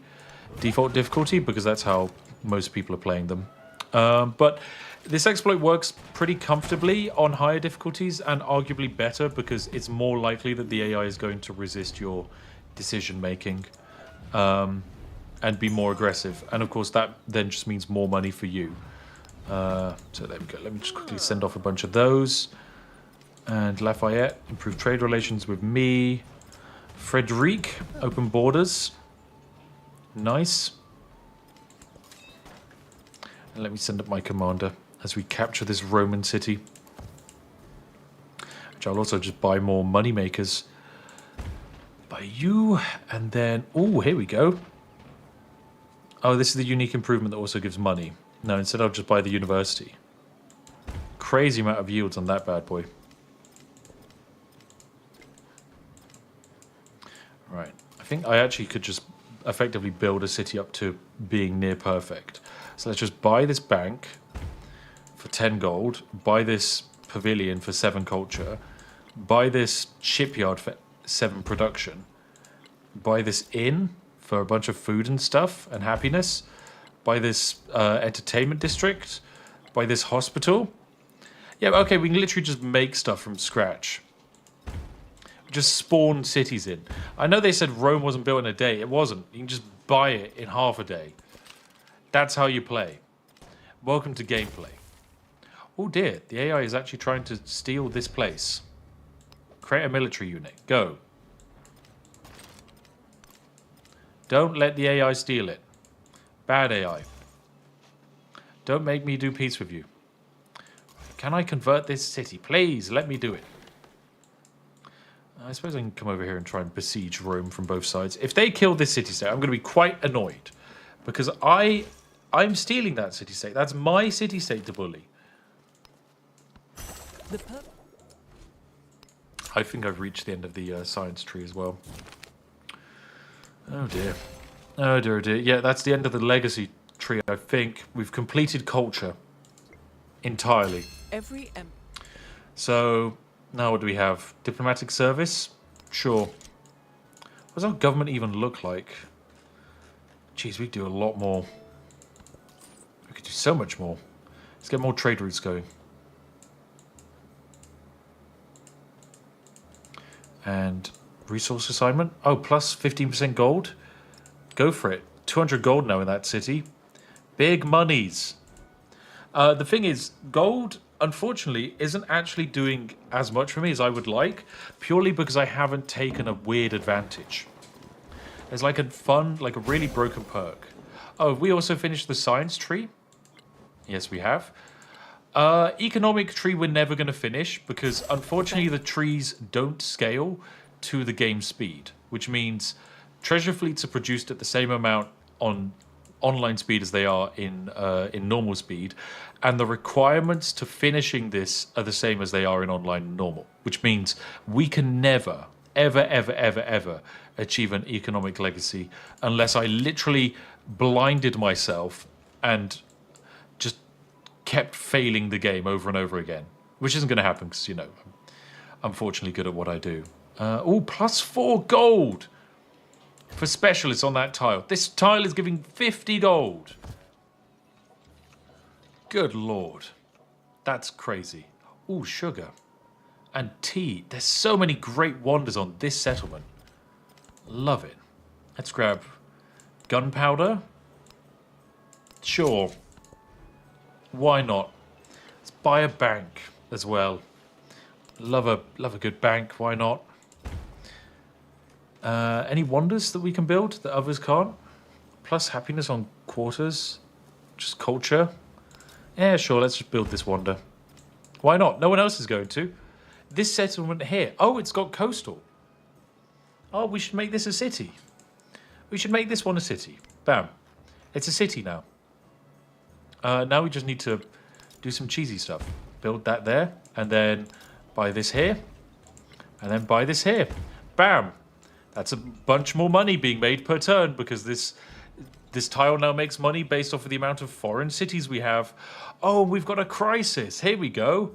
default difficulty because that's how most people are playing them. But this exploit works pretty comfortably on higher difficulties and arguably better because it's more likely that the AI is going to resist your decision making. And be more aggressive. And of course that then just means more money for you. So there we go. Let me just quickly send off a bunch of those. And Lafayette, improve trade relations with me. Frederic, open borders. Nice. And let me send up my commander as we capture this Roman city. Which I'll also just buy more money makers. By you. And then, oh, here we go. Oh, this is the unique improvement that also gives money. No, instead I'll just buy the university. Crazy amount of yields on that bad boy. Right. I think I actually could just effectively build a city up to being near perfect. So let's just buy this bank for 10 gold. Buy this pavilion for 7 culture. Buy this shipyard for 7 production. Buy this inn for a bunch of food and stuff and happiness. Buy this entertainment district. Buy this hospital. Yeah, okay, we can literally just make stuff from scratch. Just spawn cities in. I know they said Rome wasn't built in a day. It wasn't. You can just buy it in half a day. That's how you play. Welcome to gameplay. Oh dear, the AI is actually trying to steal this place. Create a military unit. Go. Don't let the AI steal it. Bad AI. Don't make me do peace with you. Can I convert this city? Please, let me do it. I suppose I can come over here and try and besiege Rome from both sides. If they kill this city-state, I'm going to be quite annoyed. Because I'm stealing that city-state. That's my city-state to bully. I think I've reached the end of the science tree as well. Oh dear. Oh dear, oh dear. Yeah, that's the end of the legacy tree, I think. We've completed culture. Entirely. So, now what do we have? Diplomatic service? Sure. What does our government even look like? Jeez, we could do a lot more. We could do so much more. Let's get more trade routes going. And resource assignment. Oh, plus 15% gold. Go for it. 200 gold now in that city. Big monies. The thing is, gold, unfortunately, isn't actually doing as much for me as I would like, purely because I haven't taken a weird advantage. There's like a fun, like a really broken perk. Oh, have we also finished the science tree? Yes, we have. Economic tree we're never going to finish because unfortunately the trees don't scale to the game speed, which means treasure fleets are produced at the same amount on online speed as they are in normal speed, and the requirements to finishing this are the same as they are in online normal, which means we can never, ever achieve an economic legacy unless I literally blinded myself and just kept failing the game over and over again, which isn't going to happen because, you know, I'm fortunately good at what I do. Oh, +4 gold for specialists on that tile. This tile is giving 50 gold. Good lord. That's crazy. Ooh, sugar. And tea. There's so many great wonders on this settlement. Love it. Let's grab gunpowder. Sure. Why not? Let's buy a bank as well. Love a good bank. Why not? Any wonders that we can build that others can't? Plus happiness on quarters. Just culture. Yeah, sure. Let's just build this wonder. Why not? No one else is going to. This settlement here. Oh, it's got coastal. Oh, we should make this a city. We should make this one a city. Bam. It's a city now. Now we just need to do some cheesy stuff. Build that there. And then buy this here. And then buy this here. Bam. That's a bunch more money being made per turn because this tile now makes money based off of the amount of foreign cities we have. Oh, we've got a crisis. Here we go.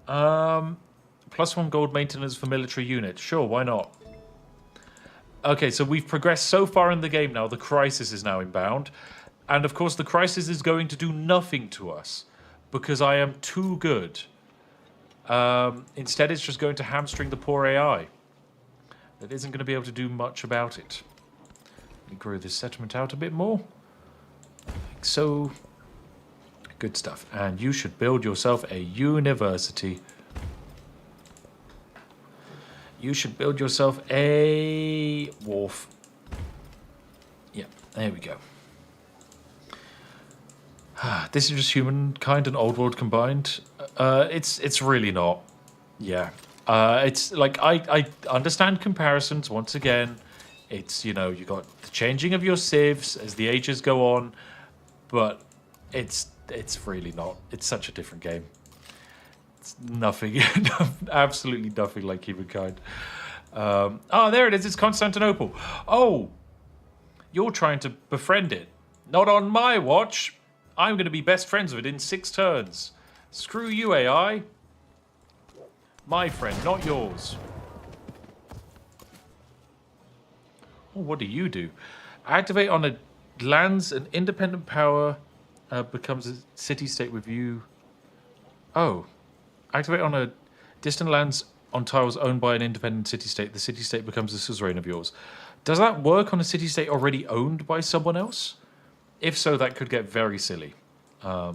+1 gold maintenance for military units. Sure, why not? Okay, so we've progressed so far in the game now. The crisis is now inbound. And of course, the crisis is going to do nothing to us because I am too good. Instead, it's just going to hamstring the poor AI. That isn't going to be able to do much about it. Let me grow this settlement out a bit more. Like so. Good stuff. And you should build yourself a university. You should build yourself a wharf. Yeah, there we go. This is just humankind and old world combined. It's really not. Yeah. It's like I understand comparisons once again. It's, you know, you got the changing of your civs as the ages go on, but it's really not. It's such a different game. It's nothing, absolutely nothing like humankind. Oh, there it is. It's Constantinople. Oh, you're trying to befriend it. Not on my watch. I'm going to be best friends with it in 6 turns. Screw you, AI. My friend, not yours. Oh, what do you do? Activate on a lands an independent power becomes a city-state with you. Oh. Activate on a distant lands on tiles owned by an independent city-state. The city-state becomes a suzerain of yours. Does that work on a city-state already owned by someone else? If so, that could get very silly. I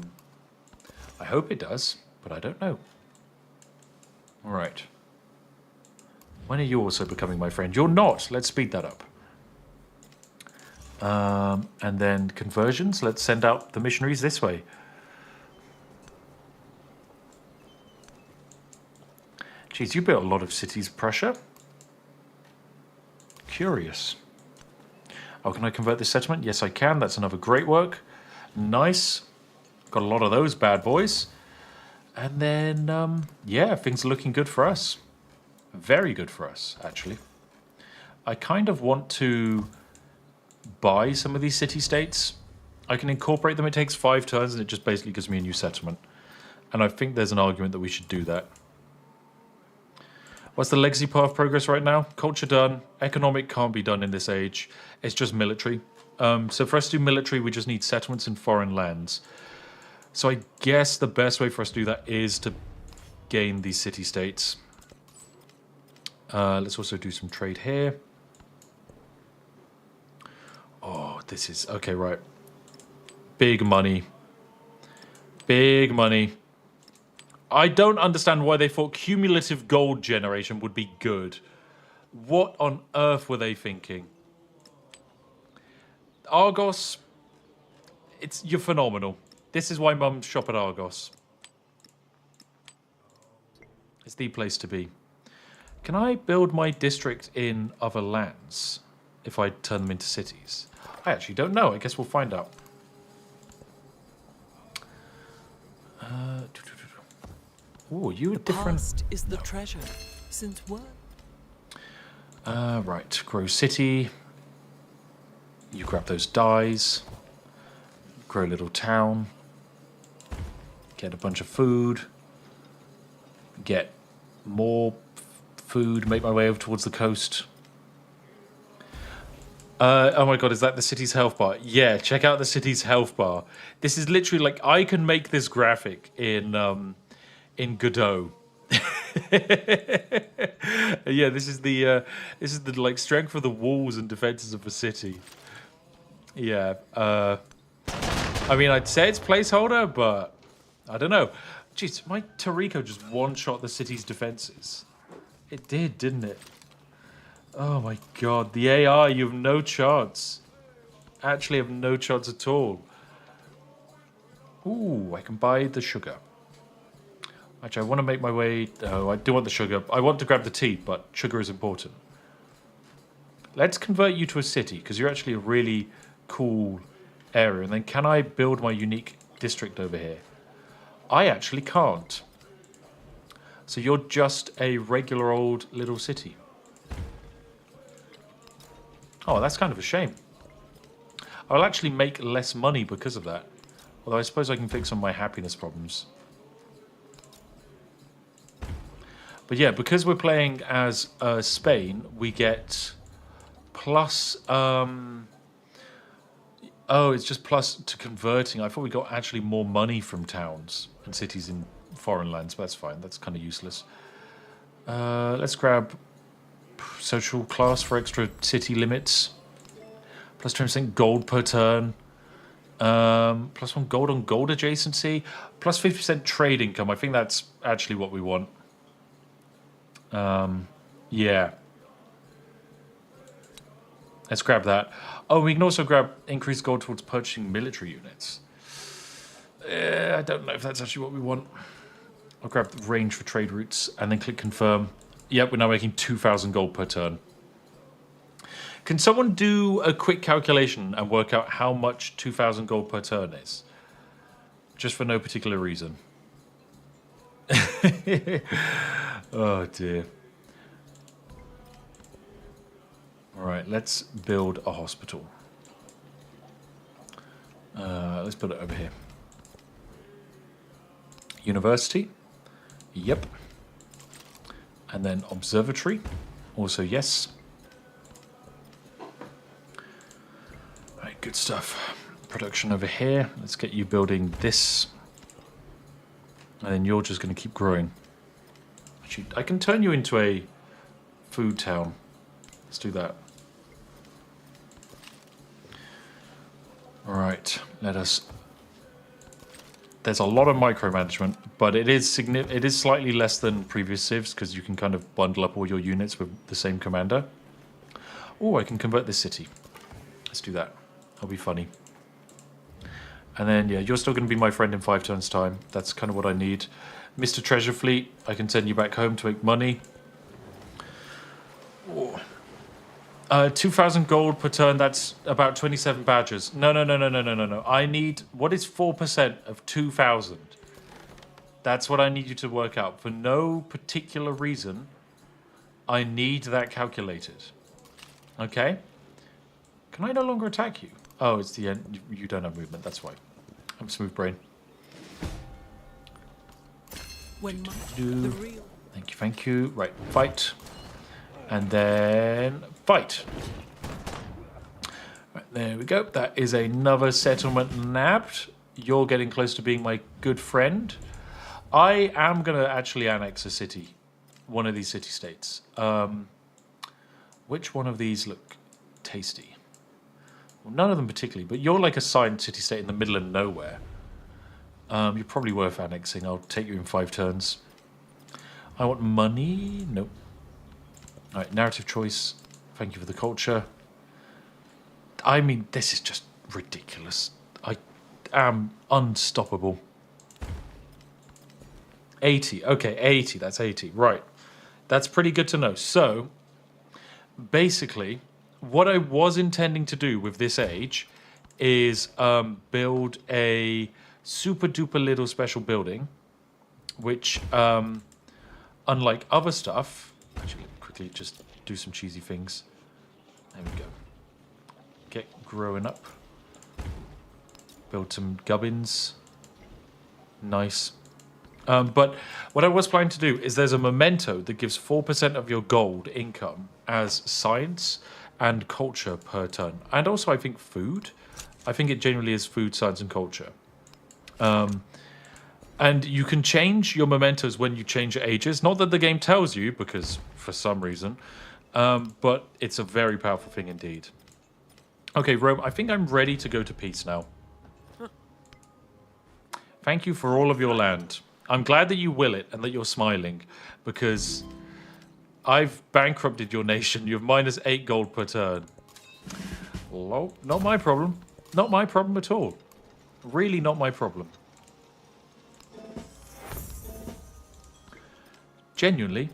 hope it does, but I don't know. All right. When are you also becoming my friend? You're not. Let's speed that up. And then conversions. Let's send out the missionaries this way. Geez, you built a lot of cities, Prussia. Curious. Oh, can I convert this settlement? Yes, I can. That's another great work. Nice. Got a lot of those bad boys. And then, yeah, things are looking good for us. Very good for us, actually. I kind of want to buy some of these city-states. I can incorporate them. It takes 5 turns, and it just basically gives me a new settlement. And I think there's an argument that we should do that. What's the legacy path progress right now? Culture done. Economic can't be done in this age. It's just military. So for us to do military, we just need settlements in foreign lands. So I guess the best way for us to do that is to gain these city-states. Let's also do some trade here. Oh, this is... Okay, right. Big money. Big money. I don't understand why they thought cumulative gold generation would be good. What on earth were they thinking? Argos, you're phenomenal. This is why mums shop at Argos. It's the place to be. Can I build my district in other lands if I turn them into cities? I actually don't know. I guess we'll find out. Oh, you were different. Past is the treasure. Since when? Right. Grow city. You grab those dyes. Grow a little town. Get a bunch of food. Get more food. Make my way over towards the coast. Oh my god, is that the city's health bar? Yeah, check out the city's health bar. This is literally like I can make this graphic in Godot. Yeah, this is the like strength of the walls and defenses of a city. Yeah. I mean, I'd say it's placeholder, but I don't know. Jeez, my Terrico just one-shot the city's defenses. It did, didn't it? Oh my god, the AI, you have no chance. Actually have no chance at all. Ooh, I can buy the sugar. Actually, I want to make my way... Oh, I do want the sugar. I want to grab the tea, but sugar is important. Let's convert you to a city, because you're actually a really cool area. And then can I build my unique district over here? I actually can't. So you're just a regular old little city. Oh, that's kind of a shame. I'll actually make less money because of that. Although I suppose I can fix some of my happiness problems. But yeah, because we're playing as Spain, we get plus... oh, it's just plus to converting. I thought we got actually more money from towns and cities in foreign lands, but that's fine. That's kind of useless. Let's grab social class for extra city limits. Plus 20% gold per turn. Plus 1 gold on gold adjacency. Plus 50% trade income. I think that's actually what we want. Yeah. Let's grab that. Oh, we can also grab increased gold towards purchasing military units. I don't know if that's actually what we want. I'll grab the range for trade routes and then click confirm. Yep, we're now making 2,000 gold per turn. Can someone do a quick calculation and work out how much 2,000 gold per turn is? Just for no particular reason. Oh dear. Alright, let's build a hospital. Let's build it over here. University. Yep. And then observatory. Also yes. Right, good stuff. Production over here. Let's get you building this. And then you're just going to keep growing. Actually, I can turn you into a food town. Let's do that. Alright, let us... There's a lot of micromanagement, but it is slightly less than previous civs because you can kind of bundle up all your units with the same commander. Oh, I can convert this city. Let's do that. That'll be funny. And then, yeah, you're still going to be my friend in 5 turns' time. That's kind of what I need. Mr. Treasure Fleet, I can send you back home to make money. Oh. 2,000 gold per turn, that's about 27 badges. No. I need... What is 4% of 2,000? That's what I need you to work out. For no particular reason, I need that calculated. Okay? Can I no longer attack you? Oh, it's the end. You don't have movement, that's why. I'm a smooth brain. When the real... Thank you. Right, fight. And then fight. Right, there we go. That is another settlement nabbed. You're getting close to being my good friend. I am going to actually annex a city. One of these city-states. Which one of these look tasty? Well, none of them particularly, but you're like a signed city-state in the middle of nowhere. You're probably worth annexing. I'll take you in 5 turns. I want money. Nope. Alright, narrative choice. Thank you for the culture. I mean, this is just ridiculous. I am unstoppable. 80. Okay, 80. That's 80. Right. That's pretty good to know. So, basically, what I was intending to do with this age is build a super duper little special building, which, unlike other stuff... Actually, quickly just do some cheesy things. There we go. Get growing up. Build some gubbins. Nice. But what I was planning to do is there's a memento that gives 4% of your gold income as science, and culture per turn. And also, I think food. I think it genuinely is food, science, and culture. And you can change your mementos when you change your ages. Not that the game tells you, because for some reason, but it's a very powerful thing indeed. Okay, Rome, I think I'm ready to go to peace now. Thank you for all of your land. I'm glad that you will it and that you're smiling, because I've bankrupted your nation. You have -8 gold per turn. Well, not my problem. Not my problem at all. Really not my problem. Genuinely,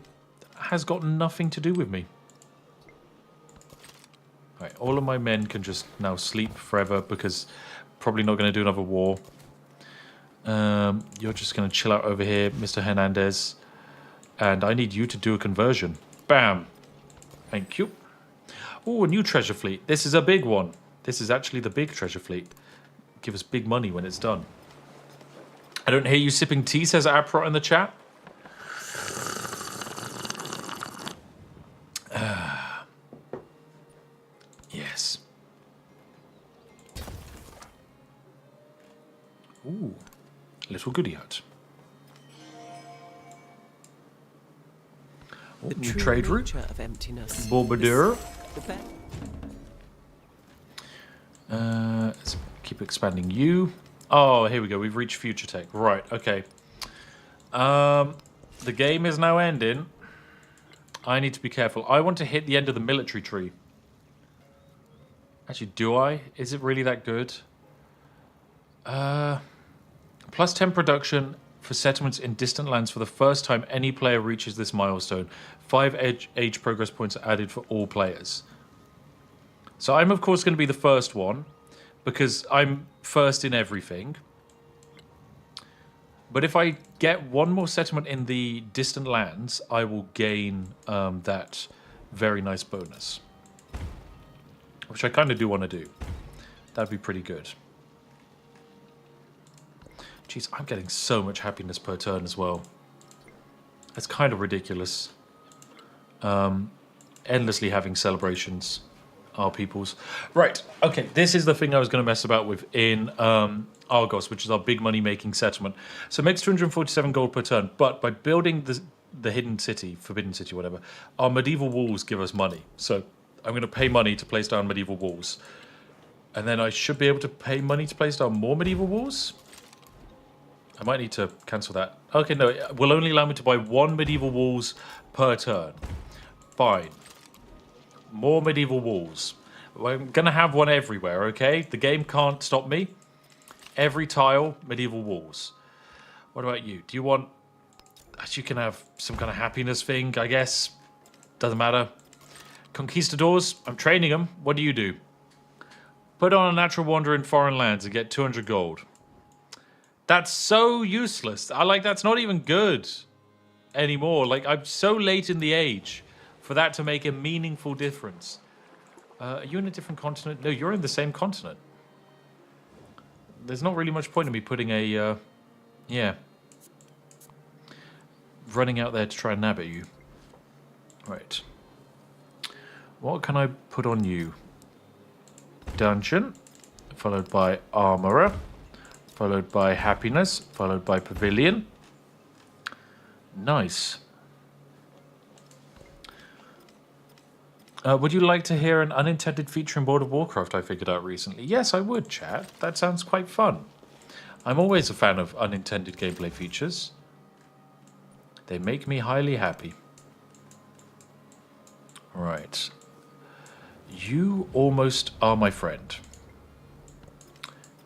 has got nothing to do with me. Right, all of my men can just now sleep forever because probably not going to do another war. You're just going to chill out over here, Mr. Hernandez. And I need you to do a conversion. Bam. Thank you. Oh, a new treasure fleet. This is a big one. This is actually the big treasure fleet. Give us big money when it's done. I don't hear you sipping tea, says Aprot in the chat. Yes. Ooh, little goodie hut. Oh, new trade route. Of emptiness. Bourbadeur. Let's keep expanding you. Oh, here we go. We've reached future tech. Right, okay. The game is now ending. I need to be careful. I want to hit the end of the military tree. Actually, do I? Is it really that good? Plus 10 production for settlements in distant lands for the first time any player reaches this milestone. 5 age progress points are added for all players. So I'm, of course, going to be the first one because I'm first in everything. But if I get one more settlement in the distant lands, I will gain that very nice bonus. Which I kind of do want to do. That'd be pretty good. Jeez, I'm getting so much happiness per turn as well. It's kind of ridiculous. Endlessly having celebrations. Our peoples. Right, okay, this is the thing I was going to mess about with in Argos, which is our big money-making settlement. So it makes 247 gold per turn, but by building the hidden city, forbidden city, whatever, our medieval walls give us money. So I'm going to pay money to place down medieval walls. And then I should be able to pay money to place down more medieval walls? I might need to cancel that. Okay, no, it will only allow me to buy 1 medieval walls per turn. Fine. More medieval walls. I'm going to have one everywhere, okay? The game can't stop me. Every tile, medieval walls. What about you? Do you want... You can have some kind of happiness thing, I guess. Doesn't matter. Conquistadors, I'm training them. What do you do? Put on a natural wonder in foreign lands and get 200 gold. That's so useless. That's not even good anymore. Like, I'm so late in the age for that to make a meaningful difference. Are you in a different continent? No, you're in the same continent. There's not really much point in me putting a, running out there to try and nab at you. Right. What can I put on you? Dungeon, followed by armorer, followed by happiness, followed by pavilion. Nice. Would you like to hear an unintended feature in World of Warcraft I figured out recently? Yes, I would, chat. That sounds quite fun. I'm always a fan of unintended gameplay features. They make me highly happy. Right. You almost are my friend.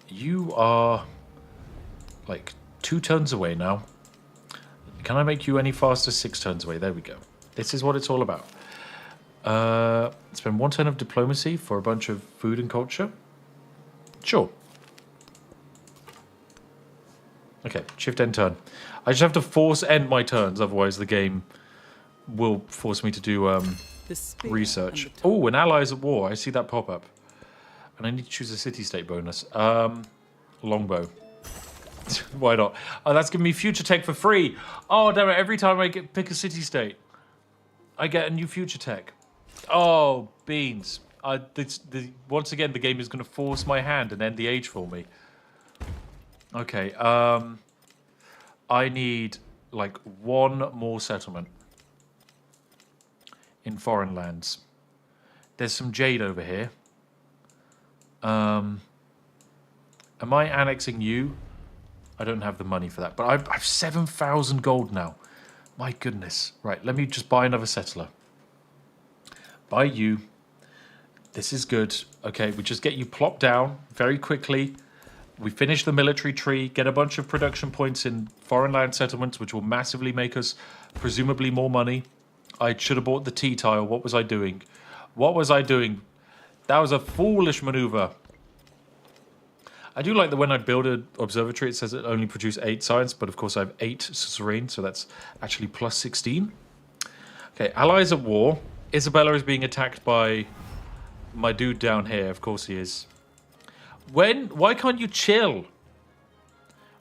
You are like 2 turns away now. Can I make you any faster? 6 turns away. There we go. This is what it's all about. Spend 1 turn of diplomacy for a bunch of food and culture. Sure. Okay, shift end turn. I just have to force end my turns, otherwise the game will force me to do research. Oh, an ally is at war. I see that pop up. And I need to choose a city-state bonus. Longbow. Why not? Oh, that's giving me future tech for free. Oh, damn it. Every time I pick a city-state, I get a new future tech. Oh, beans. Once again, the game is going to force my hand and end the age for me. Okay, I need like one more settlement in foreign lands. There's some jade over here. Am I annexing you? I don't have the money for that, but I've 7,000 gold now. My goodness. Right, let me just buy another settler. Buy you. This is good. Okay, we just get you plopped down very quickly. We finish the military tree, get a bunch of production points in foreign land settlements, which will massively make us presumably more money. I should have bought the tea tile. What was I doing? What was I doing? That was a foolish maneuver. I do like that when I build an observatory, it says it only produce 8 science, but of course I have 8 serene, so that's actually plus 16. Okay, allies at war. Isabella is being attacked by my dude down here. Of course he is. Why can't you chill?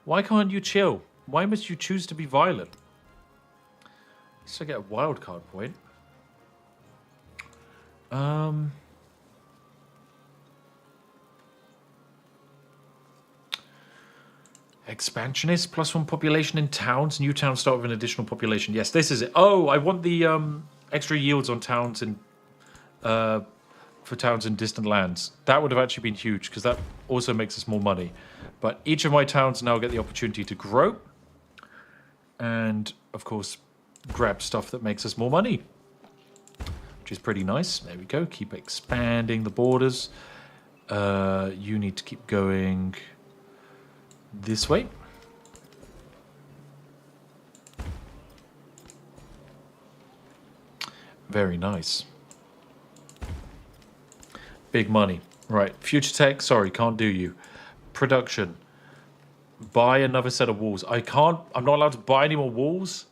Why can't you chill? Why must you choose to be violent? So I get a wild card point. Expansionist, +1 population in towns. New towns start with an additional population. Yes, this is it. Oh, I want the extra yields on towns in for towns in distant lands. That would have actually been huge because that also makes us more money. But each of my towns now get the opportunity to grow and, of course, grab stuff that makes us more money, which is pretty nice. There we go. Keep expanding the borders. You need to keep going this way. Very nice. Big money. Right. Future tech. Sorry, can't do you. Production. Buy another set of walls. I'm not allowed to buy any more walls.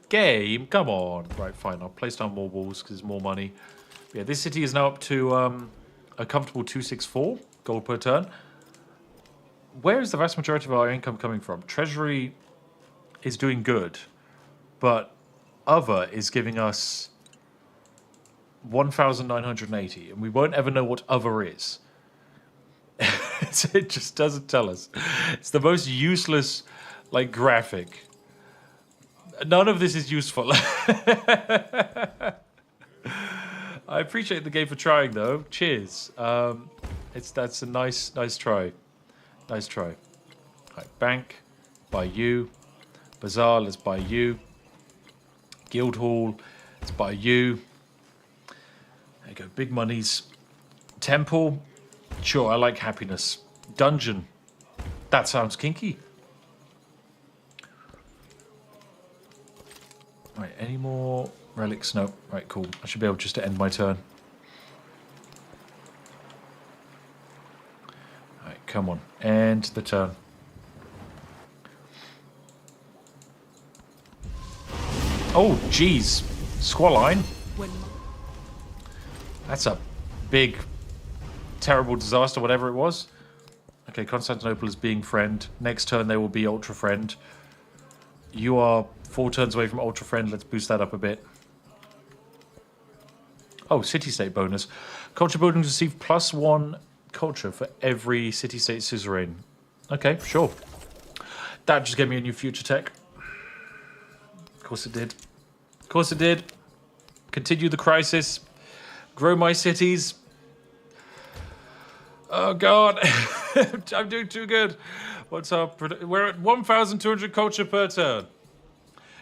Game. Come on. Right, fine. I'll place down more walls because there's more money. Yeah, this city is now up to a comfortable 264 gold per turn. Where is the vast majority of our income coming from? Treasury is doing good, but other is giving us 1,980, and we won't ever know what other is. It just doesn't tell us. It's the most useless, like, graphic. None of this is useful. I appreciate the game for trying, though. Cheers. That's a nice try. Nice try. Right, bank, buy you. Bazaar, let's buy you. Guildhall, let's buy you. There you go, big monies. Temple, sure, I like happiness. Dungeon, that sounds kinky. Right, any more relics? No. Right, cool. I should be able just to end my turn. Right, come on. End the turn. Oh, jeez. Squalline. That's a big, terrible disaster, whatever it was. Okay, Constantinople is being friend. Next turn, they will be ultra friend. You are 4 turns away from ultra friend. Let's boost that up a bit. Oh, city-state bonus. Culture buildings receive +1 culture for every city-state suzerain. Okay, sure. That just gave me a new future tech. Of course it did. Of course it did. Continue the crisis. Grow my cities. Oh, God. I'm doing too good. What's up? We're at 1,200 culture per turn.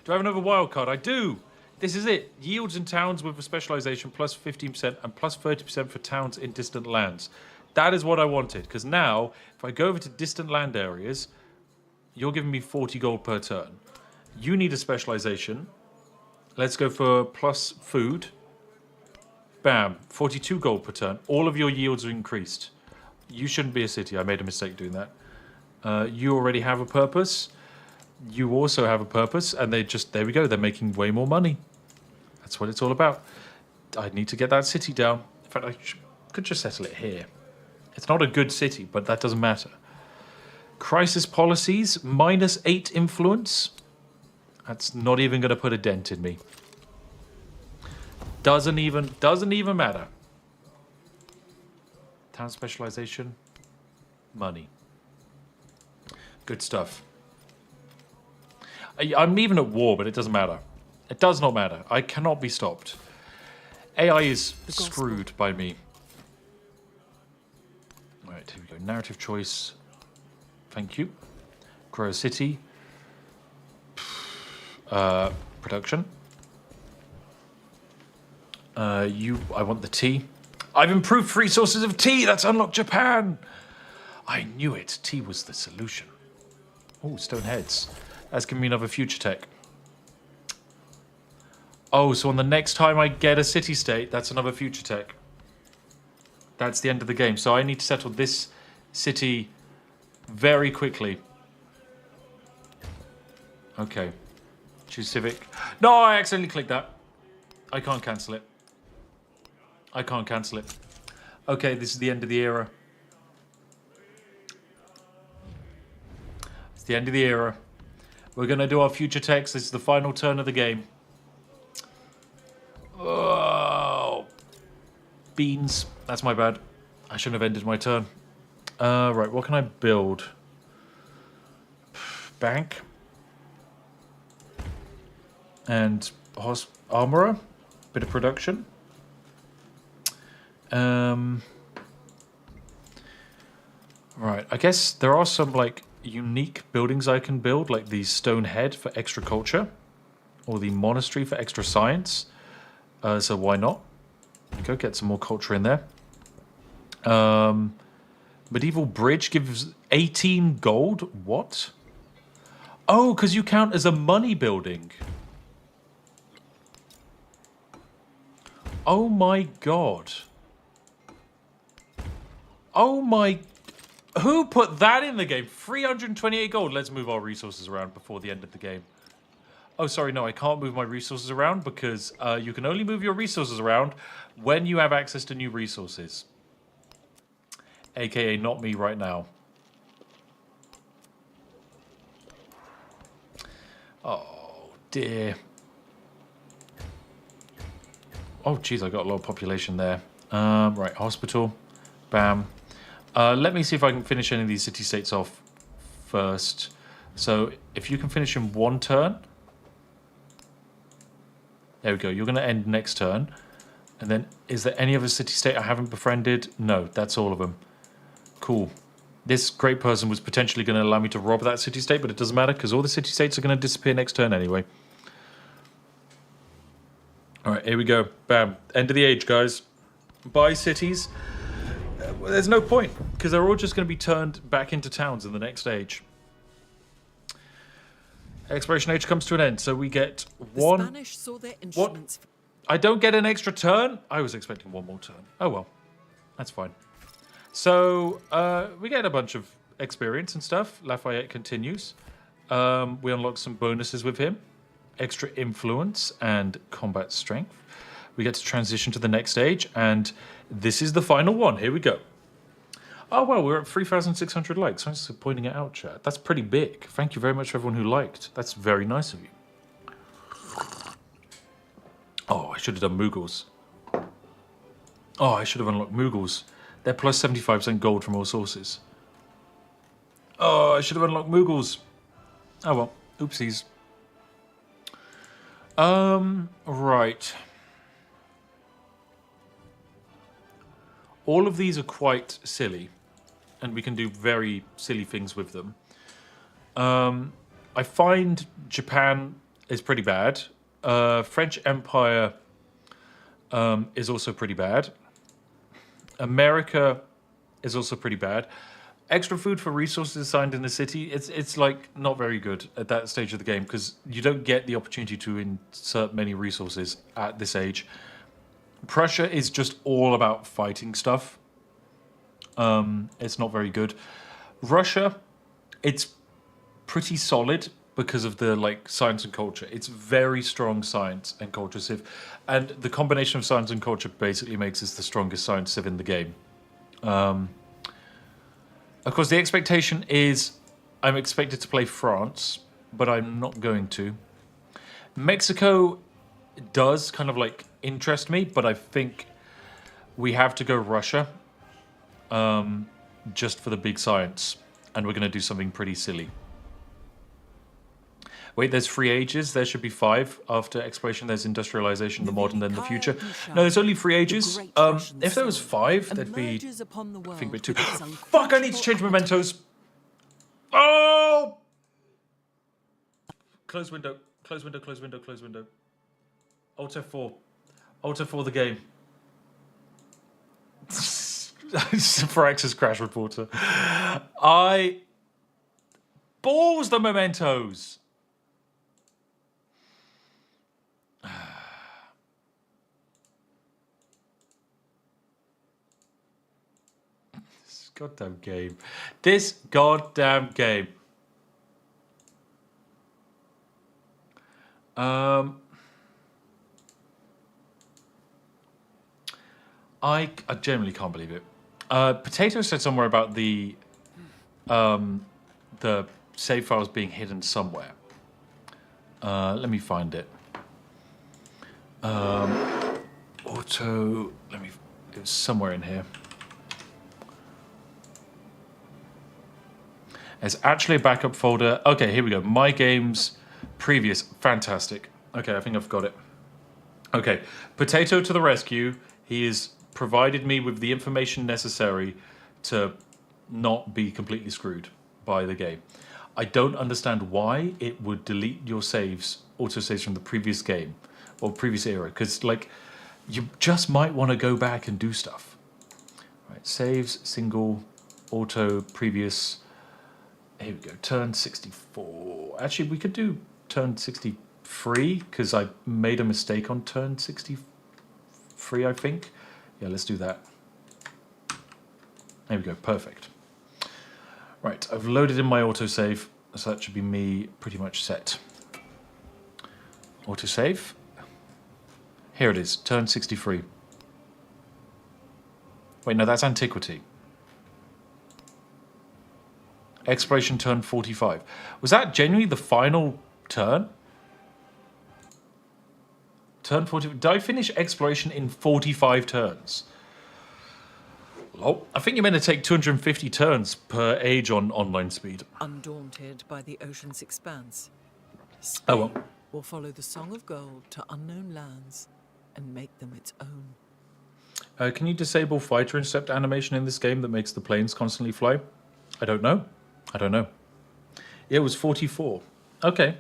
Do I have another wild card? I do. This is it. Yields in towns with a specialization +15% and +30% for towns in distant lands. That is what I wanted. Because now, if I go over to distant land areas, you're giving me 40 gold per turn. You need a specialization. Let's go for plus food. Bam. 42 gold per turn. All of your yields are increased. You shouldn't be a city. I made a mistake doing that. You already have a purpose. You also have a purpose. And they just, there we go. They're making way more money. That's what it's all about. I need to get that city down. In fact, I could just settle it here. It's not a good city, but that doesn't matter. Crisis policies, -8 influence. That's not even going to put a dent in me. Doesn't even matter. Town specialization. Money. Good stuff. I'm even at war, but it doesn't matter. It does not matter. I cannot be stopped. AI is screwed by me. Right, here we go. Narrative choice. Thank you. Grow a city. Production. I want the tea. I've improved resources of tea. That's unlocked Japan. I knew it. Tea was the solution. Oh, stone heads. That's giving me another future tech. Oh, so on the next time I get a city-state, that's another future tech. That's the end of the game. So I need to settle this city very quickly. Okay. Choose civic. No, I accidentally clicked that. I can't cancel it. I can't cancel it. Okay, this is the end of the era. It's the end of the era. We're going to do our future techs. This is the final turn of the game. Oh, beans. That's my bad. I shouldn't have ended my turn. Right, what can I build? Bank. And armorer. Bit of production. Right, I guess there are some, like, unique buildings I can build, like the stone head for extra culture. Or the monastery for extra science. So why not? Go get some more culture in there. Medieval bridge gives 18 gold. What? Oh, because you count as a money building. Oh my god. Oh my... Who put that in the game? 328 gold. Let's move our resources around before the end of the game. Oh, sorry, no, I can't move my resources around because you can only move your resources around when you have access to new resources. AKA not me right now. Oh, dear. Oh, geez, I got a lot of population there. Right, hospital. Bam. Let me see if I can finish any of these city-states off first. So, if you can finish in one turn... There we go. You're going to end next turn. And then, is there any other city-state I haven't befriended? No, that's all of them. Cool. This great person was potentially going to allow me to rob that city-state, but it doesn't matter because all the city-states are going to disappear next turn anyway. All right, here we go. Bam. End of the age, guys. Buy cities. Well, there's no point because they're all just going to be turned back into towns in the next age. Exploration age comes to an end, so we get one... The Spanish saw their instruments... What? I don't get an extra turn? I was expecting one more turn. Oh, well. That's fine. So, we get a bunch of experience and stuff. Lafayette continues. We unlock some bonuses with him. Extra influence and combat strength. We get to transition to the next stage, and this is the final one. Here we go. Oh, well, we're at 3,600 likes. Thanks for pointing it out, chat. That's pretty big. Thank you very much for everyone who liked. That's very nice of you. Oh, I should have done Mughals. Oh, I should have unlocked Mughals. They're plus 75% gold from all sources. Oh, I should have unlocked Mughals. Oh, well. Oopsies. Right. All of these are quite silly. And we can do very silly things with them. I find Japan is pretty bad. French Empire is also pretty bad. America is also pretty bad. Extra food for resources assigned in the city, it's like not very good at that stage of the game because you don't get the opportunity to insert many resources at this age. Prussia is just all about fighting stuff. It's not very good. Russia, it's pretty solid because of the like science and culture. It's very strong science and culture civ, and the combination of science and culture basically makes this the strongest science civ in the game. Of course, the expectation is I'm expected to play France, but I'm not going to. Mexico does kind of like interest me, but I think we have to go Russia. just for the big science. And we're going to do something pretty silly. Wait, there's 3 ages. There should be 5 after exploration. There's industrialization, the modern, then the future. No, there's only 3 ages. If there was 5, that'd be, I think, a bit too. Fuck! I need to change mementos. Oh! Close window. Close window. Close window. Close window. Alt F4. Alt F4 the game. Firaxis crash reporter. Balls the mementos. This goddamn game. This goddamn game. I genuinely can't believe it. Potato said somewhere about the save files being hidden somewhere. Let me find it. Auto. It was somewhere in here. There's actually a backup folder. Okay, here we go. My games, previous, fantastic. Okay, I think I've got it. Okay, Potato to the rescue. He has provided me with the information necessary to not be completely screwed by the game. I don't understand why it would delete your saves, autosaves from the previous game or previous era, because like you just might want to go back and do stuff. Right, saves, single, auto, previous. Here we go, turn 64. Actually, we could do turn 63 because I made a mistake on turn 63, I think. Yeah, let's do that. There we go, perfect. Right, I've loaded in my autosave, so that should be me pretty much set. Autosave. Here it is, turn 63. Wait, no, that's antiquity. Exploration turn 45. Was that genuinely the final turn? Turn 40. Did I finish exploration in 45 turns? Well, I think you're meant to take 250 turns per age on online speed. Undaunted by the ocean's expanse, Oh well. will follow the song of gold to unknown lands and make them its own. Can you disable fighter intercept animation in this game that makes the planes constantly fly? I don't know. I don't know. It was 44. Okay.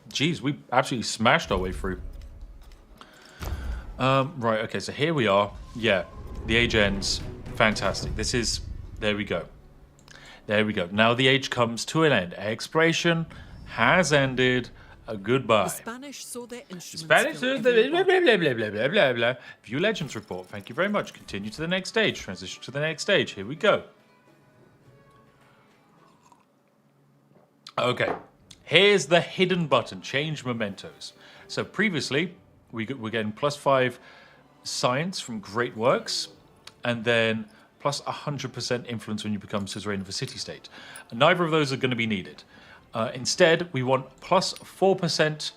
Geez, we absolutely smashed our way through. Right, okay, so here we are. Yeah, the age ends. Fantastic. There we go. There we go. Now the age comes to an end. Exploration has ended. Goodbye. The Spanish saw their instruments. Spanish, fill blah, every blah, wall. blah, blah, blah, blah, blah, blah. View Legends report. Thank you very much. Continue to the next stage. Transition to the next stage. Here we go. Okay. Here's the hidden button. Change mementos. So previously, we're getting +5 science from great works, and then plus 100% influence when you become suzerain of a city-state. Neither of those are going to be needed. Instead, we want plus 4%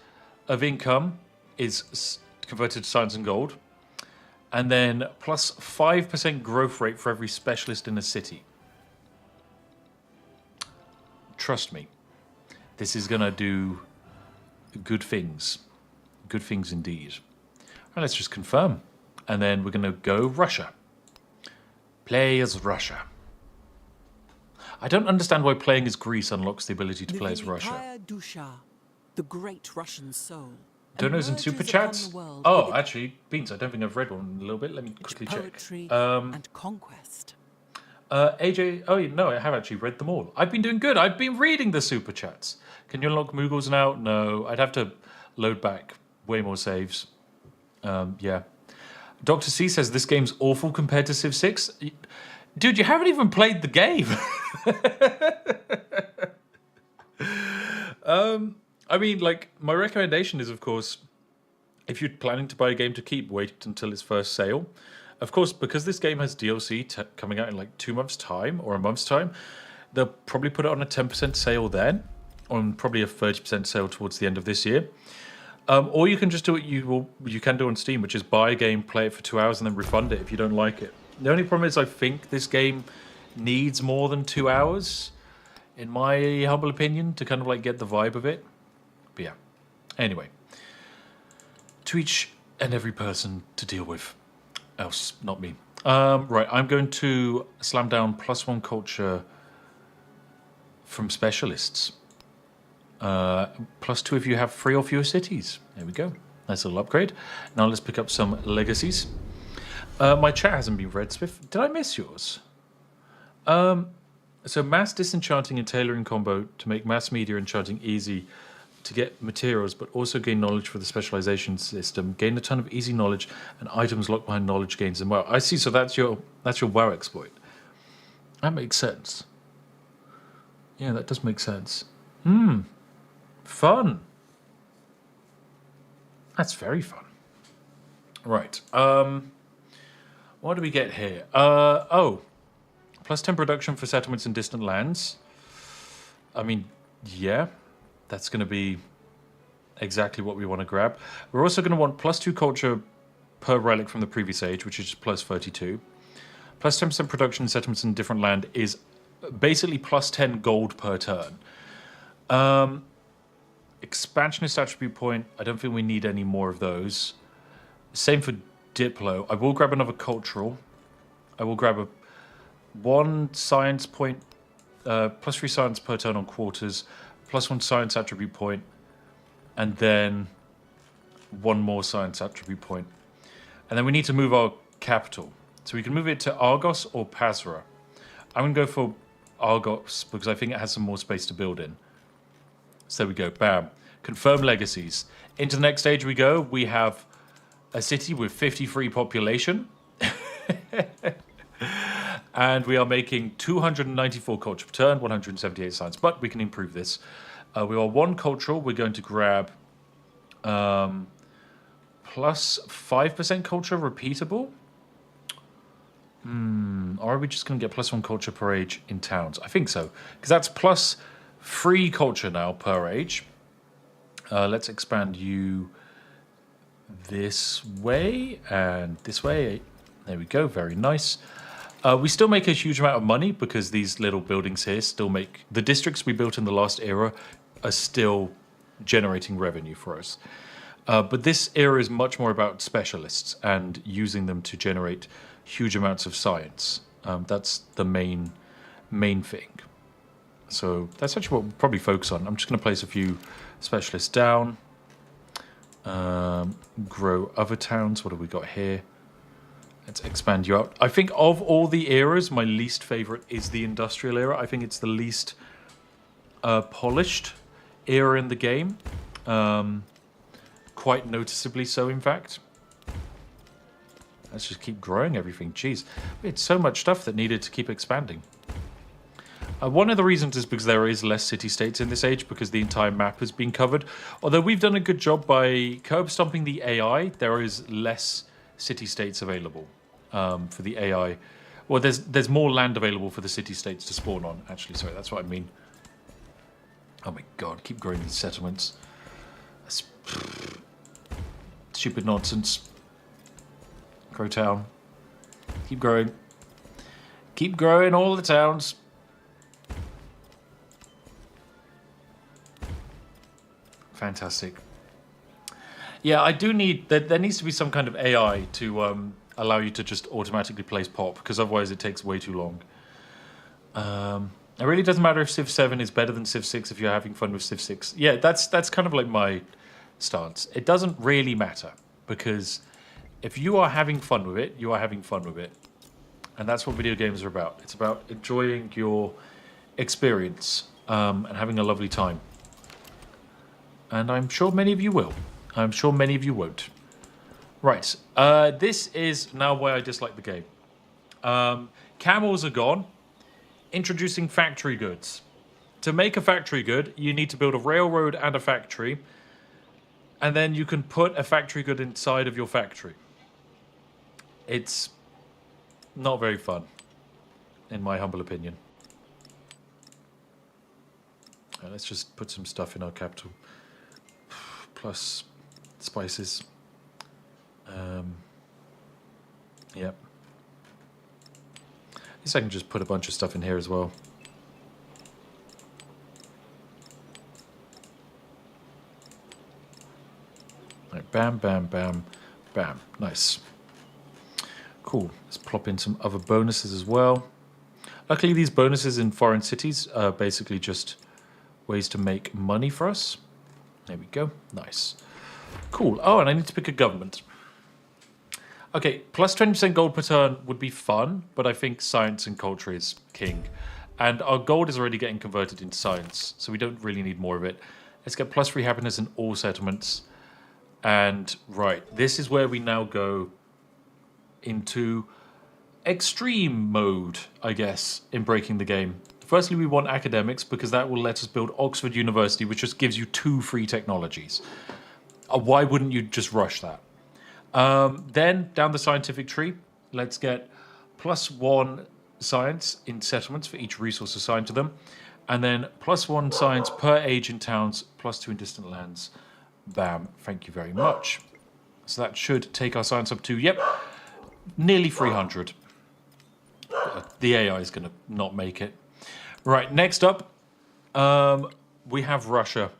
of income is converted to science and gold, and then plus 5% growth rate for every specialist in a city. Trust me, this is going to do good things. Good things indeed. All right, let's just confirm. And then we're going to go Russia. Play as Russia. I don't understand why playing as Greece unlocks the ability to play as Russia. Velikaya Dusha, the great Russian soul. Donos and super chats? Oh, actually, Beans, I don't think I've read one in a little bit. Let me quickly check. Poetry and conquest. AJ, oh no, I have actually read them all. I've been doing good. I've been reading the super chats. Can you unlock Moogles now? No, I'd have to load back way more saves. Yeah. Dr. C says this game's awful compared to Civ 6. Dude, you haven't even played the game. I mean, like, my recommendation is, of course, if you're planning to buy a game to keep, wait until its first sale. Of course, because this game has DLC coming out in like 2 months' time or a month's time, they'll probably put it on a 10% sale then, on probably a 30% sale towards the end of this year. Or you can just do what you can do on Steam, which is buy a game, play it for 2 hours, and then refund it if you don't like it. The only problem is I think this game needs more than 2 hours, in my humble opinion, to kind of like get the vibe of it. But yeah. Anyway. To each and every person to deal with. Else, not me. Right, I'm going to slam down +1 culture from specialists. +2 if you have 3 or fewer cities. There we go. Nice little upgrade. Now let's pick up some legacies. My chat hasn't been read, Spiff. Did I miss yours? So mass disenchanting and tailoring combo to make mass media enchanting easy to get materials, but also gain knowledge for the specialization system. Gain a ton of easy knowledge and items locked behind knowledge gains and WoW. I see. So that's your WoW exploit. That makes sense. Yeah, that does make sense. Fun. That's very fun. Right. What do we get here? +10 production for settlements in distant lands. I mean, yeah, that's going to be exactly what we want to grab. We're also going to want +2 culture per relic from the previous age, which is +32. +10% production in settlements in different land is basically +10 gold per turn. Expansionist attribute point. I don't think we need any more of those. Same for Diplo. I will grab another cultural. I will grab 1 science point, +3 science per turn on quarters, +1 science attribute point, and then 1 more science attribute point. And then we need to move our capital. So we can move it to Argos or Pasra. I'm going to go for Argos because I think it has some more space to build in. So there we go. Bam. Confirm legacies. Into the next stage we go. We have a city with 53 population. And we are making 294 culture per turn, 178 science. But we can improve this. We are 1 cultural. We're going to grab +5% culture repeatable. Or are we just going to get +1 culture per age in towns? I think so. Because that's +3 culture now per age. Let's expand you this way and this way. There we go. Very nice. We still make a huge amount of money because these little buildings here still make... The districts we built in the last era are still generating revenue for us. But this era is much more about specialists and using them to generate huge amounts of science. That's the main thing. So that's actually what we'll probably focus on. I'm just going to place a few specialists down. Grow other towns. What have we got here? Let's expand you out. I think of all the eras, my least favorite is the industrial era. I think it's the least polished era in the game. Quite noticeably so, in fact. Let's just keep growing everything. Jeez, we had so much stuff that needed to keep expanding. One of the reasons is because there is less city-states in this age because the entire map has been covered. Although we've done a good job by curb stomping the AI, there is less city-states available for the AI. Well, there's more land available for the city-states to spawn on, actually. Sorry, that's what I mean. Oh my god, keep growing these settlements. That's stupid nonsense. Grow town. Keep growing. Keep growing all the towns. Fantastic. Yeah, I do need... There needs to be some kind of AI to allow you to just automatically place pop, because otherwise it takes way too long. It really doesn't matter if Civ 7 is better than Civ 6 if you're having fun with Civ 6. Yeah, that's kind of like my stance. It doesn't really matter, because if you are having fun with it, you are having fun with it. And that's what video games are about. It's about enjoying your experience and having a lovely time. And I'm sure many of you will. I'm sure many of you won't. Right. This is now why I dislike the game. Camels are gone. Introducing factory goods. To make a factory good, you need to build a railroad and a factory. And then you can put a factory good inside of your factory. It's not very fun, in my humble opinion. Let's just put some stuff in our capital. Plus spices. Yep. guess I can just put a bunch of stuff in here as well. Right, bam, bam, bam, bam. Nice. Cool. Let's plop in some other bonuses as well. Luckily, these bonuses in foreign cities are basically just ways to make money for us. There we go. Nice. Cool. Oh, and I need to pick a government. Okay, plus 20% gold per turn would be fun, but I think science and culture is king. And our gold is already getting converted into science, so we don't really need more of it. Let's get plus 3 happiness in all settlements. And, right, this is where we now go into extreme mode, I guess, in breaking the game. Firstly, we want academics because that will let us build Oxford University, which just gives you 2 free technologies. Why wouldn't you just rush that? Then, down the scientific tree, let's get plus 1 science in settlements for each resource assigned to them. And then plus 1 science per age in towns, plus 2 in distant lands. Bam. Thank you very much. So that should take our science up to, yep, nearly 300. The AI is going to not make it. Right, next up, we have Russia.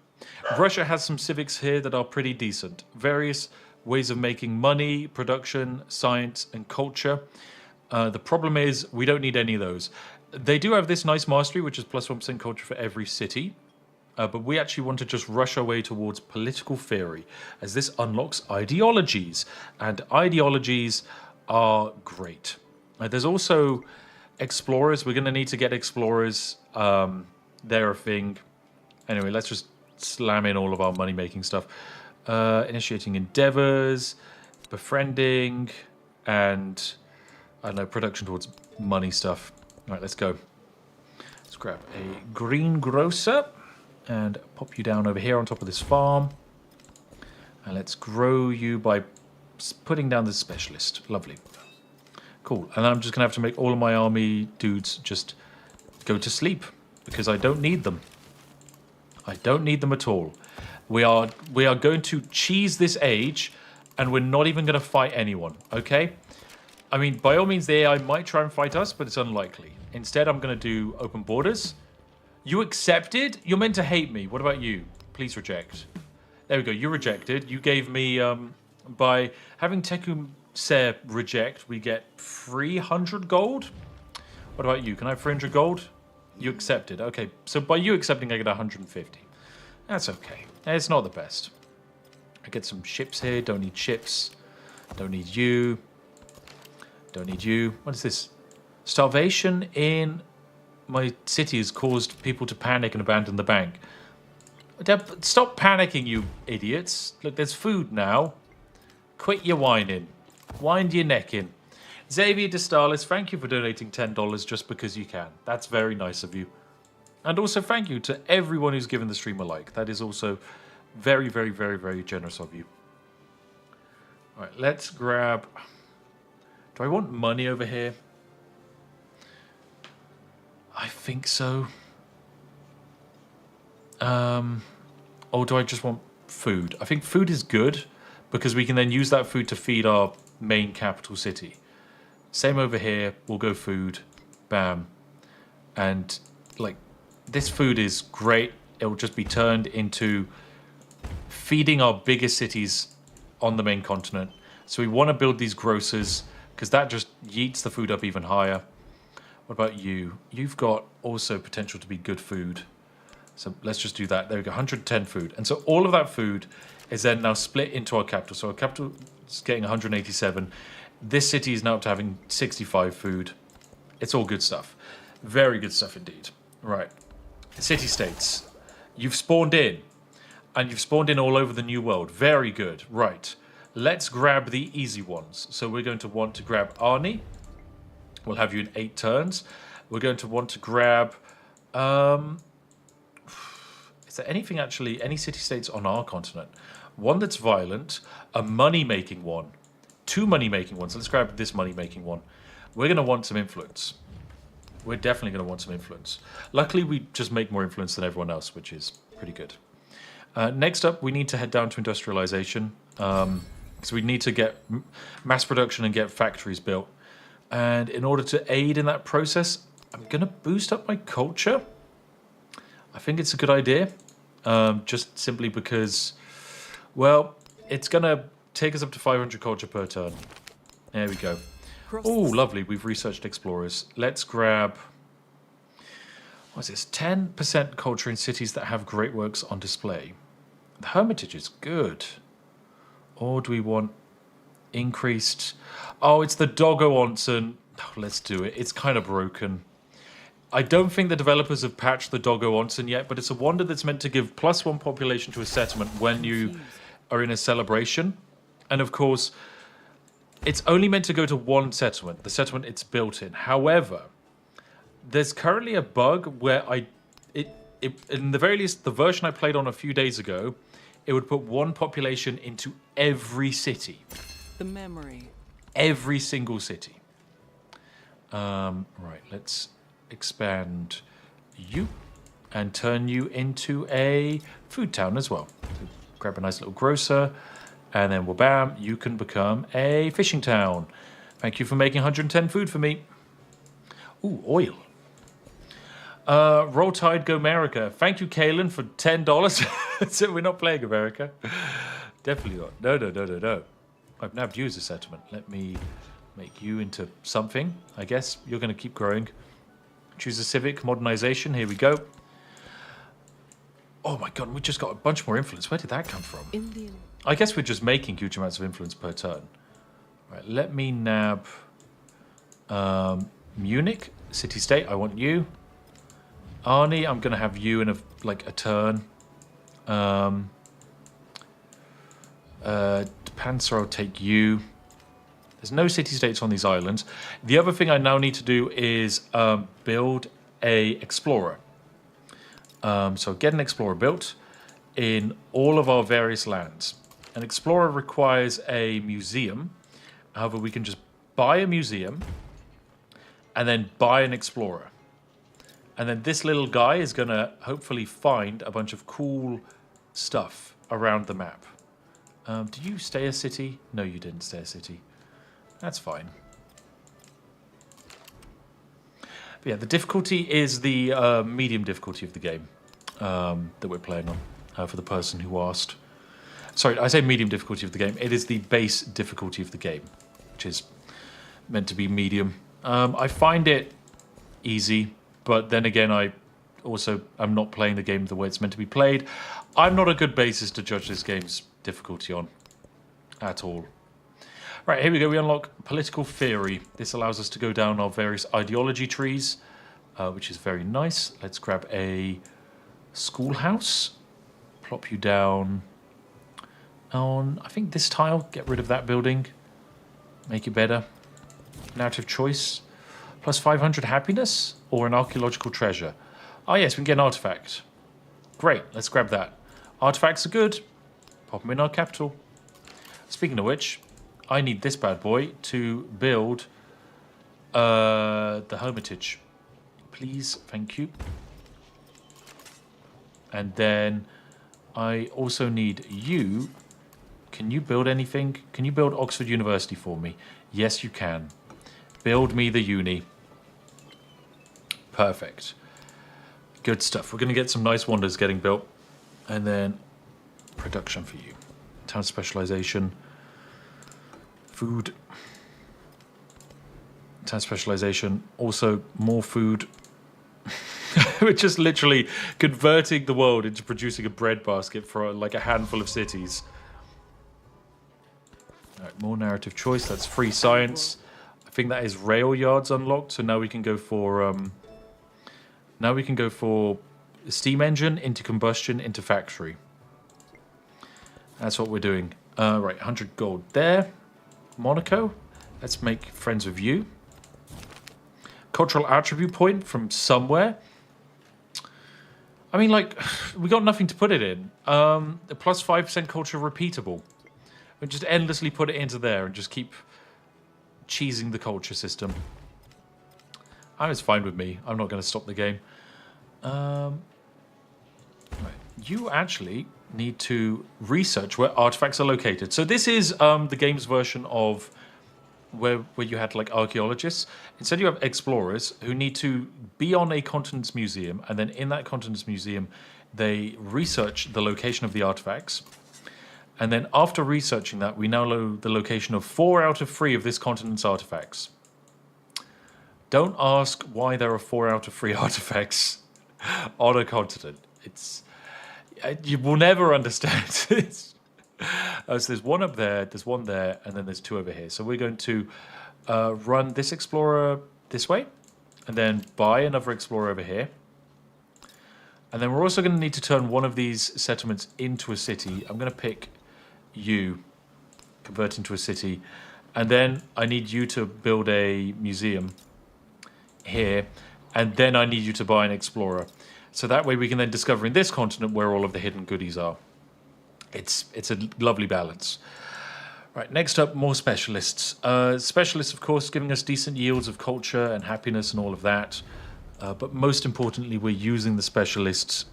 Russia has some civics here that are pretty decent. Various ways of making money, production, science, and culture. The problem is we don't need any of those. They do have this nice mastery, which is plus 1% culture for every city. But we actually want to just rush our way towards political theory, as this unlocks ideologies. And ideologies are great. There's also explorers. We're going to need to get explorers. They're a thing. Anyway, let's just slam in all of our money-making stuff. Initiating endeavors, befriending, and, I don't know, production towards money stuff. All right, let's go. Let's grab a greengrocer and pop you down over here on top of this farm. And let's grow you by putting down the specialist. Lovely. Cool. And then I'm just going to have to make all of my army dudes just go to sleep because I don't need them. I don't need them at all. We are going to cheese this age and we're not even going to fight anyone, okay? I mean, by all means, the AI might try and fight us, but it's unlikely. Instead, I'm going to do open borders. You accepted? You're meant to hate me. What about you? Please reject. There we go. You rejected. You gave me, by having Tekum Se reject, we get 300 gold. What about you? Can I have 300 gold? You accepted. Okay, so by you accepting, I get 150. That's okay. It's not the best. I get some ships here. Don't need ships. Don't need you. Don't need you. What is this? Starvation in my city has caused people to panic and abandon the bank. Stop panicking, you idiots. Look, there's food now. Quit your whining. Wind your neck in. Xavier de Stalis, thank you for donating $10 just because you can. That's very nice of you. And also thank you to everyone who's given the stream a like. That is also very, very, very, very generous of you. All right, let's grab... Do I want money over here? I think so. Or do I just want food? I think food is good because we can then use that food to feed our main capital city. Same over here. We'll go food. Bam. And, like, this food is great. It will just be turned into feeding our biggest cities on the main continent. So we want to build these grocers because that just yeets the food up even higher. What about you? You've got also potential to be good food. So let's just do that. There we go, 110 food. And so all of that food is then now split into our capital. So our capital is getting 187. This city is now up to having 65 food. It's all good stuff. Very good stuff indeed. Right. City-states. You've spawned in. And you've spawned in all over the new world. Very good. Right. Let's grab the easy ones. So we're going to want to grab Arnie. We'll have you in 8 turns. We're going to want to grab... is there anything actually, any city-states on our continent? One that's violent, a money-making one, 2 money-making ones. Let's grab this money-making one. We're going to want some influence. We're definitely going to want some influence. Luckily, we just make more influence than everyone else, which is pretty good. Next up, we need to head down to industrialization. So we need to get mass production and get factories built. And in order to aid in that process, I'm going to boost up my culture. I think it's a good idea. Just simply because, well, it's going to take us up to 500 culture per turn. There we go. Oh, lovely. We've researched explorers. Let's grab... What's this? 10% culture in cities that have great works on display. The Hermitage is good. Or do we want increased... Oh, it's the Doggo Onsen. Oh, let's do it. It's kind of broken. I don't think the developers have patched the Doggo Onsen yet, but it's a wonder that's meant to give +1 population to a settlement when you are in a celebration. And of course, it's only meant to go to one settlement, the settlement it's built in. However, there's currently a bug where in the very least, the version I played on a few days ago, it would put 1 population into every city. The memory. Every single city. Right, let's expand you and turn you into a food town as well. So grab a nice little grocer, and then bam, you can become a fishing town. Thank you for making 110 food for me. Ooh, oil. Roll Tide, go America. Thank you, Kalen, for $10. So we're not playing America. Definitely not. No. I've nabbed you as a settlement. Let me make you into something. I guess you're going to keep growing. Choose a civic modernization. Here we go. Oh my god, we just got a bunch more influence. Where did that come from? Indian. I guess we're just making huge amounts of influence per turn. Right, let me nab Munich, city-state. I want you. Arnie, I'm going to have you in a turn. Panzer, I'll take you. There's no city-states on these islands. The other thing I now need to do is build a explorer. So get an explorer built in all of our various lands. An explorer requires a museum. However, we can just buy a museum and then buy an explorer. And then this little guy is going to hopefully find a bunch of cool stuff around the map. Did you stay a city? No, you didn't stay a city. That's fine. But yeah, the difficulty is the medium difficulty of the game that we're playing on, for the person who asked. Sorry, I say medium difficulty of the game. It is the base difficulty of the game, which is meant to be medium. I find it easy, but then again, I'm not playing the game the way it's meant to be played. I'm not a good basis to judge this game's difficulty on at all. Right, here we go. We unlock political theory. This allows us to go down our various ideology trees, which is very nice. Let's grab a schoolhouse. Plop you down on, I think, this tile. Get rid of that building. Make it better. Narrative choice. Plus 500 happiness or an archaeological treasure. Oh, yes, we can get an artifact. Great, let's grab that. Artifacts are good. Pop them in our capital. Speaking of which, I need this bad boy to build the Hermitage. Please, thank you. And then I also need you. Can you build anything? Can you build Oxford University for me? Yes, you can. Build me the uni. Perfect. Good stuff. We're going to get some nice wonders getting built. And then production for you. Town specialization. Food. Town specialization. Also more food. We're just literally converting the world into producing a breadbasket for like a handful of cities. All right, more narrative choice. That's free science. I think that is rail yards unlocked. So now we can go for steam engine into combustion into factory. That's what we're doing. Right, 100 gold there. Monaco. Let's make friends with you. Cultural attribute point from somewhere. I mean, like, we got nothing to put it in. The plus 5% culture repeatable. We just endlessly put it into there and just keep cheesing the culture system. It's fine with me. I'm not going to stop the game. Right. You actually need to research where artifacts are located. So this is the game's version of where you had like archaeologists. Instead, you have explorers who need to be on a continent's museum, and then in that continent's museum, they research the location of the artifacts. And then after researching that, we now know the location of 4 out of 3 of this continent's artifacts. Don't ask why there are 4 out of 3 artifacts on a continent. You will never understand it. So there's 1 up there, there's 1 there, and then there's 2 over here. So we're going to run this explorer this way, and then buy another explorer over here. And then we're also going to need to turn one of these settlements into a city. I'm going to pick you, convert into a city, and then I need you to build a museum here, and then I need you to buy an explorer. So that way we can then discover in this continent where all of the hidden goodies are. It's a lovely balance. Right, next up, more specialists. Specialists, of course, giving us decent yields of culture and happiness and all of that. But most importantly, we're using the specialists.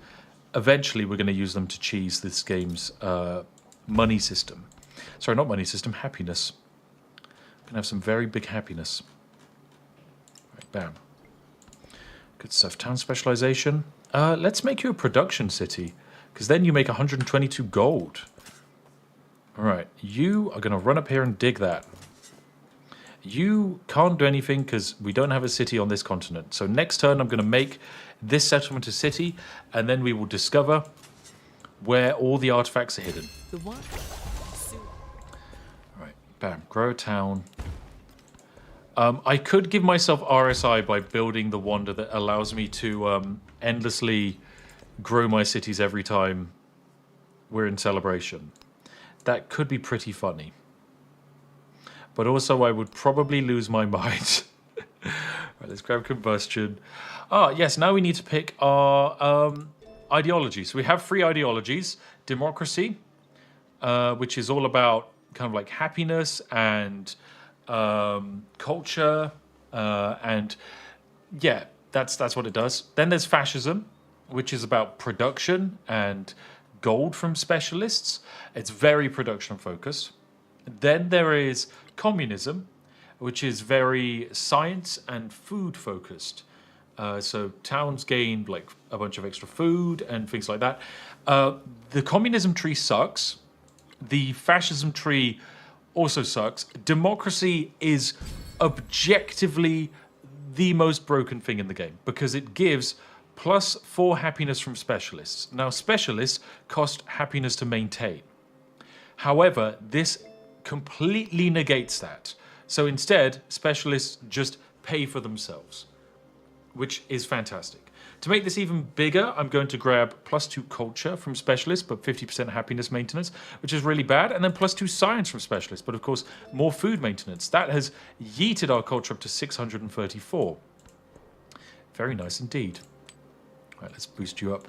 Eventually, we're going to use them to cheese this game's money system. Sorry, not money system, happiness. We're going to have some very big happiness. Right, bam. Good stuff. Town specialization. Let's make you a production city, because then you make 122 gold. All right, you are going to run up here and dig that. You can't do anything because we don't have a city on this continent. So next turn, I'm going to make this settlement a city, and then we will discover where all the artifacts are hidden. The one. All right, bam, grow a town. I could give myself RSI by building the wonder that allows me to endlessly grow my cities every time we're in celebration. That could be pretty funny. But also I would probably lose my mind. Right, let's grab combustion. Yes, now we need to pick our ideology. So we have 3 ideologies. Democracy, which is all about kind of like happiness and culture. And yeah, that's what it does. Then there's fascism, which is about production and gold from specialists. It's very production focused. Then there is communism, which is very science and food focused. So towns gain like a bunch of extra food and things like that. The communism tree sucks. The fascism tree also sucks. Democracy is objectively the most broken thing in the game because it gives +4 happiness from specialists. Now, specialists cost happiness to maintain. However, this completely negates that. So instead, specialists just pay for themselves, which is fantastic. To make this even bigger, I'm going to grab +2 culture from specialists, but 50% happiness maintenance, which is really bad, and then +2 science from specialists, but of course, more food maintenance. That has yeeted our culture up to 634. Very nice indeed. Right, let's boost you up.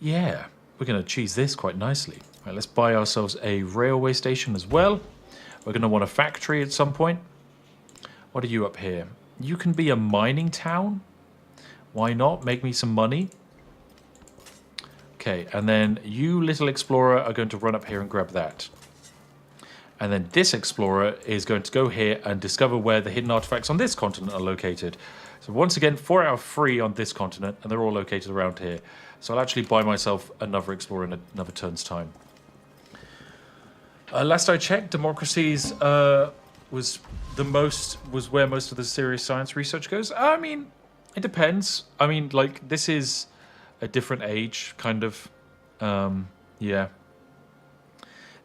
Yeah, we're going to cheese this quite nicely. Right, let's buy ourselves a railway station as well. We're going to want a factory at some point. What are you up here? You can be a mining town. Why not? Make me some money. Okay, and then you, little explorer, are going to run up here and grab that. And then this explorer is going to go here and discover where the hidden artifacts on this continent are located. So once again, 4 out of 3 on this continent, and they're all located around here. So I'll actually buy myself another explorer in another turn's time. Last I checked, democracies was where most of the serious science research goes. I mean, it depends. I mean, like, this is a different age, kind of. Yeah.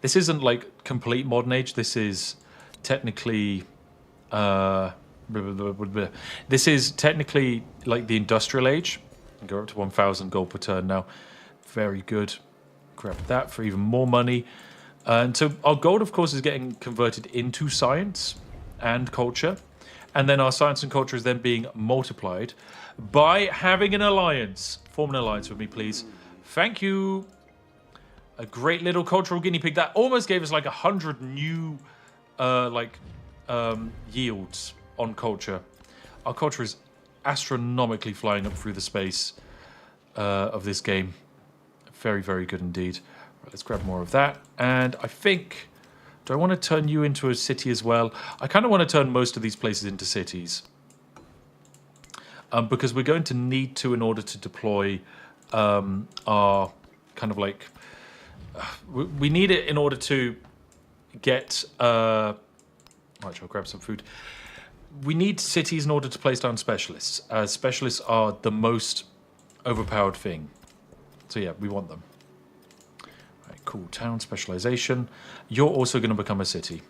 This isn't, like, complete modern age. This is technically... This is technically like the industrial age. Go up to 1,000 gold per turn now. Very good. Grab that for even more money. And so our gold, of course, is getting converted into science and culture. And then our science and culture is then being multiplied by having an alliance. Form an alliance with me, please. Thank you. A great little cultural guinea pig. That almost gave us like 100 new yields on culture. Our culture is astronomically flying up through the space of this game. Very, very good indeed. Right, let's grab more of that. And I think Do I want to turn you into a city as well? I kind of want to turn most of these places into cities. Because we're going to need to in order to deploy our kind of like... we need it in order to get... Actually, I'll grab some food. We need cities in order to place down specialists. Specialists are the most overpowered thing. So yeah, we want them. Right, cool. Town specialization. You're also going to become a city.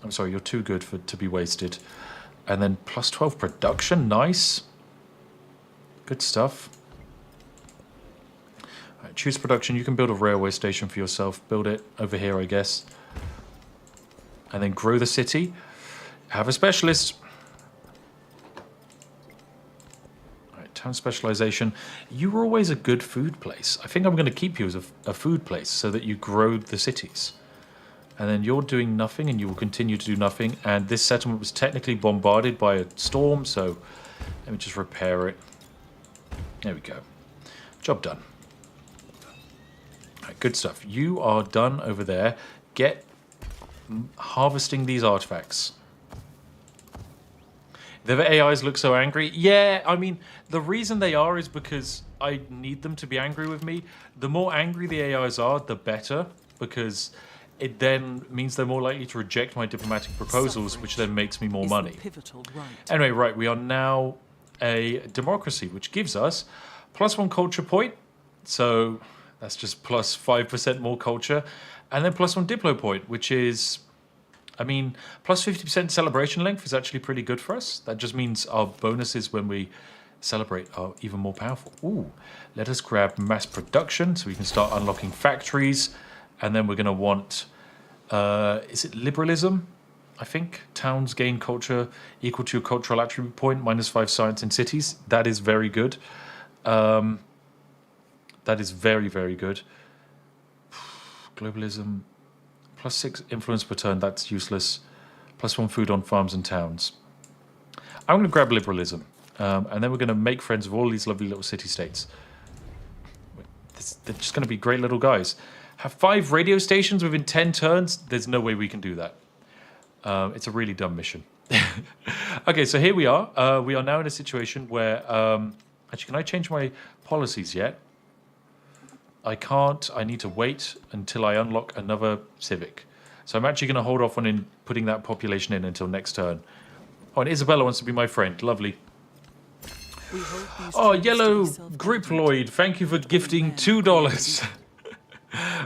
I'm sorry, you're too good to be wasted. And then plus 12 production. Nice. Good stuff. All right, choose production. You can build a railway station for yourself. Build it over here, I guess. And then grow the city. Have a specialist. All right, town specialization. You were always a good food place. I think I'm going to keep you as a food place so that you grow the cities. And then you're doing nothing and you will continue to do nothing. And this settlement was technically bombarded by a storm, so let me just repair it. There we go. Job done. All right, good stuff. You are done over there. Get harvesting these artifacts. The AIs look so angry. Yeah, I mean, the reason they are is because I need them to be angry with me. The more angry the AIs are, the better, because it then means they're more likely to reject my diplomatic proposals, which then makes me more money. Anyway, right, we are now a democracy, which gives us +1 culture point. So that's just plus 5% more culture. And then +1 diplo point, which is, I mean, plus 50% celebration length is actually pretty good for us. That just means our bonuses when we celebrate are even more powerful. Ooh, let us grab mass production so we can start unlocking factories. And then we're going to want, is it liberalism? I think towns gain culture equal to a cultural attribute point, -5 science in cities. That is very good. That is very, very good. Globalism, +6 influence per turn. That's useless. +1 food on farms and towns. I'm going to grab liberalism. And then we're going to make friends with all these lovely little city-states. They're just going to be great little guys. Have 5 radio stations within 10 turns? There's no way we can do that. It's a really dumb mission. Okay, so here we are. We are now in a situation where... actually, can I change my policies yet? I can't. I need to wait until I unlock another civic. So I'm actually going to hold off on putting that population in until next turn. Oh, and Isabella wants to be my friend. Lovely. Oh, Yellow Griploid, thank you for gifting $2.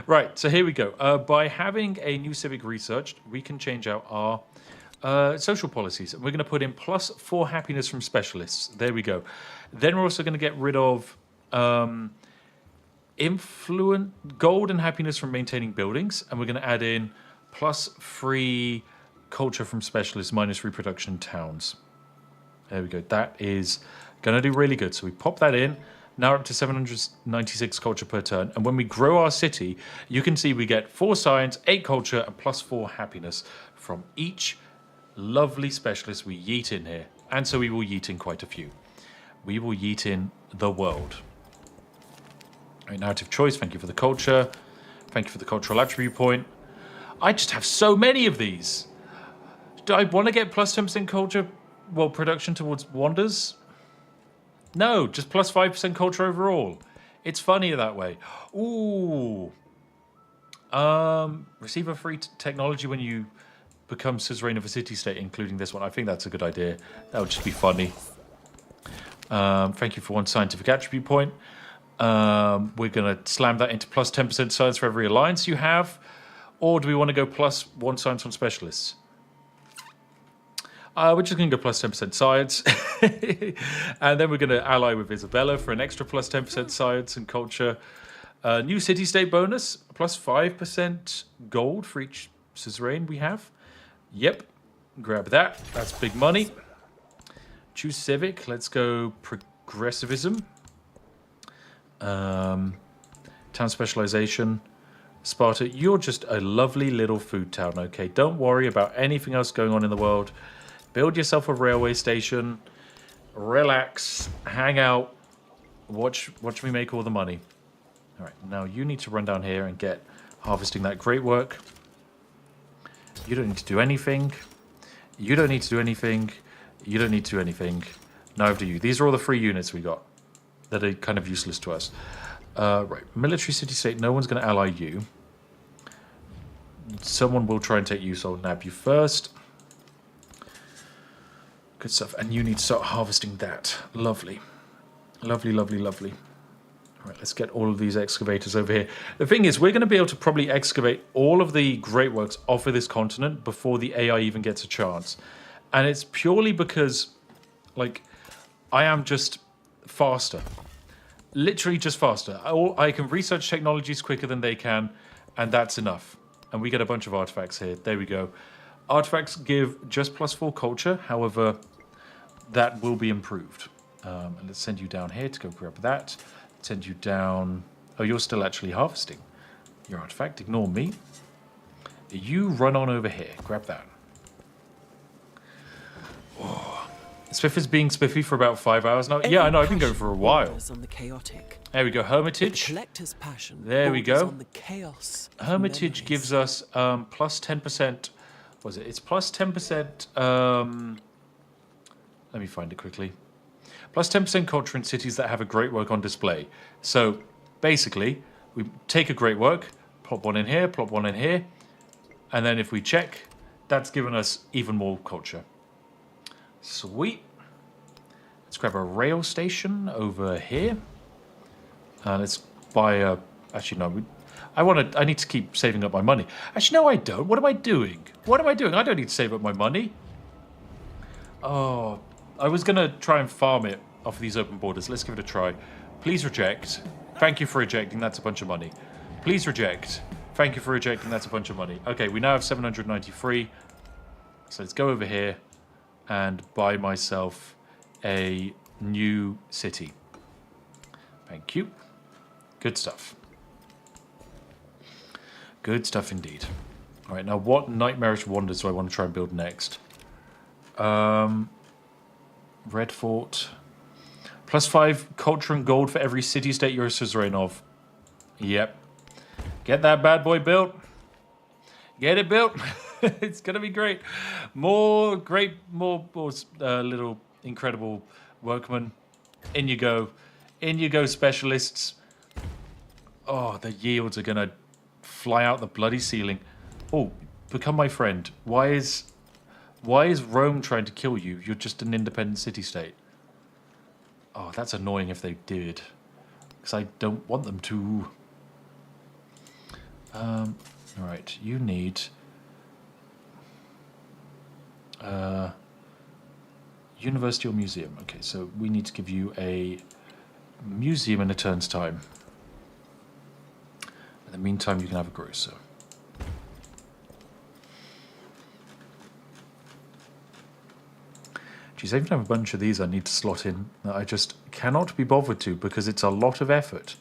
Right, so here we go. By having a new civic researched, we can change out our social policies. We're going to put in +4 happiness from specialists. There we go. Then we're also going to get rid of gold and happiness from maintaining buildings. And we're going to add in +3 culture from specialists, -3 production towns. There we go. That is going to do really good. So we pop that in. Now up to 796 culture per turn. And when we grow our city, you can see we get 4 science, 8 culture, and +4 happiness from each lovely specialist we yeet in here. And so we will yeet in quite a few. We will yeet in the world. All right, narrative choice. Thank you for the culture. Thank you for the cultural attribute point. I just have so many of these. Do I want to get +10% culture, well, production towards wonders? No, just +5% culture overall. It's funnier that way. Ooh. Receive a free technology when you become suzerain of a city-state, including this one. I think that's a good idea. That would just be funny. Thank you for 1 scientific attribute point. We're going to slam that into +10% science for every alliance you have. Or do we want to go +1 science on specialists? We're just going to go +10% science. And then we're going to ally with Isabella for an extra +10% science and culture. New city-state bonus, +5% gold for each suzerain we have. Yep, grab that. That's big money. Choose civic. Let's go progressivism. Town specialization. Sparta, you're just a lovely little food town, okay? Don't worry about anything else going on in the world. Build yourself a railway station. Relax. Hang out. Watch me make all the money. All right, now you need to run down here and get harvesting that great work. You don't need to do anything. You don't need to do anything. You don't need to do anything. Neither do you. These are all the free units we got that are kind of useless to us. Right. Military city-state. No one's going to ally you. Someone will try and take you, so I'll nab you first. Good stuff. And you need to start harvesting that. Lovely. Lovely, lovely, lovely. All right, let's get all of these excavators over here. The thing is, we're going to be able to probably excavate all of the great works off of this continent before the AI even gets a chance. And it's purely because, like, I am just faster. Literally just faster. I can research technologies quicker than they can, and that's enough. And we get a bunch of artifacts here. There we go. Artifacts give just +4 culture. However, that will be improved. And let's send you down here to go grab that. Send you down. Oh, you're still actually harvesting your artifact. Ignore me. You run on over here. Grab that. Oh. Spiff is being spiffy for about 5 hours now. Yeah, I know. I've been going for a while. On the chaotic. There we go. Hermitage. The collector's passion. There we go. On the chaos. Hermitage gives us plus 10%. What is it? It's plus 10%. Let me find it quickly. Plus 10% culture in cities that have a great work on display. So basically, we take a great work, plop one in here, plop one in here, and then if we check, that's given us even more culture. Sweet. Let's grab a rail station over here. Let's buy a. Actually, no. I need to keep saving up my money. Actually, no, I don't. What am I doing? What am I doing? I don't need to save up my money. Oh, I was gonna try and farm it off of these open borders. Let's give it a try. Please reject. Thank you for rejecting. That's a bunch of money. Please reject. Thank you for rejecting. That's a bunch of money. Okay, we now have 793. So let's go over here and buy myself a new city. Thank you. Good stuff. Good stuff indeed. All right, now what nightmarish wonders do I want to try and build next? Red Fort. +5 culture and gold for every city-state you're a suzerain of. Yep. Get that bad boy built. Get it built. It's going to be great. More little incredible workmen. In you go. In you go, specialists. Oh, the yields are going to fly out the bloody ceiling. Oh, become my friend. Why is Rome trying to kill you? You're just an independent city-state. Oh, that's annoying if they did. Because I don't want them to. Alright, you need... University or museum. Okay, so we need to give you a museum in a turn's time. In the meantime, you can have a grocer. Geez, I even have a bunch of these I need to slot in that I just cannot be bothered to because it's a lot of effort.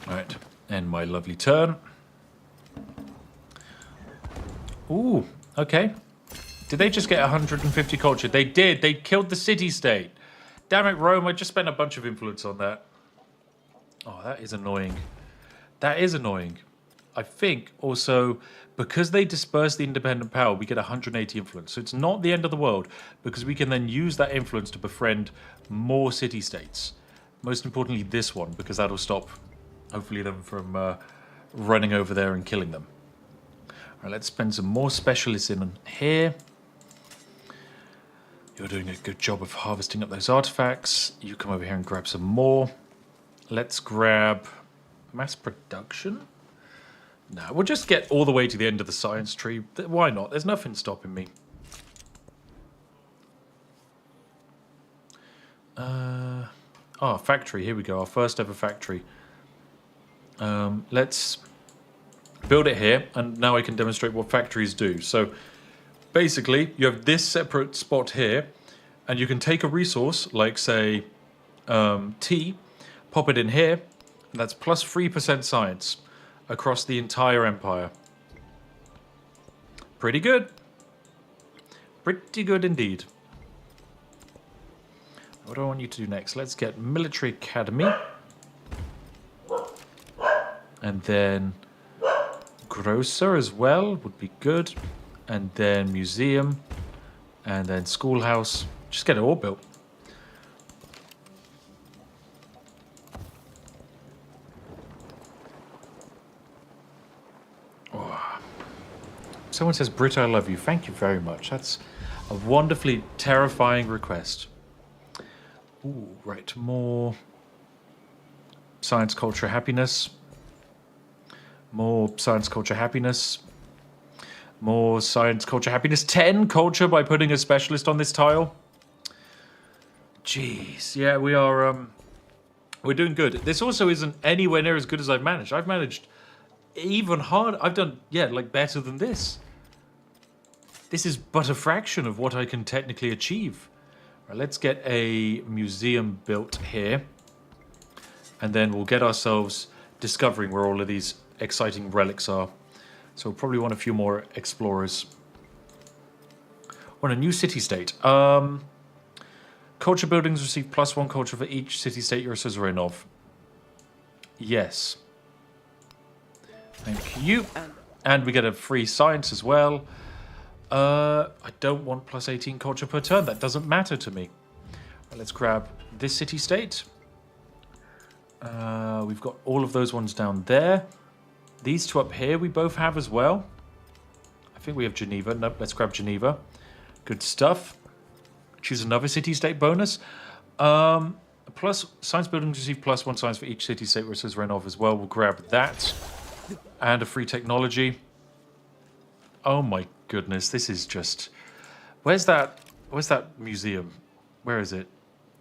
Right, end my lovely turn. Ooh, okay. Did they just get 150 culture? They did. They killed the city-state. Damn it, Rome. I just spent a bunch of influence on that. Oh, that is annoying. That is annoying. I think also, because they disperse the independent power, we get 180 influence. So it's not the end of the world, because we can then use that influence to befriend more city-states. Most importantly, this one, because that'll stop, hopefully, them from running over there and killing them. All right, let's spend some more specialists in here. You're doing a good job of harvesting up those artifacts. You come over here and grab some more. Let's grab mass production. No, we'll just get all the way to the end of the science tree. Why not? There's nothing stopping me. Factory. Here we go. Our first ever factory. Let's build it here, and now I can demonstrate what factories do. So basically, you have this separate spot here, and you can take a resource, like, say, tea, pop it in here, and that's plus 3% science across the entire empire. Pretty good. Pretty good indeed. What do I want you to do next? Let's get Military Academy. And then Grocer as well would be good. And then Museum. And then Schoolhouse. Just get it all built. Oh. Someone says, Brit, I love you. Thank you very much. That's a wonderfully terrifying request. Ooh, right, more science, culture, happiness. More science, culture, happiness. More science, culture, happiness. 10 culture by putting a specialist on this tile. Jeez, yeah, we are. We're doing good. This also isn't anywhere near as good as I've managed. I've managed even hard. I've done, yeah, like better than this. This is but a fraction of what I can technically achieve. Right, let's get a museum built here. And then we'll get ourselves discovering where all of these exciting relics are. So we'll probably want a few more explorers. Want a new city-state. Culture buildings receive +1 culture for each city-state you're a suzerain of. Yes. Thank you. And we get a free science as well. I don't want +18 culture per turn. That doesn't matter to me. Right, let's grab this city-state. We've got all of those ones down there. These two up here we both have as well. I think we have Geneva. Nope, let's grab Geneva. Good stuff. Choose another city-state bonus. Plus, science buildings receive +1 science for each city-state where it says Renov as well. We'll grab that. And a free technology. Oh my goodness, this is just... Where's that museum? Where is it?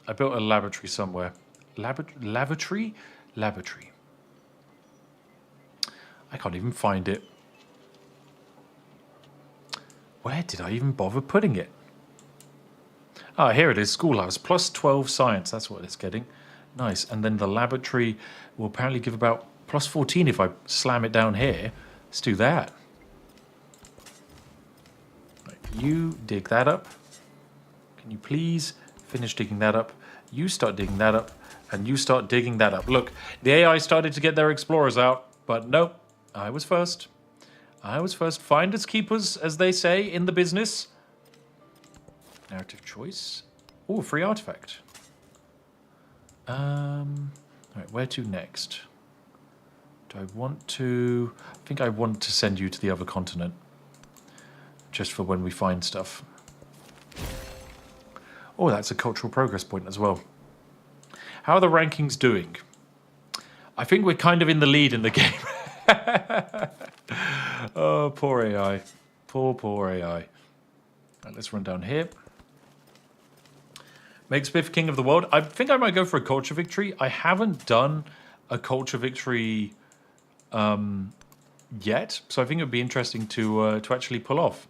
I built a laboratory somewhere. Lavatory? Laboratory. I can't even find it. Where did I even bother putting it? Ah, here it is. Schoolhouse. +12 science. That's what it's getting. Nice. And then the laboratory will apparently give about +14 if I slam it down here. Let's do that. Right, you dig that up. Can you please finish digging that up? You start digging that up. And you start digging that up. Look, the AI started to get their explorers out. But nope. I was first. I was first. Finders keepers, as they say in the business. Narrative choice. Oh, free artifact. Alright, where to next? Do I want to... I think I want to send you to the other continent. Just for when we find stuff. Oh, that's a cultural progress point as well. How are the rankings doing? I think we're kind of in the lead in the game. Oh, poor AI. Poor AI. Right, let's run down here. Make Spiff king of the world. I think I might go for a culture victory. I haven't done a culture victory yet, so I think it would be interesting to actually pull off.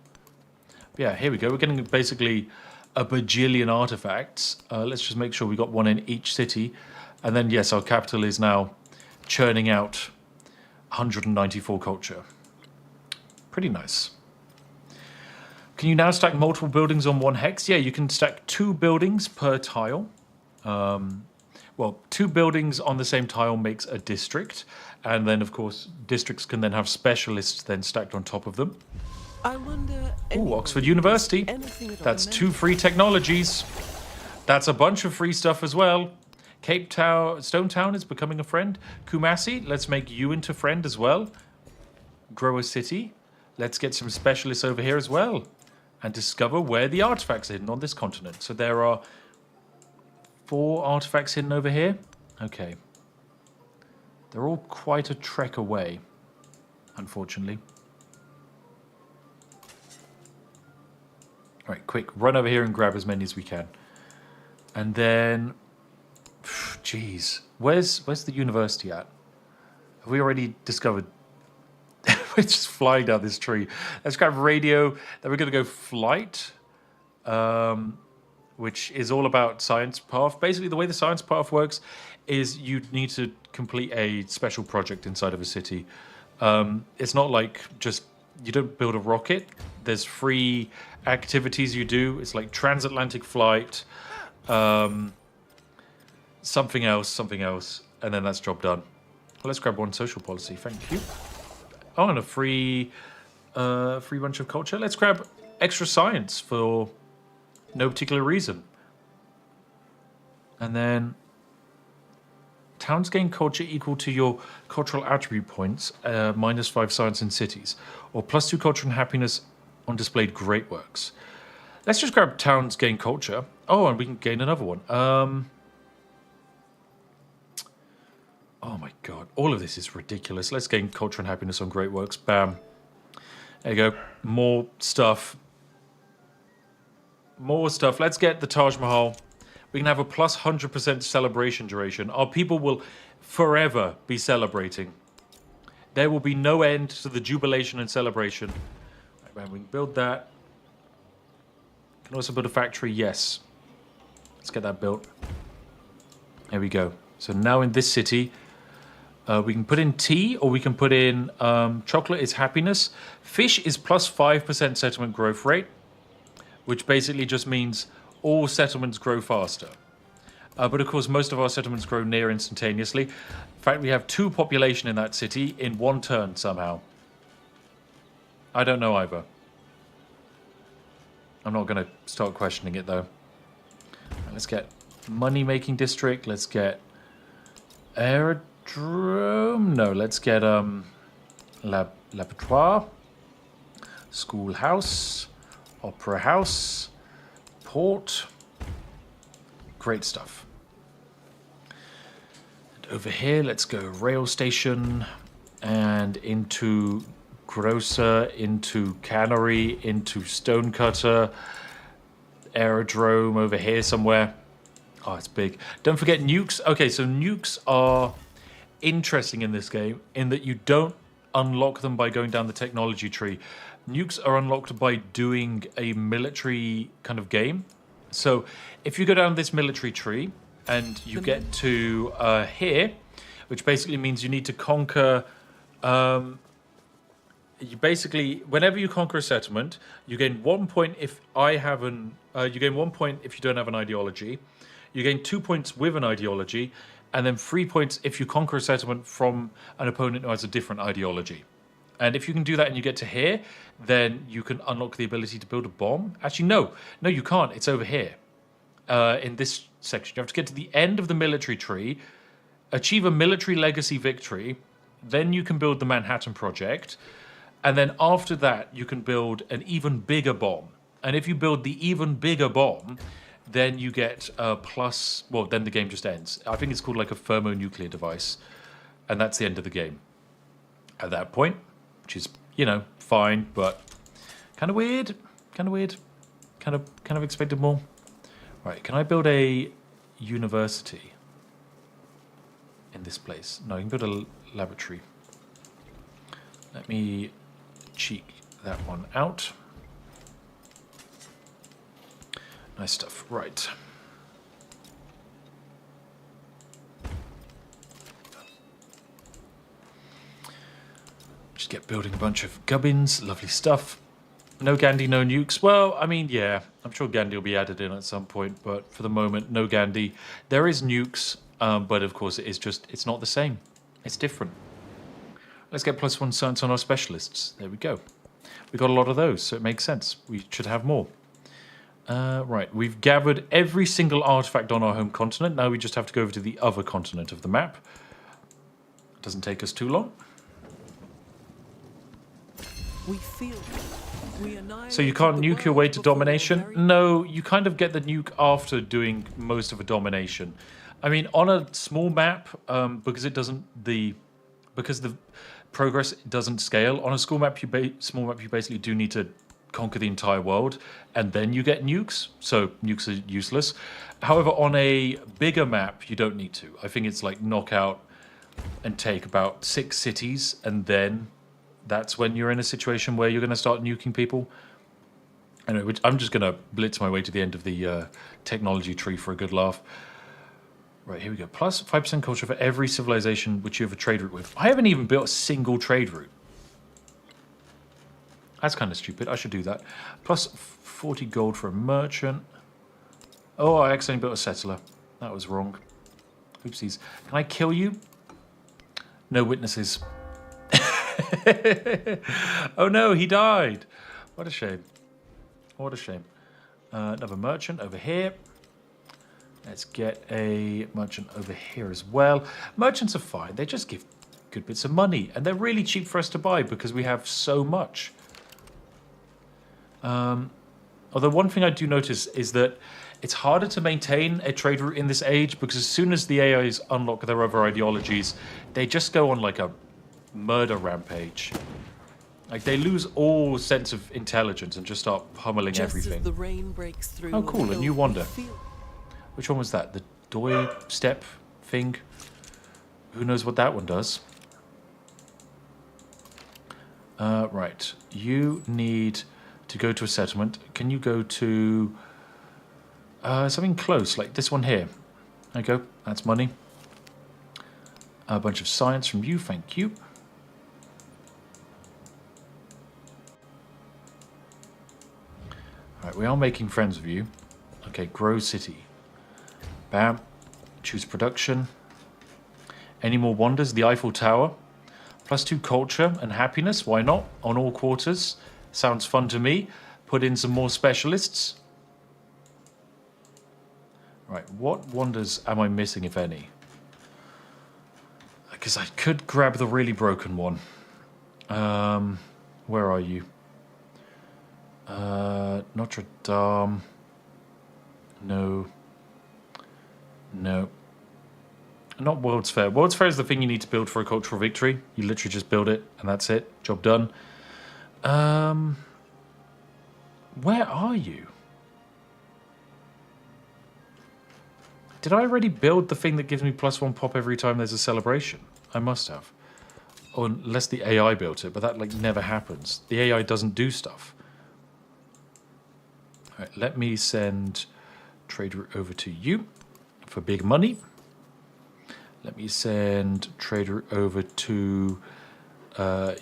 But yeah, here we go. We're getting basically a bajillion artifacts. Let's just make sure we got one in each city. And then, yes, our capital is now churning out 194 culture. Pretty nice. Can you now stack multiple buildings on one hex? Yeah, you can stack 2 buildings per tile. Well, 2 buildings on the same tile makes a district. And then, of course, districts can then have specialists then stacked on top of them. I wonder. Ooh, Oxford University. That's 2 free technologies. That's a bunch of free stuff as well. Cape Town, Stone Town is becoming a friend. Kumasi, let's make you into friend as well. Grow a city. Let's get some specialists over here as well. And discover where the artifacts are hidden on this continent. So there are 4 artifacts hidden over here. Okay. They're all quite a trek away, unfortunately. All right, quick, run over here and grab as many as we can. And then, jeez, where's the university at? Have we already discovered? We're just flying down this tree. Let's grab radio. Then we're going to go flight, which is all about science path. Basically, the way the science path works is you need to complete a special project inside of a city. It's not like just, you don't build a rocket. There's free activities you do. It's like transatlantic flight, something else, and then that's job done. Let's grab one social policy. Thank you. Oh, and a free bunch of culture. Let's grab extra science for no particular reason. And then towns gain culture equal to your cultural attribute points, -5 science in cities, or +2 culture and happiness on displayed great works. Let's just grab towns gain culture. Oh, and we can gain another one. Oh my god, all of this is ridiculous. Let's gain culture and happiness on great works. Bam. There you go. More stuff. More stuff. Let's get the Taj Mahal. We can have a plus 100% celebration duration. Our people will forever be celebrating. There will be no end to the jubilation and celebration. Right, man, we can build that. Can also build a factory. Yes. Let's get that built. There we go. So now in this city, we can put in tea, or we can put in chocolate is happiness. Fish is plus 5% settlement growth rate, which basically just means all settlements grow faster. But of course, most of our settlements grow near instantaneously. In fact, we have 2 population in that city in 1 turn somehow. I don't know either. I'm not going to start questioning it, though. Let's get money-making district. Let's get aerodrome. No, let's get laboratoire, schoolhouse, opera house, port. Great stuff. And over here, let's go rail station and into grocer, into cannery, into stonecutter, aerodrome over here somewhere. Oh, it's big. Don't forget nukes. Okay, so nukes are interesting in this game in that you don't unlock them by going down the technology tree. Nukes are unlocked by doing a military kind of game. So if you go down this military tree and you get to here, which basically means you need to conquer... you basically, whenever you conquer a settlement, you gain 1 point if I have an... you gain 1 point if you don't have an ideology. You gain 2 points with an ideology, and then 3 points if you conquer a settlement from an opponent who has a different ideology. And if you can do that and you get to here, then you can unlock the ability to build a bomb. Actually, no, you can't. It's over here in this section. You have to get to the end of the military tree, achieve a military legacy victory, then you can build the Manhattan Project, and then after that, you can build an even bigger bomb. And if you build the even bigger bomb, then you get plus... Well, then the game just ends. I think it's called like a thermonuclear device. And that's the end of the game. At that point, which is, you know, fine, but kind of weird. Kind of expected more. Right, can I build a university in this place? No, I can build a laboratory. Let me cheek that one out. Nice stuff. Right. Just get building a bunch of gubbins. Lovely stuff. No Gandhi, no nukes. Well, I mean, yeah, I'm sure Gandhi will be added in at some point, but for the moment, no Gandhi. There is nukes, but of course it's not the same. It's different. Let's get +1 science on our specialists. There we go. We got a lot of those, so it makes sense. We should have more. Right, we've gathered every single artifact on our home continent. Now we just have to go over to the other continent of the map. It doesn't take us too long. We feel so you can't nuke your way to domination? No, you kind of get the nuke after doing most of a domination. I mean, on a small map, because the progress doesn't scale. On a small map, you basically do need to conquer the entire world, and then you get nukes. So nukes are useless. However, on a bigger map, you don't need to. I think it's like knock out and take about 6 cities, and then that's when you're in a situation where you're going to start nuking people. Anyway, I'm just going to blitz my way to the end of the technology tree for a good laugh. Right, here we go. Plus 5% culture for every civilization which you have a trade route with. I haven't even built a single trade route. That's kind of stupid. I should do that. Plus 40 gold for a merchant. Oh, I accidentally built a settler. That was wrong. Oopsies. Can I kill you? No witnesses. Oh no, he died. What a shame. What a shame. Another merchant over here. Let's get a merchant over here as well. Merchants are fine. They just give good bits of money. And they're really cheap for us to buy because we have so much. Although one thing I do notice is that it's harder to maintain a trade route in this age because as soon as the AIs unlock their other ideologies, they just go on like a murder rampage. Like they lose all sense of intelligence and just start pummeling Just everything. as the rain breaks through Oh, cool, a new hill, wonder. we feel- Which one was that? The doy step thing? Who knows what that one does? Right. You need to go to a settlement. Can you go to something close, like this one here? There you go. That's money. A bunch of science from you. Thank you. All right, we are making friends with you. Okay, grow city. Bam. Choose production. Any more wonders? The Eiffel Tower. +2 culture and happiness. Why not? On all quarters. Sounds fun to me. Put in some more specialists. Right, what wonders am I missing, if any? Because I could grab the really broken one. Where are you? Notre Dame. No. No. Not World's Fair. World's Fair is the thing you need to build for a cultural victory. You literally just build it, and that's it. Job done. Where are you? Did I already build the thing that gives me +1 pop every time there's a celebration? I must have. Or unless the AI built it, but that like never happens. The AI doesn't do stuff. All right, let me send trader over to you for big money. Let me send trader over to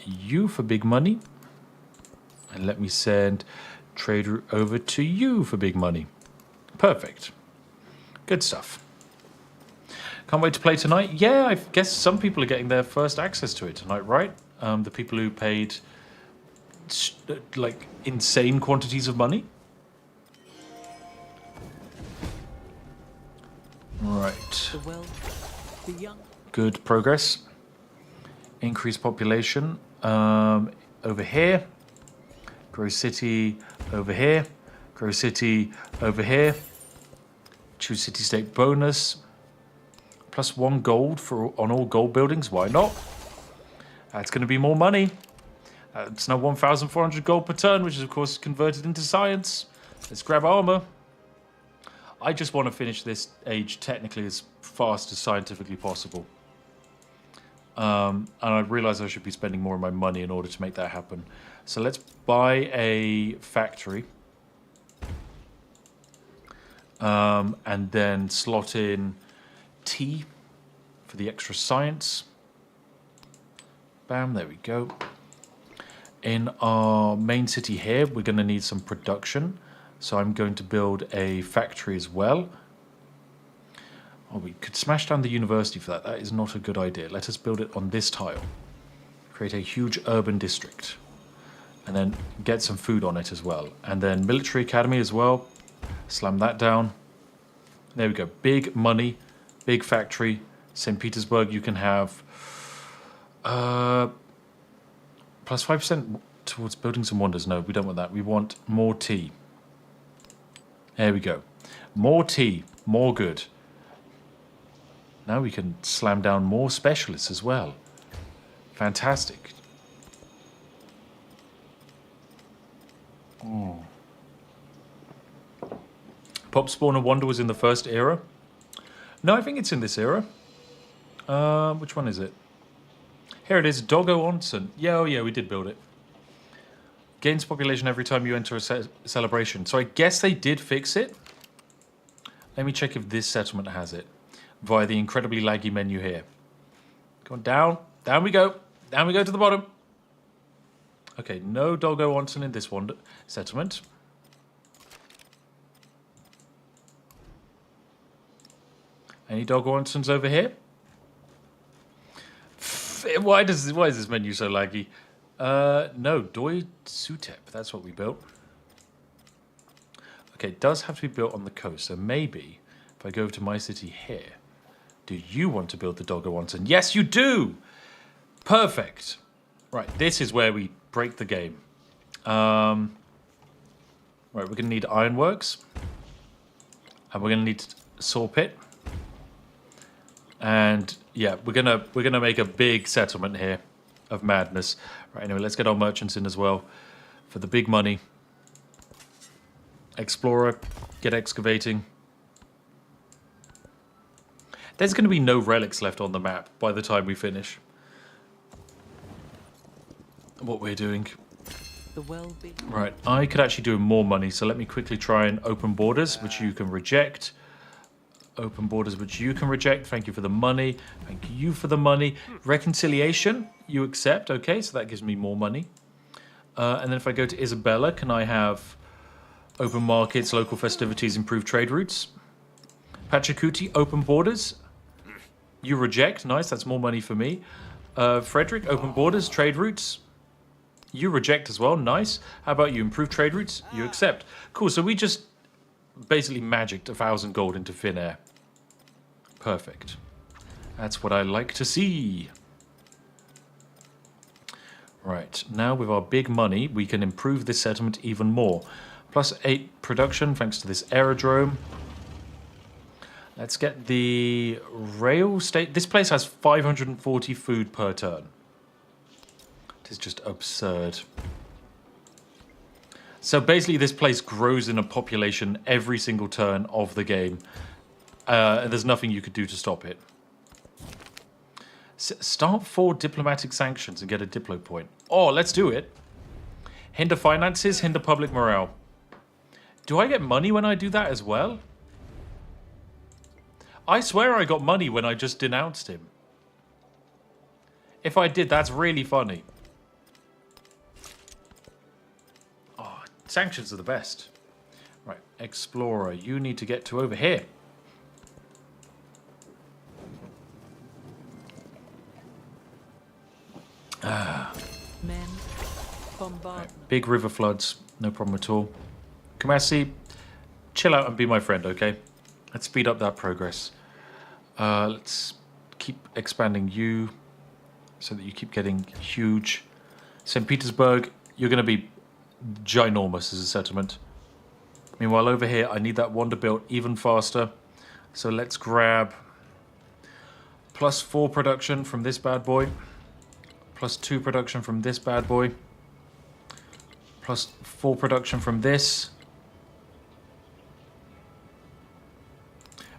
you for big money. And let me send trader over to you for big money. Perfect. Good stuff. Can't wait to play tonight. Yeah, I guess some people are getting their first access to it tonight, right? The people who paid like insane quantities of money. Right. The well, the young. Good progress. Increased population over here. Grow city over here. Grow city over here. Choose city-state bonus. +1 gold on all gold buildings. Why not? That's going to be more money. It's now 1,400 gold per turn, which is of course converted into science. Let's grab armor. I just want to finish this age technically as fast as scientifically possible. And I realize I should be spending more of my money in order to make that happen. So let's buy a factory. And then slot in tea for the extra science. Bam, there we go. In our main city here, we're going to need some production. So I'm going to build a factory as well. Oh, we could smash down the university for that. That is not a good idea. Let us build it on this tile. Create a huge urban district. And then get some food on it as well. And then military academy as well. Slam that down. There we go. Big money. Big factory. St. Petersburg, you can have +5% towards building some wonders. No, we don't want that. We want more tea. There we go. More tea. More good. Now we can slam down more specialists as well. Fantastic. Pop Spawner Wonder was in the first era. No, I think it's in this era. Which one is it? Here it is, Doggo Onsen. Yeah, oh yeah, we did build it. Gains population every time you enter a celebration. So I guess they did fix it. Let me check if this settlement has it. Via the incredibly laggy menu here. Go on down. Down we go. Down we go to the bottom. Okay, no Doggo Onsen in this one settlement. Any Doggo Onsens over here? Why is this menu so laggy? No, Doi Sutep. That's what we built. Okay, it does have to be built on the coast. So maybe if I go over to my city here, do you want to build the Doggo Onsen? Yes, you do. Perfect. Right, this is where we break the game. Right, we're going to need ironworks, and we're going to need saw pit, and yeah, we're gonna make a big settlement here of madness. Right, anyway, let's get our merchants in as well for the big money. Explorer, get excavating. There's going to be no relics left on the map by the time we finish what we're doing. The well-being. Right, I could actually do more money, so let me quickly try and open borders, which you can reject. Open borders, which you can reject. Thank you for the money. Thank you for the money. Reconciliation, you accept. Okay, so that gives me more money. And then if I go to Isabella, can I have open markets, local festivities, improved trade routes? Pachacuti, open borders. You reject. Nice, that's more money for me. Frederick, open borders, trade routes. You reject as well. Nice. How about you? Improve trade routes? You accept. Cool. So we just basically magicked 1,000 gold into thin air. Perfect. That's what I like to see. Right. Now with our big money, we can improve this settlement even more. Plus 8 production thanks to this aerodrome. Let's get the rail state. This place has 540 food per turn. It is just absurd. So basically this place grows in a population every single turn of the game. And there's nothing you could do to stop it. Start 4 diplomatic sanctions and get a diplo point. Oh, let's do it. Hinder finances, hinder public morale. Do I get money when I do that as well? I swear I got money when I just denounced him. If I did, that's really funny. Oh, sanctions are the best. Right, Explorer, you need to get to over here. Men bombard. Right, big river floods, no problem at all. Kamasi, chill out and be my friend, okay? Let's speed up that progress. Let's keep expanding you so that you keep getting huge. St. Petersburg, you're going to be ginormous as a settlement. Meanwhile, over here, I need that wonder built even faster. So let's grab plus 4 production from this bad boy. Plus 2 production from this bad boy. Plus 4 production from this.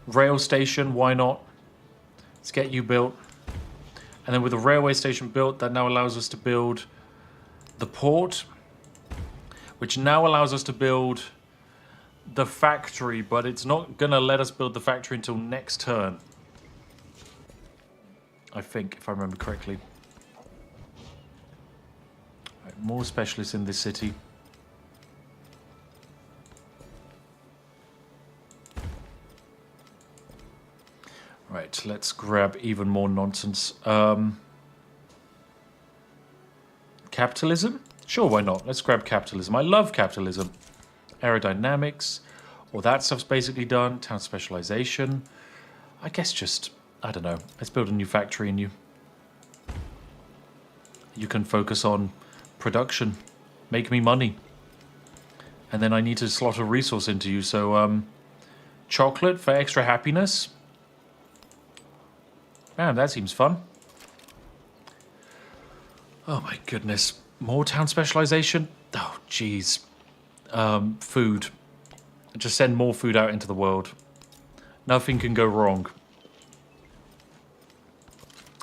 Rail station, why not? Let's get you built. And then with the railway station built, that now allows us to build the port, which now allows us to build the factory, but it's not going to let us build the factory until next turn. I think, if I remember correctly. Right, more specialists in this city. Right, let's grab even more nonsense. Capitalism? Sure, why not? Let's grab capitalism. I love capitalism. Aerodynamics. All that stuff's basically done. Town specialization. I guess just, I don't know. Let's build a new factory and you can focus on production. Make me money. And then I need to slot a resource into you. So, chocolate for extra happiness. Man, that seems fun. Oh my goodness. More town specialization? Oh, jeez. Food. Just send more food out into the world. Nothing can go wrong.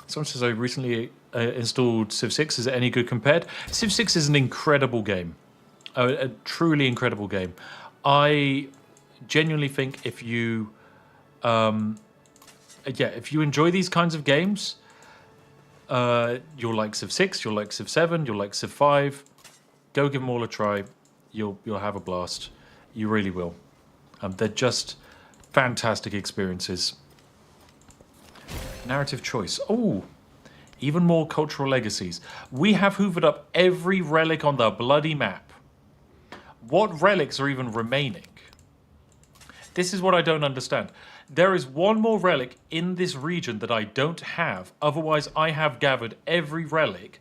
Someone says I recently installed Civ 6. Is it any good compared? Civ 6 is an incredible game. A truly incredible game. I genuinely think if you... if you enjoy these kinds of games, you'll like Civ 6, you'll like Civ 7, you'll like Civ 5. Go give them all a try. You'll have a blast. You really will. They're just fantastic experiences. Narrative choice. Oh, even more cultural legacies. We have hoovered up every relic on the bloody map. What relics are even remaining? This is what I don't understand. There is one more relic in this region that I don't have. Otherwise, I have gathered every relic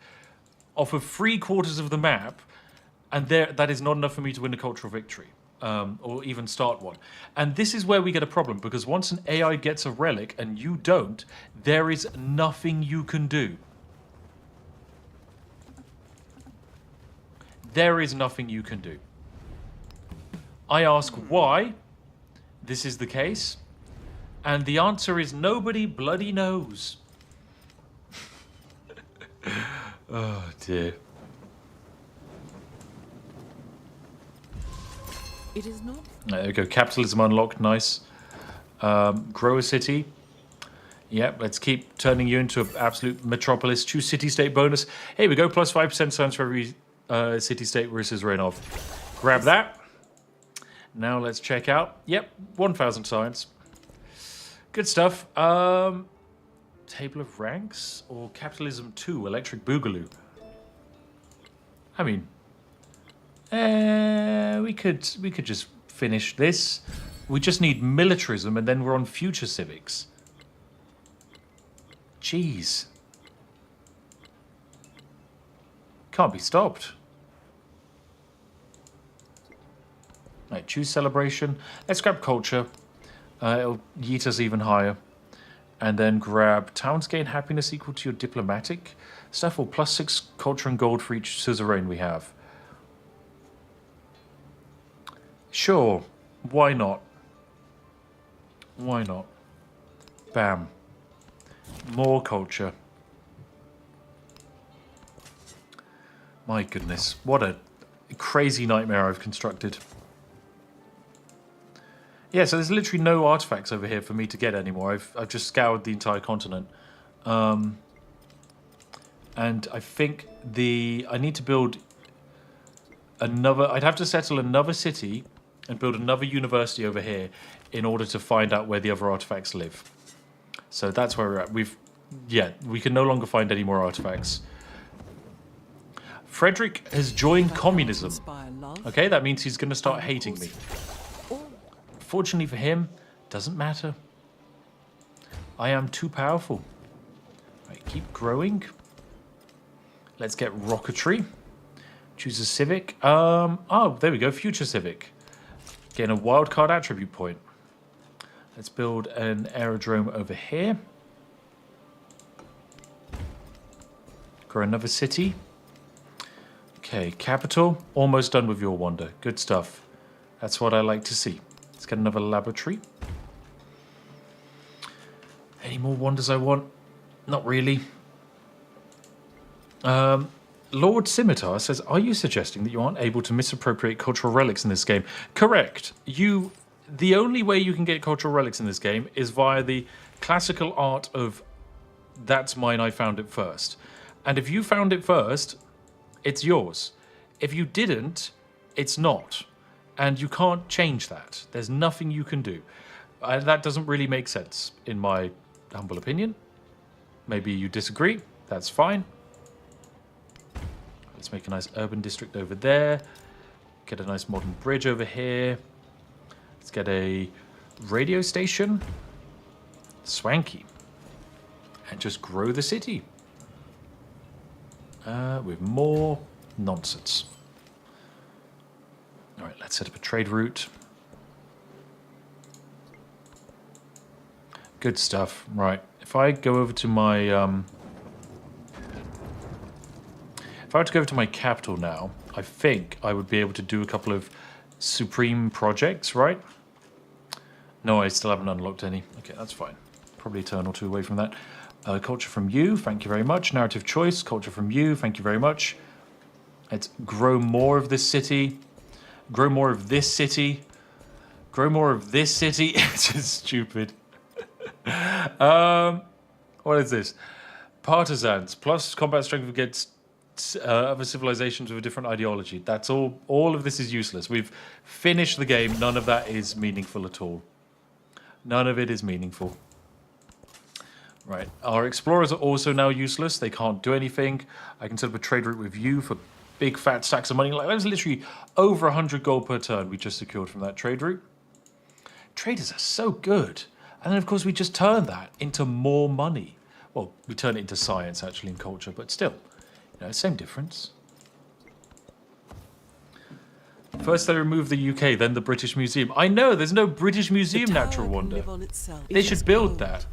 off of 3/4 of the map, and that is not enough for me to win a cultural victory, or even start one. And this is where we get a problem, because once an AI gets a relic and you don't, there is nothing you can do. There is nothing you can do. I ask why this is the case, and the answer is nobody bloody knows. Oh dear. It is not. There we go. Capitalism unlocked. Nice. Grow a city. Yep. Let's keep turning you into an absolute metropolis. Choose city-state bonus. Here we go. Plus 5% science for every city-state versus Rainov. Grab that. Now let's check out. Yep. 1,000 science. Good stuff. Table of ranks or capitalism 2 electric boogaloo. I mean, we could just finish this. We just need militarism and then we're on future civics. Jeez. Can't be stopped. Right, choose celebration. Let's grab culture. It'll yeet us even higher. And then grab towns gain happiness equal to your diplomatic stuff, or +6 culture and gold for each suzerain we have. Sure, why not? Why not? Bam. More culture. My goodness, what a crazy nightmare I've constructed. Yeah, so there's literally no artifacts over here for me to get anymore. I've just scoured the entire continent. And I think I need to build another... I'd have to settle another city and build another university over here in order to find out where the other artifacts live. So that's where we're at. We can no longer find any more artifacts. Frederick has joined communism. Okay, that means he's going to start hating me. Fortunately for him, doesn't matter. I am too powerful. Right, keep growing. Let's get rocketry. Choose a civic. Oh, there we go. Future civic. Getting a wildcard attribute point. Let's build an aerodrome over here. Grow another city. Okay, capital. Almost done with your wonder. Good stuff. That's what I like to see. Let's get another laboratory. Any more wonders I want? Not really. Lord Scimitar says, are you suggesting that you aren't able to misappropriate cultural relics in this game? Correct. The only way you can get cultural relics in this game is via the classical art of that's mine, I found it first. And if you found it first, it's yours. If you didn't, it's not. And you can't change that. There's nothing you can do. That doesn't really make sense, in my humble opinion. Maybe you disagree. That's fine. Let's make a nice urban district over there. Get a nice modern bridge over here. Let's get a radio station. Swanky. And just grow the city. With more nonsense. All right, let's set up a trade route. Good stuff. Right, if I go over to my if I were to go over to my capital now, I think I would be able to do a couple of supreme projects, right? No, I still haven't unlocked any. Okay, that's fine. Probably a turn or two away from that. Culture from you, thank you very much. Narrative choice, culture from you, thank you very much. Let's grow more of this city. Grow more of this city. Grow more of this city. It's just stupid. What is this? Partisans. Plus combat strength against other civilizations with a different ideology. That's all. All of this is useless. We've finished the game. None of that is meaningful at all. None of it is meaningful. Right. Our explorers are also now useless. They can't do anything. I can set up a trade route with you for big fat stacks of money. Like, that was literally over 100 gold per turn we just secured from that trade route. Traders are so good. And then, of course, we just turn that into more money. Well, we turn it into science, actually, in culture, but still, you know, same difference. First they remove the UK, then the British Museum. I know, there's no British Museum Natural Wonder. They should build that.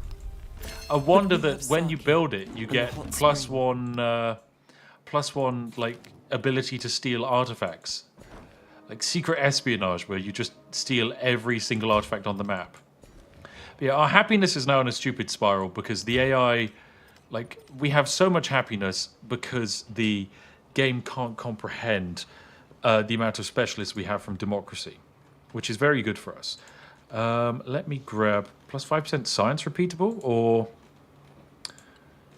A wonder that when you build it, you get plus one, like, ability to steal artifacts. Like secret espionage, where you just steal every single artifact on the map. But yeah, our happiness is now in a stupid spiral because the AI, like, we have so much happiness because the game can't comprehend the amount of specialists we have from democracy, which is very good for us. Let me grab plus 5% science repeatable or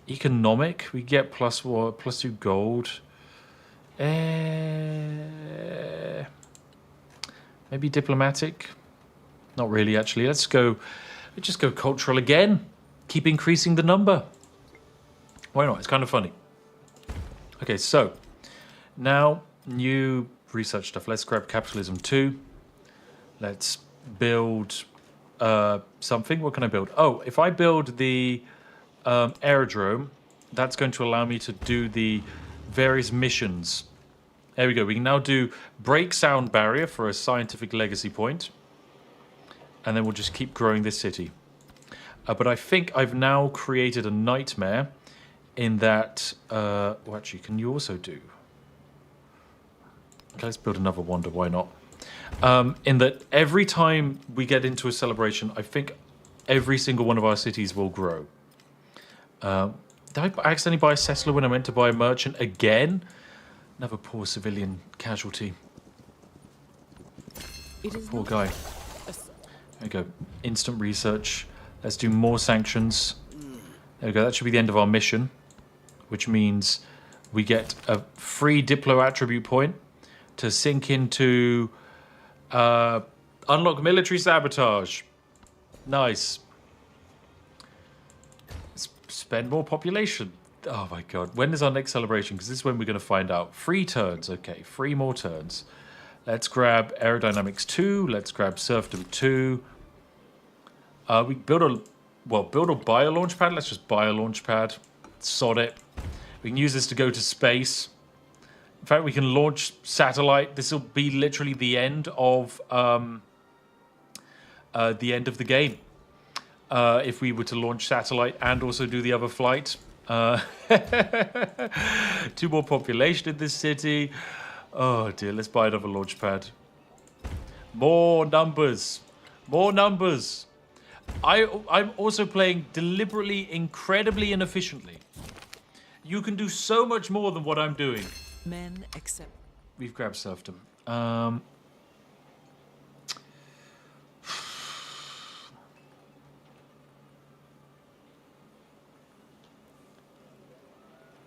economic. We get plus 2 gold. Maybe diplomatic. Not really, actually. Let's just go cultural again. Keep increasing the number. Why not? It's kind of funny. Okay, so now new research stuff. Let's grab capitalism 2. Let's build something. What can I build? Oh, if I build the aerodrome, that's going to allow me to do the various missions. There we go. We can now do break sound barrier for a scientific legacy point. And then we'll just keep growing this city. But I think I've now created a nightmare in that... well, actually, can you also do... Okay, let's build another wonder. Why not? In that every time we get into a celebration, I think every single one of our cities will grow. Did I accidentally buy a settler when I meant to buy a merchant again? Another poor civilian casualty. Poor guy. There we go. Instant research. Let's do more sanctions. There we go. That should be the end of our mission, which means we get a free Diplo attribute point to sink into unlock military sabotage. Nice. Spend more population. Oh my god. When is our next celebration? Because this is when we're going to find out. 3 turns. Okay, 3 more turns. Let's grab aerodynamics 2. Let's grab serfdom 2. We build or buy a launch pad. Let's just buy a launch pad. Sod it. We can use this to go to space. In fact, we can launch satellite. This will be literally the end of the game. If we were to launch satellite and also do the other flight. 2 more population in this city. Oh dear, let's buy another launch pad. More numbers. More numbers. I'm also playing deliberately, incredibly inefficiently. You can do so much more than what I'm doing. Men accept. We've grabbed serfdom.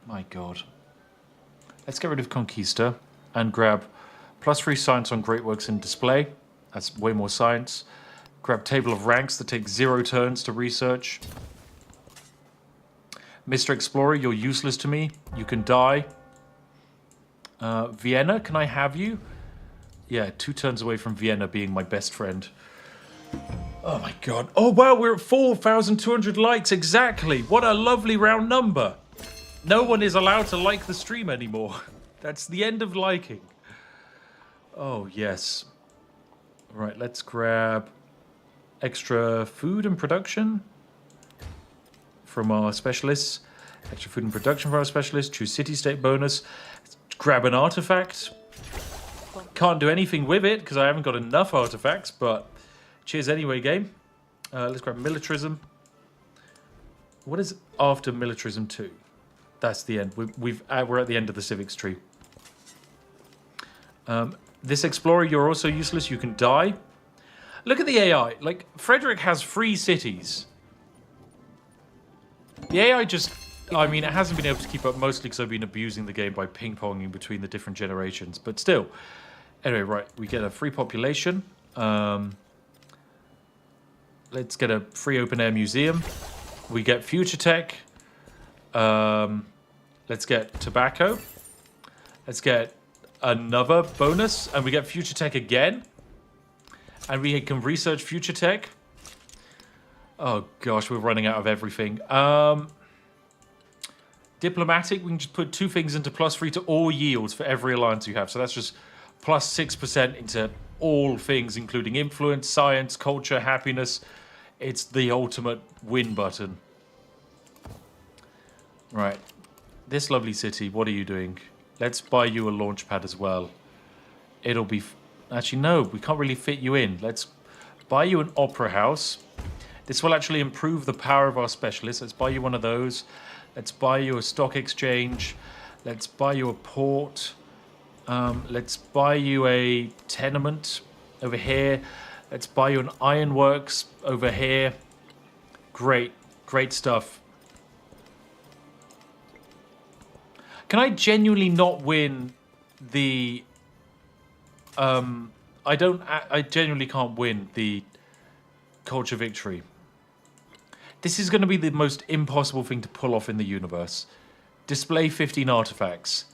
My god. Let's get rid of Conquista and grab +3 science on Great Works in display. That's way more science. Grab Table of Ranks that takes 0 turns to research. Mr. Explorer, you're useless to me. You can die. Vienna, can I have you? Yeah, 2 turns away from Vienna being my best friend. Oh my god. Oh wow, we're at 4,200 likes exactly. What a lovely round number. No one is allowed to like the stream anymore. That's the end of liking. Oh, yes. Right, let's grab extra food and production from our specialists. Extra food and production for our specialists. Choose city-state bonus. Let's grab an artifact. Can't do anything with it because I haven't got enough artifacts, but cheers anyway, game. Let's grab militarism. What is after militarism 2? That's the end. We're at the end of the civics tree. This explorer, you're also useless. You can die. Look at the AI. Like, Frederick has 3 cities. The AI just I mean, it hasn't been able to keep up mostly because I've been abusing the game by ping-ponging between the different generations. But still. Anyway, right. We get a free population. Let's get a free open-air museum. We get future tech. Let's get tobacco. Let's get another bonus. And we get future tech again. And we can research future tech. Oh, gosh. We're running out of everything. Diplomatic, we can just put 2 things into +3 to all yields for every alliance you have. So that's just +6% into all things, including influence, science, culture, happiness. It's the ultimate win button. Right. This lovely city, what are you doing? Let's buy you a launch pad as well. It'll be... Actually, no, we can't really fit you in. Let's buy you an opera house. This will actually improve the power of our specialists. Let's buy you one of those. Let's buy you a stock exchange. Let's buy you a port. Let's buy you a tenement over here. Let's buy you an ironworks over here. Great. Great stuff. Can I genuinely not win the... I genuinely can't win the culture victory. This is going to be the most impossible thing to pull off in the universe. Display 15 artifacts.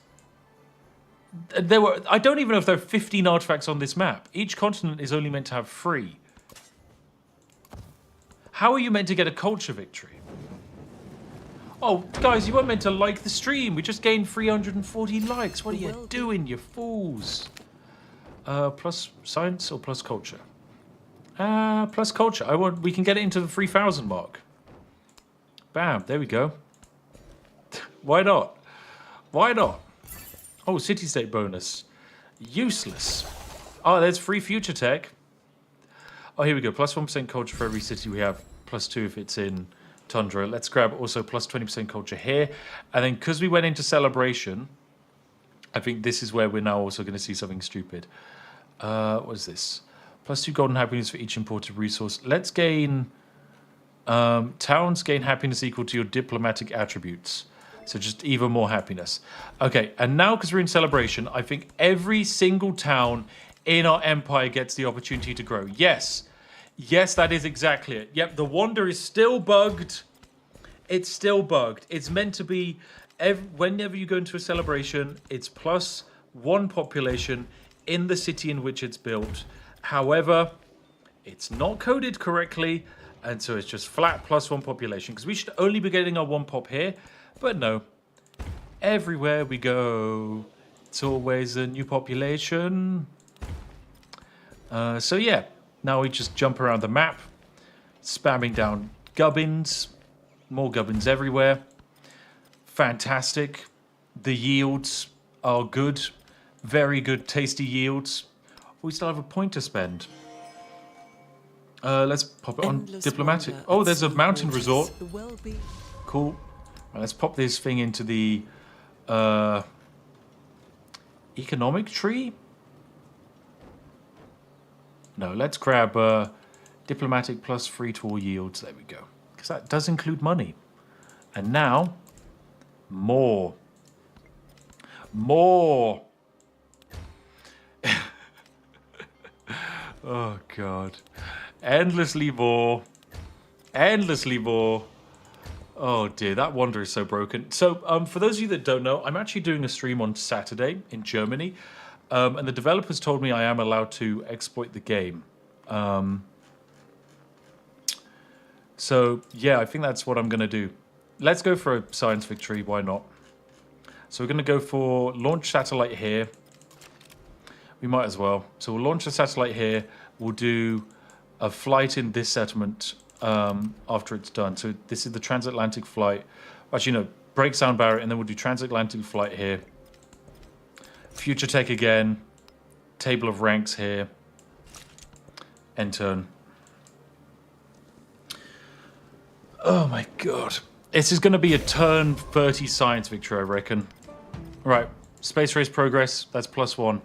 I don't even know if there are 15 artifacts on this map. Each continent is only meant to have 3. How are you meant to get a culture victory? Oh, guys, you weren't meant to like the stream. We just gained 340 likes. What are you doing, you fools? Plus science or plus culture? Plus culture. We can get it into the 3,000 mark. Bam, there we go. Why not? Why not? Oh, city-state bonus. Useless. Oh, there's free future tech. Oh, here we go. Plus 1% culture for every city we have. Plus 2 if it's in Tundra. Let's grab also plus 20% culture here. And then because we went into celebration, I think this is where we're now also going to see something stupid. What is this? Plus 2 golden happiness for each imported resource. Let's gain... towns gain happiness equal to your diplomatic attributes. So just even more happiness. Okay, and now because we're in celebration, I think every single town in our empire gets the opportunity to grow. Yes. Yes, that is exactly it. Yep, the Wander is still bugged. It's still bugged. It's meant to be, whenever you go into a celebration, it's +1 population in the city in which it's built. However, it's not coded correctly, and so it's just flat +1 population, because we should only be getting our 1 pop here, but no. Everywhere we go, it's always a new population. So yeah, now we just jump around the map, spamming down gubbins, more gubbins everywhere. Fantastic. The yields are good, very good, tasty yields. We still have a point to spend. Let's pop it on diplomatic. Oh, there's a mountain resort. Cool. Right, let's pop this thing into the economic tree. No, let's grab diplomatic +3 to all yields. There we go. Because that does include money. And now, more. More. Oh, God. Endlessly more. Endlessly more. Oh, dear. That Wander is so broken. So, for those of you that don't know, I'm actually doing a stream on Saturday in Germany. And the developers told me I am allowed to exploit the game. So, yeah, I think that's what I'm going to do. Let's go for a science victory. Why not? So we're going to go for launch satellite here. We might as well. So we'll launch a satellite here. We'll do a flight in this settlement after it's done. So this is the transatlantic flight. Actually, no, break sound barrier, and then we'll do transatlantic flight here. Future tech again. Table of ranks here. End turn. Oh my god. This is going to be a turn 30 science victory, I reckon. Right, space race progress. That's +1.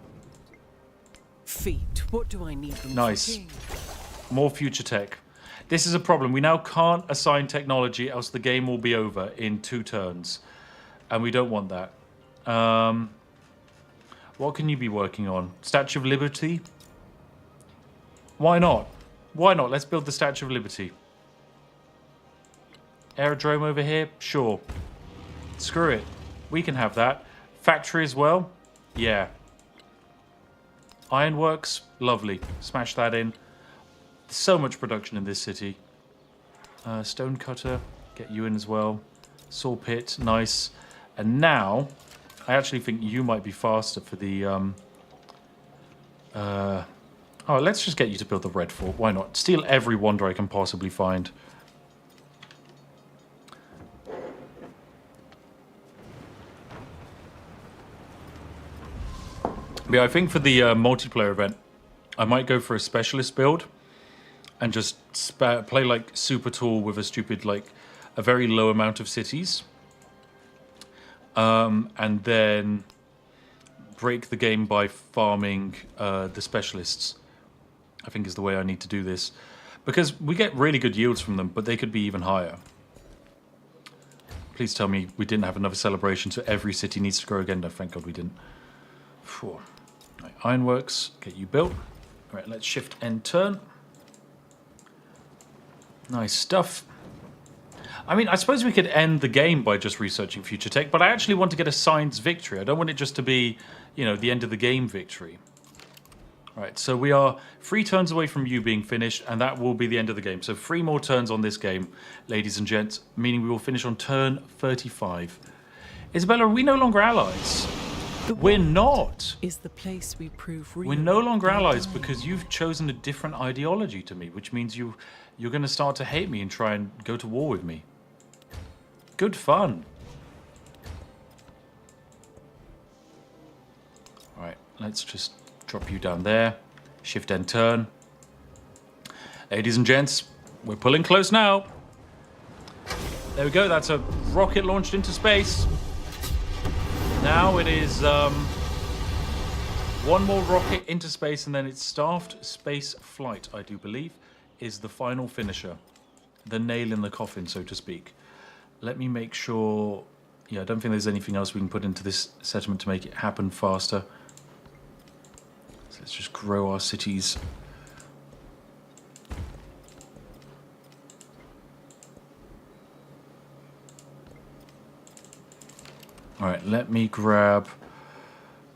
Feet. What do I need them Nice. for? More future tech. This is a problem. We now can't assign technology, else the game will be over in 2 turns. And we don't want that. What can you be working on? Statue of Liberty? Why not? Why not? Let's build the Statue of Liberty. Aerodrome over here? Sure. Screw it. We can have that. Factory as well? Yeah. Ironworks? Lovely. Smash that in. So much production in this city. Stone cutter, get you in as well. Saw pit, nice. And now, I actually think you might be faster for the... oh, let's just get you to build the red fort. Why not? Steal every wonder I can possibly find. But yeah, I think for the multiplayer event, I might go for a specialist build. And just play like super tall with a stupid, like, a very low amount of cities. And then break the game by farming the specialists. I think is the way I need to do this. Because we get really good yields from them, but they could be even higher. Please tell me we didn't have another celebration, so every city needs to grow again. No, thank God we didn't. Right, Ironworks, get you built. All right, let's shift end turn. Nice stuff. I mean, I suppose we could end the game by just researching future tech, but I actually want to get a science victory. I don't want it just to be, you know, the end of the game victory. Right, so we are 3 turns away from you being finished, and that will be the end of the game. So 3 more turns on this game, ladies and gents, meaning we will finish on turn 35. Isabella, are we no longer allies? We're not. Is the place we prove real. We're no longer allies because you've chosen a different ideology to me, which means you're going to start to hate me and try and go to war with me. Good fun. All right, let's just drop you down there. Shift and turn. Ladies and gents, we're pulling close now. There we go. That's a rocket launched into space. Now it is one more rocket into space, and then it's staffed space flight, I do believe, is the final finisher. The nail in the coffin, so to speak. Let me make sure... Yeah, I don't think there's anything else we can put into this settlement to make it happen faster. So let's just grow our cities. All right, let me grab...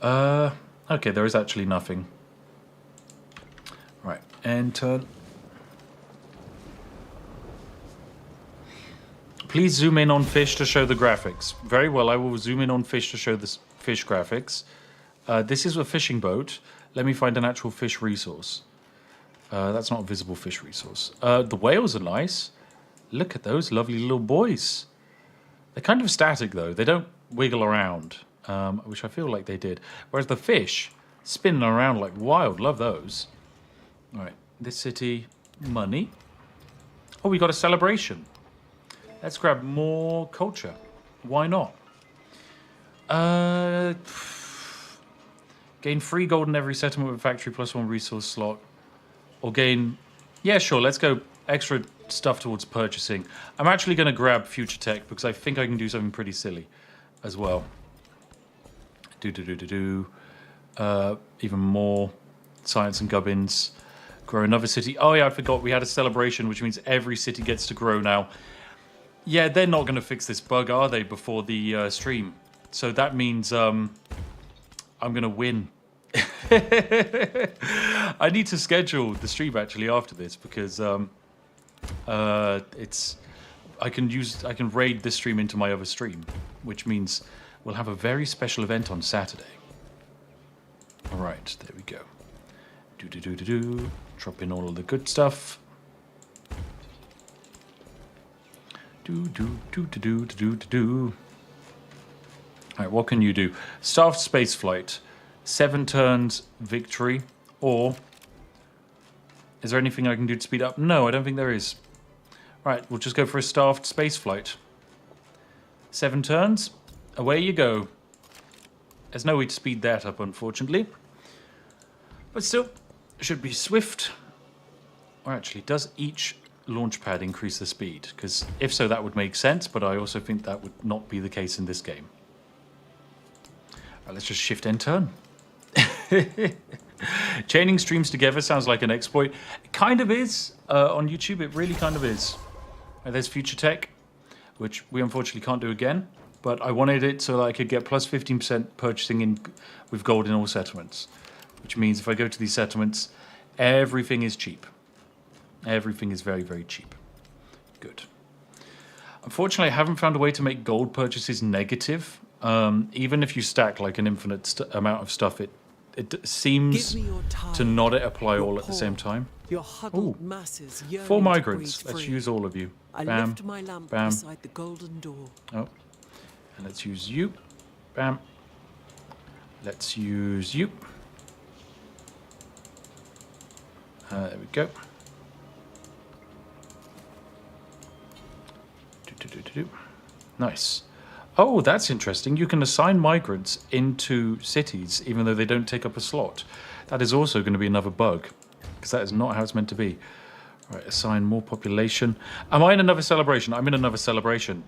okay, there is actually nothing. Right, end turn. Please zoom in on fish to show the graphics. Very well, I will zoom in on fish to show the fish graphics. This is a fishing boat. Let me find an actual fish resource. That's not a visible fish resource. The whales are nice. Look at those lovely little boys. They're kind of static, though. They don't wiggle around, which I feel like they did. Whereas the fish, spinning around like wild. Love those. All right, this city, money. Oh, we got a celebration. Let's grab more culture. Why not? Gain 3 gold in every settlement with a factory plus 1 resource slot. Or gain... Yeah, sure, let's go extra stuff towards purchasing. I'm actually going to grab future tech because I think I can do something pretty silly as well. Even more science and gubbins. Grow another city. Oh yeah, I forgot we had a celebration, which means every city gets to grow now. Yeah, they're not going to fix this bug, are they, before the stream? So that means I'm going to win. I need to schedule the stream actually after this because it's I can raid this stream into my other stream, which means we'll have a very special event on Saturday. All right, there we go. Drop in all of the good stuff. Alright, what can you do? Staffed space flight. 7 turns victory. Or is there anything I can do to speed up? No, I don't think there is. Right, we'll just go for a staffed space flight. 7 turns. Away you go. There's no way to speed that up, unfortunately. But still, it should be swift. Or actually, does each launch pad increase the speed? Because if so, that would make sense, but I also think that would not be the case in this game. Let's just shift and turn. Chaining streams together sounds like an exploit. It kind of is on YouTube. It really kind of is. There's future tech, which we unfortunately can't do again. But I wanted it so that I could get plus 15% purchasing in with gold in all settlements. Which means if I go to these settlements, everything is cheap. Everything is very, very cheap. Good. Unfortunately, I haven't found a way to make gold purchases negative. Even if you stack like an infinite amount of stuff, it seems to not apply all at the same time. Your huddled masses 4 migrants. Let's use all of you. I Bam, left my lamp bam. beside the golden door. Oh, and let's use you. Bam. Let's use you. There we go. Nice. Oh, that's interesting. You can assign migrants into cities even though they don't take up a slot. That is also going to be another bug because that is not how it's meant to be. Right, assign more population. Am I in another celebration? I'm in another celebration.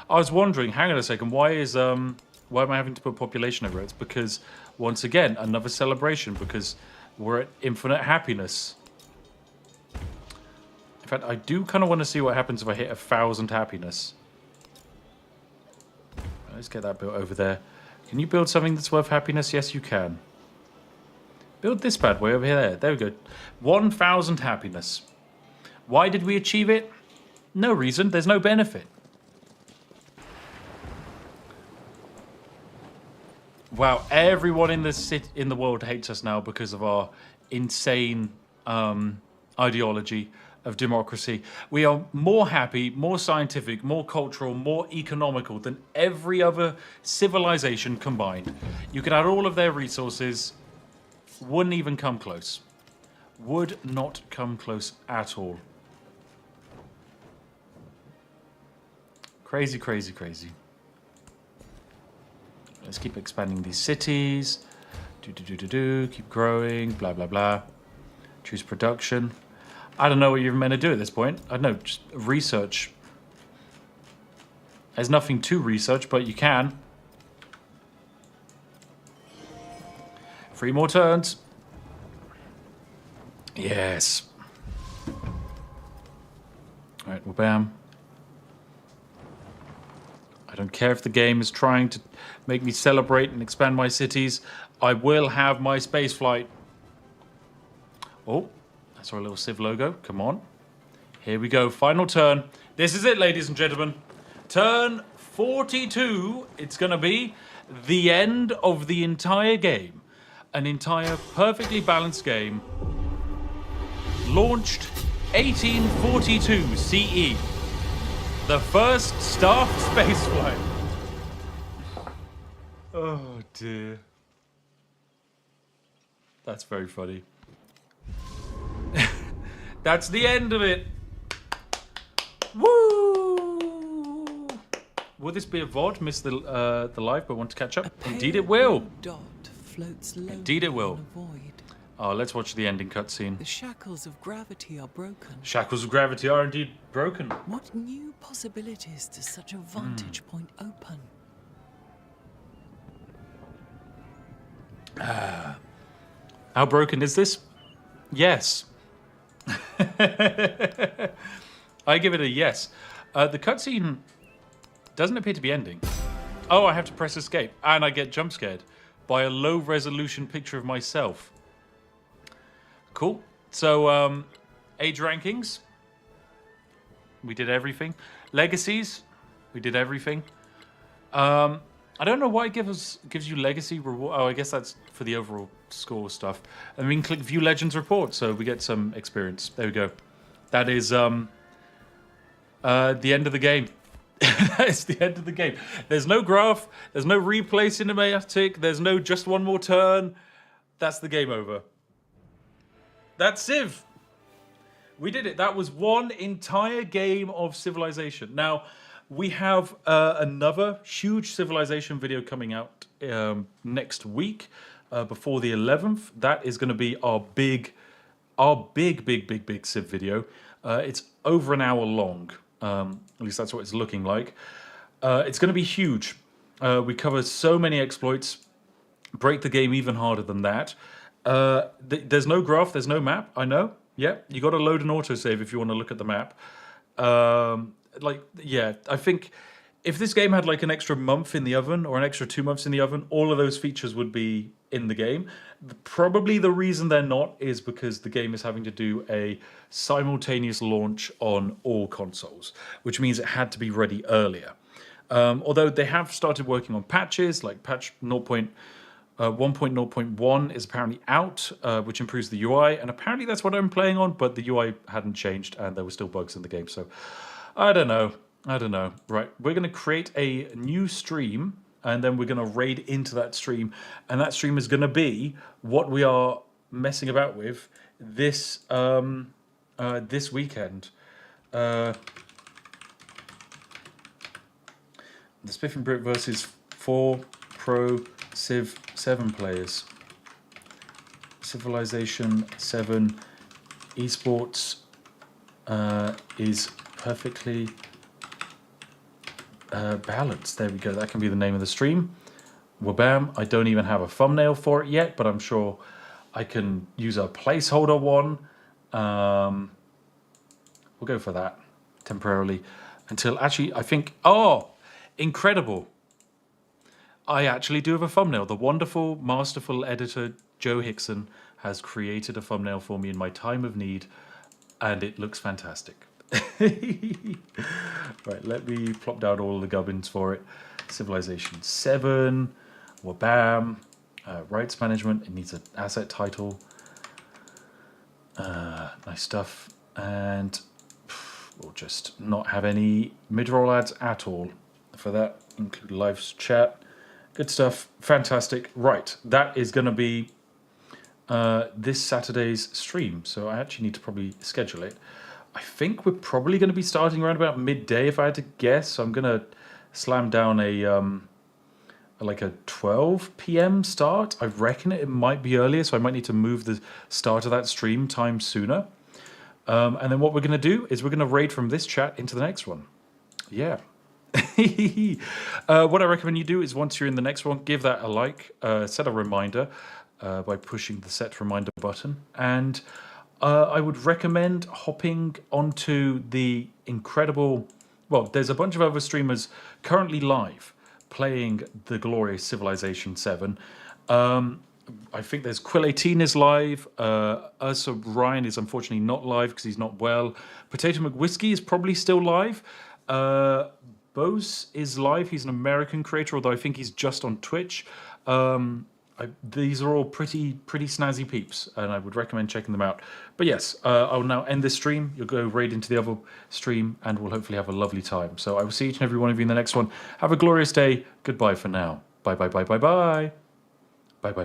I was wondering, hang on a second, why am I having to put population over it? It's because, once again, another celebration because we're at infinite happiness. In fact, I do kind of want to see what happens if I hit 1,000 happiness. Let's get that built over there. Can you build something that's worth happiness? Yes, you can. Build this bad boy over here. There we go. 1,000 happiness. Why did we achieve it? No reason. There's no benefit. Wow, everyone in the world hates us now because of our insane ideology of democracy. We are more happy, more scientific, more cultural, more economical than every other civilization combined. You could add all of their resources, wouldn't even come close. Would not come close at all. Crazy, crazy, crazy. Let's keep expanding these cities. Keep growing, blah, blah, blah. Choose production. I don't know what you're meant to do at this point. I don't know, just research. There's nothing to research, but you can. 3 more turns. Yes. All right, well, bam. I don't care if the game is trying to make me celebrate and expand my cities. I will have my space flight. Oh. That's our little Civ logo. Come on. Here we go. Final turn. This is it, ladies and gentlemen. Turn 42. It's going to be the end of the entire game. An entire perfectly balanced game. Launched 1842 CE. The first staffed spaceflight. Oh, dear. That's very funny. That's the end of it. Woo! Will this be a VOD? Missed the live, but want to catch up? Indeed it will. Dot floats Indeed it will. in a void. Oh, let's watch the ending cutscene. The shackles of gravity are broken. Shackles of gravity are indeed broken. What new possibilities does such a vantage point open? How broken is this? Yes. I give it a yes. The cutscene doesn't appear to be ending. Oh, I have to press escape. And I get jump scared by a low resolution picture of myself. Cool. So, age rankings. We did everything. Legacies. We did everything. I don't know why it gives you legacy reward. Oh, I guess that's for the overall score stuff. And we can click view legends report, so we get some experience. There we go. That is the end of the game. That is the end of the game. There's no graph. There's no replay cinematic. There's no just one more turn. That's the game over. That's Civ. We did it. That was one entire game of Civilization. Now, we have another huge Civilization video coming out next week before the 11th. That is going to be our big Civ video. It's over an hour long. At least that's what it's looking like. It's going to be huge. We cover so many exploits, break the game even harder than that. There's no graph, there's no map, I know. Yeah, you got to load an autosave if you want to look at the map. I think if this game had like an extra month in the oven or an extra 2 months in the oven, all of those features would be in the game. Probably the reason they're not is because the game is having to do a simultaneous launch on all consoles, which means it had to be ready earlier. Although they have started working on patches, like patch 1.0.1 is apparently out, which improves the UI, and apparently that's what I'm playing on, but the UI hadn't changed and there were still bugs in the game, so I don't know. Right, we're going to create a new stream, and then we're going to raid into that stream, and that stream is going to be what we are messing about with this this weekend. The Spiffing Brit versus 4 Pro Civ 7 players. Civilization 7 esports is perfectly balanced. There we go. That can be the name of the stream. Wabam. I don't even have a thumbnail for it yet, but I'm sure I can use a placeholder one. We'll go for that temporarily until actually I think, oh, incredible. I actually do have a thumbnail. The wonderful, masterful editor Joe Hickson has created a thumbnail for me in my time of need, and it looks fantastic. Right, let me plop down all the gubbins for it. Civilization 7, wabam, rights management, it needs an asset title. Nice stuff, and we'll just not have any mid-roll ads at all for that, include live chat. Good stuff, fantastic. Right, that is going to be this Saturday's stream, so I actually need to probably schedule it. I think we're probably going to be starting around about midday if I had to guess, so I'm going to slam down a like a 12 p.m. start. I reckon it might be earlier, so I might need to move the start of that stream time sooner. And then what we're going to do is we're going to raid from this chat into the next one. Yeah. What I recommend you do is once you're in the next one, give that a like, set a reminder by pushing the set reminder button, and I would recommend hopping onto the incredible, well, there's a bunch of other streamers currently live playing the glorious Civilization 7. I think there's Quill18 is live. Ursa Ryan is unfortunately not live because he's not well. Potato McWhiskey is probably still live. Bose is live. He's an American creator, although I think he's just on Twitch. These are all pretty snazzy peeps, and I would recommend checking them out. But yes, I'll now end this stream. You'll go raid into the other stream, and we'll hopefully have a lovely time. So I will see each and every one of you in the next one. Have a glorious day. Goodbye for now. Bye, bye, bye, bye, bye. Bye, bye.